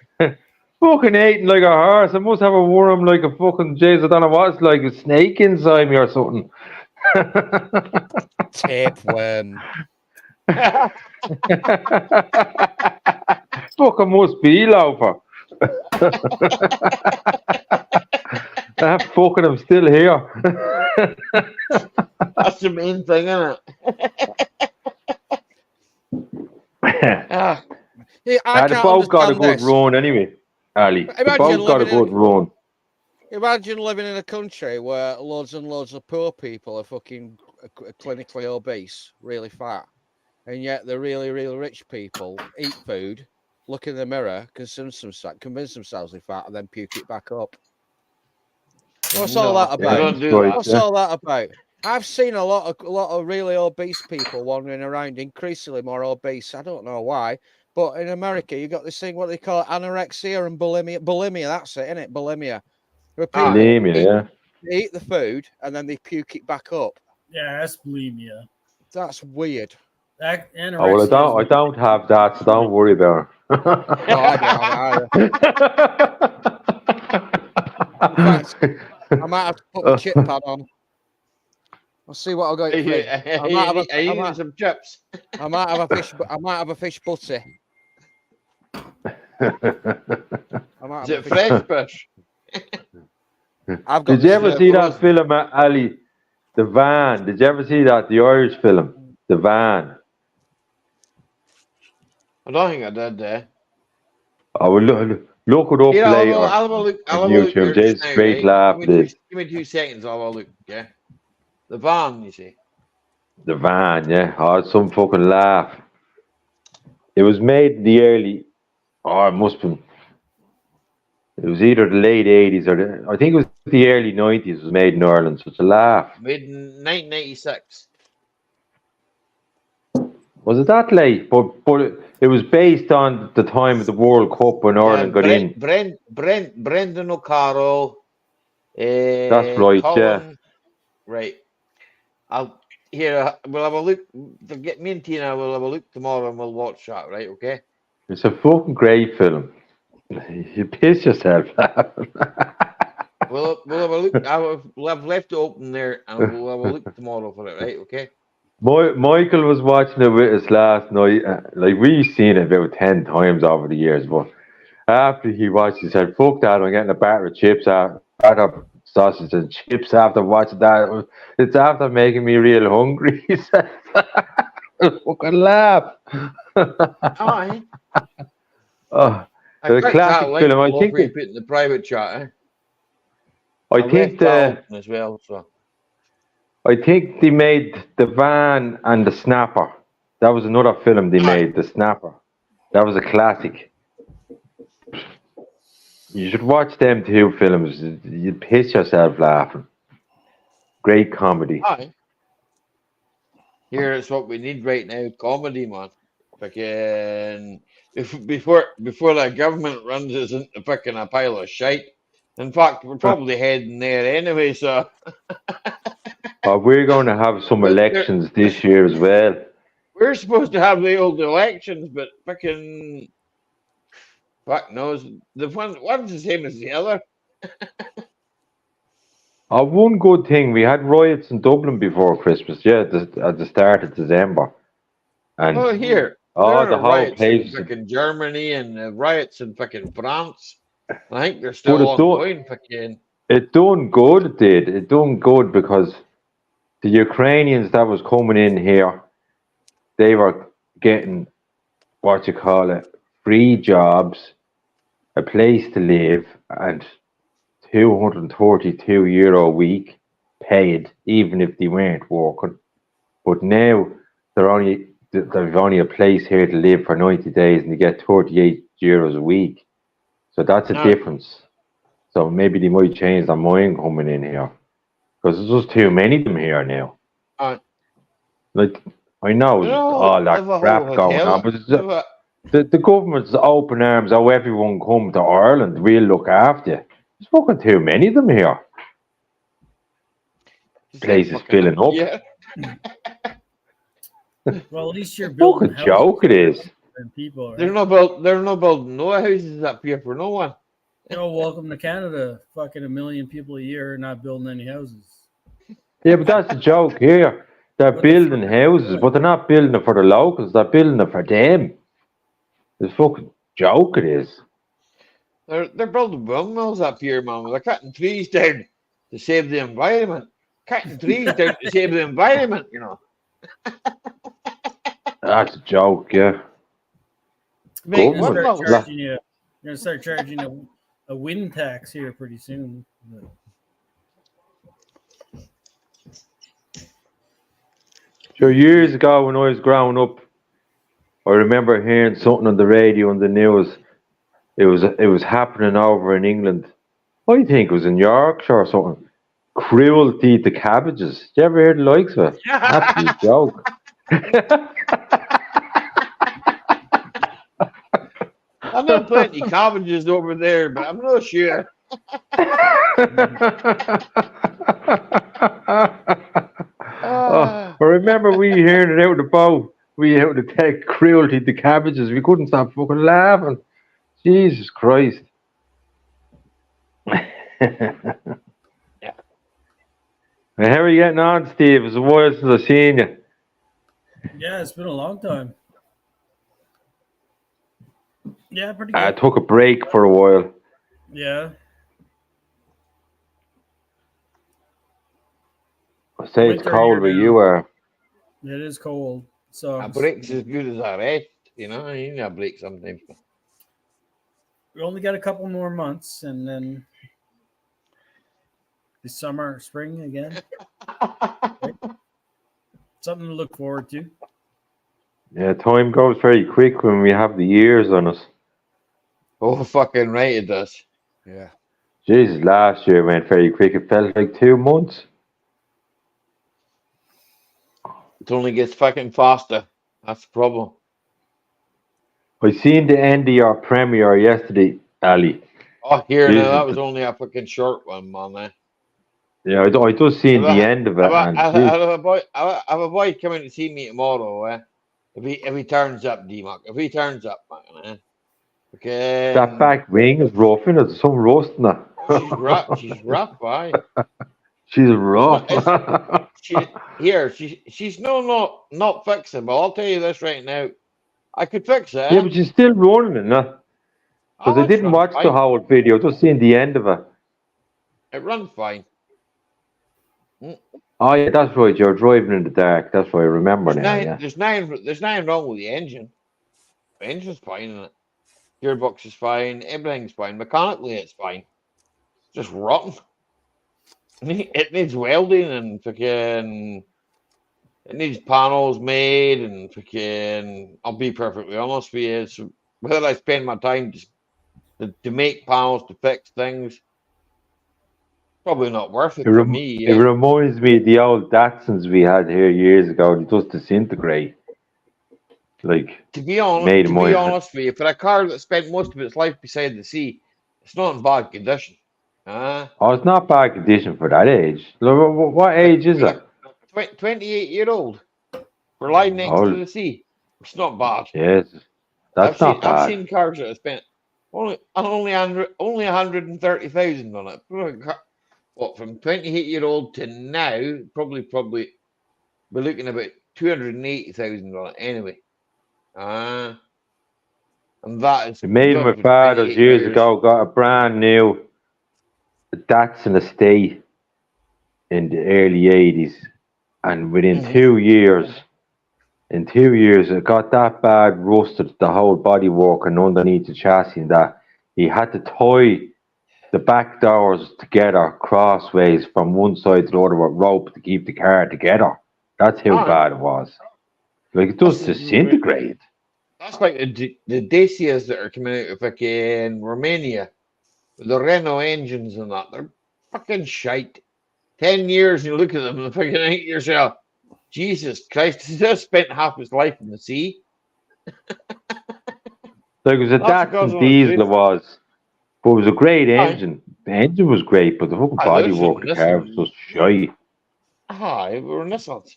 Fucking eating like a horse. I must have a worm like a fucking jeez. I don't know what it's like, a snake inside me or something. Tapeworm. Fucking must be loafer. Fucking, I'm still here. That's the main thing, isn't it? Yeah, The boat got a good run anyway, Ali. The boat got a good run. Imagine living in a country where loads and loads of poor people are fucking clinically obese, really fat, and yet the really, really rich people eat food, look in the mirror, convince themselves they're fat, and then puke it back up. What's all that about? What's all that about? I've seen a lot of really obese people wandering around, increasingly more obese. I don't know why, but in America, you got this thing, what they call anorexia and bulimia. Bulimia, that's it, isn't it? Bulimia. Bulimia, They eat the food and then they puke it back up. Yeah, that's bulimia. That's weird. That I don't have that, so don't worry about it. No, I don't. I might have to put my chip pad on. I'll see what I'll go. Are you eating some chips? I might have a fish. I might have a fish butty. Is it French fish? I've got. Did you ever see that film, Ali? The Van. Did you ever see that? The Irish film, The Van. I don't think I did there. I will look it up later. I'll have a look. I'll on have a look. YouTube. There's Now, great right? laugh. Give me 2 seconds. I'll have a look. Yeah. The Van, you see. The Van, yeah. Oh, it's some fucking laugh. It was made in the early. Oh, it must have been. It was either the late 80s or I think it was the early 90s. It was made in Ireland, so it's a laugh. Made in 1996. Was it that late? But it was based on the time of the World Cup when Ireland got in. Brendan O'Carroll. That's right, Colin, yeah. Right. We'll have a look. Get me and Tina. We'll have a look tomorrow and we'll watch that. Right? Okay. It's a fucking great film. You piss yourself. We'll have a look. We'll have left it open there, and we'll have a look tomorrow for it. Right? Okay. Michael was watching it with us last night. Like we've seen it about 10 times over the years, but after he watched, he said, "Fuck that! I'm getting a batter of chips out of sausage and chips after watching that. It's after making me real hungry." He said, "Fucking laugh." Aye. Oh, the classic film. I think we put in the private chat. Eh? I think as well. So I think they made The Van and The Snapper. That was another film they made, The Snapper. That was a classic. You should watch them 2 films. You'd piss yourself laughing. Great comedy. Aye. Here is what we need right now: comedy, man. Fucking before that government runs us into fucking a pile of shite. In fact, we're probably heading there anyway. So we're going to have some elections this year as well. We're supposed to have the old elections, but fucking fuck knows. The one's the same as the other. One good thing, we had riots in Dublin before Christmas, yeah, at the start of December. And here. The whole place. In fucking Germany and riots in fucking France. I think they're still ongoing. Fucking. It done good, it did. It done good because the Ukrainians that was coming in here, they were getting, free jobs, a place to live, and €232 a week paid, even if they weren't working. But now they've only a place here to live for 90 days and they get €38 a week. So that's a difference. So maybe they might change their mind coming in here. Because there's just too many of them here now. Like, I know all that crap going on, but the government's open arms, everyone come to Ireland, we'll look after you. There's fucking too many of them here. Place is filling up. Yeah. Well, at least you're building fucking joke it is. People, right? They're not building no houses up here for no one. Welcome to Canada. Fucking 1 million people a year not building any houses. Yeah, but that's the joke here. They're building houses, but they're not building it for the locals. They're building it for them. It's fucking joke it is. They're building windmills up here, man. They're cutting trees down to save the environment. Cutting trees down to save the environment, That's a joke, yeah. You're gonna start charging a wind tax here pretty soon. So years ago when I was growing up, I remember hearing something on the radio and the news. It was happening over in England. I think it was in Yorkshire or something. Cruelty to cabbages. You ever heard the likes of it? Absolute joke. I know plenty cabbages over there, but I'm not sure. I remember we hearing it out the boat. We had to take cruelty to cabbages. We couldn't stop fucking laughing. Jesus Christ. Yeah. Hey, how are you getting on, Steve? It's a while since I've seen you. Yeah, it's been a long time. Yeah, pretty I good. took a break for a while. Yeah. I say it's Winter cold here where now. you are. It is cold. So A break's as good as a rest, you know. You need a break sometimes. we only got a couple more months, and then the summer, spring again. Right? Something to look forward to. Yeah, time goes very quick when we have the years on us. Oh, fucking right it does. Yeah. Jesus, last year went very quick. It felt like 2 months. It only gets fucking faster. That's the problem. I seen the end of your premiere yesterday, Ali. Oh, here now, Jesus, that was only a fucking short one, man. yeah, I just seen the end of it, and I geez, have a boy coming to see me tomorrow. If he turns up, D-Mac. If he turns up, man. that back wing is rough, isn't it? There's some rust in it. She's rough. She's rough, boy. She's It's rough. not, she's not fixable. I'll tell you this right now. I could fix it. Yeah, but she's still running it, no? Because I It's didn't run watch the fine. whole video, just seen the end of it. It runs fine. Oh yeah, that's right. You're driving in the dark. That's right. I remember now. Yeah. There's nothing wrong with the engine. The engine's fine in it. Gearbox is fine. Everything's fine. Mechanically, it's fine. Just rotten. It needs welding and fucking. It needs panels made and fucking. I'll be perfectly honest with you. It's whether I spend my time to make panels to fix things, probably not worth it for me. It reminds me of the old Datsuns we had here years ago. They just disintegrate. Like To be honest with you, for a car that spent most of its life beside the sea, it's not in bad condition. Oh, it's not bad condition for that age. What age is it? 28-year-old. We're lying next to the sea. It's not bad. Yes, that's not bad. I've seen cars that have spent only 130,000 on it. What, from 28-year-old to now? Probably we're looking about 280,000 on it anyway. And that is. Made my father's years ago. Got a brand new Datsun estate in the early 80s, and within 2 years. In 2 years, it got that bad, rusted the whole bodywork and underneath the chassis, and that he had to tie the back doors together crossways from one side to the other with rope to keep the car together. That's how bad it was. Like it just disintegrated. That's like the Dacias that are coming out of fucking Romania, with the Renault engines and that. They're fucking shite. 10 years and you look at them and fucking think to yourself, Jesus Christ, he's just spent half his life in the sea. Like it was a Datsun diesel it was. But it was a great engine. The engine was great, but the fucking bodywork of the car was just shite. We were Nissans.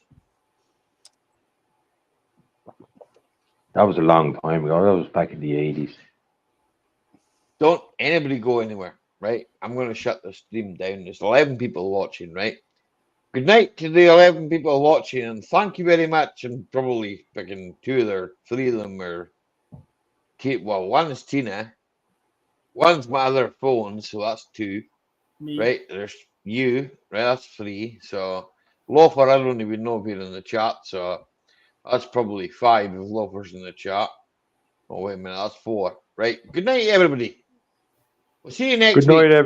That was a long time ago. That was back in the 80s. Don't anybody go anywhere, right? I'm going to shut the stream down. There's 11 people watching, right? Good night to the 11 people watching, and thank you very much. And probably picking 2 or 3 of them are. Well, one is Tina. One's my other phone, so that's 2. Me. Right? There's you, right? That's 3. So, Loafer, I don't even know if you're in the chat, so that's probably 5 of Loafers in the chat. Oh, wait a minute, that's 4. Right? Good night, everybody. We'll see you next week. Good night, everybody.